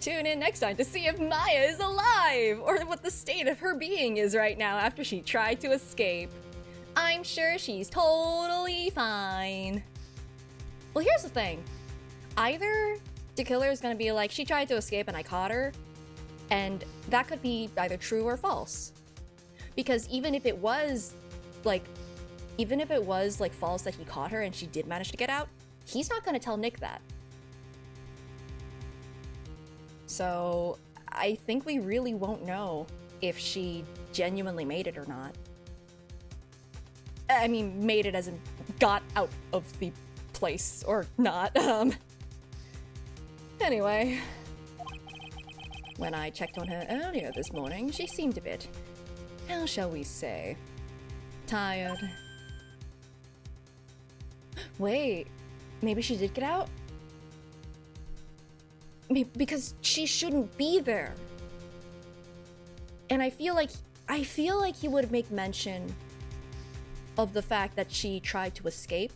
[SPEAKER 1] Tune in next time to see if Maya is alive, or what the state of her being is right now after she tried to escape. I'm sure she's totally fine. Well, here's the thing. Either the killer is gonna be like, she tried to escape and I caught her, and that could be either true or false. Because even if it was false that he caught her and she did manage to get out, he's not gonna tell Nick that. So I think we really won't know if she genuinely made it or not. I mean, made it as in got out of the place or not. Anyway, when I checked on her earlier this morning, she seemed a bit how shall we say, tired. Wait, maybe she did get out? Because she shouldn't be there. And I feel like he would make mention of the fact that she tried to escape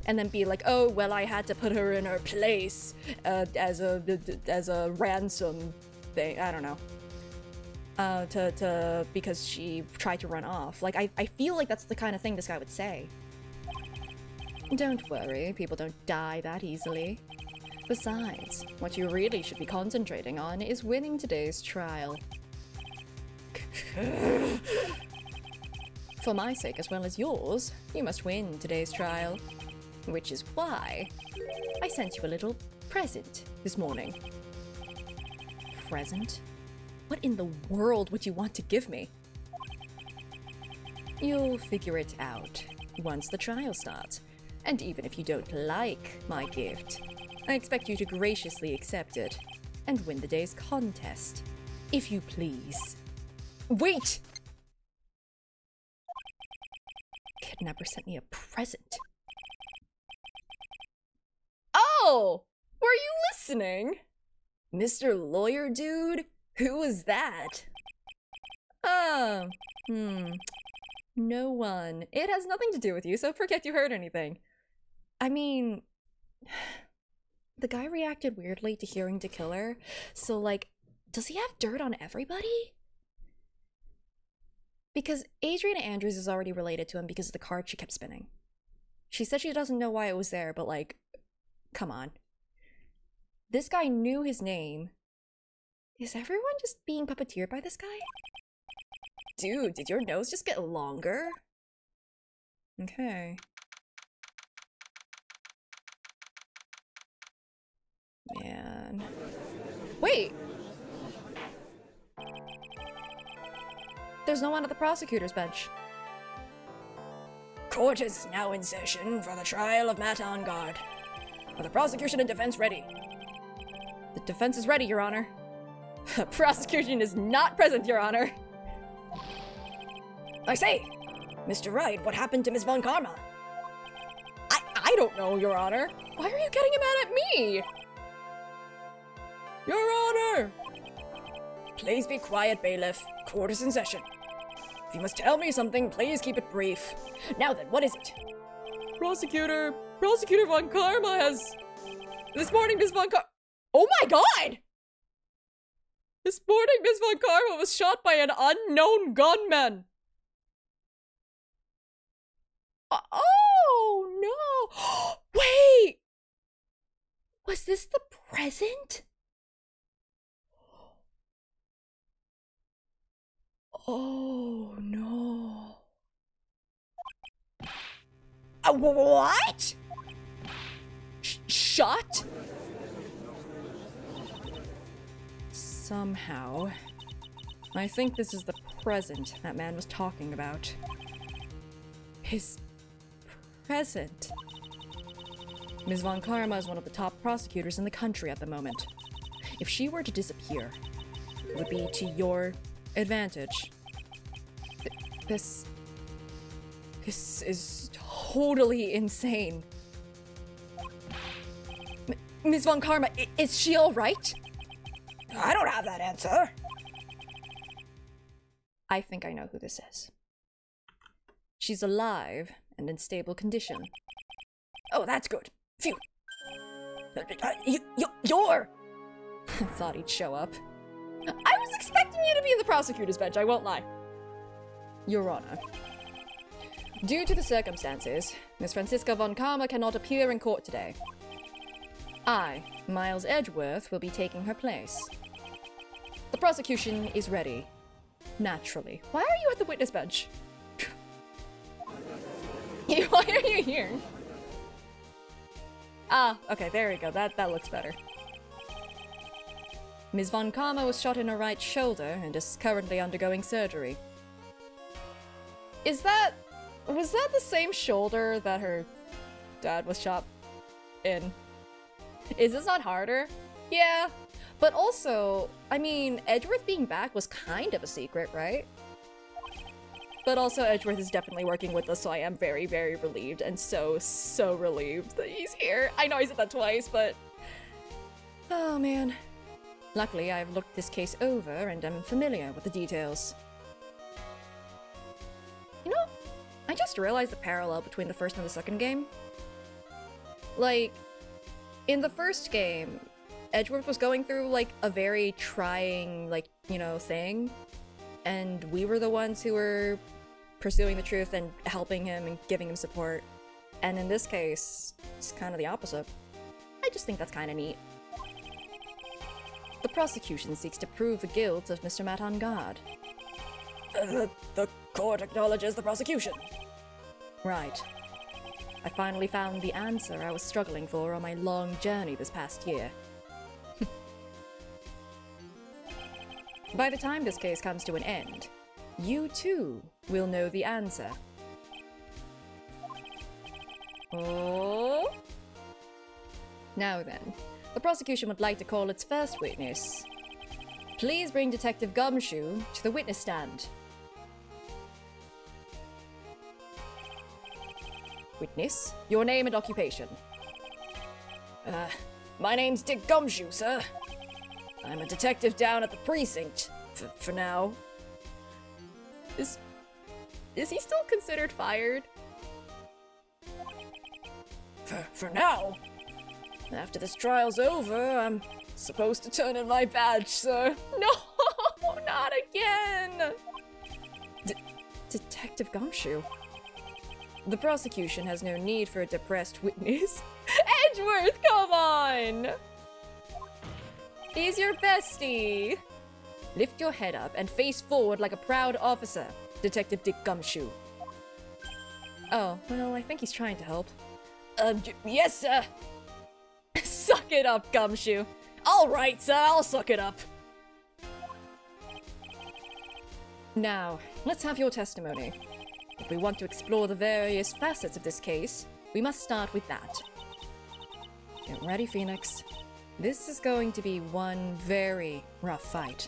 [SPEAKER 1] and then be like, oh, well, I had to put her in her place as a ransom thing. I don't know. Because she tried to run off. Like, I feel like that's the kind of thing this guy would say. Don't worry, people don't die that easily. Besides, what you really should be concentrating on is winning today's trial. For my sake as well as yours, you must win today's trial. Which is why I sent you a little present this morning. Present? What in the world would you want to give me? You'll figure it out once the trial starts. And even if you don't like my gift, I expect you to graciously accept it and win the day's contest, if you please. Wait! Kidnapper sent me a present. Oh! Were you listening? Mr. Lawyer Dude? Who was that? Oh, no one. It has nothing to do with you, so forget you heard anything. I mean, the guy reacted weirdly to hearing to kill her, so like, does he have dirt on everybody? Because Adriana Andrews is already related to him because of the card she kept spinning. She said she doesn't know why it was there, but like, come on. This guy knew his name. Is everyone just being puppeteered by this guy? Dude, did your nose just get longer? Okay. Man. Wait! There's no one at the prosecutor's bench. Court is now in session for the trial of Matt on guard. Are the prosecution and defense ready? The defense is ready, Your Honor. Prosecution is not present, Your Honor. I say, Mr. Wright, what happened to Ms. Von Karma? I don't know, Your Honor. Why are you getting mad at me? Your Honor! Please be quiet, bailiff. Court is in session. If you must tell me something, please keep it brief. Now then, what is it? Prosecutor Von Karma has... This morning, Ms. Von Karma... Oh my god! This morning, Ms. Von Karma was shot by an unknown gunman! Oh, no! Wait! Was this the present? Oh, no. What? Shot? Somehow, I think this is the present that man was talking about. His present. Ms. Von Karma is one of the top prosecutors in the country at the moment. If she were to disappear, it would be to your advantage. This is totally insane. Ms. Von Karma, is she all right? I don't have that answer. I think I know who this is. She's alive and in stable condition. Oh, that's good. Phew. You're... Thought he'd show up. I was expecting you to be in the prosecutor's bench, I won't lie. Your Honor. Due to the circumstances, Miss Franziska Von Karma cannot appear in court today. I, Miles Edgeworth, will be taking her place. The prosecution is ready. Naturally. Why are you at the witness bench? Why are you here? Ah, okay, there we go. That looks better. Ms. Von Karma was shot in her right shoulder and is currently undergoing surgery. Was that the same shoulder that her dad was shot in? Is this not harder? Yeah, but also, I mean, Edgeworth being back was kind of a secret, right? But also Edgeworth is definitely working with us, so I am very, very relieved, and so relieved that he's here. I know I said that twice, but... oh man. Luckily, I've looked this case over and am familiar with the details. You know, I just realized the parallel between the first and the second game. Like, in the first game, Edgeworth was going through, like, a very trying, like, you know, thing. And we were the ones who were pursuing the truth and helping him and giving him support. And in this case, it's kind of the opposite. I just think that's kind of neat. The prosecution seeks to prove the guilt of Mr. Matt on guard. The court acknowledges the prosecution. Right. I finally found the answer I was struggling for on my long journey this past year. By the time this case comes to an end, you too will know the answer. Oh? Now then, the prosecution would like to call its first witness. Please bring Detective Gumshoe to the witness stand. Witness, your name and occupation. My name's Dick Gumshoe, sir. I'm a detective down at the precinct, for now. Is he still considered fired? For now? After this trial's over, I'm supposed to turn in my badge, sir. No, not again! Detective Gumshoe. The prosecution has no need for a depressed witness. Edgeworth, come on! He's your bestie! Lift your head up and face forward like a proud officer, Detective Dick Gumshoe. Oh, well, I think he's trying to help. Yes, sir! Suck it up, Gumshoe. Alright, sir, I'll suck it up. Now, let's have your testimony. If we want to explore the various facets of this case, we must start with that. Get ready, Phoenix. This is going to be one very rough fight.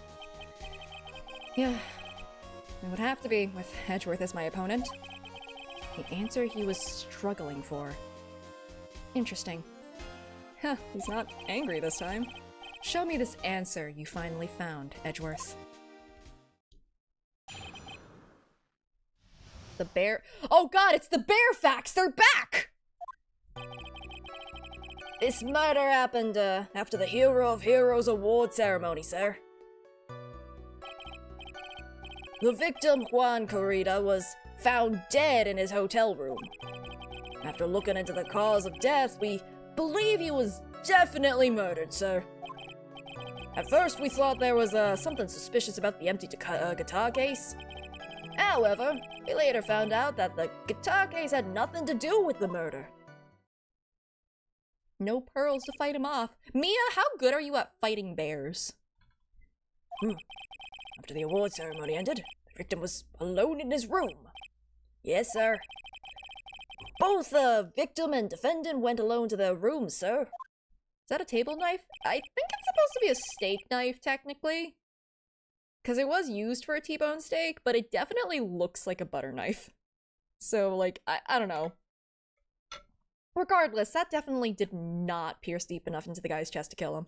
[SPEAKER 1] Yeah, it would have to be with Edgeworth as my opponent. The answer he was struggling for. Interesting. Huh, he's not angry this time. Show me this answer you finally found, Edgeworth. The bear— oh god, it's the bear facts! They're back! This murder happened, after the Hero of Heroes award ceremony, sir. The victim, Juan Corrida, was found dead in his hotel room. After looking into the cause of death, we believe he was definitely murdered, sir. At first, we thought there was, something suspicious about the empty guitar case. However, we later found out that the guitar case had nothing to do with the murder. No pearls to fight him off. Mia, how good are you at fighting bears? After the award ceremony ended, the victim was alone in his room. Yes, sir. Both the victim and defendant went alone to their rooms, sir. Is that a table knife? I think it's supposed to be a steak knife, technically. Because it was used for a T-bone steak, but it definitely looks like a butter knife. So, like, I don't know. Regardless, that definitely did not pierce deep enough into the guy's chest to kill him.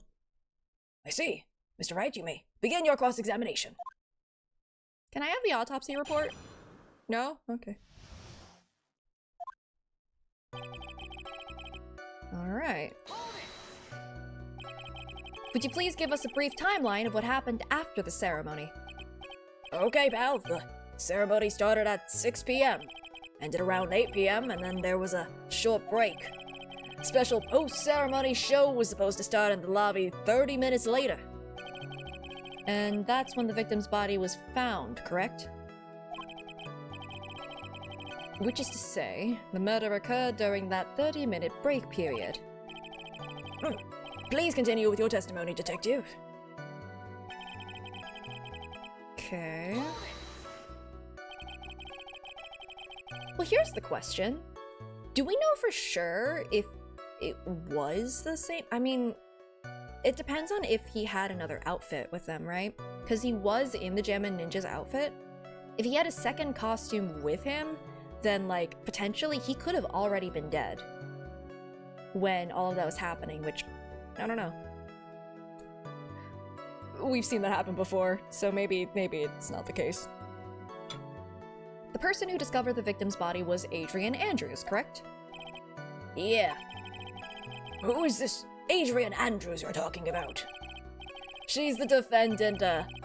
[SPEAKER 1] I see. Mr. Wright, you may begin your cross-examination. Can I have the autopsy report? No? Okay. Alright. Would you please give us a brief timeline of what happened after the ceremony? Okay, pal. The ceremony started at 6 p.m. Ended around 8 p.m. and then there was a short break. A special post-ceremony show was supposed to start in the lobby 30 minutes later. And that's when the victim's body was found, correct? Which is to say, the murder occurred during that 30-minute break period. Please continue with your testimony, Detective. Okay. Well, here's the question. Do we know for sure if it was the same? I mean, it depends on if he had another outfit with them, right? Because he was in the Gem and Ninja's outfit. If he had a second costume with him, then, like, potentially he could have already been dead when all of that was happening, which, I don't know. We've seen that happen before, so maybe it's not the case. The person who discovered the victim's body was Adrian Andrews, correct? Yeah. Who is this Adrian Andrews you're talking about? She's the defendant,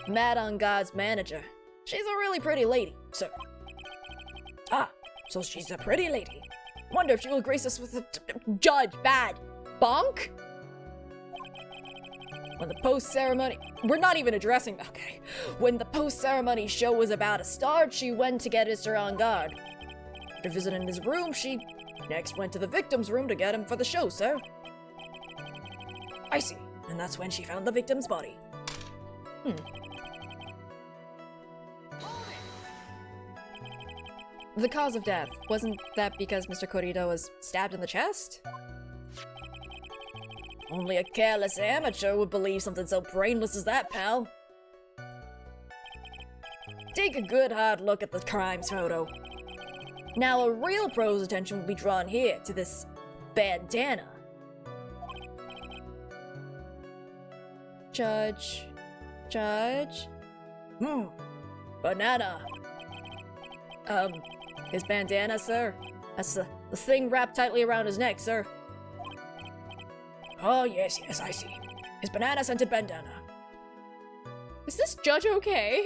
[SPEAKER 1] Mad on God's manager. She's a really pretty lady, sir. Ah, so she's a pretty lady. Wonder if she will grace us with a judge. Bad. Bonk? When the post-ceremony... We're not even addressing... Okay. When the post-ceremony show was about to start, she went to get Mr. On Guard. After visiting his room, she next went to the victim's room to get him for the show, sir. I see. And that's when she found the victim's body. The cause of death, wasn't that because Mr. Corrido was stabbed in the chest? Only a careless amateur would believe something so brainless as that, pal. Take a good hard look at the crimes photo. Now a real pro's attention will be drawn here to this bandana. Judge? Banana. His bandana, sir. That's the thing wrapped tightly around his neck, sir. Oh, yes, I see. His banana-scented bandana. Is this judge okay?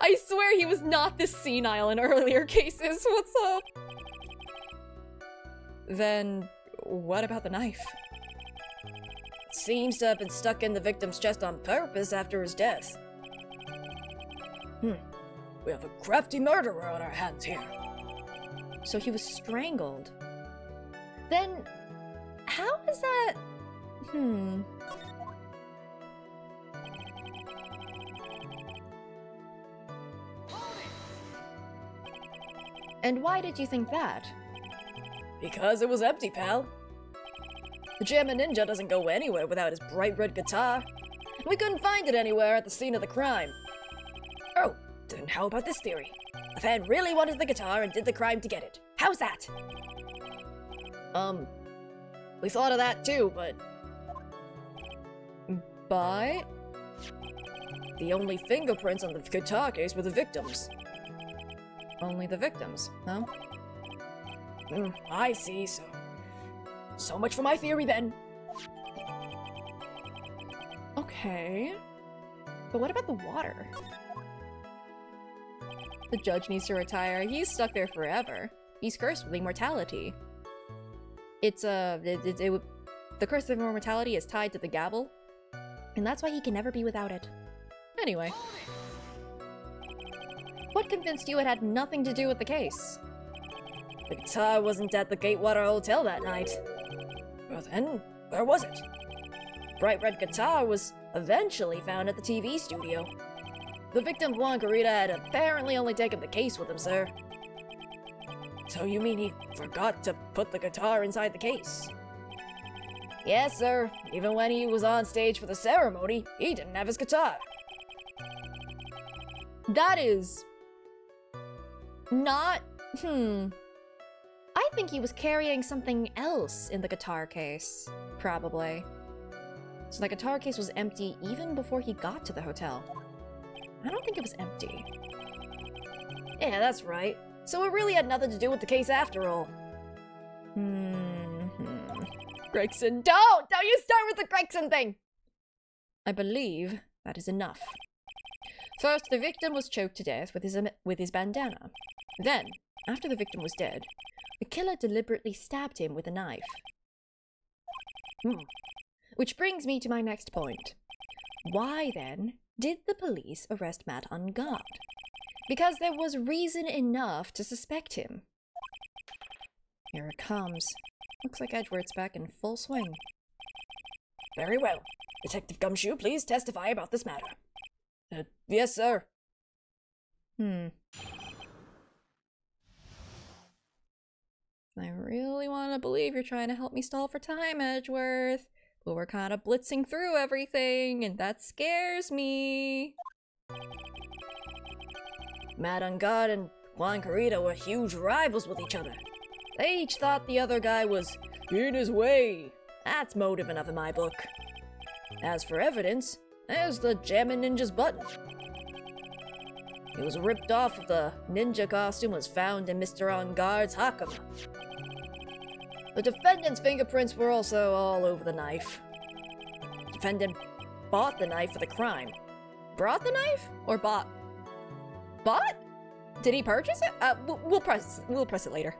[SPEAKER 1] I swear he was not this senile in earlier cases. What's up? Then, what about the knife? It seems to have been stuck in the victim's chest on purpose after his death. We have a crafty murderer on our hands here. So he was strangled. Then, how is that... And why did you think that? Because it was empty, pal. The Jammin' Ninja doesn't go anywhere without his bright red guitar. We couldn't find it anywhere at the scene of the crime. Oh, then how about this theory? A fan really wanted the guitar and did the crime to get it. How's that? We thought of that too, but... The only fingerprints on the guitar case were the victims. Only the victims, huh? I see, so much for my theory then. Okay. But what about the water? The judge needs to retire. He's stuck there forever. He's cursed with immortality. It's, the curse of immortality is tied to the gavel, and that's why he can never be without it. Anyway. What convinced you it had nothing to do with the case? The guitar wasn't at the Gatewater Hotel that night. Well then, where was it? Bright red guitar was eventually found at the TV studio. The victim, Juan Garita, had apparently only taken the case with him, sir. So you mean he forgot to put the guitar inside the case? Yes, sir. Even when he was on stage for the ceremony, he didn't have his guitar. That is... not... I think he was carrying something else in the guitar case. Probably. So the guitar case was empty even before he got to the hotel. I don't think it was empty. Yeah, that's right. So it really had nothing to do with the case after all. Gregson, don't you start with the Gregson thing! I believe that is enough. First, the victim was choked to death with his bandana. Then, after the victim was dead, the killer deliberately stabbed him with a knife. Which brings me to my next point. Why, then, did the police arrest Matt on guard? Because there was reason enough to suspect him. Here it comes. Looks like Edward's back in full swing. Very well. Detective Gumshoe, please testify about this matter. Yes, sir. I really want to believe you're trying to help me stall for time, Edgeworth. But we're kind of blitzing through everything, and that scares me. Mad on Guard and Juan Carita were huge rivals with each other. They each thought the other guy was in his way. That's motive enough in my book. As for evidence, there's the Jammin' Ninja's button. It was ripped off of the ninja costume, was found in Mr. On Guard's hakama. The defendant's fingerprints were also all over the knife. The defendant bought the knife for the crime. Brought the knife? Or bought? Bought? Did he purchase it? We'll press it later.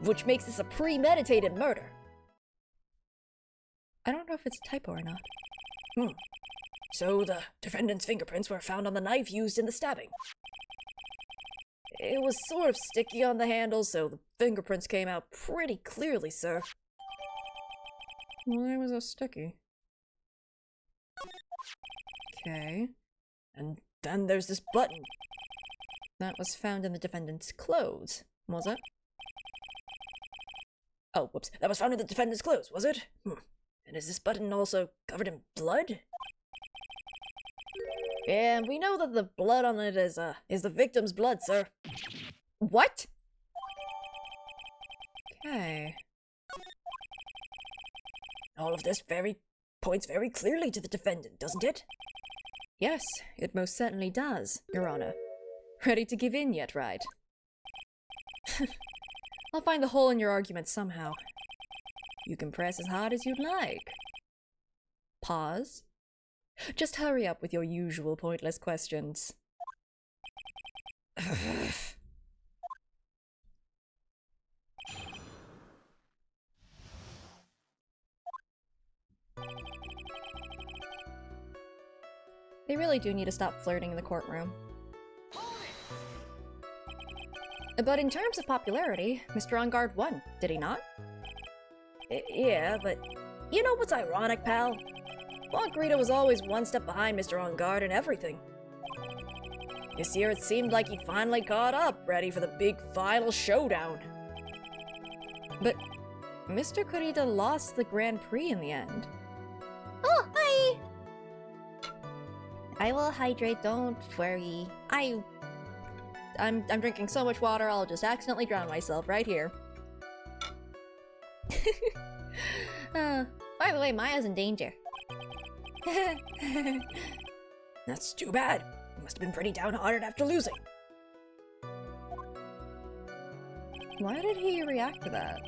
[SPEAKER 1] Which makes this a premeditated murder. I don't know if it's a typo or not. So the defendant's fingerprints were found on the knife used in the stabbing. It was sort of sticky on the handle, so the fingerprints came out pretty clearly, sir. Why was it sticky? Okay. And then there's this button. That was found in the defendant's clothes, was it? Oh, whoops. That was found in the defendant's clothes, was it? And is this button also covered in blood? Yeah, we know that the blood on it is the victim's blood, sir. What? Okay. All of this points very clearly to the defendant, doesn't it? Yes, it most certainly does, Your Honor. Ready to give in yet, right? I'll find the hole in your argument somehow. You can press as hard as you'd like. Pause. Just hurry up with your usual pointless questions. They really do need to stop flirting in the courtroom. But in terms of popularity, Mr. On Guard won, did he not? Yeah, but you know what's ironic, pal? Juan Carita was always one step behind Mr. On Guard and everything. This year it seemed like he'd finally caught up, ready for the big final showdown. But Mr. Carita lost the Grand Prix in the end.
[SPEAKER 3] Oh, hi!
[SPEAKER 1] I will hydrate, don't worry. I'm drinking so much water, I'll just accidentally drown myself right here. By the way, Maya's in danger. That's too bad. You must have been pretty downhearted after losing. Why did he react to that?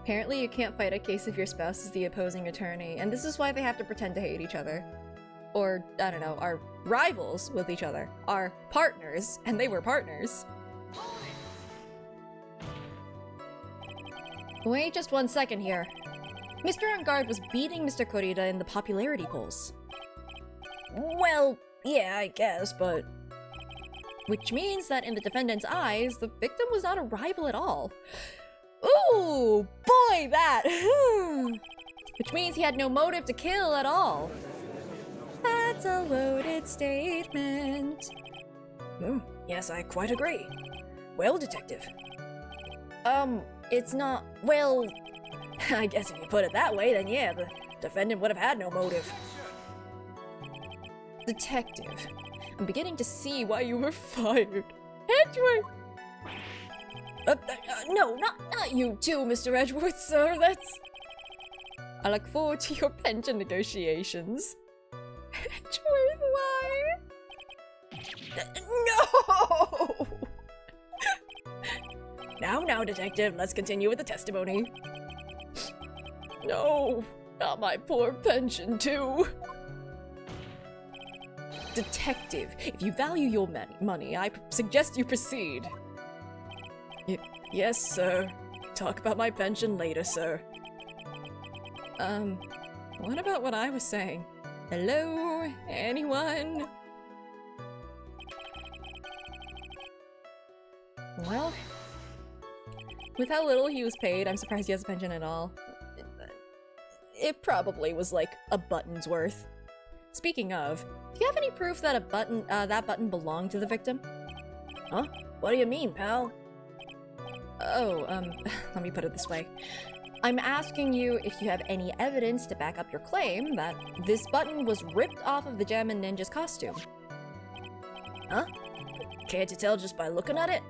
[SPEAKER 1] Apparently you can't fight a case if your spouse is the opposing attorney, and this is why they have to pretend to hate each other. Or, I don't know, are rivals with each other. Are partners, and they were partners. Wait just 1 second here. Mr. On Guard was beating Mr. Carita in the popularity polls. Well, yeah, I guess, but... Which means that in the defendant's eyes, the victim was not a rival at all. Ooh, boy, that! Which means he had no motive to kill at all. That's a loaded statement. Yes, I quite agree. Well, detective. It's not... well... I guess if you put it that way, then yeah, the defendant would have had no motive. Detective, I'm beginning to see why you were fired. Edgeworth! No, not you too, Mr. Edgeworth, sir, that's... I look forward to your pension negotiations. Edgeworth, why? No! Now, detective, let's continue with the testimony. No, not my poor pension, too. Detective, if you value your money, I suggest you proceed. Yes, sir. Talk about my pension later, sir. What about what I was saying? Hello? Anyone? Well, with how little he was paid, I'm surprised he has a pension at all. It probably was like a button's worth. Speaking of, do you have any proof that that button belonged to the victim? Huh? What do you mean, pal? Oh, let me put it this way. I'm asking you if you have any evidence to back up your claim that this button was ripped off of the Jammin' Ninja's costume. Huh? Can't you tell just by looking at it?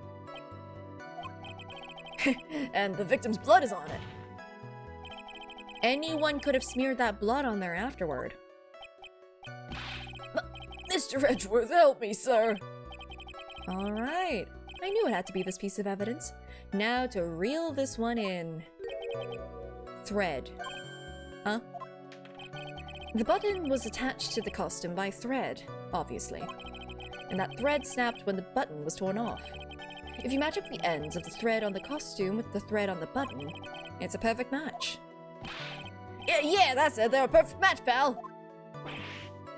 [SPEAKER 1] And the victim's blood is on it. Anyone could have smeared that blood on there afterward. Mr. Edgeworth, help me, sir! Alright. I knew it had to be this piece of evidence. Now to reel this one in. Thread. Huh? The button was attached to the costume by thread, obviously. And that thread snapped when the button was torn off. If you match up the ends of the thread on the costume with the thread on the button, it's a perfect match. Yeah, that's it. They're a perfect match, pal.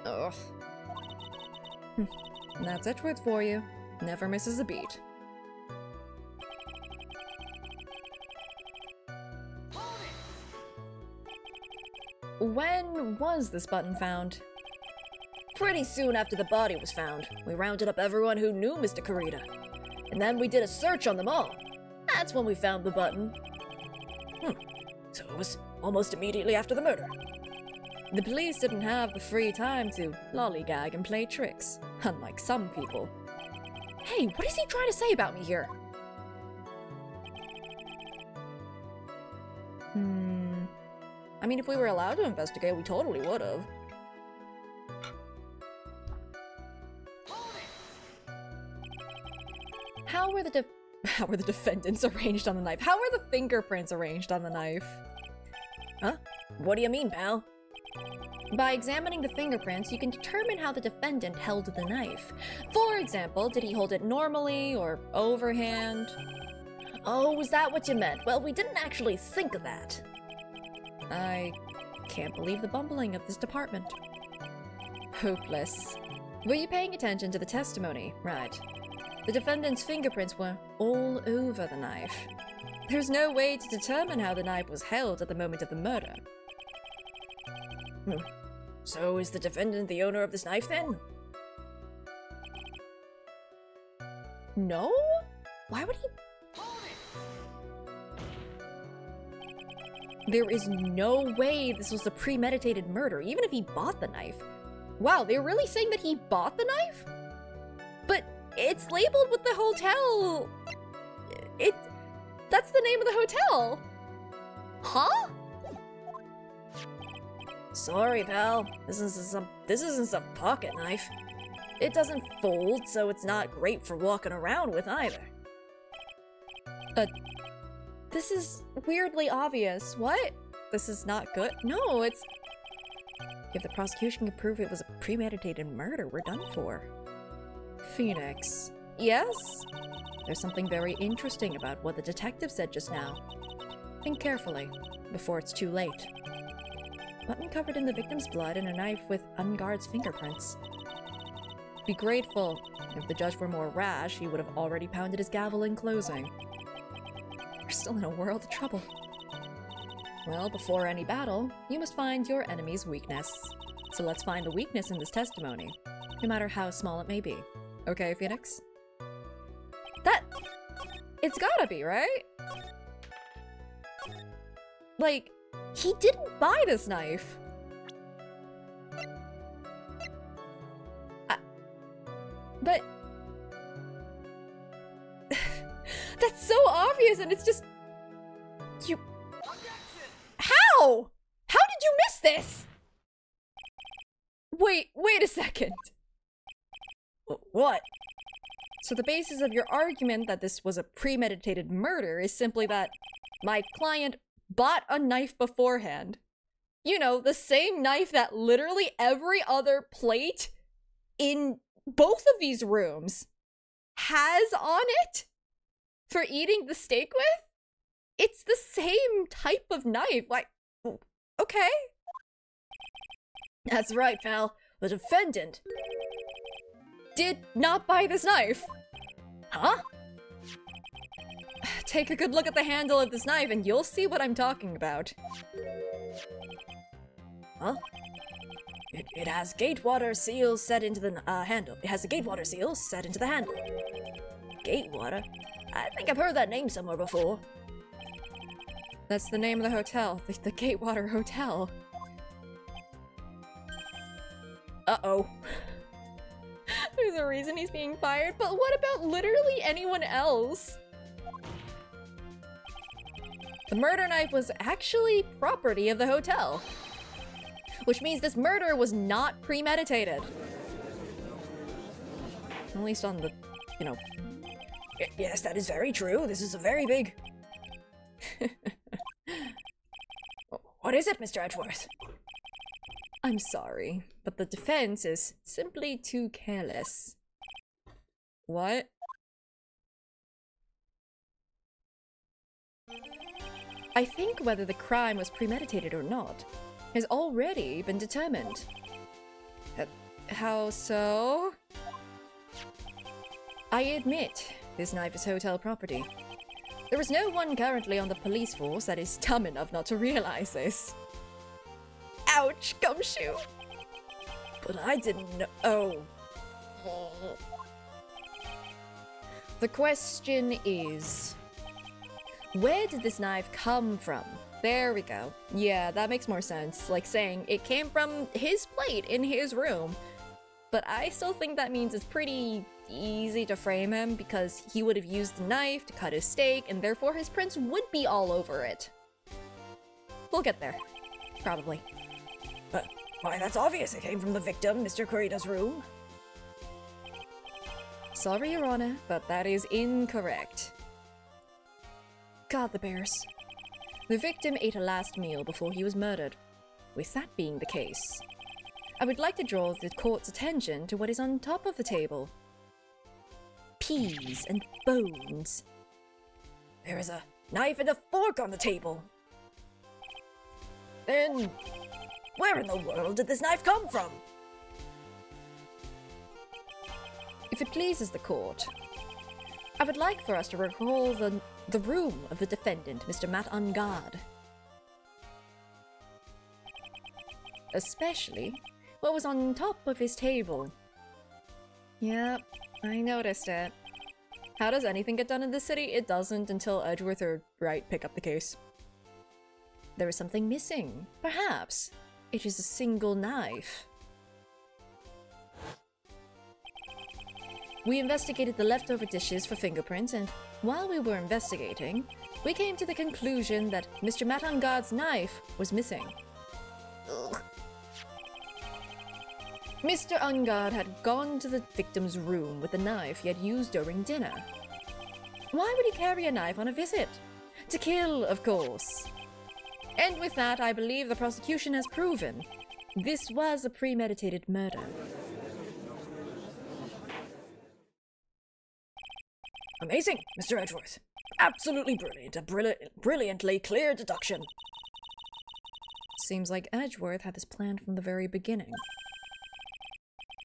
[SPEAKER 1] Ugh. That's Edgeworth for you. Never misses a beat. When was this button found? Pretty soon after the body was found. We rounded up everyone who knew Mr. Kurita. And then we did a search on them all. That's when we found the button. So it was almost immediately after the murder. The police didn't have the free time to lollygag and play tricks, unlike some people. Hey, what is he trying to say about me here? I mean, if we were allowed to investigate, we totally would have. How were the defendants arranged on the knife? How were the fingerprints arranged on the knife? Huh? What do you mean, pal? By examining the fingerprints, you can determine how the defendant held the knife. For example, did he hold it normally or overhand? Oh, was that what you meant? Well, we didn't actually think of that. I can't believe the bumbling of this department. Hopeless. Were you paying attention to the testimony? Right. The defendant's fingerprints were all over the knife. There's no way to determine how the knife was held at the moment of the murder. So is the defendant the owner of this knife then? No? Why would he? There is no way this was a premeditated murder, even if he bought the knife. Wow, they're really saying that he bought the knife? But it's labeled with the hotel. That's the name of the hotel. Huh? Sorry, pal. This isn't some pocket knife. It doesn't fold, so it's not great for walking around with either. This is weirdly obvious. What? This is not good? No, it's... If the prosecution can prove it was a premeditated murder, we're done for. Phoenix. Yes? There's something very interesting about what the detective said just now. Think carefully, before it's too late. Button covered in the victim's blood and a knife with unguard's fingerprints. Be grateful. If the judge were more rash, he would have already pounded his gavel in closing. We're still in a world of trouble. Well, before any battle, you must find your enemy's weakness. So let's find the weakness in this testimony, no matter how small it may be. Okay, Phoenix? It's gotta be, right? Like, he didn't buy this knife. But... That's so obvious, and it's just... How? How did you miss this? Wait a second. What? So the basis of your argument that this was a premeditated murder is simply that my client bought a knife beforehand. You know, the same knife that literally every other plate in both of these rooms has on it for eating the steak with? It's the same type of knife. Like, okay. That's right, pal. The defendant did not buy this knife. Huh? Take a good look at the handle of this knife and you'll see what I'm talking about. Huh? It has gatewater seals set into the handle. It has a gatewater seal set into the handle. Gatewater? I think I've heard that name somewhere before. That's the name of the hotel. The Gatewater Hotel. Uh-oh. there's a reason he's being fired, but what about literally anyone else? The murder knife was actually property of the hotel, which means this murder was not premeditated. At least on the, you know... Yes, that is very true. This is a very big... What is it, Mr. Edgeworth? I'm sorry, but the defense is simply too careless. What? I think whether the crime was premeditated or not has already been determined. How so? I admit this knife is hotel property. There is no one currently on the police force that is dumb enough not to realize this. Ouch, gumshoe. But I didn't know. Oh. The question is, where did this knife come from? There we go. Yeah, that makes more sense. Like saying it came from his plate in his room. But I still think that means it's pretty easy to frame him because he would have used the knife to cut his steak and therefore his prints would be all over it. We'll get there. Probably. But why, that's obvious. It came from the victim, Mr. Kurita's room. Sorry, Your Honor, but that is incorrect. God, the bears. The victim ate a last meal before he was murdered. With that being the case, I would like to draw the court's attention to what is on top of the table. Peas and bones. There is a knife and a fork on the table. Then, where in the world did this knife come from? If it pleases the court, I would like for us to recall the room of the defendant, Mr. Matt Ungard. Especially what was on top of his table. Yep, I noticed it. How does anything get done in this city? It doesn't until Edgeworth or Wright pick up the case. There is something missing. Perhaps it is a single knife. We investigated the leftover dishes for fingerprints, and while we were investigating, we came to the conclusion that Mr. Matt Ungard's knife was missing. Ugh. Mr. Ungard had gone to the victim's room with the knife he had used during dinner. Why would he carry a knife on a visit? To kill, of course. And with that, I believe the prosecution has proven this was a premeditated murder. Amazing, Mr. Edgeworth. Absolutely brilliant. A brilliantly clear deduction. Seems like Edgeworth had this planned from the very beginning.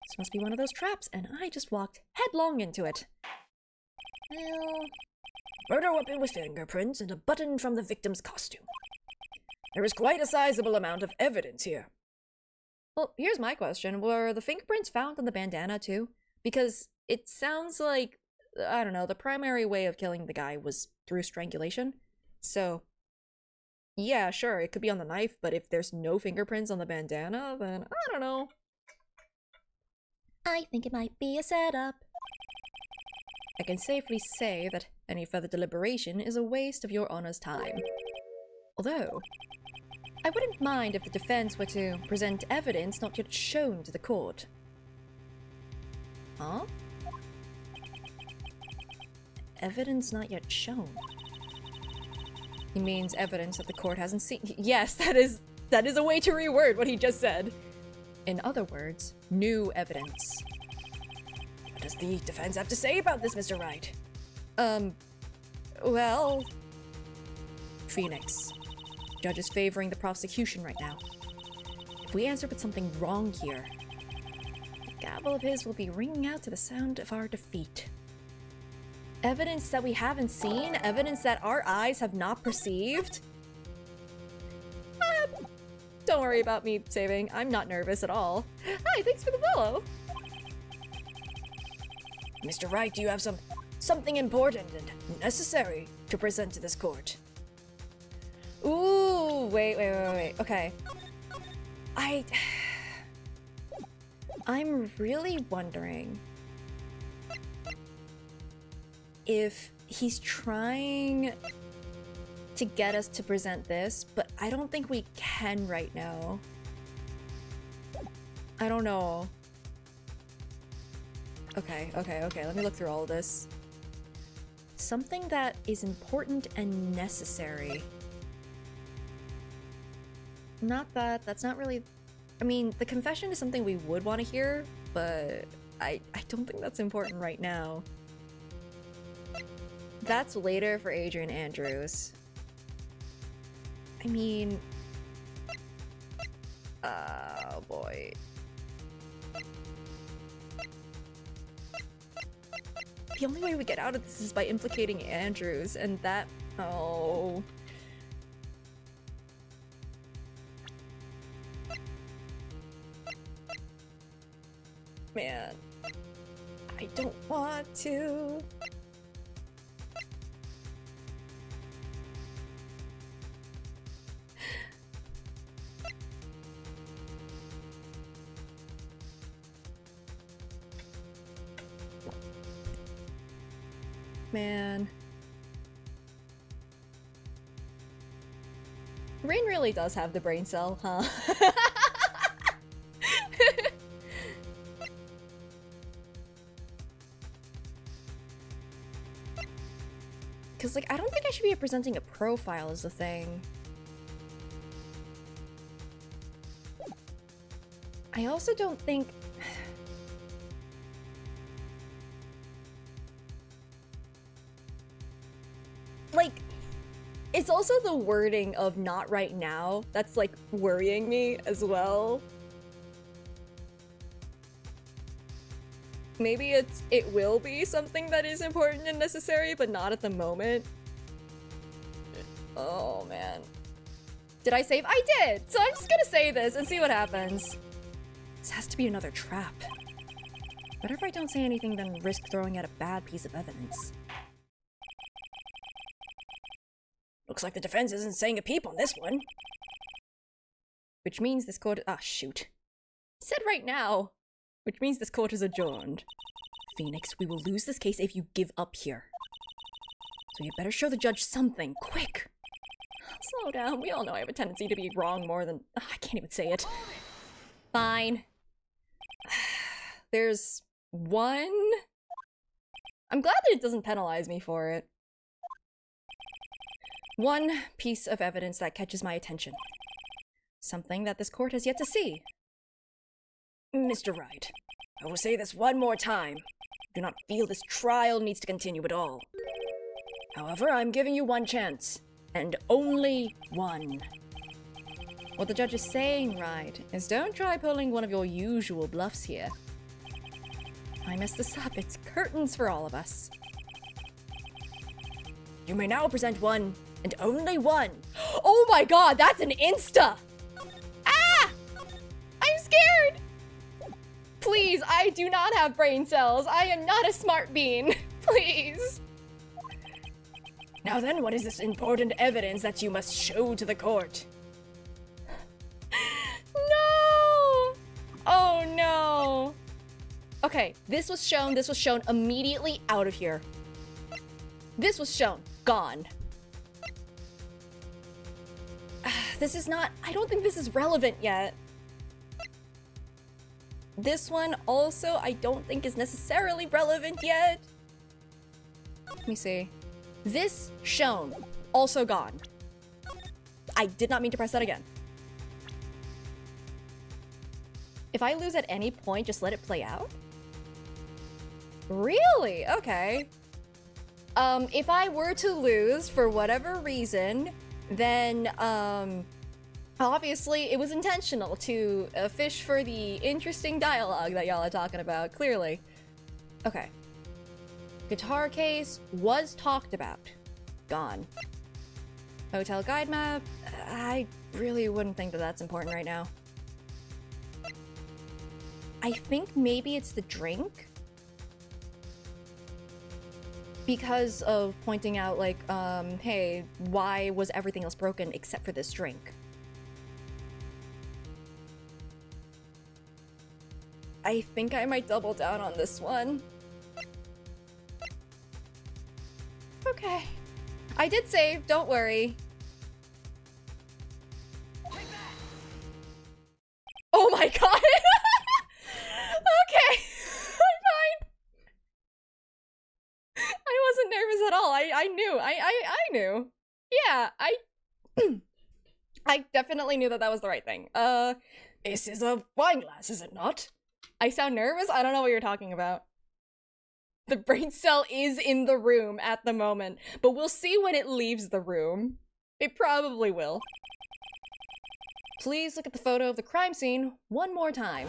[SPEAKER 1] This must be one of those traps, and I just walked headlong into it. Well, murder weapon with fingerprints and a button from the victim's costume. There is quite a sizable amount of evidence here. Well, here's my question. Were the fingerprints found on the bandana too? Because it sounds like, I don't know, the primary way of killing the guy was through strangulation. So, yeah, sure, it could be on the knife, but if there's no fingerprints on the bandana, then I don't know.
[SPEAKER 3] I think it might be a setup.
[SPEAKER 1] I can safely say that any further deliberation is a waste of your Honor's time. Although, I wouldn't mind if the defense were to present evidence not yet shown to the court. Huh? Evidence not yet shown? He means evidence that the court hasn't seen. Yes, that is a way to reword what he just said. In other words, new evidence. What does the defense have to say about this, Mr. Wright? Well... Phoenix. Judge is favoring the prosecution right now. If we answer with something wrong here, the gavel of his will be ringing out to the sound of our defeat. Evidence that we haven't seen? Evidence that our eyes have not perceived? Don't worry about me saving. I'm not nervous at all. Hi, thanks for the follow. Mr. Wright, do you have something important and necessary to present to this court? Ooh, wait. Okay. I'm really wondering if he's trying to get us to present this, but I don't think we can right now. I don't know. Okay, let me look through all of this. Something that is important and necessary. Not that, that's not really... I mean, the confession is something we would want to hear, but I don't think that's important right now. That's later for Adrian Andrews. I mean... oh boy. The only way we get out of this is by implicating Andrews, and that... oh... man. I don't want to... man. Rain really does have the brain cell, huh? Because, like, I don't think I should be presenting a profile as the thing. I also don't think... like, it's also the wording of "not right now" that's, like, worrying me as well. Maybe it will be something that is important and necessary, but not at the moment. Oh, man. Did I save? I did! So I'm just gonna say this and see what happens. This has to be another trap. Better if I don't say anything than risk throwing out a bad piece of evidence. Looks like the defense isn't saying a peep on this one. Which means this court— ah, shoot. It said right now. Which means this court is adjourned. Phoenix, we will lose this case if you give up here. So you better show the judge something, quick! Slow down, we all know I have a tendency to be wrong more than— I can't even say it. Fine. There's one... I'm glad that it doesn't penalize me for it. One piece of evidence that catches my attention. Something that this court has yet to see. Mr. Wright, I will say this one more time. I do not feel this trial needs to continue at all. However, I'm giving you one chance, and only one. What the judge is saying, Wright, is don't try pulling one of your usual bluffs here. If I mess this up, it's curtains for all of us. You may now present one, and only one. Oh my god, that's an Insta! Ah! I'm scared! Please, I do not have brain cells. I am not a smart bean. Please. Now then, what is this important evidence that you must show to the court? No! Oh no. Okay, this was shown immediately out of here. This was shown, gone. This is not— I don't think this is relevant yet. This one also I don't think is necessarily relevant yet. Let me see. This shown, also gone. I did not mean to press that again. If I lose at any point, just let it play out? Really? Okay. If I were to lose for whatever reason, then, obviously, it was intentional to fish for the interesting dialogue that y'all are talking about, clearly. Okay. Guitar case was talked about. Gone. Hotel guide map. I really wouldn't think that that's important right now. I think maybe it's the drink. Because of pointing out, like, hey, why was everything else broken except for this drink? I think I might double down on this one. okay. I did save, don't worry. Oh my god! Okay, I'm fine. I wasn't nervous at all. I knew. I knew. Yeah, I definitely knew that that was the right thing. This is a wine glass, is it not? I sound nervous? I don't know what you're talking about. The brain cell is in the room at the moment, but we'll see when it leaves the room. It probably will. Please look at the photo of the crime scene one more time.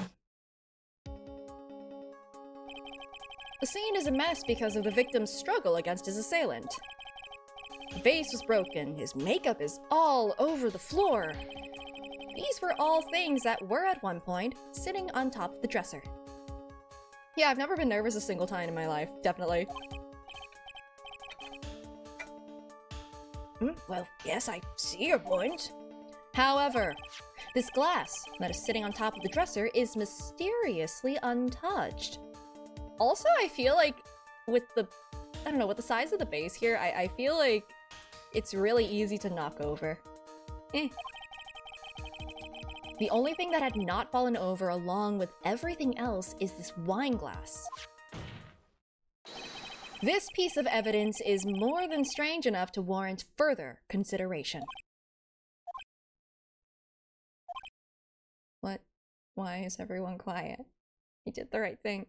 [SPEAKER 1] The scene is a mess because of the victim's struggle against his assailant. The vase was broken, his makeup is all over the floor. These were all things that were at one point sitting on top of the dresser. Yeah, I've never been nervous a single time in my life, definitely.
[SPEAKER 3] Well, yes, I see your point.
[SPEAKER 1] However, this glass that is sitting on top of the dresser is mysteriously untouched. Also, I feel like with the, I don't know, with the size of the base here, I feel like it's really easy to knock over. The only thing that had not fallen over along with everything else is this wine glass. This piece of evidence is more than strange enough to warrant further consideration. What? Why is everyone quiet? You did the right thing.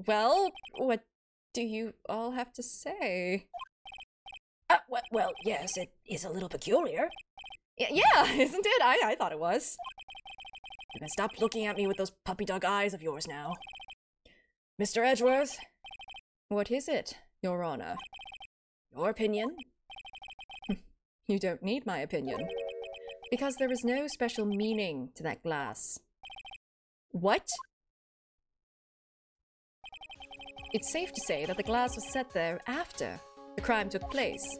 [SPEAKER 1] Well, what do you all have to say?
[SPEAKER 3] Well, yes, it is a little peculiar.
[SPEAKER 1] Yeah, isn't it? I thought it was.
[SPEAKER 3] You can stop looking at me with those puppy dog eyes of yours now. Mr. Edgeworth?
[SPEAKER 1] What is it, Your Honor?
[SPEAKER 3] Your opinion?
[SPEAKER 1] You don't need my opinion. Because there is no special meaning to that glass. What? It's safe to say that the glass was set there after the crime took place.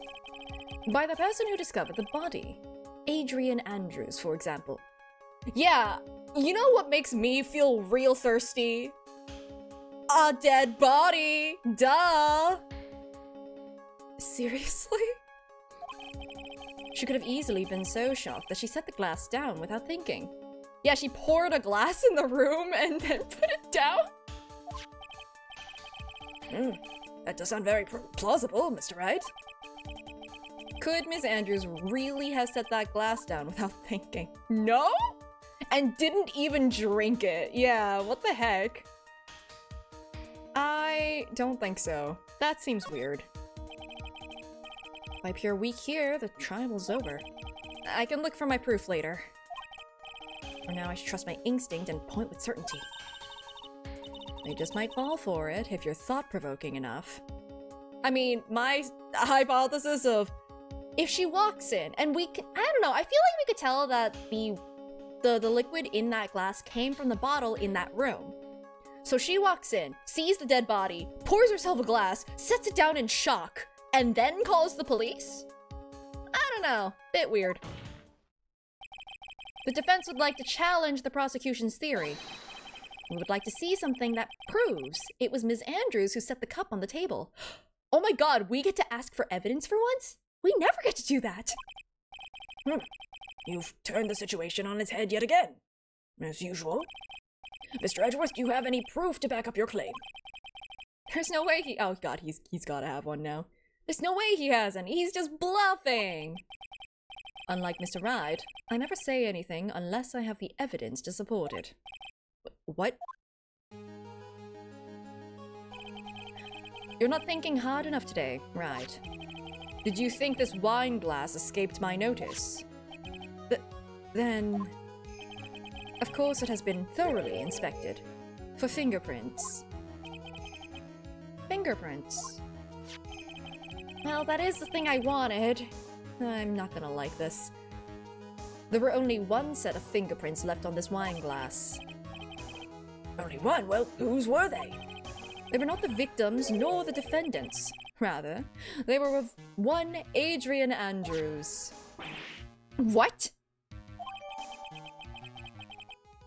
[SPEAKER 1] By the person who discovered the body. Adrian Andrews, for example. Yeah, you know what makes me feel real thirsty? A dead body! Duh! Seriously? She could have easily been so shocked that she set the glass down without thinking. Yeah, she poured a glass in the room and then put it down?
[SPEAKER 3] That does sound very plausible, Mr. Wright.
[SPEAKER 1] Could Miss Andrews really have set that glass down without thinking? No? And didn't even drink it. Yeah, what the heck? I don't think so. That seems weird. By pure weak here, the trial's over. I can look for my proof later. For now, I should trust my instinct and point with certainty. I just might fall for it if you're thought-provoking enough. I mean, my hypothesis of if she walks in and we can, I don't know, I feel like we could tell that the liquid in that glass came from the bottle in that room. So she walks in, sees the dead body, pours herself a glass, sets it down in shock, and then calls the police? I don't know, bit weird. The defense would like to challenge the prosecution's theory. We would like to see something that proves it was Ms. Andrews who set the cup on the table. Oh my god, we get to ask for evidence for once? We never get to do that.
[SPEAKER 3] You've turned the situation on its head yet again. As usual. Mr. Edgeworth, do you have any proof to back up your claim?
[SPEAKER 1] There's no way he— oh god, he's gotta have one now. There's no way he has any. He's just bluffing. Unlike Mr. Wright, I never say anything unless I have the evidence to support it. What? You're not thinking hard enough today, right? Did you think this wine glass escaped my notice? Then... Of course it has been thoroughly inspected. For fingerprints. Fingerprints. Well, that is the thing I wanted. I'm not gonna like this. There were only one set of fingerprints left on this wine glass.
[SPEAKER 3] Only one? Well, whose were they?
[SPEAKER 1] They were not the victims nor the defendants. Rather, they were of one Adrian Andrews. What?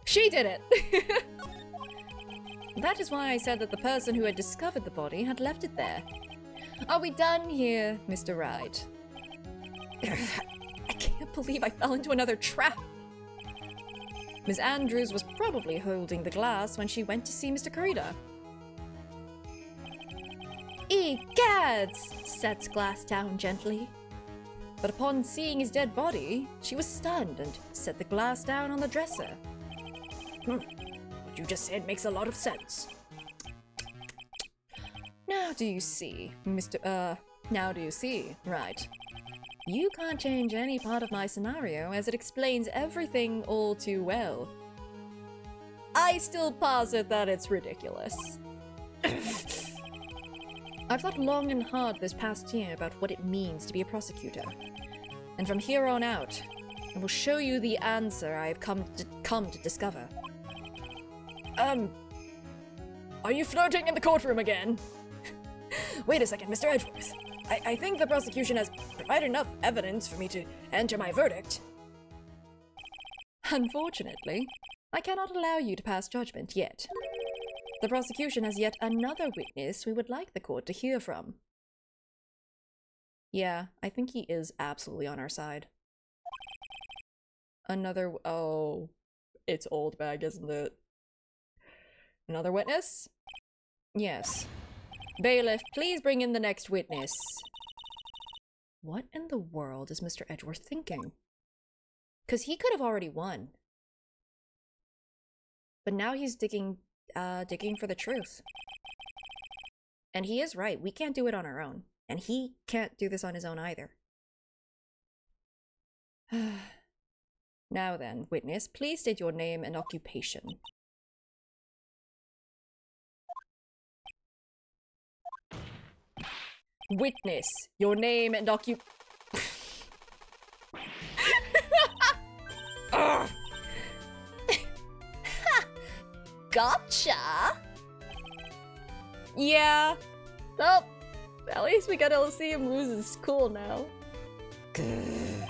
[SPEAKER 1] She did it! That is why I said that the person who had discovered the body had left it there. Are we done here, Mr. Wright? I can't believe I fell into another trap. Miss Andrews was probably holding the glass when she went to see Mr. Kurita. Egads! Sets glass down gently. But upon seeing his dead body, she was stunned and set the glass down on the dresser. What you just said makes a lot of sense. Now do you see, now do you see, right? You can't change any part of my scenario as it explains everything all too well. I still posit that it's ridiculous. I've thought long and hard this past year about what it means to be a prosecutor. And from here on out, I will show you the answer I have come to discover. Are you flirting in the courtroom again? Wait a second, Mr. Edgeworth. I think the prosecution has provided enough evidence for me to enter my verdict. Unfortunately, I cannot allow you to pass judgment yet. The prosecution has yet another witness we would like the court to hear from. Yeah, I think he is absolutely on our side. Oh, it's Old Bag, isn't it? Another witness? Yes. Bailiff, please bring in the next witness. What in the world is Mr. Edgeworth thinking? Because he could have already won. But now he's digging for the truth. And he is right, we can't do it on our own. And he can't do this on his own either. Now then, witness, please state your name and occupation. Witness, your name and
[SPEAKER 3] Gotcha!
[SPEAKER 1] Yeah. Well, at least we got to see him lose his cool now. Wonder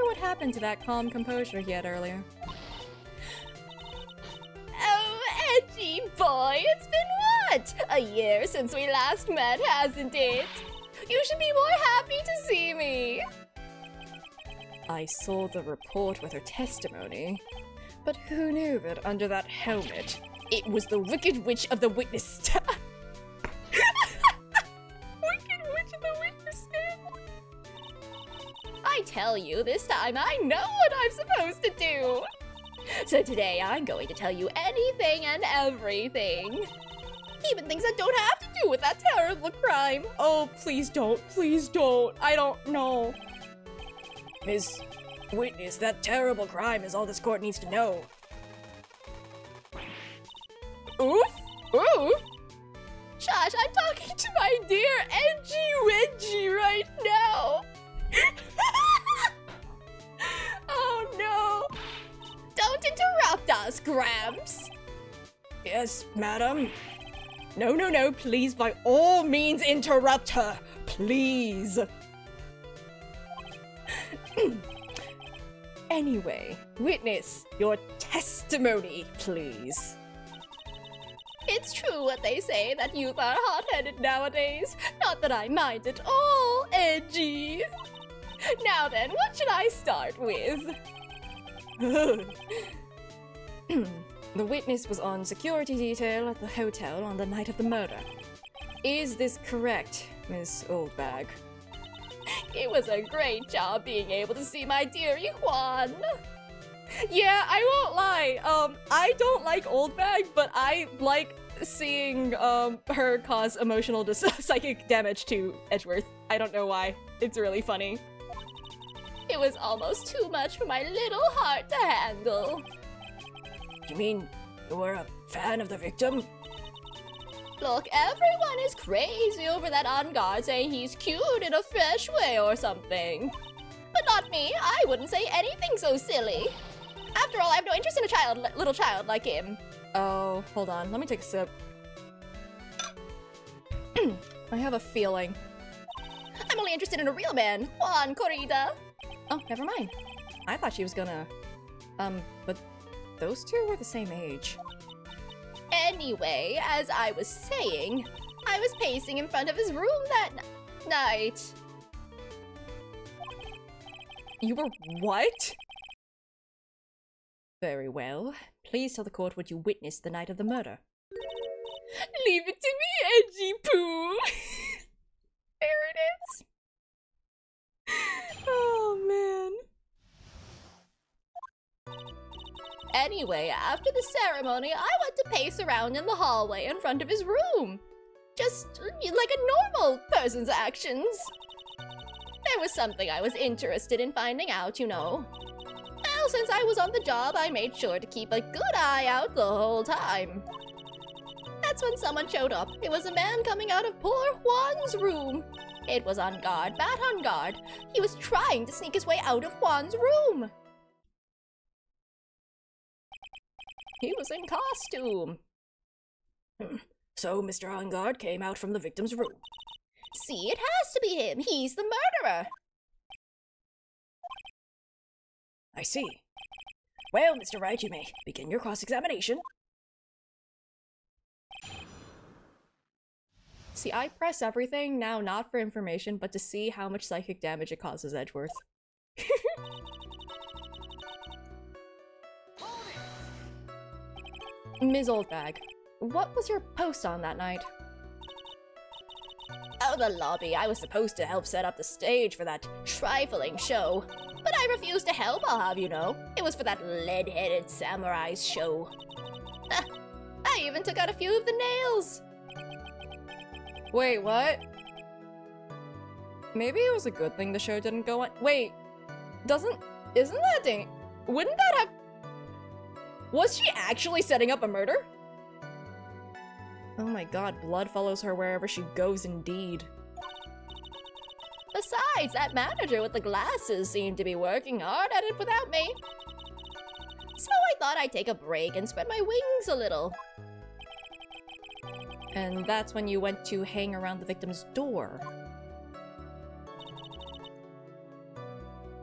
[SPEAKER 1] what happened to that calm composure he had earlier.
[SPEAKER 3] Oh, Edgy boy, it's been what? A year since we last met, hasn't it? You should be more happy to see me.
[SPEAKER 1] I saw the report with her testimony, but who knew that under that helmet, it was the Wicked Witch of the Witness Stand? Wicked Witch of the Witness Stand?
[SPEAKER 3] I tell you, this time I know what I'm supposed to do. So today I'm going to tell you anything and everything. Even things that don't have to do with that terrible crime.
[SPEAKER 1] Oh, please don't. Please don't. I don't know. Miss Witness, that terrible crime is all this court needs to know. Oof! Ooh!
[SPEAKER 3] Shush, I'm talking to my dear Edgy Wedgie right now. Oh no! Don't interrupt us, Gramps.
[SPEAKER 1] Yes, madam. No, please, by all means, interrupt her. Please. Anyway, witness, your testimony, please.
[SPEAKER 3] It's true what they say, that youth are hot-headed nowadays. Not that I mind at all, Edgy. Now then, what should I start with?
[SPEAKER 1] The witness was on security detail at the hotel on the night of the murder. Is this correct, Miss Oldbag?
[SPEAKER 3] It was a great job being able to see my dearie Juan.
[SPEAKER 1] Yeah, I won't lie. I don't like Oldbag, but I like seeing her cause emotional psychic damage to Edgeworth. I don't know why. It's really funny.
[SPEAKER 3] It was almost too much for my little heart to handle.
[SPEAKER 1] You mean you were a fan of the victim?
[SPEAKER 3] Look, everyone is crazy over that on guard saying he's cute in a fresh way or something. But not me. I wouldn't say anything so silly. After all, I have no interest in a little child like him.
[SPEAKER 1] Oh, hold on. Let me take a sip. I have a feeling.
[SPEAKER 3] I'm only interested in a real man, Juan Corrida.
[SPEAKER 1] Oh, never mind. I thought she was gonna... but those two were the same age.
[SPEAKER 3] Anyway, as I was saying, I was pacing in front of his room that night.
[SPEAKER 1] You were what? Very well. Please tell the court what you witnessed the night of the murder. Leave it to me, Edgy Poo! There it is. Oh, man.
[SPEAKER 3] Anyway, after the ceremony, I went to pace around in the hallway in front of his room. Just like a normal person's actions. There was something I was interested in finding out, you know. Well, since I was on the job, I made sure to keep a good eye out the whole time. That's when someone showed up. It was a man coming out of poor Juan's room. It was on guard, bat on guard. He was trying to sneak his way out of Juan's room. He was in costume. So Mr. On Guard came out from the victim's room. See, it has to be him. He's the murderer.
[SPEAKER 1] I see. Well, Mr. Wright, you may begin your cross-examination. See, I press everything now not for information, but to see how much psychic damage it causes Edgeworth. Ms. Oldbag, what was your post on that night?
[SPEAKER 3] Oh, the lobby. I was supposed to help set up the stage for that trifling show. But I refused to help, I'll have you know. It was for that lead-headed samurai's show. I even took out a few of the nails.
[SPEAKER 1] Wait, what? Maybe it was a good thing the show didn't go on. Wait, isn't that dang? Wouldn't that have? Was she actually setting up a murder? Oh my god, blood follows her wherever she goes indeed.
[SPEAKER 3] Besides, that manager with the glasses seemed to be working hard at it without me. So I thought I'd take a break and spread my wings a little.
[SPEAKER 1] And that's when you went to hang around the victim's door.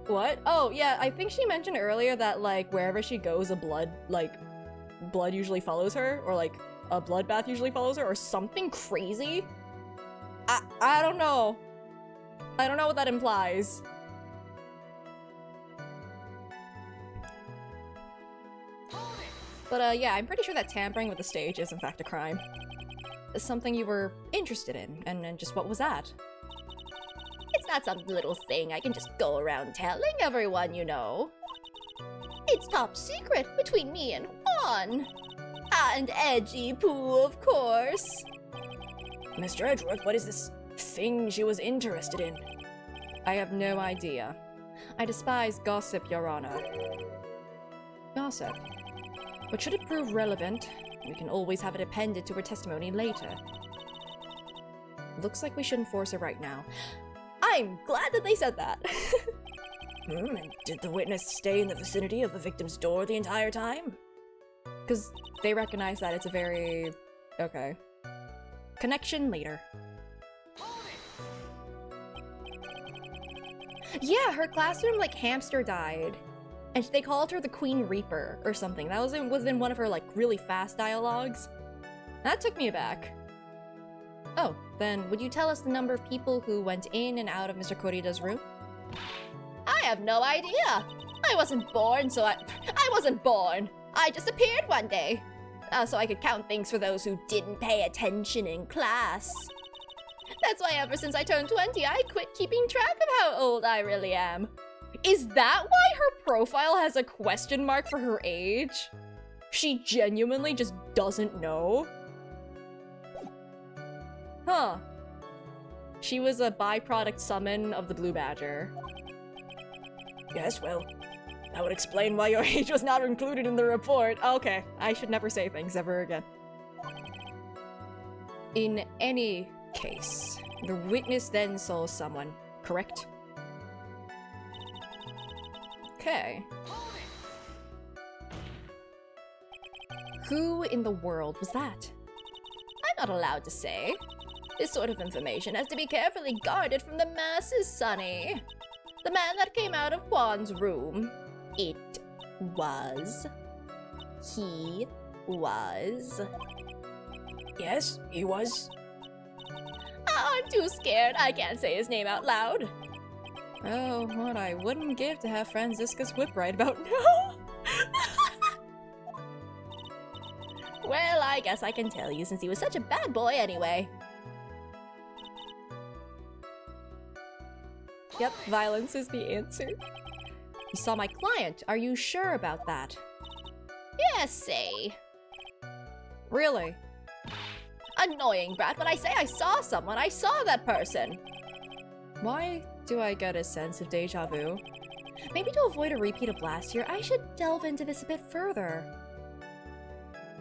[SPEAKER 1] What? Oh, yeah, I think she mentioned earlier that, like, wherever she goes, blood usually follows her, or, like, a bloodbath usually follows her, or something crazy? I don't know. I don't know what that implies. But, yeah, I'm pretty sure that tampering with the stage is, in fact, a crime. Something you were interested in, and just what was that?
[SPEAKER 3] It's not some little thing I can just go around telling everyone, you know. It's top secret between me and Juan. And Edgy Poo, of course.
[SPEAKER 1] Mr. Edgeworth, what is this thing she was interested in? I have no idea. I despise gossip, Your Honor. Gossip? But should it prove relevant, we can always have it appended to her testimony later. Looks like we shouldn't force her right now. I'm glad that they said that. And did the witness stay in the vicinity of the victim's door the entire time? Because they recognize that it's a very... okay. Connection later. Yeah, her classroom, like, hamster died. And they called her the Queen Reaper or something. That was in one of her, like, really fast dialogues. That took me aback. Oh, then would you tell us the number of people who went in and out of Mr. Korida's room?
[SPEAKER 3] I have no idea. I wasn't born, so I wasn't born. I just appeared one day. So I could count things for those who didn't pay attention in class. That's why ever since I turned 20, I quit keeping track of how old I really am. Is that why her profile has a question mark for her age? She genuinely just doesn't know? Huh. She was a byproduct summon of the Blue Badger. Yes, well, that would explain why your age was not included in the report. Okay, I should never say things ever again. In any case, the witness then saw someone, correct? Okay. Who in the world was that? I'm not allowed to say. This sort of information has to be carefully guarded from the masses, Sonny. The man that came out of Juan's room. He was.
[SPEAKER 1] Yes, he was.
[SPEAKER 3] Oh, I'm too scared. I can't say his name out loud.
[SPEAKER 1] Oh, what I wouldn't give to have Franziska's whip right about now.
[SPEAKER 3] Well, I guess I can tell you since he was such a bad boy anyway.
[SPEAKER 1] Yep, violence is the answer. You saw my client. Are you sure about that?
[SPEAKER 3] Yes, Sei.
[SPEAKER 1] Really?
[SPEAKER 3] Annoying, Brat. When I say I saw someone, I saw that person.
[SPEAKER 1] Why do I get a sense of deja vu?
[SPEAKER 3] Maybe to avoid a repeat of last year, I should delve into this a bit further.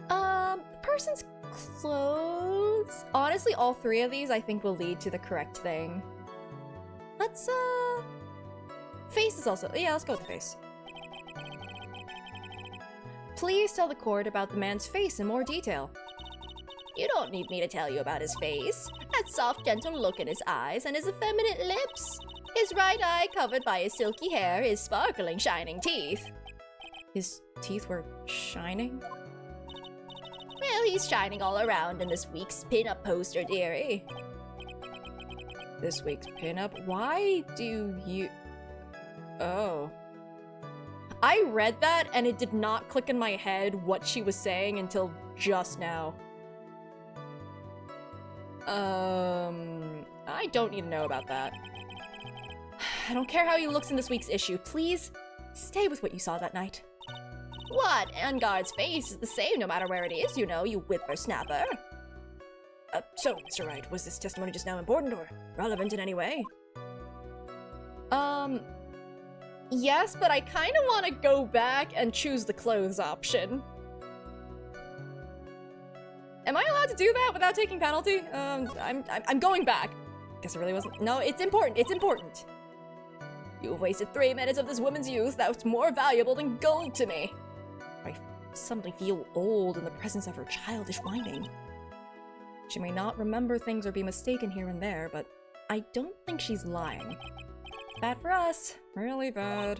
[SPEAKER 3] The person's clothes?
[SPEAKER 1] Honestly, all three of these I think will lead to the correct thing. Let's, face is also- yeah, let's go with the face. Please tell the court about the man's face in more detail.
[SPEAKER 3] You don't need me to tell you about his face. That soft, gentle look in his eyes and his effeminate lips. His right eye covered by his silky hair, his sparkling, shining teeth.
[SPEAKER 1] His teeth were shining?
[SPEAKER 3] Well, he's shining all around in this week's pin-up poster, dearie.
[SPEAKER 1] This week's pin-up? Why do you... Oh. I read that and it did not click in my head what she was saying until just now. I don't need to know about that. I don't care how he looks in this week's issue. Please, stay with what you saw that night.
[SPEAKER 3] What? Enguarde's face is the same no matter where it is, you know, you whippersnapper.
[SPEAKER 1] So, Mr. Wright, was this testimony just now important or relevant in any way? Yes, but I kind of want to go back and choose the clothes option. Am I allowed to do that without taking penalty? I'm going back. Guess it really wasn't. No, it's important. It's important. You've wasted 3 minutes of this woman's youth that's more valuable than gold to me. I suddenly feel old in the presence of her childish whining. She may not remember things or be mistaken here and there, but I don't think she's lying. Bad for us. Really bad.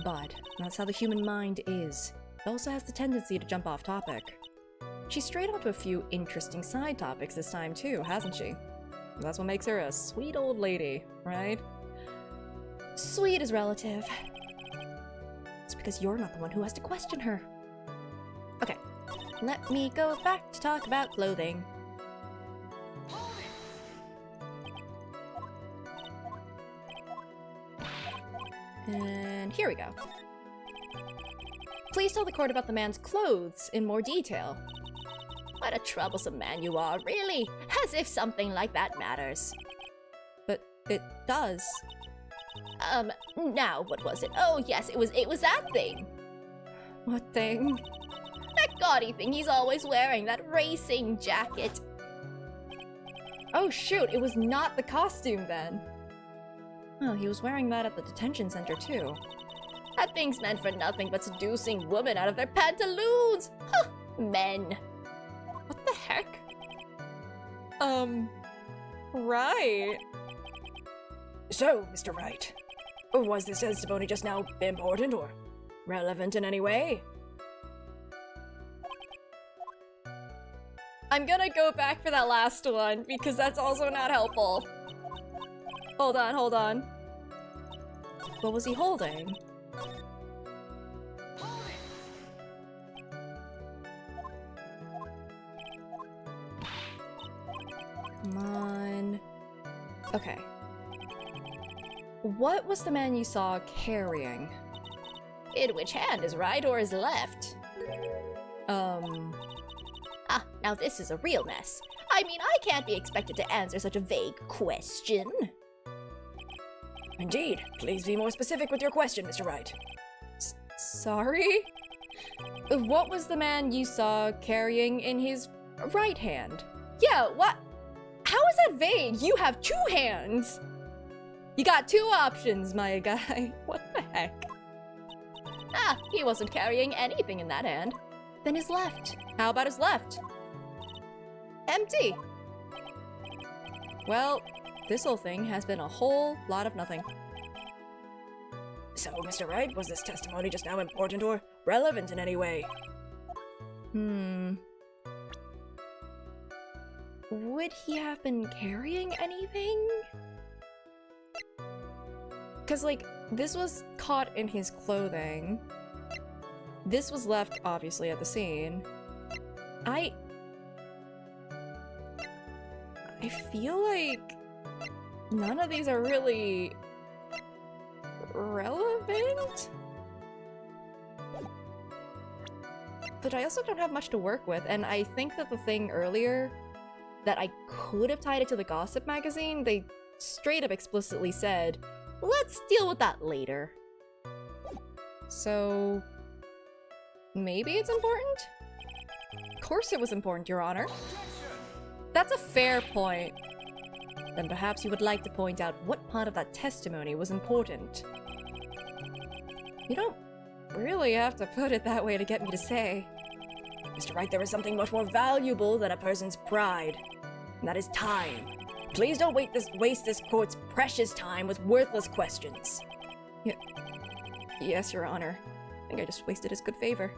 [SPEAKER 1] But that's how the human mind is. It also has the tendency to jump off topic. She strayed onto a few interesting side topics this time too, hasn't she? That's what makes her a sweet old lady, right? Sweet is relative. It's because you're not the one who has to question her. Okay, let me go back to talk about clothing. And here we go. Please tell the court about the man's clothes in more detail.
[SPEAKER 3] What a troublesome man you are, really. As if something like that matters.
[SPEAKER 1] But it does.
[SPEAKER 3] Now, what was it? Oh, yes, it was that thing.
[SPEAKER 1] What thing?
[SPEAKER 3] That gaudy thing he's always wearing, that racing jacket.
[SPEAKER 1] Oh shoot, it was not the costume then. Oh, he was wearing that at the detention center too.
[SPEAKER 3] That thing's meant for nothing but seducing women out of their pantaloons. Huh, men.
[SPEAKER 1] What the heck? Right. So, Mr. Wright, was this testimony just now important or relevant in any way? I'm gonna go back for that last one because that's also not helpful. Hold on. What was he holding? Come on. Okay. What was the man you saw carrying?
[SPEAKER 3] In which hand, his right or his left? Ah, now this is a real mess. I mean, I can't be expected to answer such a vague question.
[SPEAKER 1] Indeed. Please be more specific with your question, Mr. Wright. Sorry? What was the man you saw carrying in his right hand? Yeah, what? How is that vague? You have 2 hands! You got 2 options, my guy. What the heck?
[SPEAKER 3] Ah, he wasn't carrying anything in that hand.
[SPEAKER 1] Then his left. How about his left? Empty. Well, this whole thing has been a whole lot of nothing. So, Mr. Wright, was this testimony just now important or relevant in any way? would he have been carrying anything? Because, like, this was caught in his clothing. This was left, obviously, at the scene. I feel like none of these are really relevant? But I also don't have much to work with, and I think that the thing earlier that I could have tied it to the gossip magazine, they straight up explicitly said, let's deal with that later. So maybe it's important? Of course it was important, Your Honor. That's a fair point. Then perhaps you would like to point out what part of that testimony was important. You don't really have to put it that way to get me to say. Mr. Wright, there is something much more valuable than a person's pride, and that is time. Please don't waste this court's precious time with worthless questions. Yes, Your Honor. I think I just wasted his good favor.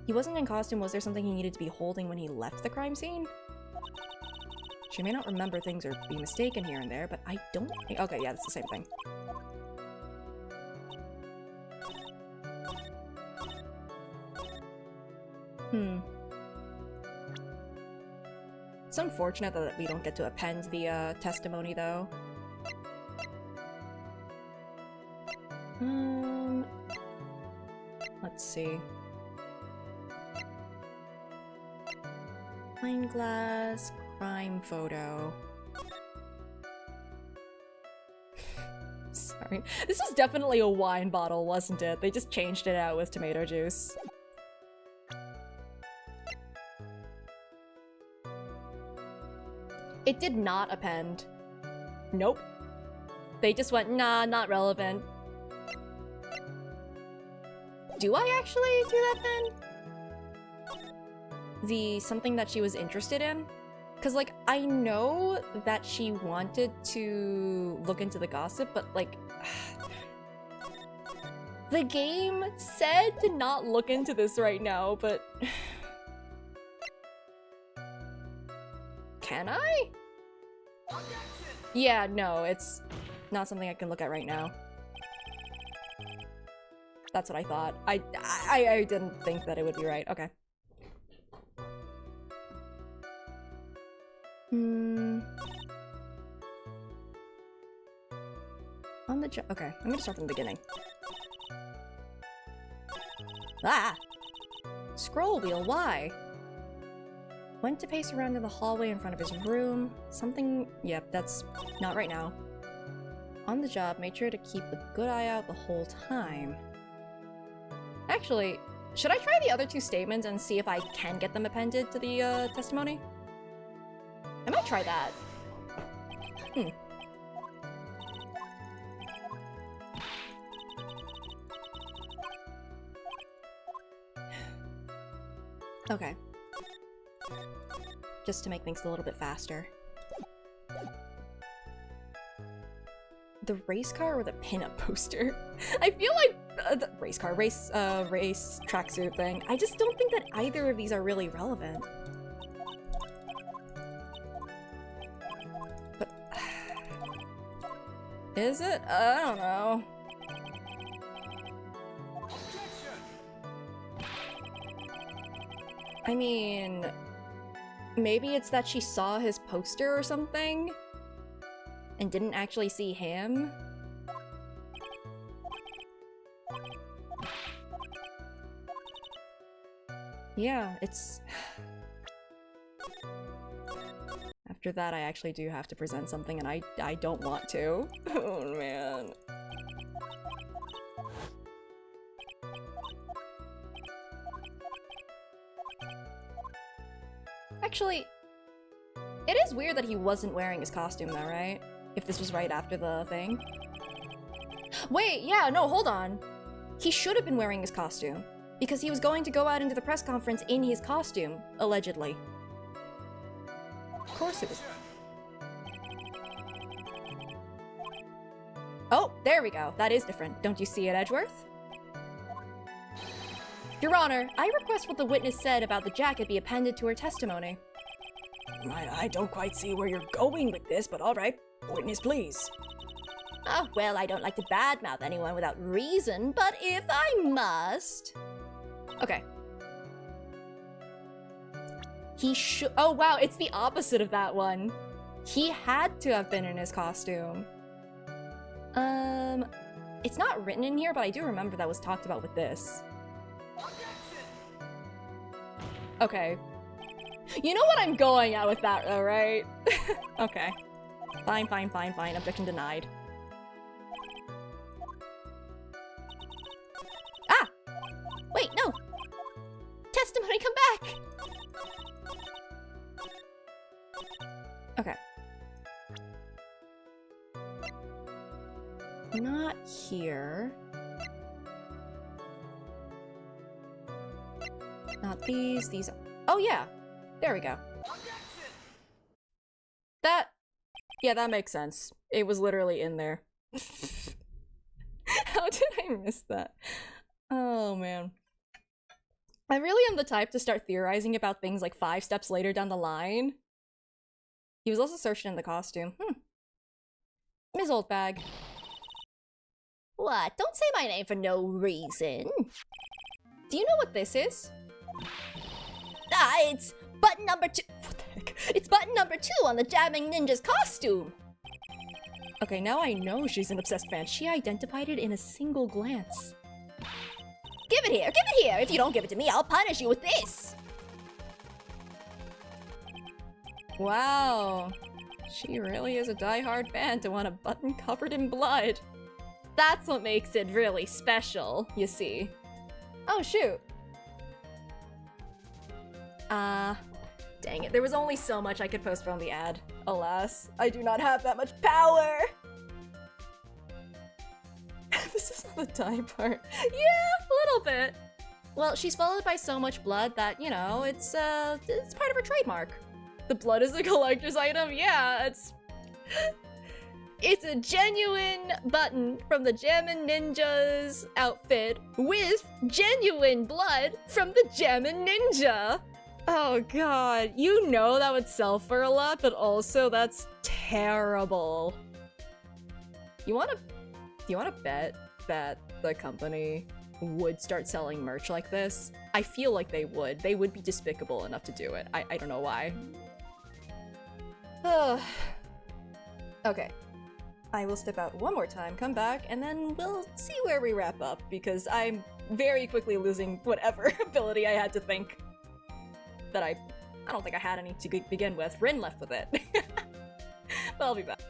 [SPEAKER 1] He wasn't in costume. Was there something he needed to be holding when he left the crime scene? She may not remember things or be mistaken here and there, but I don't think— okay, yeah, that's the same thing. It's unfortunate that we don't get to append the testimony, though. Let's see. Wine glass, crime photo. Sorry. This was definitely a wine bottle, wasn't it? They just changed it out with tomato juice. It did not append. Nope. They just went, nah, not relevant. Do I actually do that then? The something that she was interested in? Because, like, I know that she wanted to look into the gossip, but, like, the game said to not look into this right now, but can I? Yeah, no, it's not something I can look at right now. That's what I thought. I didn't think that it would be right. Okay. On the job. Okay, I'm gonna start from the beginning. Ah! Scroll wheel, why? Went to pace around in the hallway in front of his room. Something— yep, that's not right now. On the job, made sure to keep a good eye out the whole time. Actually, should I try the other two statements and see if I can get them appended to the testimony? I might try that. Okay. Just to make things a little bit faster. The race car or the pinup poster? I feel like the race car, race tracksuit thing. I just don't think that either of these are really relevant. But is it? I don't know. I mean, maybe it's that she saw his poster or something and didn't actually see him. Yeah, it's— after that, I actually do have to present something, and I don't want to. Oh, man. Actually, it is weird that he wasn't wearing his costume though, right? If this was right after the thing. Wait, yeah, no, hold on. He should have been wearing his costume, because he was going to go out into the press conference in his costume, allegedly. Of course it was. Oh, there we go. That is different. Don't you see it, Edgeworth? Your Honor, I request what the witness said about the jacket be appended to her testimony.
[SPEAKER 7] I don't quite see where you're going with this, but alright. Witness, please.
[SPEAKER 3] Oh, well, I don't like to badmouth anyone without reason, but if I must...
[SPEAKER 1] Okay. Oh wow, it's the opposite of that one. He had to have been in his costume. It's not written in here, but I do remember that was talked about with this. Okay. You know what I'm going at with that though, right? Okay. Fine, fine, fine, fine. Objection denied.
[SPEAKER 3] Ah! Wait, no! Testimony, come back!
[SPEAKER 1] Okay. Not here. Not these, these... Oh yeah! There we go. That... Yeah, that makes sense. It was literally in there. How did I miss that? Oh man. I really am the type to start theorizing about things like 5 steps later down the line. He was also searched in the costume. Ms. Oldbag.
[SPEAKER 3] What? Don't say my name for no reason.
[SPEAKER 1] Do you know what this is?
[SPEAKER 3] Ah, it's button number 2. What the heck? It's button number 2 on the Jamming Ninja's costume.
[SPEAKER 1] Okay, now I know she's an obsessed fan. She identified it in a single glance.
[SPEAKER 3] Give it here, give it here! If you don't give it to me, I'll punish you with this!
[SPEAKER 1] Wow. She really is a die-hard fan to want a button covered in blood. That's what makes it really special, you see. Oh, shoot. Dang it. There was only so much I could postpone the ad. Alas, I do not have that much power! This is not the die part. Yeah, a little bit. Well, she's followed by so much blood that, you know, it's part of her trademark. The blood is a collector's item? Yeah, it's a genuine button from the Jammin' Ninja's outfit with genuine blood from the Jammin' Ninja! Oh god, you know that would sell for a lot, but also that's terrible. You wanna bet that the company would start selling merch like this? I feel like they would. They would be despicable enough to do it. I don't know why. Okay. I will step out one more time, come back, and then we'll see where we wrap up, because I'm very quickly losing whatever ability I had to think that I don't think I had any to begin with. Rin left with it. But I'll be back.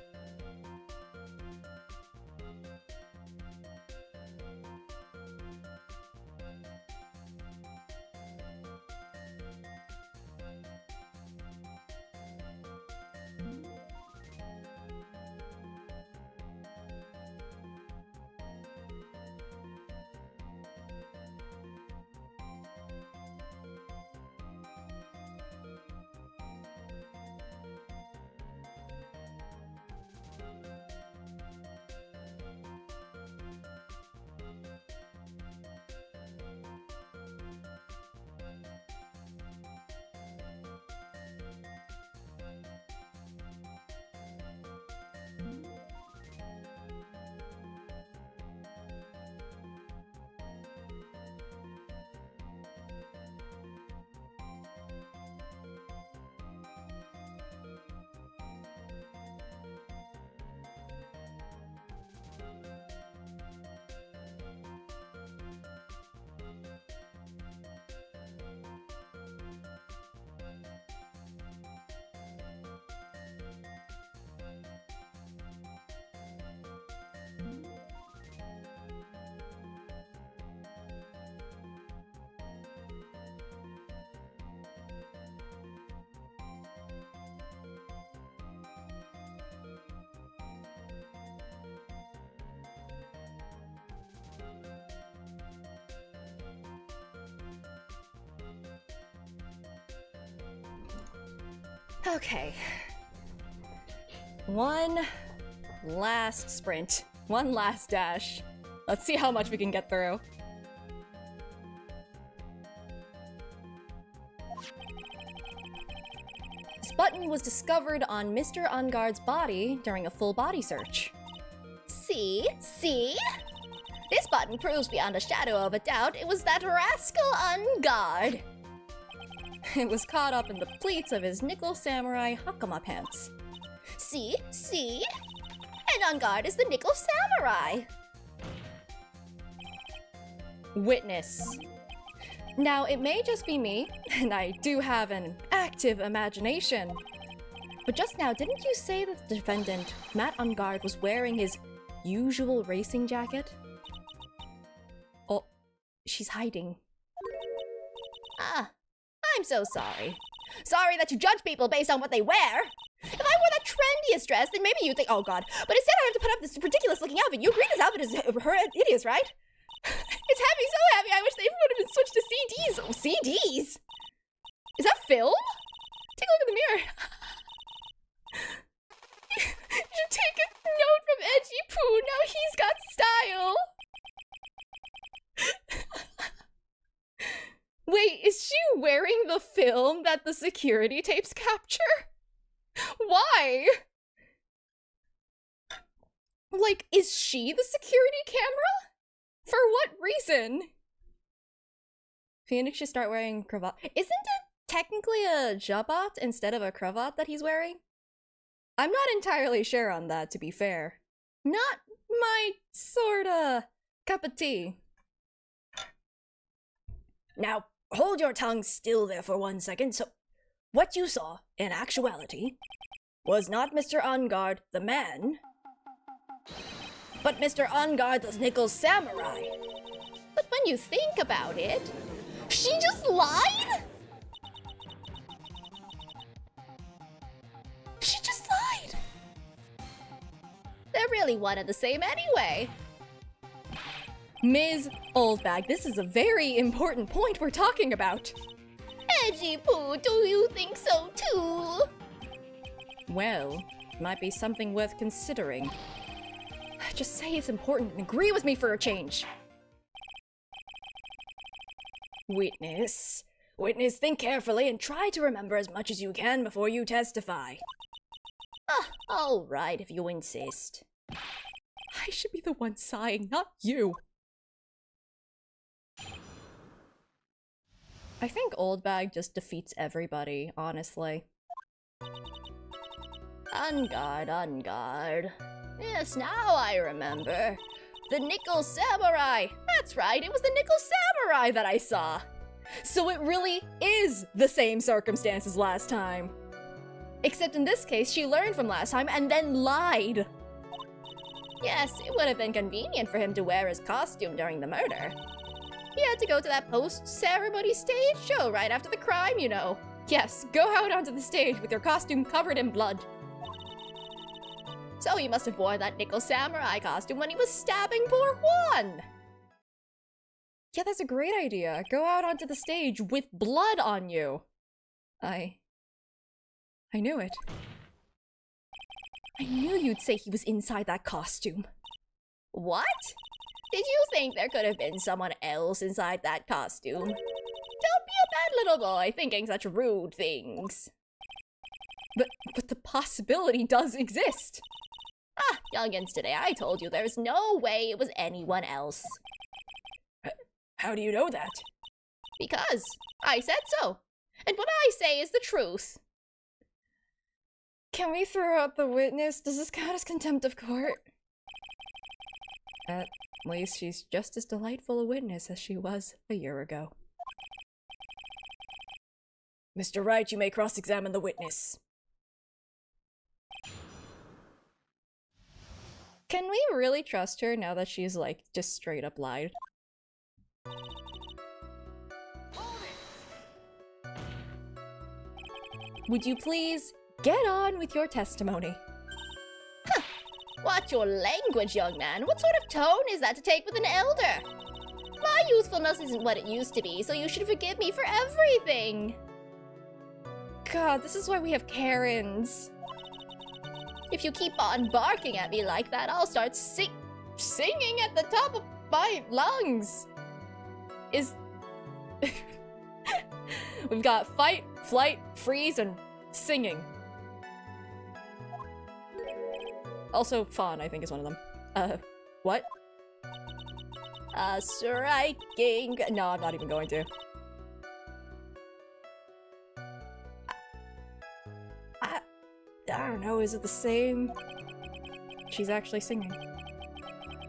[SPEAKER 1] Okay. One last sprint. One last dash. Let's see how much we can get through. button was discovered on Mr. Unguard's body during a full body search.
[SPEAKER 3] See? This button proves beyond a shadow of a doubt it was that rascal Unguard.
[SPEAKER 1] It was caught up in the pleats of his nickel samurai hakama pants.
[SPEAKER 3] See? And Unguard is the nickel samurai.
[SPEAKER 1] Witness. Now, it may just be me, and I do have an active imagination, but just now, didn't you say that the defendant, Matt Unguard, was wearing his usual racing jacket? Oh, she's hiding.
[SPEAKER 3] Ah, I'm so sorry. Sorry that you judge people based on what they wear. If I wore that trendiest dress, then maybe you'd think, oh god, but instead I have to put up this ridiculous looking outfit. You agree this outfit is hideous, right? It's heavy, so heavy, I wish they would have been switched to CDs. Oh, CDs? Is that film? Take a look in the mirror. You should take a note from Edgy Poo, now he's got style.
[SPEAKER 1] Wait, is she wearing the film that the security tapes capture? Why? Like, is she the security camera? For what reason? Phoenix should start wearing cravat. Isn't it technically a jabot instead of a cravat that he's wearing? I'm not entirely sure on that, to be fair. Not my sorta cup of tea.
[SPEAKER 7] Now, hold your tongue still there for 1 second. So, what you saw, in actuality, was not Mr. Unguard, the man, but Mr. Unguard, the nickel samurai.
[SPEAKER 3] But when you think about it, she just lied? She just lied. They're really one and the same anyway.
[SPEAKER 1] Ms. Oldbag, this is a very important point we're talking about.
[SPEAKER 3] Edgy Poo, do you think so too?
[SPEAKER 1] Well, might be something worth considering. Just say it's important and agree with me for a change.
[SPEAKER 7] Witness, think carefully and try to remember as much as you can before you testify.
[SPEAKER 3] Ah, all right, if you insist.
[SPEAKER 1] I should be the one sighing, not you. I think Oldbag just defeats everybody, honestly.
[SPEAKER 3] Unguard. Yes, now I remember. The nickel samurai. That's right, it was the nickel samurai that I saw.
[SPEAKER 1] So it really is the same circumstances last time. Except in this case, she learned from last time and then lied.
[SPEAKER 3] Yes, it would have been convenient for him to wear his costume during the murder. He had to go to that post-ceremony stage show right after the crime, you know.
[SPEAKER 1] Yes, go out onto the stage with your costume covered in blood.
[SPEAKER 3] So he must have worn that nickel samurai costume when he was stabbing poor Juan.
[SPEAKER 1] Yeah, that's a great idea. Go out onto the stage with blood on you. I knew it. I knew you'd say he was inside that costume.
[SPEAKER 3] What? Did you think there could have been someone else inside that costume? Don't be a bad little boy thinking such rude things.
[SPEAKER 1] But the possibility does exist.
[SPEAKER 3] Ah, youngins today, I told you there's no way it was anyone else.
[SPEAKER 7] How do you know that?
[SPEAKER 3] Because I said so. And what I say is the truth.
[SPEAKER 1] Can we throw out the witness? Does this count as contempt of court? At least she's just as delightful a witness as she was a year ago.
[SPEAKER 7] Mr. Wright, you may cross-examine the witness.
[SPEAKER 1] Can we really trust her now that she's, like, just straight up lied? Would you please get on with your testimony?
[SPEAKER 3] Huh. Watch your language, young man. What sort of tone is that to take with an elder? My youthfulness isn't what it used to be, so you should forgive me for everything.
[SPEAKER 1] God, this is why we have Karens.
[SPEAKER 3] If you keep on barking at me like that, I'll start singing at the top of my lungs.
[SPEAKER 1] We've got fight, flight, freeze, and singing. Also, Fawn, I think, is one of them. What? Striking. No, I'm not even going to. I don't know, is it the same? She's actually singing.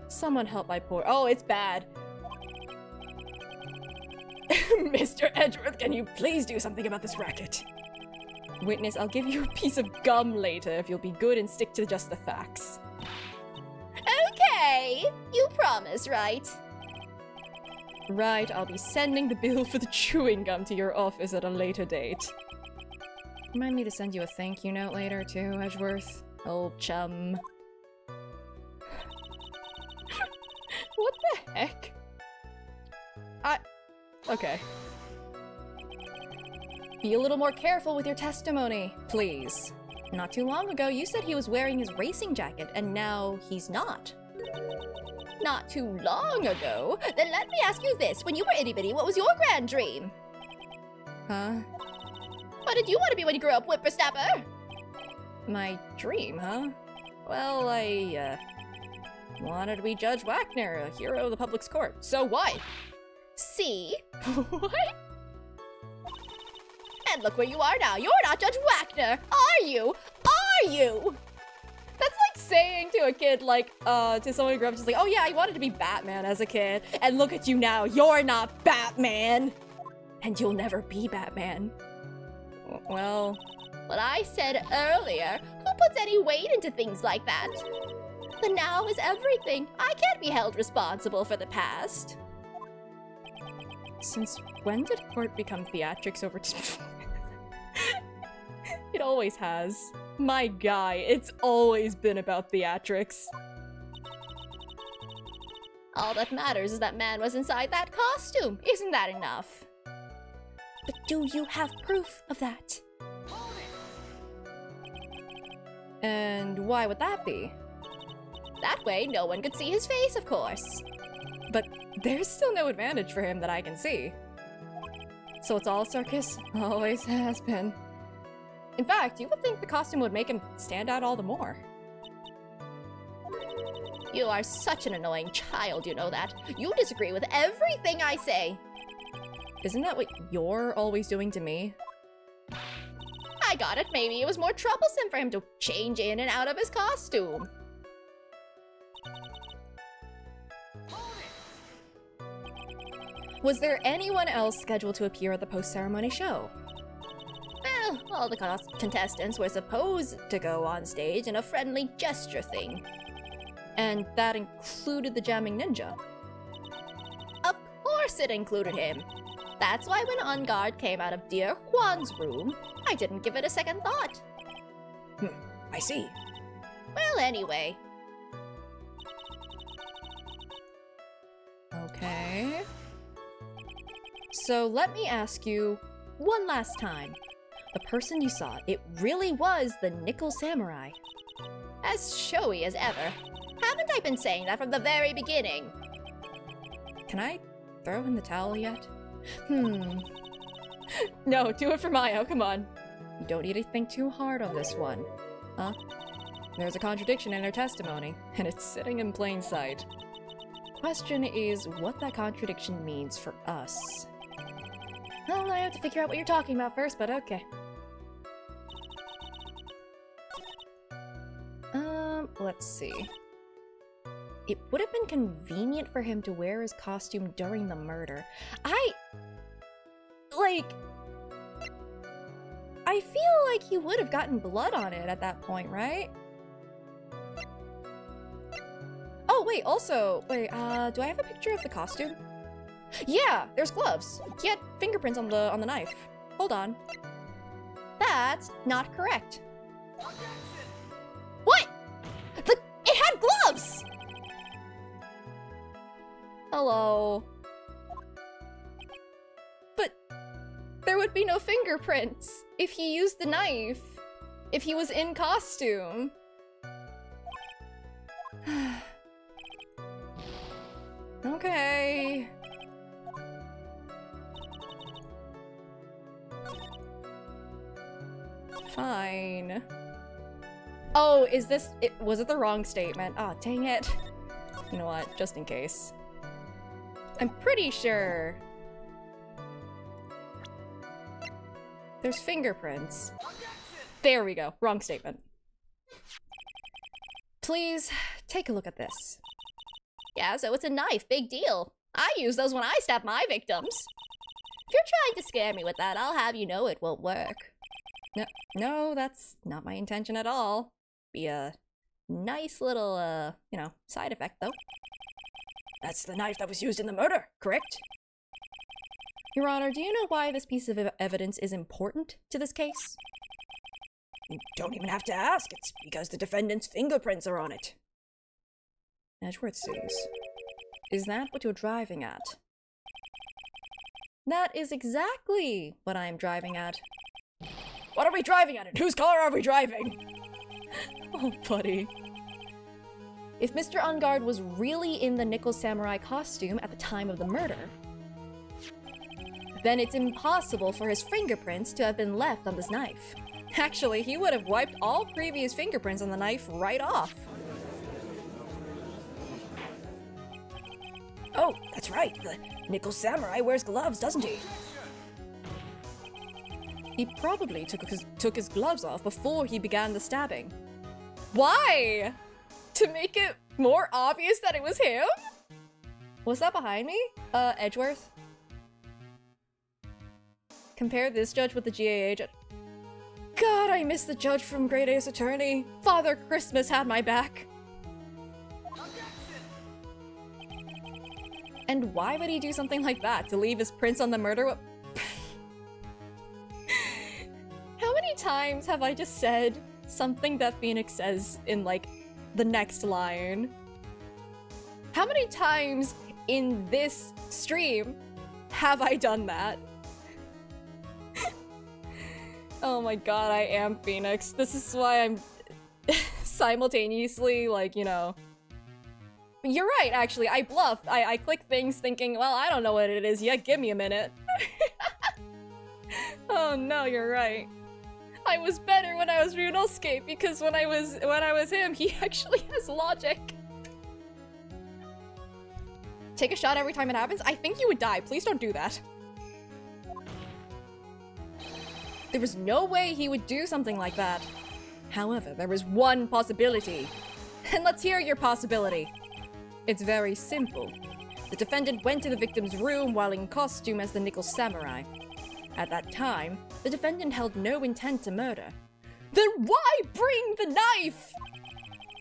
[SPEAKER 1] Someone help my poor— oh, it's bad. Mr. Edgeworth, can you please do something about this racket? Witness, I'll give you a piece of gum later if you'll be good and stick to just the facts.
[SPEAKER 3] Okay, you promise, right?
[SPEAKER 1] Right, I'll be sending the bill for the chewing gum to your office at a later date. Remind me to send you a thank you note later, too, Edgeworth. Old chum. What the heck? Okay. Be a little more careful with your testimony, please. Not too long ago, you said he was wearing his racing jacket, and now he's not.
[SPEAKER 3] Not too long ago? Then let me ask you this. When you were itty-bitty, what was your grand dream?
[SPEAKER 1] Huh?
[SPEAKER 3] What did you want to be when you grew up, whippersnapper?
[SPEAKER 1] My dream, huh? Well, I, wanted to be Judge Wagner, a hero of the public's court. So what?
[SPEAKER 3] See?
[SPEAKER 1] What?
[SPEAKER 3] And look where you are now. You're not Judge Wagner, are you? Are you?
[SPEAKER 1] That's like saying to a kid, like, to someone who grew up just like, oh yeah, I wanted to be Batman as a kid, and look at you now, you're not Batman! And you'll never be Batman. Well,
[SPEAKER 3] what I said earlier, who puts any weight into things like that? The now is everything. I can't be held responsible for the past.
[SPEAKER 1] Since when did court become theatrics over It always has. My guy, it's always been about theatrics.
[SPEAKER 3] All that matters is that man was inside that costume. Isn't that enough? But do you have proof of that?
[SPEAKER 1] And why would that be?
[SPEAKER 3] That way, no one could see his face, of course.
[SPEAKER 1] But there's still no advantage for him that I can see. So it's all a circus? Always has been. In fact, you would think the costume would make him stand out all the more.
[SPEAKER 3] You are such an annoying child, you know that. You disagree with everything I say.
[SPEAKER 1] Isn't that what you're always doing to me?
[SPEAKER 3] I got it. Maybe it was more troublesome for him to change in and out of his costume.
[SPEAKER 1] Was there anyone else scheduled to appear at the post-ceremony show?
[SPEAKER 3] Well, all the contestants were supposed to go on stage in a friendly gesture thing.
[SPEAKER 1] And that included the jamming ninja?
[SPEAKER 3] Of course it included him. That's why when On Guard came out of dear Juan's room, I didn't give it a second thought.
[SPEAKER 7] I see.
[SPEAKER 3] Well, anyway.
[SPEAKER 1] Okay. So let me ask you one last time. The person you saw, it really was the Nickel Samurai.
[SPEAKER 3] As showy as ever. Haven't I been saying that from the very beginning?
[SPEAKER 1] Can I throw in the towel yet? No, do it for Mayo, come on. You don't need to think too hard on this one. Huh? There's a contradiction in her testimony, and it's sitting in plain sight. Question is what that contradiction means for us. Well, I have to figure out what you're talking about first, but okay. Let's see. It would have been convenient for him to wear his costume during the murder. I feel like he would have gotten blood on it at that point, right? Oh, wait, also, wait, do I have a picture of the costume? Yeah, there's gloves. He had fingerprints on the knife. Hold on. That's not correct.
[SPEAKER 3] What? It had gloves!
[SPEAKER 1] Hello. But there would be no fingerprints if he used the knife. If he was in costume. Okay. Fine. Oh, is this... was it the wrong statement? Oh, dang it. You know what? Just in case. I'm pretty sure... there's fingerprints. There we go. Wrong statement. Please, take a look at this.
[SPEAKER 3] Yeah, so it's a knife. Big deal. I use those when I stab my victims. If you're trying to scare me with that, I'll have you know it won't work.
[SPEAKER 1] No, that's not my intention at all. Be a nice little, you know, side effect, though.
[SPEAKER 7] That's the knife that was used in the murder, correct?
[SPEAKER 1] Your Honor, do you know why this piece of evidence is important to this case?
[SPEAKER 7] You don't even have to ask. It's because the defendant's fingerprints are on it.
[SPEAKER 1] Edgeworth says, is that what you're driving at? That is exactly what I'm driving at.
[SPEAKER 7] What are we driving at? And whose car are we driving?
[SPEAKER 1] Oh, buddy. If Mr. Ungard was really in the Nickel Samurai costume at the time of the murder, then it's impossible for his fingerprints to have been left on this knife. Actually, he would have wiped all previous fingerprints on the knife right off.
[SPEAKER 7] Oh, that's right. The Nickel Samurai wears gloves, doesn't he?
[SPEAKER 1] He probably took his gloves off before he began the stabbing. Why? To make it more obvious that it was him? Was that behind me? Edgeworth? Compare this judge with the GAA judge. God, I miss the judge from Great Ace Attorney. Father Christmas had my back. And why would he do something like that? To leave his prints on the murder? How many times have I just said something that Phoenix says in, like, the next line? How many times in this stream have I done that? Oh my god, I am Phoenix. This is why I'm simultaneously, like, you know... You're right, actually. I bluff. I click things thinking, well, I don't know what it is yet. Give me a minute. Oh no, you're right. I was better when I was Runescape because when I was him, he actually has logic. Take a shot every time it happens? I think you would die. Please don't do that. There was no way he would do something like that. However, there was one possibility. And let's hear your possibility. It's very simple. The defendant went to the victim's room while in costume as the Nickel Samurai. At that time, the defendant held no intent to murder. Then why bring the knife?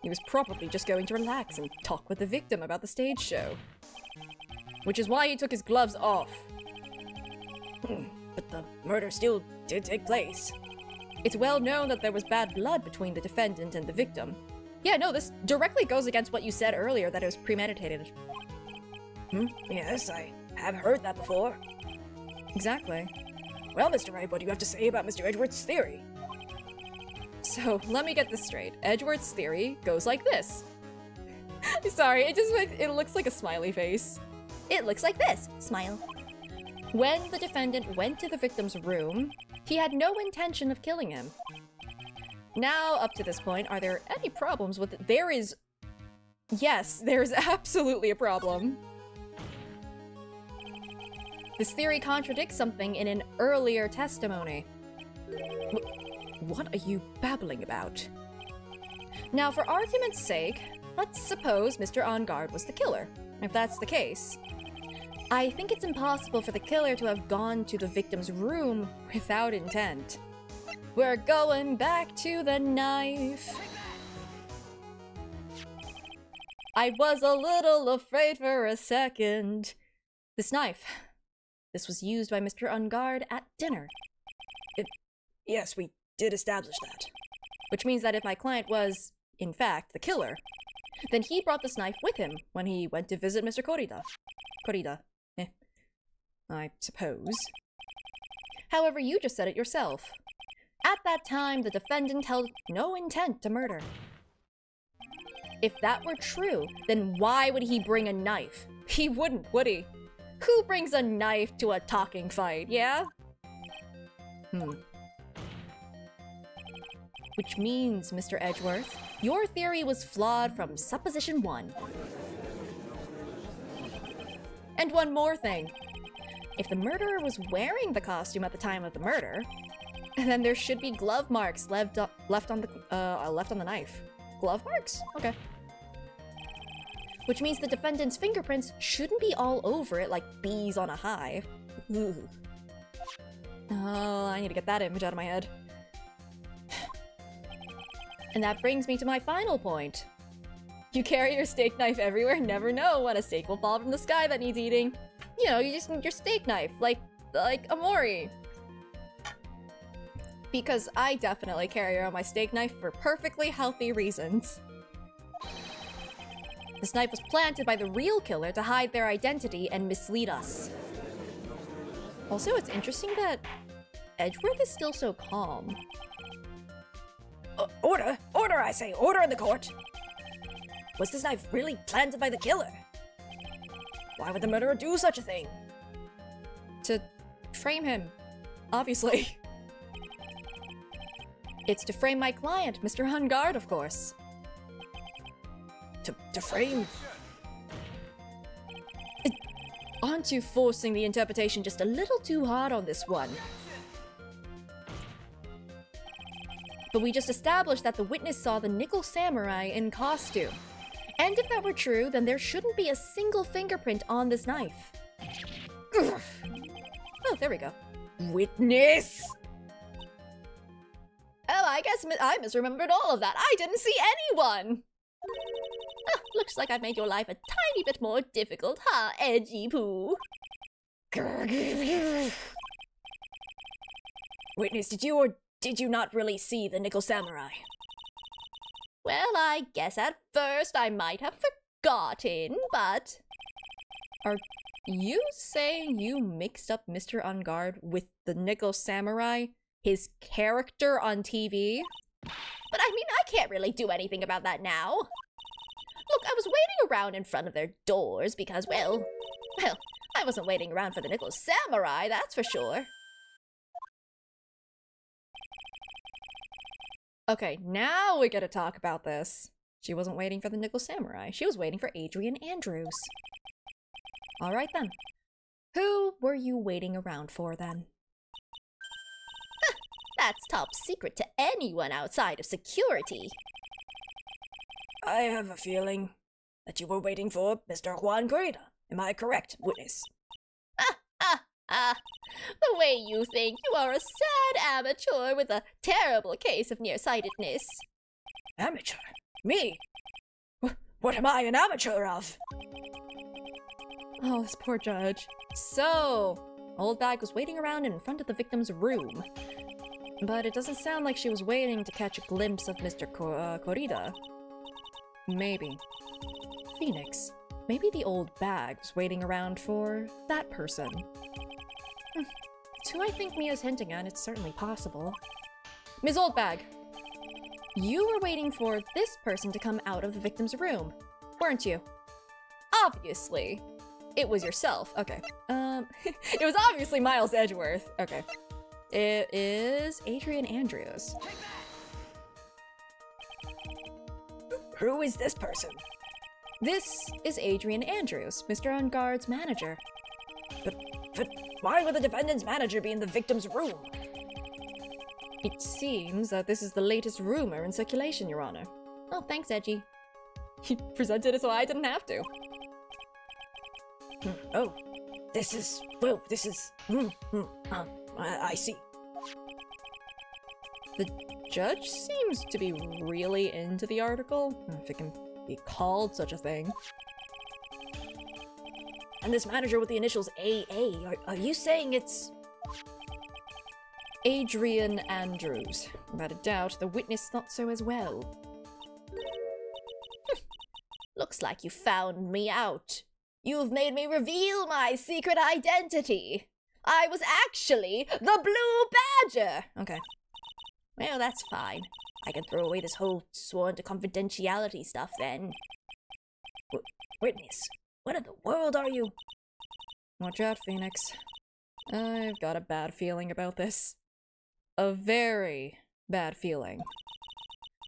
[SPEAKER 1] He was probably just going to relax and talk with the victim about the stage show. Which is why he took his gloves off.
[SPEAKER 7] But the murder still did take place.
[SPEAKER 1] It's well known that there was bad blood between the defendant and the victim. Yeah, no, this directly goes against what you said earlier, that it was premeditated.
[SPEAKER 7] Yes, I have heard that before.
[SPEAKER 1] Exactly.
[SPEAKER 7] Well, Mr. Wright, what do you have to say about Mr. Edgeworth's theory?
[SPEAKER 1] So, let me get this straight. Edgeworth's theory goes like this. Sorry, it looks like a smiley face.
[SPEAKER 3] It looks like this. Smile.
[SPEAKER 1] When the defendant went to the victim's room, he had no intention of killing him. Now, up to this point, are there any problems with it? There is... Yes, there's absolutely a problem. This theory contradicts something in an earlier testimony. What are you babbling about? Now, for argument's sake, let's suppose Mr. Ongard was the killer. If that's the case, I think it's impossible for the killer to have gone to the victim's room without intent. We're going back to the knife. I was a little afraid for a second. This knife. This was used by Mr. Ungard at dinner.
[SPEAKER 7] Yes, we did establish that.
[SPEAKER 1] Which means that if my client was, in fact, the killer, then he brought this knife with him when he went to visit Mr. Korida. I suppose. However, you just said it yourself. At that time, the defendant held no intent to murder. If that were true, then why would he bring a knife? He wouldn't, would he? Who brings a knife to a talking fight, yeah? Which means, Mr. Edgeworth, your theory was flawed from supposition 1. And one more thing. If the murderer was wearing the costume at the time of the murder, then there should be glove marks left on the knife. Glove marks? Okay. Which means the defendant's fingerprints shouldn't be all over it like bees on a hive. Ooh. Oh, I need to get that image out of my head. And that brings me to my final point. You carry your steak knife everywhere, never know when a steak will fall from the sky that needs eating. You know, you just need your steak knife, like Amori. Because I definitely carry around my steak knife for perfectly healthy reasons. This knife was planted by the real killer to hide their identity and mislead us. Also, it's interesting that Edgeworth is still so calm.
[SPEAKER 7] Order! Order, I say! Order in the court! Was this knife really planted by the killer? Why would the murderer do such a thing?
[SPEAKER 1] To frame him, obviously. It's to frame my client, Mr. Hungard, of course.
[SPEAKER 7] To frame?
[SPEAKER 1] Aren't you forcing the interpretation just a little too hard on this one? But we just established that the witness saw the Nickel Samurai in costume. And if that were true, then there shouldn't be a single fingerprint on this knife. Ugh. Oh, there we go.
[SPEAKER 7] Witness!
[SPEAKER 1] Oh, I guess I misremembered all of that. I didn't see anyone! Oh, looks like I've made your life a tiny bit more difficult, huh, Edgy Poo?
[SPEAKER 7] Witness, did you or did you not really see the Nickel Samurai?
[SPEAKER 1] Well, I guess at first I might have forgotten, but... Are you saying you mixed up Mr. Ungard with the Nickel Samurai? His character on TV?
[SPEAKER 3] But I mean, I can't really do anything about that now. Look, I was waiting around in front of their doors because, well, I wasn't waiting around for the Nickel Samurai, that's for sure.
[SPEAKER 1] Okay, now we gotta talk about this. She wasn't waiting for the Nickel Samurai. She was waiting for Adrian Andrews. Alright then. Who were you waiting around for then?
[SPEAKER 3] That's top secret to anyone outside of security.
[SPEAKER 7] I have a feeling that you were waiting for Mr. Juan Corrida. Am I correct, witness?
[SPEAKER 3] The way you think, you are a sad amateur with a terrible case of nearsightedness.
[SPEAKER 7] Amateur? Me? What am I an amateur of?
[SPEAKER 1] Oh, this poor judge. So, Old Bag was waiting around in front of the victim's room. But it doesn't sound like she was waiting to catch a glimpse of Mr. Corrida. Maybe. Phoenix. Maybe the Old Bag was waiting around for that person. It's who I think Mia's hinting at. It's certainly possible. Ms. Oldbag, you were waiting for this person to come out of the victim's room, weren't you? Obviously. It was yourself. Okay. It was obviously Miles Edgeworth. Okay. It is Adrian Andrews.
[SPEAKER 7] Who is this person?
[SPEAKER 1] This is Adrian Andrews, Mr. Ungard's manager.
[SPEAKER 7] But why would the defendant's manager be in the victim's room?
[SPEAKER 1] It seems that this is the latest rumor in circulation, Your Honor. Oh, thanks, Edgy. He presented it so I didn't have to.
[SPEAKER 7] Oh, this is... I see.
[SPEAKER 1] The judge seems to be really into the article, if it can be called such a thing.
[SPEAKER 7] And this manager with the initials AA, are you saying it's...
[SPEAKER 1] Adrian Andrews. Without a doubt, the witness thought so as well.
[SPEAKER 3] Looks like you found me out. You've made me reveal my secret identity. I was actually the Blue Badger.
[SPEAKER 1] Okay.
[SPEAKER 3] Well, that's fine. I can throw away this whole sworn to confidentiality stuff then.
[SPEAKER 7] Witness, what in the world are you?
[SPEAKER 1] Watch out, Phoenix. I've got a bad feeling about this. A very, bad feeling.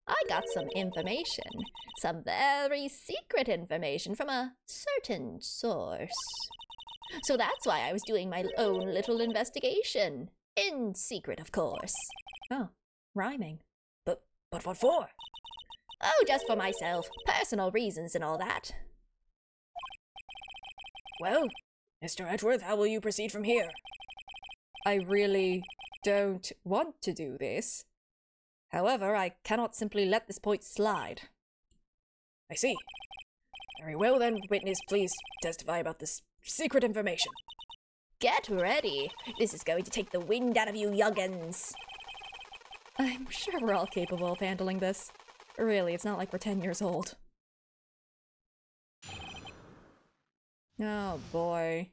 [SPEAKER 3] I got some information. Some very secret information from a certain source. So that's why I was doing my own little investigation. In secret, of course.
[SPEAKER 1] Oh, rhyming.
[SPEAKER 7] But what for?
[SPEAKER 3] Oh, just for myself. Personal reasons and all that.
[SPEAKER 7] Well, Mr. Edgeworth, how will you proceed from here?
[SPEAKER 1] I really don't want to do this. However, I cannot simply let this point slide.
[SPEAKER 7] I see. Very well then, witness, please testify about this secret information.
[SPEAKER 3] Get ready. This is going to take the wind out of you young'uns.
[SPEAKER 1] I'm sure we're all capable of handling this. Really, it's not like we're 10 years old. Oh boy.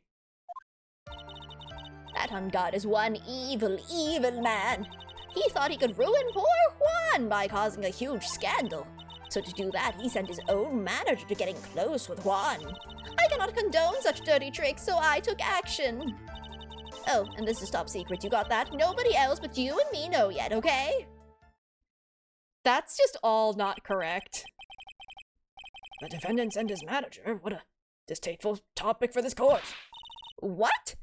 [SPEAKER 3] That Ungod is one evil, evil man. He thought he could ruin poor Juan by causing a huge scandal. So to do that, he sent his own manager to getting close with Juan. I cannot condone such dirty tricks, so I took action. Oh, and this is top secret, you got that? Nobody else but you and me know yet, okay?
[SPEAKER 1] That's just all not correct.
[SPEAKER 7] The defendant and his manager? What a distasteful topic for this court.
[SPEAKER 3] What?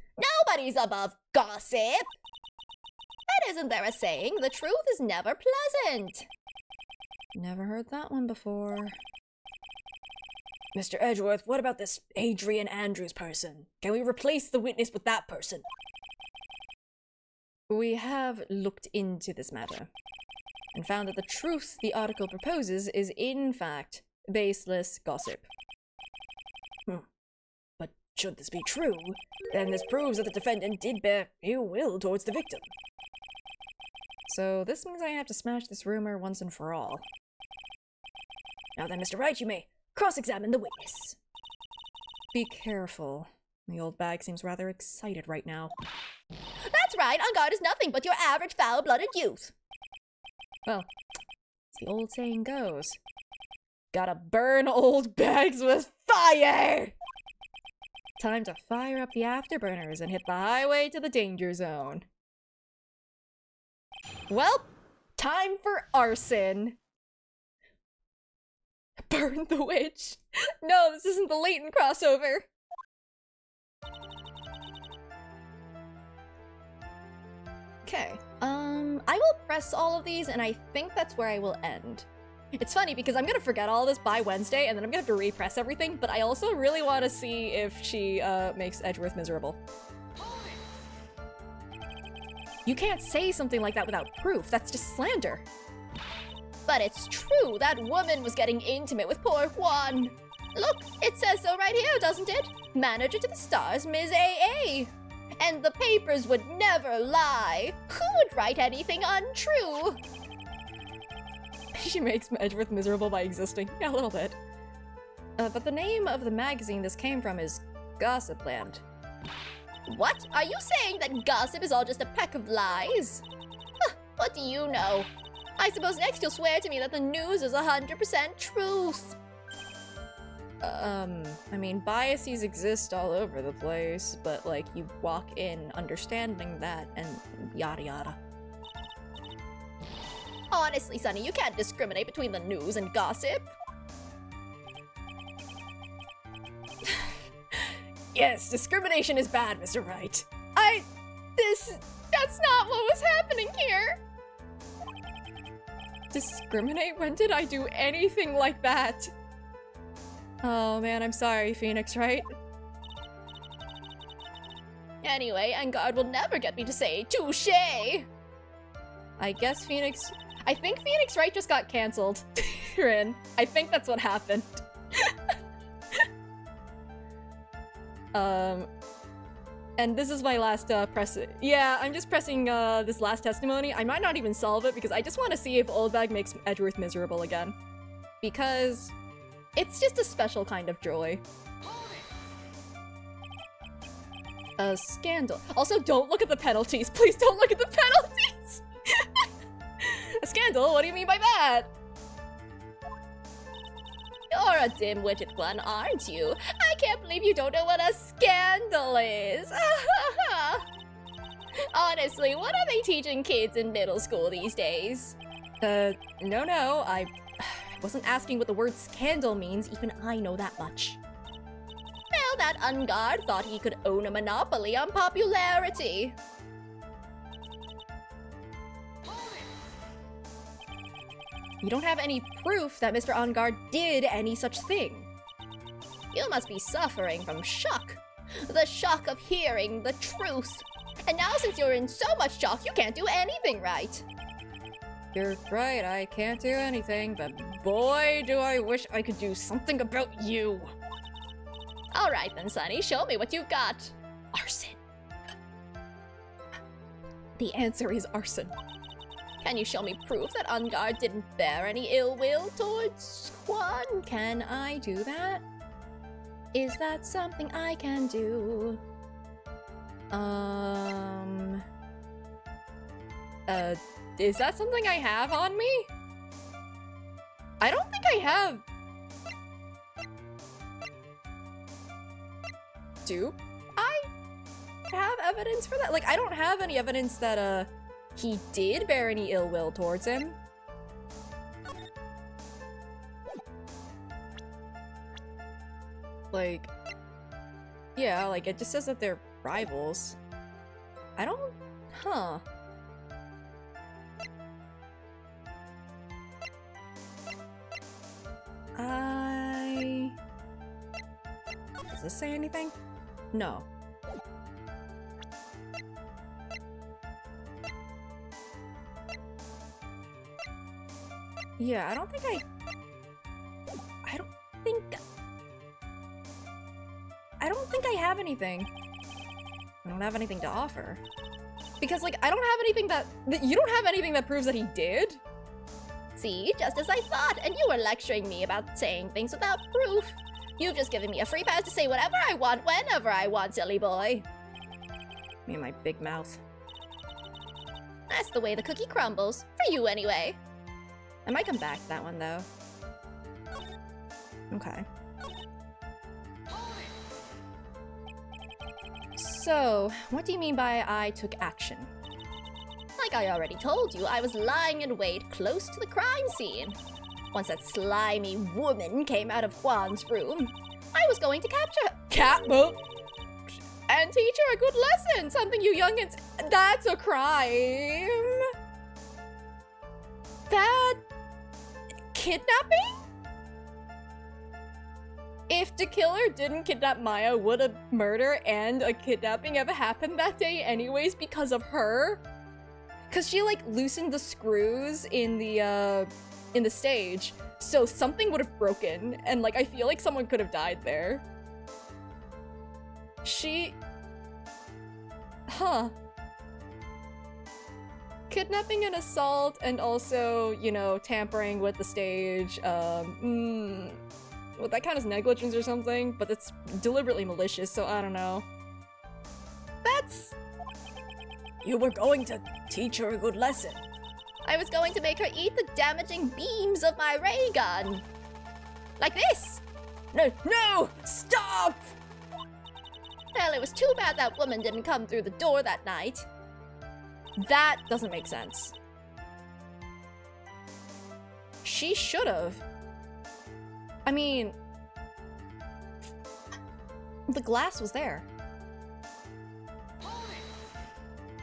[SPEAKER 3] Nobody's above gossip. That isn't there a saying? The truth is never pleasant.
[SPEAKER 1] Never heard that one before.
[SPEAKER 7] Mr. Edgeworth, what about this Adrian Andrews person? Can we replace the witness with that person?
[SPEAKER 1] We have looked into this matter and found that the truth the article proposes is in fact baseless gossip.
[SPEAKER 7] But should this be true, then this proves that the defendant did bear ill will towards the victim.
[SPEAKER 1] So this means I have to smash this rumor once and for all.
[SPEAKER 7] Now then, Mr. Wright, you may cross-examine the witness.
[SPEAKER 1] Be careful. The old bag seems rather excited right now.
[SPEAKER 3] That's right, Ungard is nothing but your average foul-blooded youth.
[SPEAKER 1] Well, as the old saying goes, gotta burn old bags with fire! Time to fire up the afterburners and hit the highway to the danger zone. Well, time for arson. Burn the witch. No, this isn't the Leighton crossover. Okay, I will press all of these and I think that's where I will end. It's funny because I'm gonna forget all this by Wednesday and then I'm gonna have to repress everything, but I also really want to see if she makes Edgeworth miserable. You can't say something like that without proof. That's just slander.
[SPEAKER 3] But it's true. That woman was getting intimate with poor Juan. Look, it says so right here, doesn't it? Manager to the stars, Ms. A.A. And the papers would never lie. Who would write anything untrue?
[SPEAKER 1] She makes Edgeworth miserable by existing. Yeah, a little bit. But the name of the magazine this came from is Gossipland.
[SPEAKER 3] What? Are you saying that gossip is all just a peck of lies? Huh, what do you know? I suppose next you'll swear to me that the news is 100% truth.
[SPEAKER 1] I mean, biases exist all over the place, but, like, you walk in understanding that and yada yada.
[SPEAKER 3] Honestly, Sonny, you can't discriminate between the news and gossip.
[SPEAKER 7] Yes, discrimination is bad, Mr. Wright.
[SPEAKER 1] That's not what was happening here. Discriminate? When did I do anything like that? Oh man, I'm sorry, Phoenix Wright.
[SPEAKER 3] Anyway, Ungard will never get me to say touche.
[SPEAKER 1] I think Phoenix Wright just got cancelled. Rin. I think that's what happened. And this is my last press. Yeah, I'm just pressing this last testimony. I might not even solve it because I just want to see if Oldbag makes Edgeworth miserable again. Because it's just a special kind of joy. A scandal. Also, don't look at the penalties. Please don't look at the penalties! A scandal? What do you mean by that?
[SPEAKER 3] You're a dim-witted one, aren't you? I can't believe you don't know what a scandal is.
[SPEAKER 7] Honestly, what are they teaching kids in middle school these days?
[SPEAKER 1] No, I wasn't asking what the word scandal means, even I know that much.
[SPEAKER 7] Well, that Ungard thought he could own a monopoly on popularity.
[SPEAKER 1] You don't have any proof that Mr. Ungard did any such thing.
[SPEAKER 7] You must be suffering from shock. The shock of hearing the truth. And now since you're in so much shock, you can't do anything right.
[SPEAKER 1] You're right, I can't do anything, but boy, do I wish I could do something about you.
[SPEAKER 7] Alright then, Sonny, show me what you've got.
[SPEAKER 1] Arson. The answer is arson.
[SPEAKER 7] Can you show me proof that Ungard didn't bear any ill will towards Quan?
[SPEAKER 1] Can I do that? Is that something I can do? Is that something I have on me? I don't think I have. Do I have evidence for that? Like, I don't have any evidence that, he did bear any ill will towards him. Like, yeah, like, it just says that they're rivals. I don't... Huh. Does this say anything? No. Yeah, I don't think I have anything. I don't have anything to offer. Because, like, I don't have anything that you don't have anything that proves that he did?
[SPEAKER 7] See, just as I thought, and you were lecturing me about saying things without proof. You've just given me a free pass to say whatever I want, whenever I want, silly boy.
[SPEAKER 1] Me and my big mouth.
[SPEAKER 7] That's the way the cookie crumbles. For you, anyway.
[SPEAKER 1] I might come back to that one, though. Okay. So, what do you mean by I took action?
[SPEAKER 7] Like I already told you, I was lying in wait close to the crime scene. Once that slimy woman came out of Juan's room, I was going to capture her.
[SPEAKER 1] And teach her a good lesson! Something you youngins... That's a crime! That... kidnapping? If the killer didn't kidnap Maya, would a murder and a kidnapping have happened that day anyways because of her? Cause she, like, loosened the screws in the stage, so something would have broken, and, like, I feel like someone could have died there. Kidnapping and assault, and also, you know, tampering with the stage, would that count as negligence or something? But it's deliberately malicious, so I don't know. That's...
[SPEAKER 7] You were going to teach her a good lesson. I was going to make her eat the damaging beams of my ray gun. Like this. No! Stop! Well, it was too bad that woman didn't come through the door that night.
[SPEAKER 1] That doesn't make sense. She should've. I mean... The glass was there.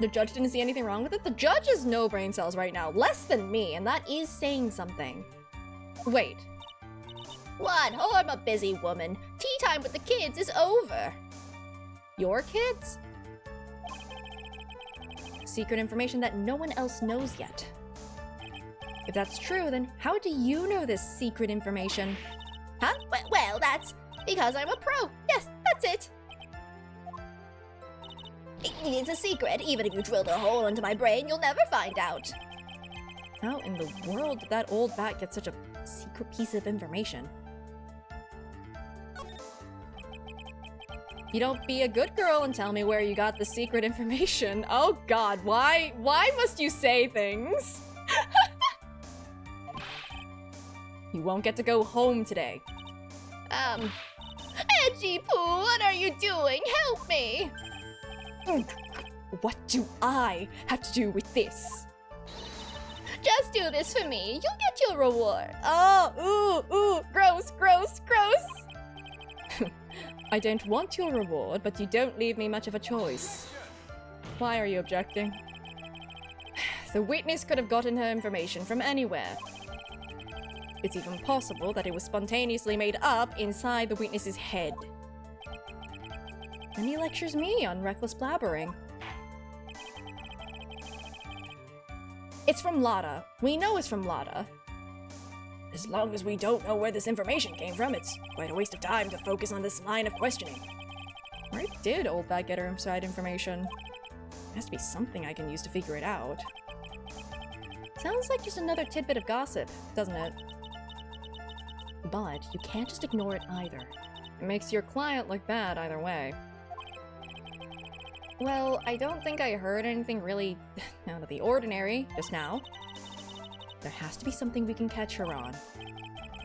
[SPEAKER 1] The judge didn't see anything wrong with it? The judge has no brain cells right now. Less than me, and that is saying something. Wait.
[SPEAKER 7] What? Oh, I'm a busy woman. Tea time with the kids is over.
[SPEAKER 1] Your kids? Secret information that no one else knows yet. If that's true, then how do you know this secret information?
[SPEAKER 7] Huh? Well, that's because I'm a pro. Yes, that's it. It's a secret. Even if you drilled a hole into my brain, you'll never find out.
[SPEAKER 1] How in the world did that old bat get such a secret piece of information? You don't be a good girl and tell me where you got the secret information. Oh god, why must you say things? You won't get to go home today.
[SPEAKER 7] Edgy Poo, what are you doing? Help me!
[SPEAKER 1] What do I have to do with this?
[SPEAKER 3] Just do this for me. You'll get your reward.
[SPEAKER 1] Oh, ooh, gross. I don't want your reward, but you don't leave me much of a choice. Why are you objecting? The witness could have gotten her information from anywhere. It's even possible that it was spontaneously made up inside the witness's head. And he lectures me on reckless blabbering. It's from Lotta. We know it's from Lotta.
[SPEAKER 7] As long as we don't know where this information came from, it's quite a waste of time to focus on this line of questioning.
[SPEAKER 1] Where did Old Bag get her inside information? There has to be something I can use to figure it out. Sounds like just another tidbit of gossip, doesn't it? But you can't just ignore it either. It makes your client look bad either way. Well, I don't think I heard anything really out of the ordinary just now. There has to be something we can catch her on.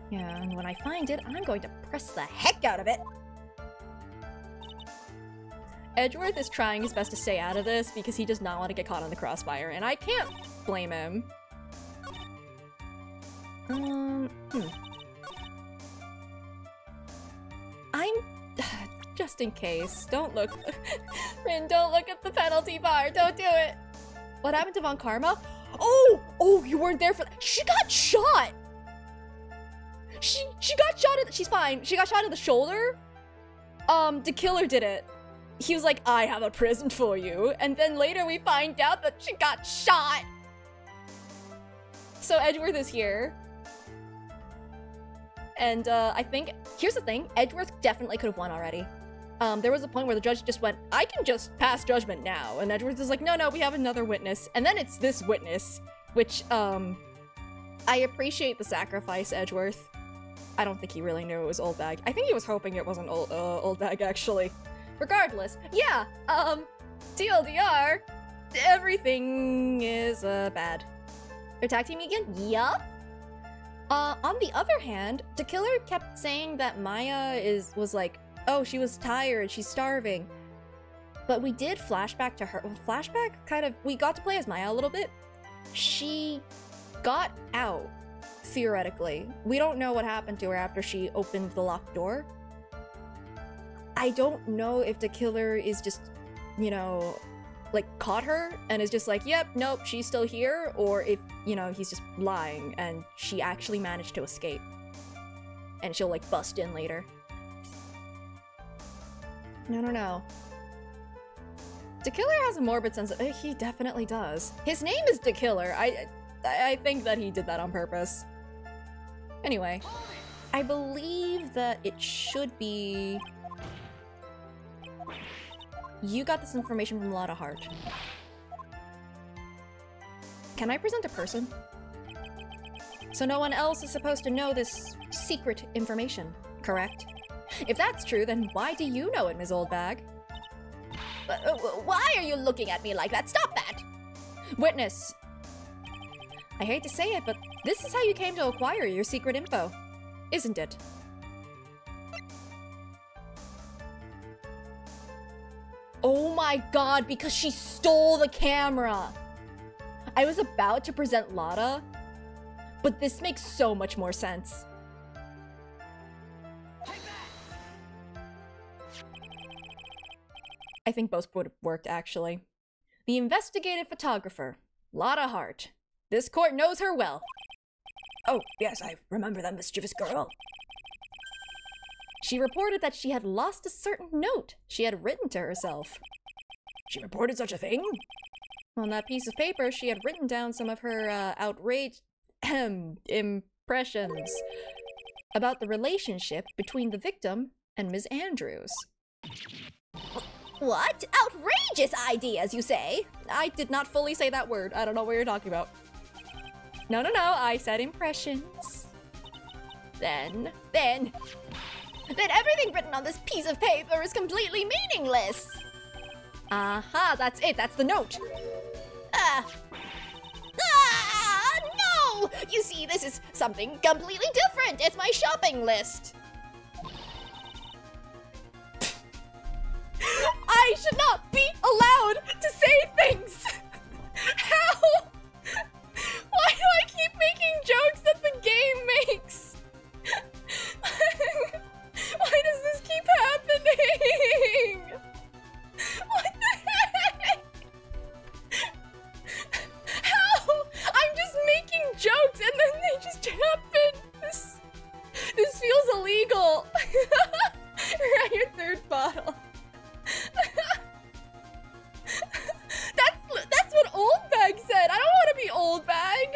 [SPEAKER 1] Yeah, and when I find it, I'm going to press the heck out of it! Edgeworth is trying his best to stay out of this because he does not want to get caught on the crossfire, and I can't blame him. Just in case. Don't look. Rin, don't look at the penalty bar. Don't do it. What happened to Von Karma? Oh, you weren't there for that. She got shot. She got shot at. She's fine. She got shot in the shoulder. The killer did it. He was like, I have a present for you. And then later we find out that she got shot. So Edgeworth is here. And I think, here's the thing, Edgeworth definitely could have won already. There was a point where the judge just went, I can just pass judgment now. And Edgeworth is like, no, we have another witness. And then it's this witness, which, I appreciate the sacrifice, Edgeworth. I don't think he really knew it was Old Bag. I think he was hoping it wasn't Old Bag, actually. Regardless, yeah, TLDR, everything is, bad. They're tag teaming again? Yup. On the other hand, the killer kept saying that Maya was like, oh, she was tired, she's starving. But we did flashback to her. Well, flashback? Kind of, we got to play as Maya a little bit. She got out, theoretically. We don't know what happened to her after she opened the locked door. I don't know if the killer is just, you know, like, caught her and is just like, yep, nope, she's still here, or if, you know, he's just lying and she actually managed to escape. And she'll, like, bust in later. I don't know. The killer has a morbid sense of... he definitely does. His name is the killer. I think that he did that on purpose. Anyway, I believe that it should be... You got this information from Lotta Hart. Can I present a person? So no one else is supposed to know this secret information, correct? If that's true, then why do you know it, Ms. Oldbag?
[SPEAKER 3] Why are you looking at me like that? Stop that!
[SPEAKER 1] Witness. I hate to say it, but this is how you came to acquire your secret info, isn't it? Oh my god, because she stole the camera! I was about to present Lotta, but this makes so much more sense. I think both would have worked, actually. The investigative photographer, Lotta Hart. This court knows her well.
[SPEAKER 7] Oh, yes, I remember that mischievous girl.
[SPEAKER 1] She reported that she had lost a certain note she had written to herself.
[SPEAKER 7] She reported such a thing?
[SPEAKER 1] On that piece of paper, she had written down some of her outraged impressions about the relationship between the victim and Ms. Andrews.
[SPEAKER 3] What? Outrageous ideas, you say?
[SPEAKER 1] I did not fully say that word. I don't know what you're talking about. No, I said impressions.
[SPEAKER 3] Then everything written on this piece of paper is completely meaningless.
[SPEAKER 1] Aha, that's it. That's the note.
[SPEAKER 3] No! You see, this is something completely different. It's my shopping list.
[SPEAKER 1] I I should not be allowed to say things! How? Why do I keep making jokes that the game makes? Why does this keep happening? What the heck? How? I'm just making jokes and then they just happen. This feels illegal. Right, your third bottle. That's what Old Bag said. I don't want to be Old Bag.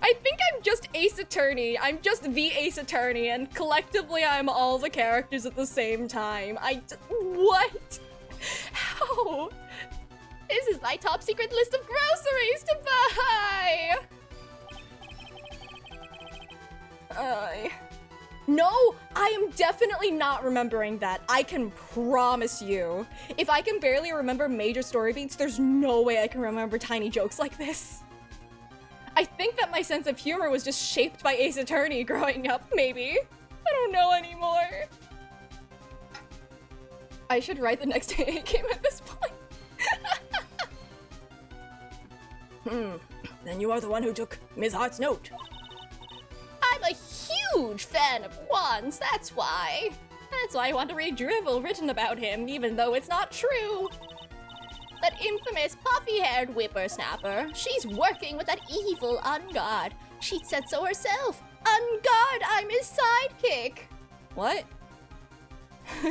[SPEAKER 1] I think I'm just Ace Attorney. I'm just the Ace Attorney, and collectively I'm all the characters at the same time. What? How? This is my top secret list of groceries to buy. No, I am definitely not remembering that. I can promise you. If I can barely remember major story beats, there's no way I can remember tiny jokes like this. I think that my sense of humor was just shaped by Ace Attorney growing up, maybe. I don't know anymore. I should write the next AA game at this point.
[SPEAKER 7] Then you are the one who took Ms. Hart's note.
[SPEAKER 3] I'm a huge fan of Juan's, that's why.
[SPEAKER 1] That's why I want to read drivel written about him, even though it's not true.
[SPEAKER 3] That infamous puffy-haired whippersnapper, she's working with that evil Ungard. She said so herself. Ungard, I'm his sidekick.
[SPEAKER 1] What?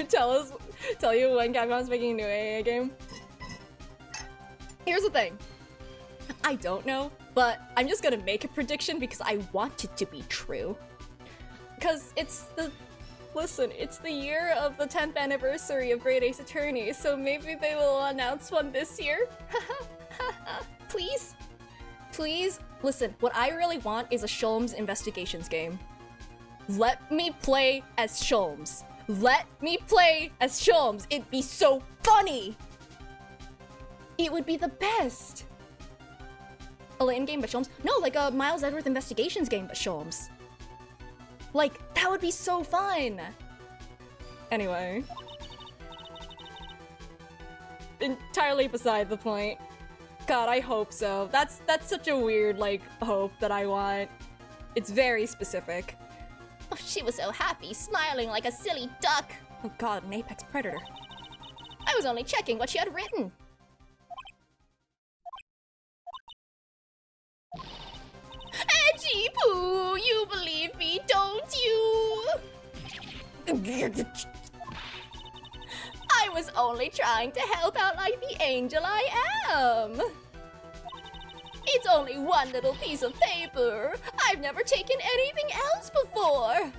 [SPEAKER 1] Tell you when Capcom's making a new AA game? Here's the thing. I don't know, but I'm just gonna make a prediction because I want it to be true. Because it's the year of the 10th anniversary of Great Ace Attorney, so maybe they will announce one this year. Please? Please? Listen, what I really want is a Sholmes investigations game. Let me play as Sholmes. Let me play as Sholmes. It'd be so funny. It would be the best. A Layton game but Sholmes? No, like a Miles Edgeworth investigations game but Sholmes. Like, that would be so fun! Anyway. Entirely beside the point. God, I hope so. That's such a weird, like, hope that I want. It's very specific.
[SPEAKER 3] Oh, she was so happy, smiling like a silly duck.
[SPEAKER 1] Oh god, an apex predator.
[SPEAKER 3] I was only checking what she had written. Edgy Poo, you believe me, don't you? I was only trying to help out like the angel I am. It's only one little piece of paper. I've never taken anything else before.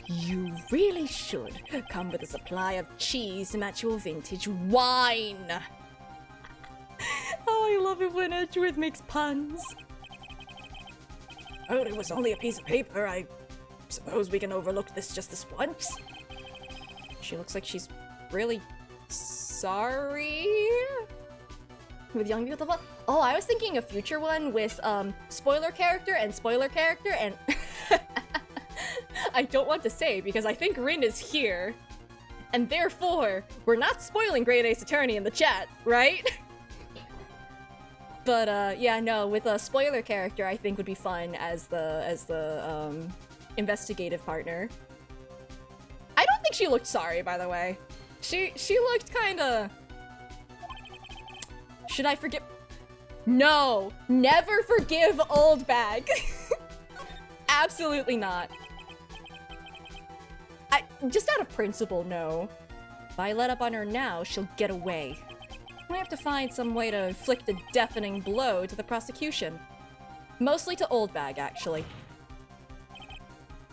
[SPEAKER 1] You really should come with a supply of cheese to match your vintage wine. Oh, I love it when Edgeworth makes puns.
[SPEAKER 7] Oh, it was only a piece of paper. I suppose we can overlook this just this once.
[SPEAKER 1] She looks like she's really sorry. With young beautiful. Oh, I was thinking a future one with spoiler character and I don't want to say because I think Rin is here. And therefore, we're not spoiling Great Ace Attorney in the chat, right? But yeah, no, with a spoiler character I think would be fun as the investigative partner. I don't think she looked sorry, by the way. She looked kinda... Should I forgive? No! Never forgive Old Bag! Absolutely not. Just out of principle, no. If I let up on her now, she'll get away. I have to find some way to inflict a deafening blow to the prosecution. Mostly to Old Bag, actually.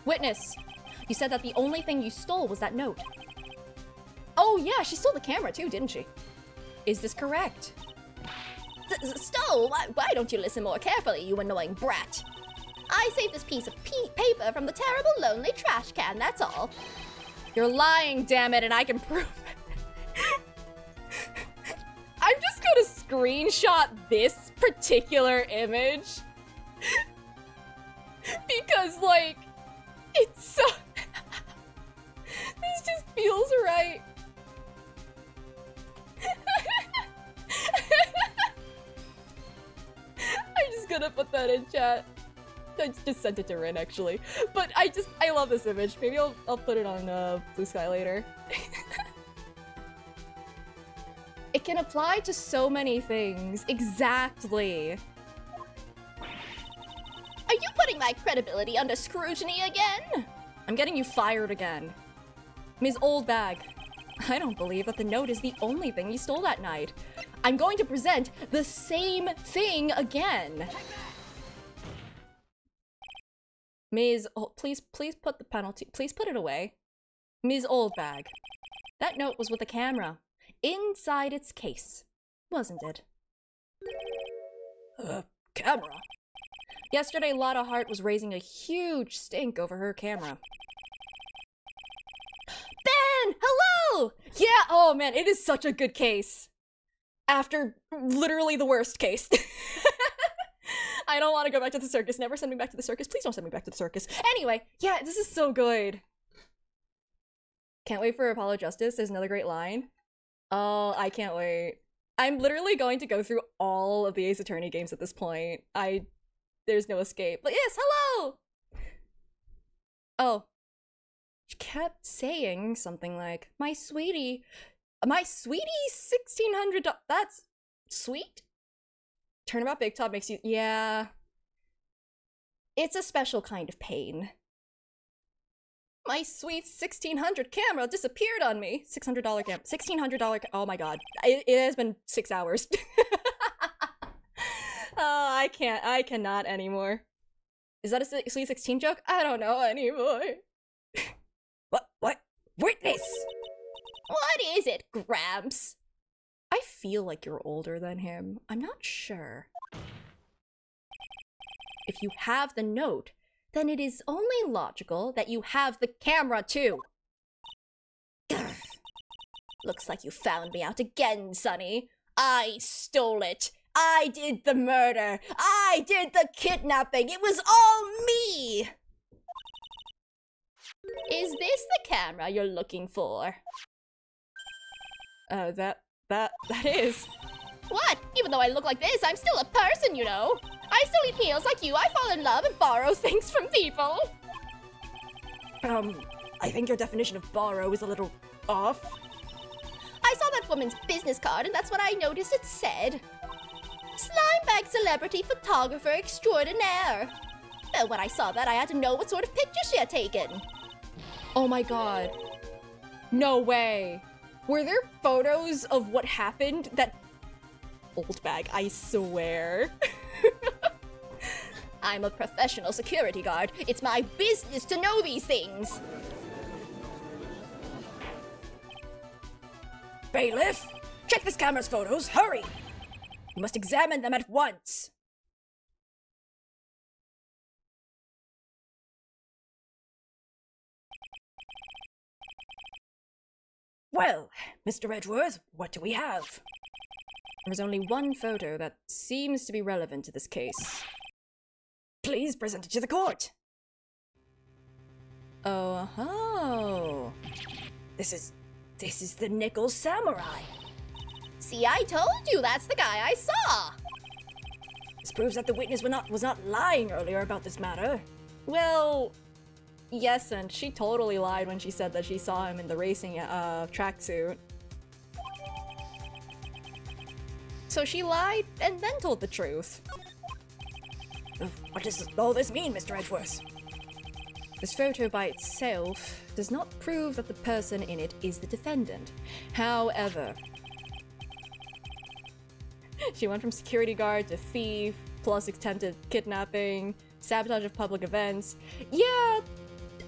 [SPEAKER 1] Witness! You said that the only thing you stole was that note. Oh yeah, she stole the camera too, didn't she? Is this correct?
[SPEAKER 3] Stole? Why don't you listen more carefully, you annoying brat? I saved this piece of paper from the terrible lonely trash can, that's all.
[SPEAKER 1] You're lying, damn it, and I can prove it. I'm just gonna screenshot this particular image. Because, like, it's so... This just feels right. that in chat. I just sent it to Rin, actually. But I love this image. Maybe I'll put it on Blue Sky later. It can apply to so many things. Exactly.
[SPEAKER 3] Are you putting my credibility under scrutiny again?
[SPEAKER 1] I'm getting you fired again. Ms. Oldbag, I don't believe that the note is the only thing you stole that night. I'm going to present the same thing again. Ms. Please put the penalty, please put it away. Ms. Oldbag, that note was with a camera inside its case, wasn't it?
[SPEAKER 7] Camera?
[SPEAKER 1] Yesterday, Lotta Hart was raising a huge stink over her camera. Ben! Hello! Yeah, oh man, it is such a good case. After literally the worst case. I don't want to go back to the circus. Never send me back to the circus. Please don't send me back to the circus. Anyway, yeah, this is so good. Can't wait for Apollo Justice. There's another great line. Oh, I can't wait. I'm literally going to go through all of the Ace Attorney games at this point. There's no escape. But yes, hello! Oh. She kept saying something like, my sweetie, $1,600, that's sweet? Turnabout Big Top makes you, yeah. It's a special kind of pain. My sweet 1600 camera disappeared on me. $600 camera, $1,600, oh my god. It has been 6 hours. Oh, I cannot anymore. Is that a Sweet 16 joke? I don't know anymore.
[SPEAKER 7] What? Witness!
[SPEAKER 3] What is it, Gramps?
[SPEAKER 1] I feel like you're older than him. I'm not sure. If you have the note, then it is only logical that you have the camera too.
[SPEAKER 3] Looks like you found me out again, Sonny. I stole it. I did the murder. I did the kidnapping. It was all me. Is this the camera you're looking for?
[SPEAKER 1] That is.
[SPEAKER 3] What? Even though I look like this, I'm still a person, you know. I still eat meals like you. I fall in love and borrow things from people.
[SPEAKER 7] I think your definition of borrow is a little off.
[SPEAKER 3] I saw that woman's business card and that's what I noticed it said. Slimebag celebrity photographer extraordinaire. Well, when I saw that, I had to know what sort of picture she had taken.
[SPEAKER 1] Oh my god. No way. Were there photos of what happened that... Oldbag, I swear.
[SPEAKER 3] I'm a professional security guard. It's my business to know these things.
[SPEAKER 7] Bailiff, check this camera's photos, hurry! You must examine them at once. Well, Mr. Edgeworth, what do we have?
[SPEAKER 1] There's only one photo that seems to be relevant to this case.
[SPEAKER 7] Please present it to the court.
[SPEAKER 1] Oh.
[SPEAKER 7] This is the Nickel Samurai.
[SPEAKER 3] See, I told you that's the guy I saw.
[SPEAKER 7] This proves that the witness was not lying earlier about this matter.
[SPEAKER 1] Well, yes, and she totally lied when she said that she saw him in the racing tracksuit. So she lied and then told the truth.
[SPEAKER 7] What does all this mean, Mr. Edgeworth?
[SPEAKER 1] This photo by itself does not prove that the person in it is the defendant. However, she went from security guard to thief, plus attempted kidnapping, sabotage of public events. Yeah,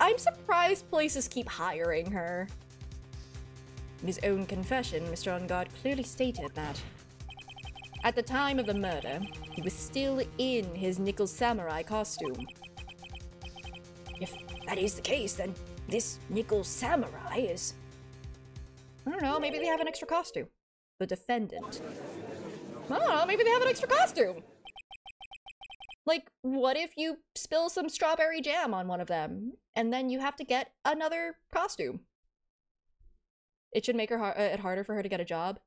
[SPEAKER 1] I'm surprised places keep hiring her. In his own confession, Mr. Ungard clearly stated that at the time of the murder, he was still in his Nickel Samurai costume.
[SPEAKER 7] If that is the case, then this Nickel Samurai is...
[SPEAKER 1] I don't know, maybe they have an extra costume. The defendant. I don't know, maybe they have an extra costume. Like, what if you spill some strawberry jam on one of them, and then you have to get another costume? It should make it harder for her to get a job.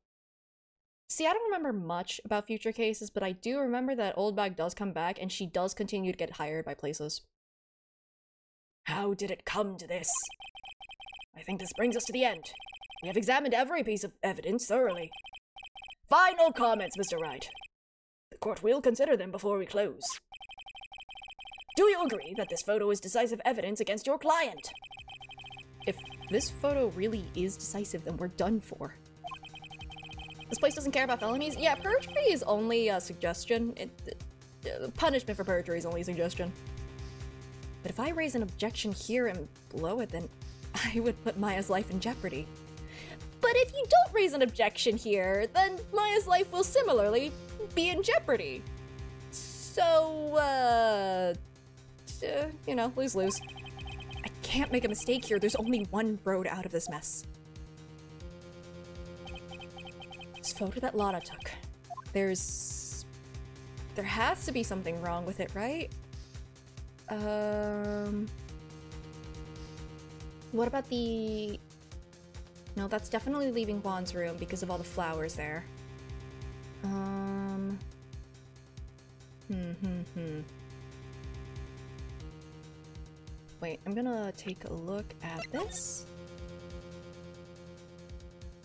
[SPEAKER 1] See, I don't remember much about future cases, but I do remember that Old Bag does come back, and she does continue to get hired by places.
[SPEAKER 7] How did it come to this? I think this brings us to the end. We have examined every piece of evidence thoroughly. Final comments, Mr. Wright. The court will consider them before we close. Do you agree that this photo is decisive evidence against your client?
[SPEAKER 1] If this photo really is decisive, then we're done for. This place doesn't care about felonies? Yeah, perjury is only a suggestion. Punishment for perjury is only a suggestion. But if I raise an objection here and blow it, then I would put Maya's life in jeopardy. But if you don't raise an objection here, then Maya's life will similarly be in jeopardy. So, you know, lose-lose. I can't make a mistake here. There's only one road out of this mess. This photo that Lana took. There has to be something wrong with it, right? What about the... No, that's definitely leaving Juan's room because of all the flowers there. Wait, I'm gonna take a look at this.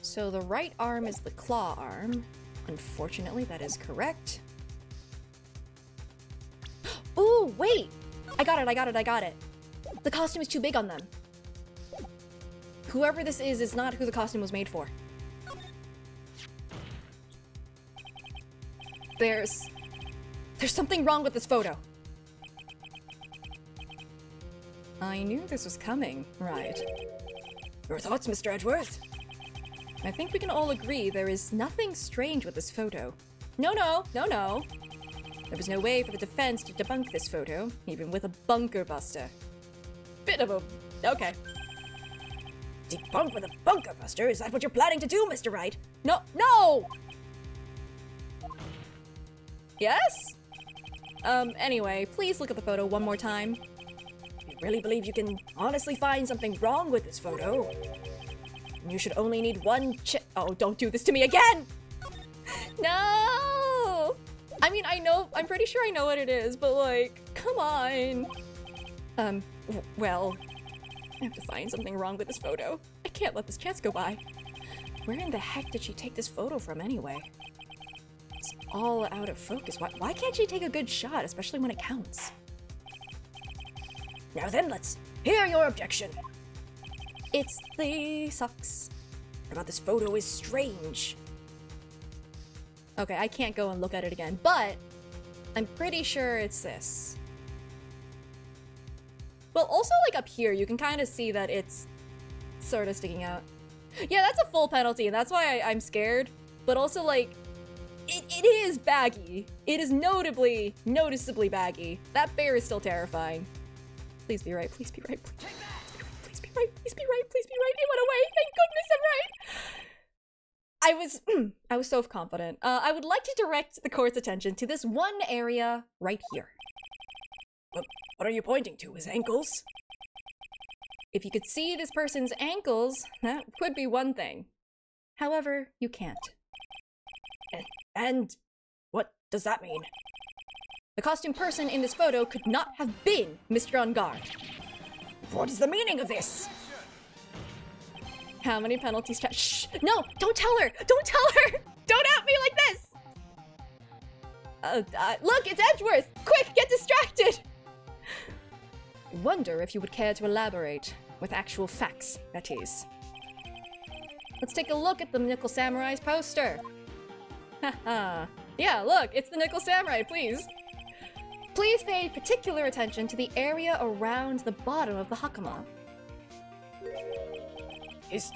[SPEAKER 1] So the right arm is the claw arm. Unfortunately, that is correct. Ooh, wait! I got it. The costume is too big on them. Whoever this is not who the costume was made for. There's something wrong with this photo. I knew this was coming, right?
[SPEAKER 7] Your thoughts, Mr. Edgeworth?
[SPEAKER 1] I think we can all agree there is nothing strange with this photo. No. There was no way for the defense to debunk this photo, even with a bunker buster. Bit of a... okay.
[SPEAKER 7] Debunk with a bunker buster? Is that what you're planning to do, Mr. Wright?
[SPEAKER 1] No! Yes? Anyway, please look at the photo one more time.
[SPEAKER 7] You really believe you can honestly find something wrong with this photo? You should only need one
[SPEAKER 1] Oh, don't do this to me again! No! I mean, I'm pretty sure I know what it is, but like, come on. Well, I have to find something wrong with this photo. I can't let this chance go by. Where in the heck did she take this photo from anyway? It's all out of focus. Why can't she take a good shot, especially when it counts?
[SPEAKER 7] Now then, let's hear your objection.
[SPEAKER 1] It's the socks.
[SPEAKER 7] What about this photo is strange?
[SPEAKER 1] Okay, I can't go and look at it again, but I'm pretty sure it's this. Well, also, like, up here, you can kind of see that it's sort of sticking out. Yeah, that's a full penalty, and that's why I'm scared. But also, like, it is baggy. It is noticeably baggy. That bear is still terrifying. Please be right, please be right, please be right. Please be right, please be right, please be right. It went away, thank goodness I'm right. I was so confident. I would like to direct the court's attention to this one area right here.
[SPEAKER 7] What are you pointing to? His ankles?
[SPEAKER 1] If you could see this person's ankles, that would be one thing. However, you can't.
[SPEAKER 7] And what does that mean?
[SPEAKER 1] The costume person in this photo could not have been Mr. Ungard.
[SPEAKER 7] What is the meaning of this?
[SPEAKER 1] How many penalties? Shh! No! Don't tell her! Don't tell her! Don't at me like this! Look, it's Edgeworth! Quick, get distracted! Wonder if you would care to elaborate, with actual facts, that is. Let's take a look at the Nickel Samurai's poster. Haha. Yeah, look, it's the Nickel Samurai, please. Please pay particular attention to the area around the bottom of the hakama.
[SPEAKER 7] His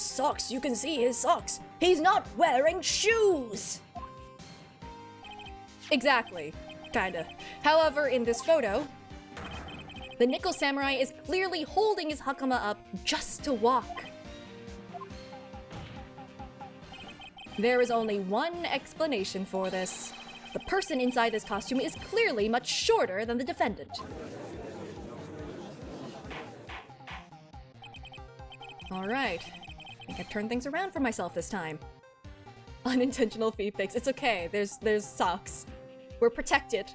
[SPEAKER 7] socks, you can see his socks. He's not wearing shoes.
[SPEAKER 1] Exactly, kinda. However, in this photo, the Nickel Samurai is clearly holding his hakama up just to walk. There is only one explanation for this. The person inside this costume is clearly much shorter than the defendant. Alright, I think I've turned things around for myself this time. Unintentional feet pics. It's okay. There's socks. We're protected.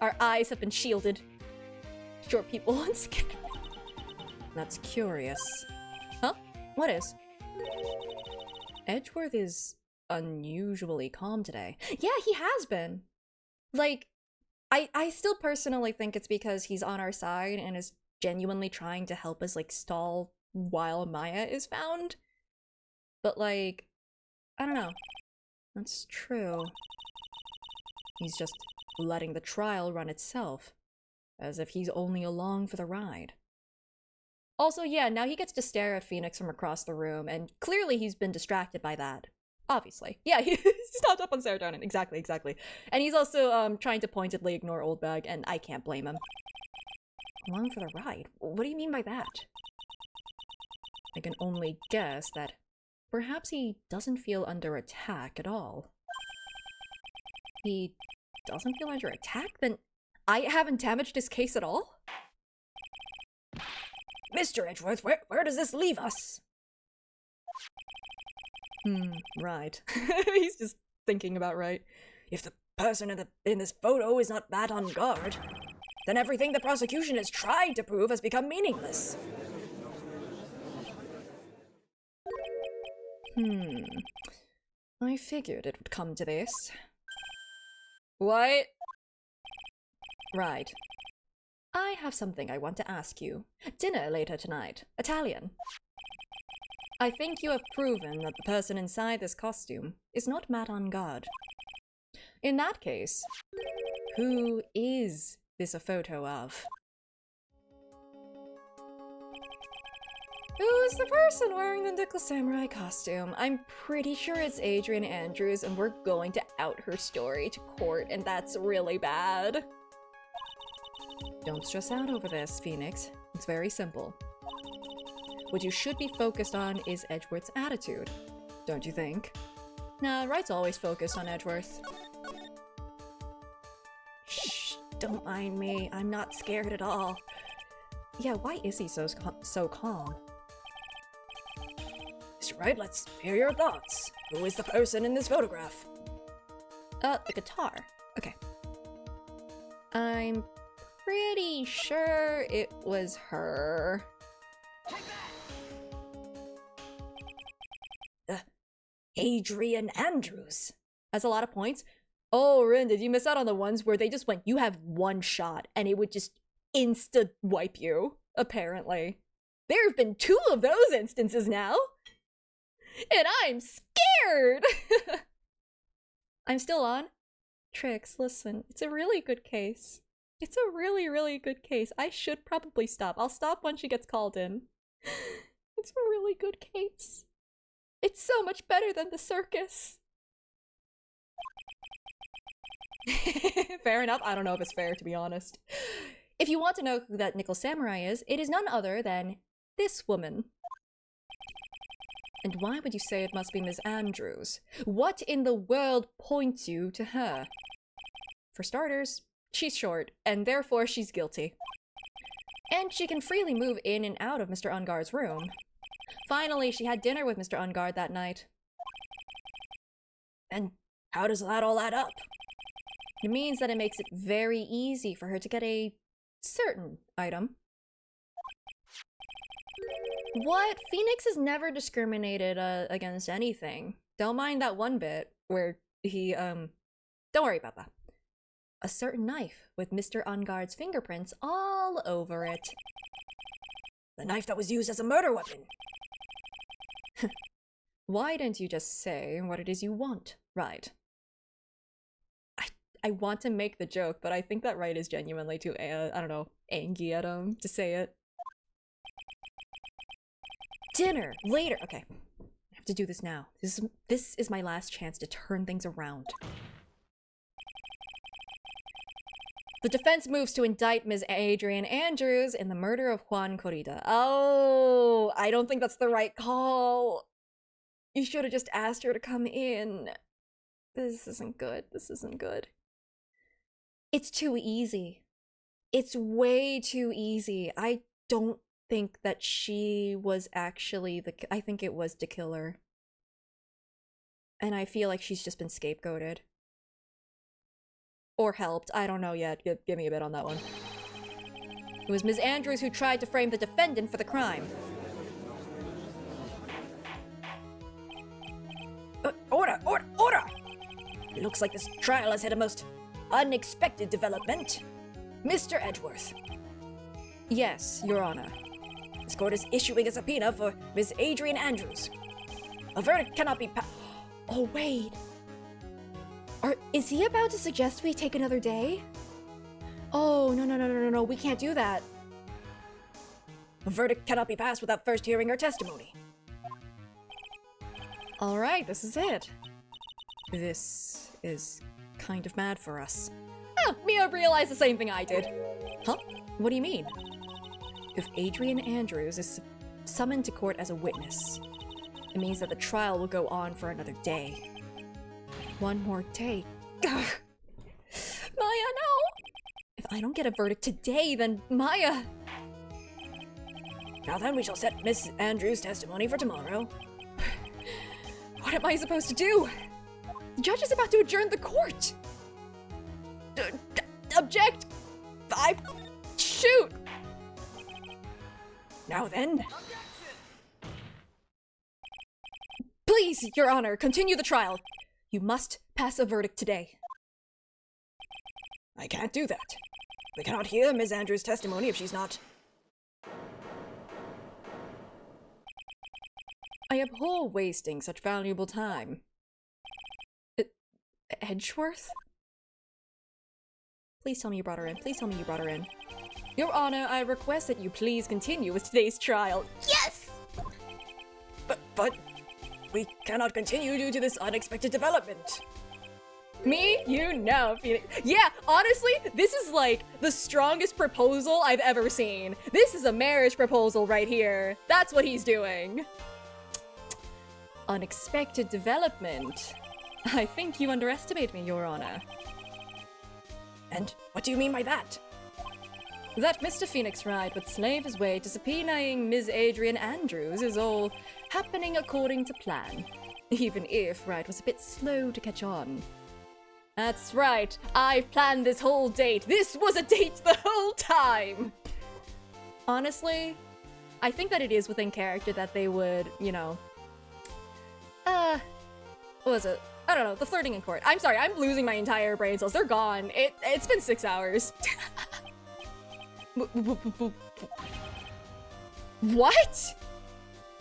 [SPEAKER 1] Our eyes have been shielded. Short people once again. That's curious. Huh? What is? Edgeworth is unusually calm today. Yeah, he has been. Like, I still personally think it's because he's on our side and is genuinely trying to help us, like, stall while Maya is found. But, like, I don't know. That's true. He's just letting the trial run itself, as if he's only along for the ride. Also, yeah, now he gets to stare at Phoenix from across the room, and clearly he's been distracted by that. Obviously. Yeah, he's stopped up on serotonin. Exactly, exactly. And he's also trying to pointedly ignore Oldbag, and I can't blame him. Along for the ride? What do you mean by that? I can only guess that perhaps he doesn't feel under attack at all. He doesn't feel under attack? Then I haven't damaged his case at all?
[SPEAKER 7] Mr. Edgeworth, where does this leave us?
[SPEAKER 1] Right. He's just thinking about right.
[SPEAKER 7] If the person in this photo is not that on guard, then everything the prosecution has tried to prove has become meaningless.
[SPEAKER 1] I figured it would come to this. What? Right. I have something I want to ask you. Dinner later tonight. Italian. I think you have proven that the person inside this costume is not mad on guard. In that case, who is this a photo of? Who's the person wearing the Nickel Samurai costume? I'm pretty sure it's Adrian Andrews, and we're going to out her story to court, and that's really bad. Don't stress out over this, Phoenix. It's very simple. What you should be focused on is Edgeworth's attitude, don't you think? Nah, Wright's always focused on Edgeworth. Shh, don't mind me. I'm not scared at all. Yeah, why is he so calm?
[SPEAKER 7] Mr. Wright, let's hear your thoughts. Who is the person in this photograph?
[SPEAKER 1] The guitar. Okay. I'm pretty sure it was her.
[SPEAKER 7] Adrian Andrews.
[SPEAKER 1] That's a lot of points. Oh, Rin, did you miss out on the ones where they just went, you have one shot, and it would just insta-wipe you, apparently. There have been 2 of those instances now. And I'm scared! I'm still on? Trix, listen, it's a really good case. It's a really, really good case. I should probably stop. I'll stop when she gets called in. It's a really good case. It's so much better than the circus. Fair enough. I don't know if it's fair, to be honest. If you want to know who that Nickel Samurai is, it is none other than this woman. And why would you say it must be Ms. Andrews? What in the world points you to her? For starters, she's short, and therefore she's guilty. And she can freely move in and out of Mr. Ungar's room. Finally, she had dinner with Mr. Ungard that night.
[SPEAKER 7] And how does that all add up?
[SPEAKER 1] It means that it makes it very easy for her to get a certain item. What? Phoenix has never discriminated against anything. Don't mind that one bit where he, don't worry about that. A certain knife with Mr. Ungard's fingerprints all over it.
[SPEAKER 7] The knife that was used as a murder weapon.
[SPEAKER 1] Why didn't you just say what it is you want, right? I want to make the joke, but I think that Wright is genuinely too, I don't know, angry at him to say it. Dinner, later. Okay, I have to do this now. This is my last chance to turn things around. The defense moves to indict Ms. Adrian Andrews in the murder of Juan Corrida. Oh, I don't think that's the right call. You should have just asked her to come in. This isn't good. This isn't good. It's too easy. It's way too easy. I don't think that she was actually I think it was the killer. And I feel like she's just been scapegoated. Or helped. I don't know yet. Give me a bit on that one. It was Ms. Andrews who tried to frame the defendant for the crime.
[SPEAKER 7] Order! Order! Order! It looks like this trial has had a most unexpected development. Mr. Edgeworth.
[SPEAKER 1] Yes, Your Honor.
[SPEAKER 7] This court is issuing a subpoena for Ms. Adrian Andrews. A verdict cannot be
[SPEAKER 1] Oh, wait. Is he about to suggest we take another day? Oh, no, we can't do that.
[SPEAKER 7] A verdict cannot be passed without first hearing her testimony.
[SPEAKER 1] Alright, this is it. This is kind of mad for us. Oh, Mia realized the same thing I did. Huh? What do you mean? If Adrian Andrews is summoned to court as a witness, it means that the trial will go on for another day. One more day. Ugh. Maya, no! If I don't get a verdict today, then Maya...
[SPEAKER 7] Now then, we shall set Miss Andrews' testimony for tomorrow.
[SPEAKER 1] What am I supposed to do? The judge is about to adjourn the court! Object! Shoot!
[SPEAKER 7] Now then...
[SPEAKER 1] Please, Your Honor, continue the trial. You must pass a verdict today.
[SPEAKER 7] I can't do that. We cannot hear Ms. Andrews' testimony if she's not...
[SPEAKER 1] I abhor wasting such valuable time. Edgeworth? Please tell me you brought her in. Please tell me you brought her in. Your Honor, I request that you please continue with today's trial.
[SPEAKER 3] Yes!
[SPEAKER 7] But... we cannot continue due to this unexpected development.
[SPEAKER 1] Me? You know, Phoenix. Yeah, honestly, this is like the strongest proposal I've ever seen. This is a marriage proposal right here. That's what he's doing. Unexpected development. I think you underestimate me, Your Honor.
[SPEAKER 7] And what do you mean by that?
[SPEAKER 1] That Mr. Phoenix Wright would slave his way to subpoenaing Ms. Adrian Andrews is all happening according to plan, even if Wright was a bit slow to catch on. That's right, I've planned this whole date. This was a date the whole time! Honestly, I think that it is within character that they would, you know... what was it? I don't know, the flirting in court. I'm sorry, I'm losing my entire brain cells. They're gone. It's been 6 hours. What?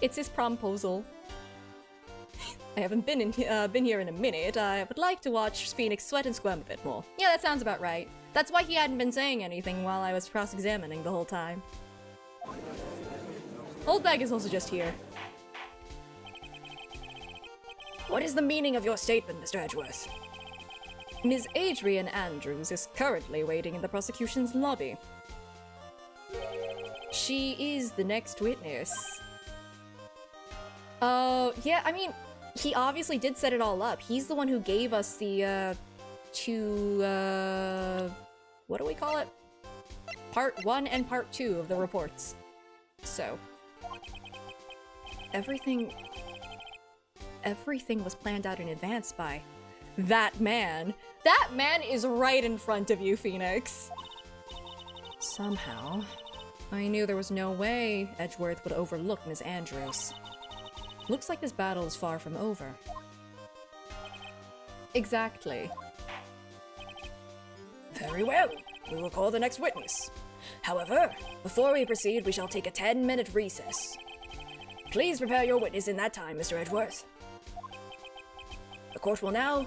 [SPEAKER 1] It's his promposal. I haven't been here in a minute. I would like to watch Phoenix sweat and squirm a bit more. Yeah, that sounds about right. That's why he hadn't been saying anything while I was cross-examining the whole time. Oldbag is also just here.
[SPEAKER 7] What is the meaning of your statement, Mr. Edgeworth?
[SPEAKER 1] Ms. Adrian Andrews is currently waiting in the prosecution's lobby. She is the next witness. Yeah, I mean, he obviously did set it all up. He's the one who gave us the, what do we call it? Part 1 and Part 2 of the reports. So, everything was planned out in advance by that man. That man is right in front of you, Phoenix. Somehow, I knew there was no way Edgeworth would overlook Ms. Andrews. Looks like this battle is far from over. Exactly.
[SPEAKER 7] Very well. We will call the next witness. However, before we proceed, we shall take a 10-minute recess. Please prepare your witness in that time, Mr. Edgeworth. The court will now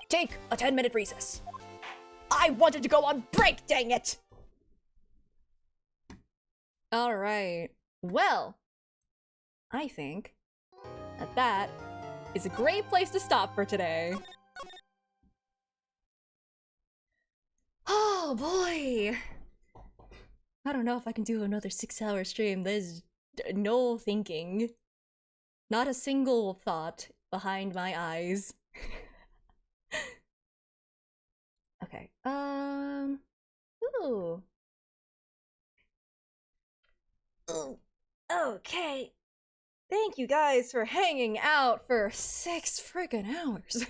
[SPEAKER 7] take a 10-minute recess. I wanted to go on break, dang it!
[SPEAKER 1] Alright. Well, I think that is a great place to stop for today. Oh boy! I don't know if I can do another 6-hour stream. There's no thinking. Not a single thought behind my eyes. Okay, ooh.
[SPEAKER 3] Ooh, okay.
[SPEAKER 1] Thank you guys for hanging out for 6 friggin' hours.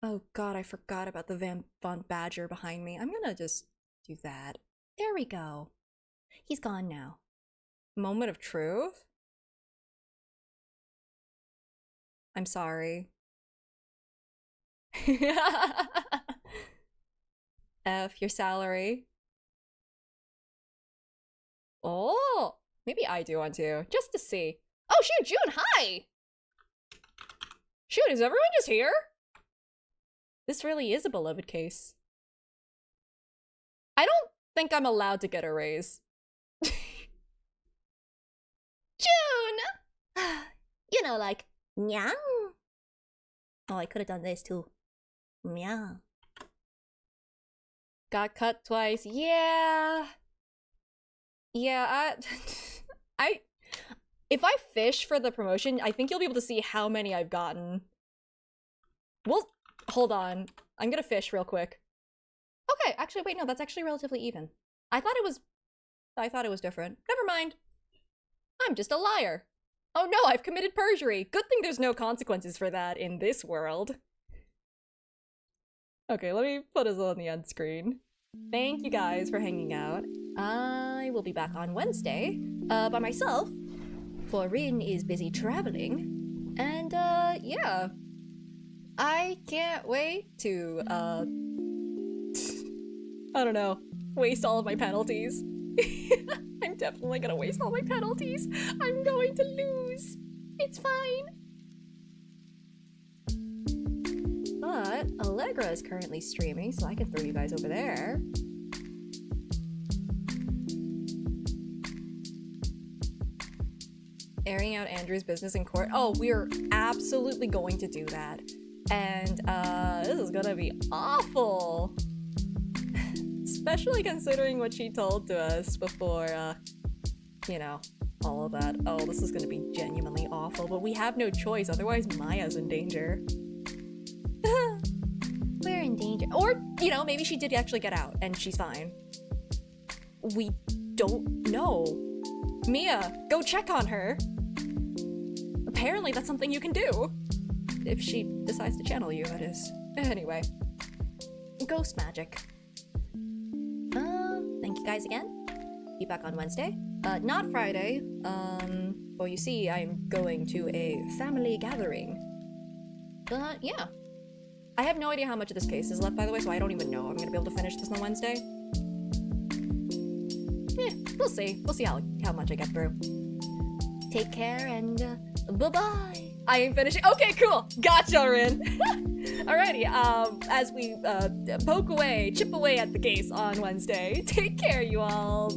[SPEAKER 1] Oh god, I forgot about the Von Badger behind me. I'm gonna just do that. There we go. He's gone now. Moment of truth? I'm sorry. F, your salary. Oh, maybe I do want to, just to see. Oh shoot, June, hi! Shoot, is everyone just here? This really is a beloved case. I don't think I'm allowed to get a raise.
[SPEAKER 3] June! You know, like, meow. Oh, I could have done this too. Meow.
[SPEAKER 1] Got cut twice. Yeah. Yeah, if I fish for the promotion, I think you'll be able to see how many I've gotten. Well, hold on. I'm gonna fish real quick. Okay, actually, wait, no, that's actually relatively even. I thought it was different. Never mind. I'm just a liar. Oh no, I've committed perjury. Good thing there's no consequences for that in this world. Okay, let me put us on the end screen. Thank you guys for hanging out. I will be back on Wednesday, by myself. For Rin is busy traveling. And, yeah. I can't wait to, I don't know, waste all of my penalties. I'm definitely gonna waste all my penalties. I'm going to lose. It's fine. But Allegra is currently streaming, so I can throw you guys over there. Airing out Andrew's business in court. Oh, we're absolutely going to do that. And, this is gonna be awful. Especially considering what she told to us before, you know, all of that. Oh, this is gonna be genuinely awful, but we have no choice, otherwise Maya's in danger.
[SPEAKER 3] We're in danger.
[SPEAKER 1] Or, you know, maybe she did actually get out, and she's fine. We don't know. Mia, go check on her. Apparently that's something you can do. If she decides to channel you, that is. Anyway. Ghost magic.
[SPEAKER 3] Thank you guys again.
[SPEAKER 1] Be back on Wednesday. Not Friday. For you see, I'm going to a family gathering. But, yeah. I have no idea how much of this case is left, by the way, so I don't even know I'm gonna be able to finish this on Wednesday. We'll see. We'll see how much I get through. Take care, and, bye-bye. I ain't finishing. Okay, cool. Gotcha, Rin. Alrighty, as we, chip away at the case on Wednesday. Take care, you all.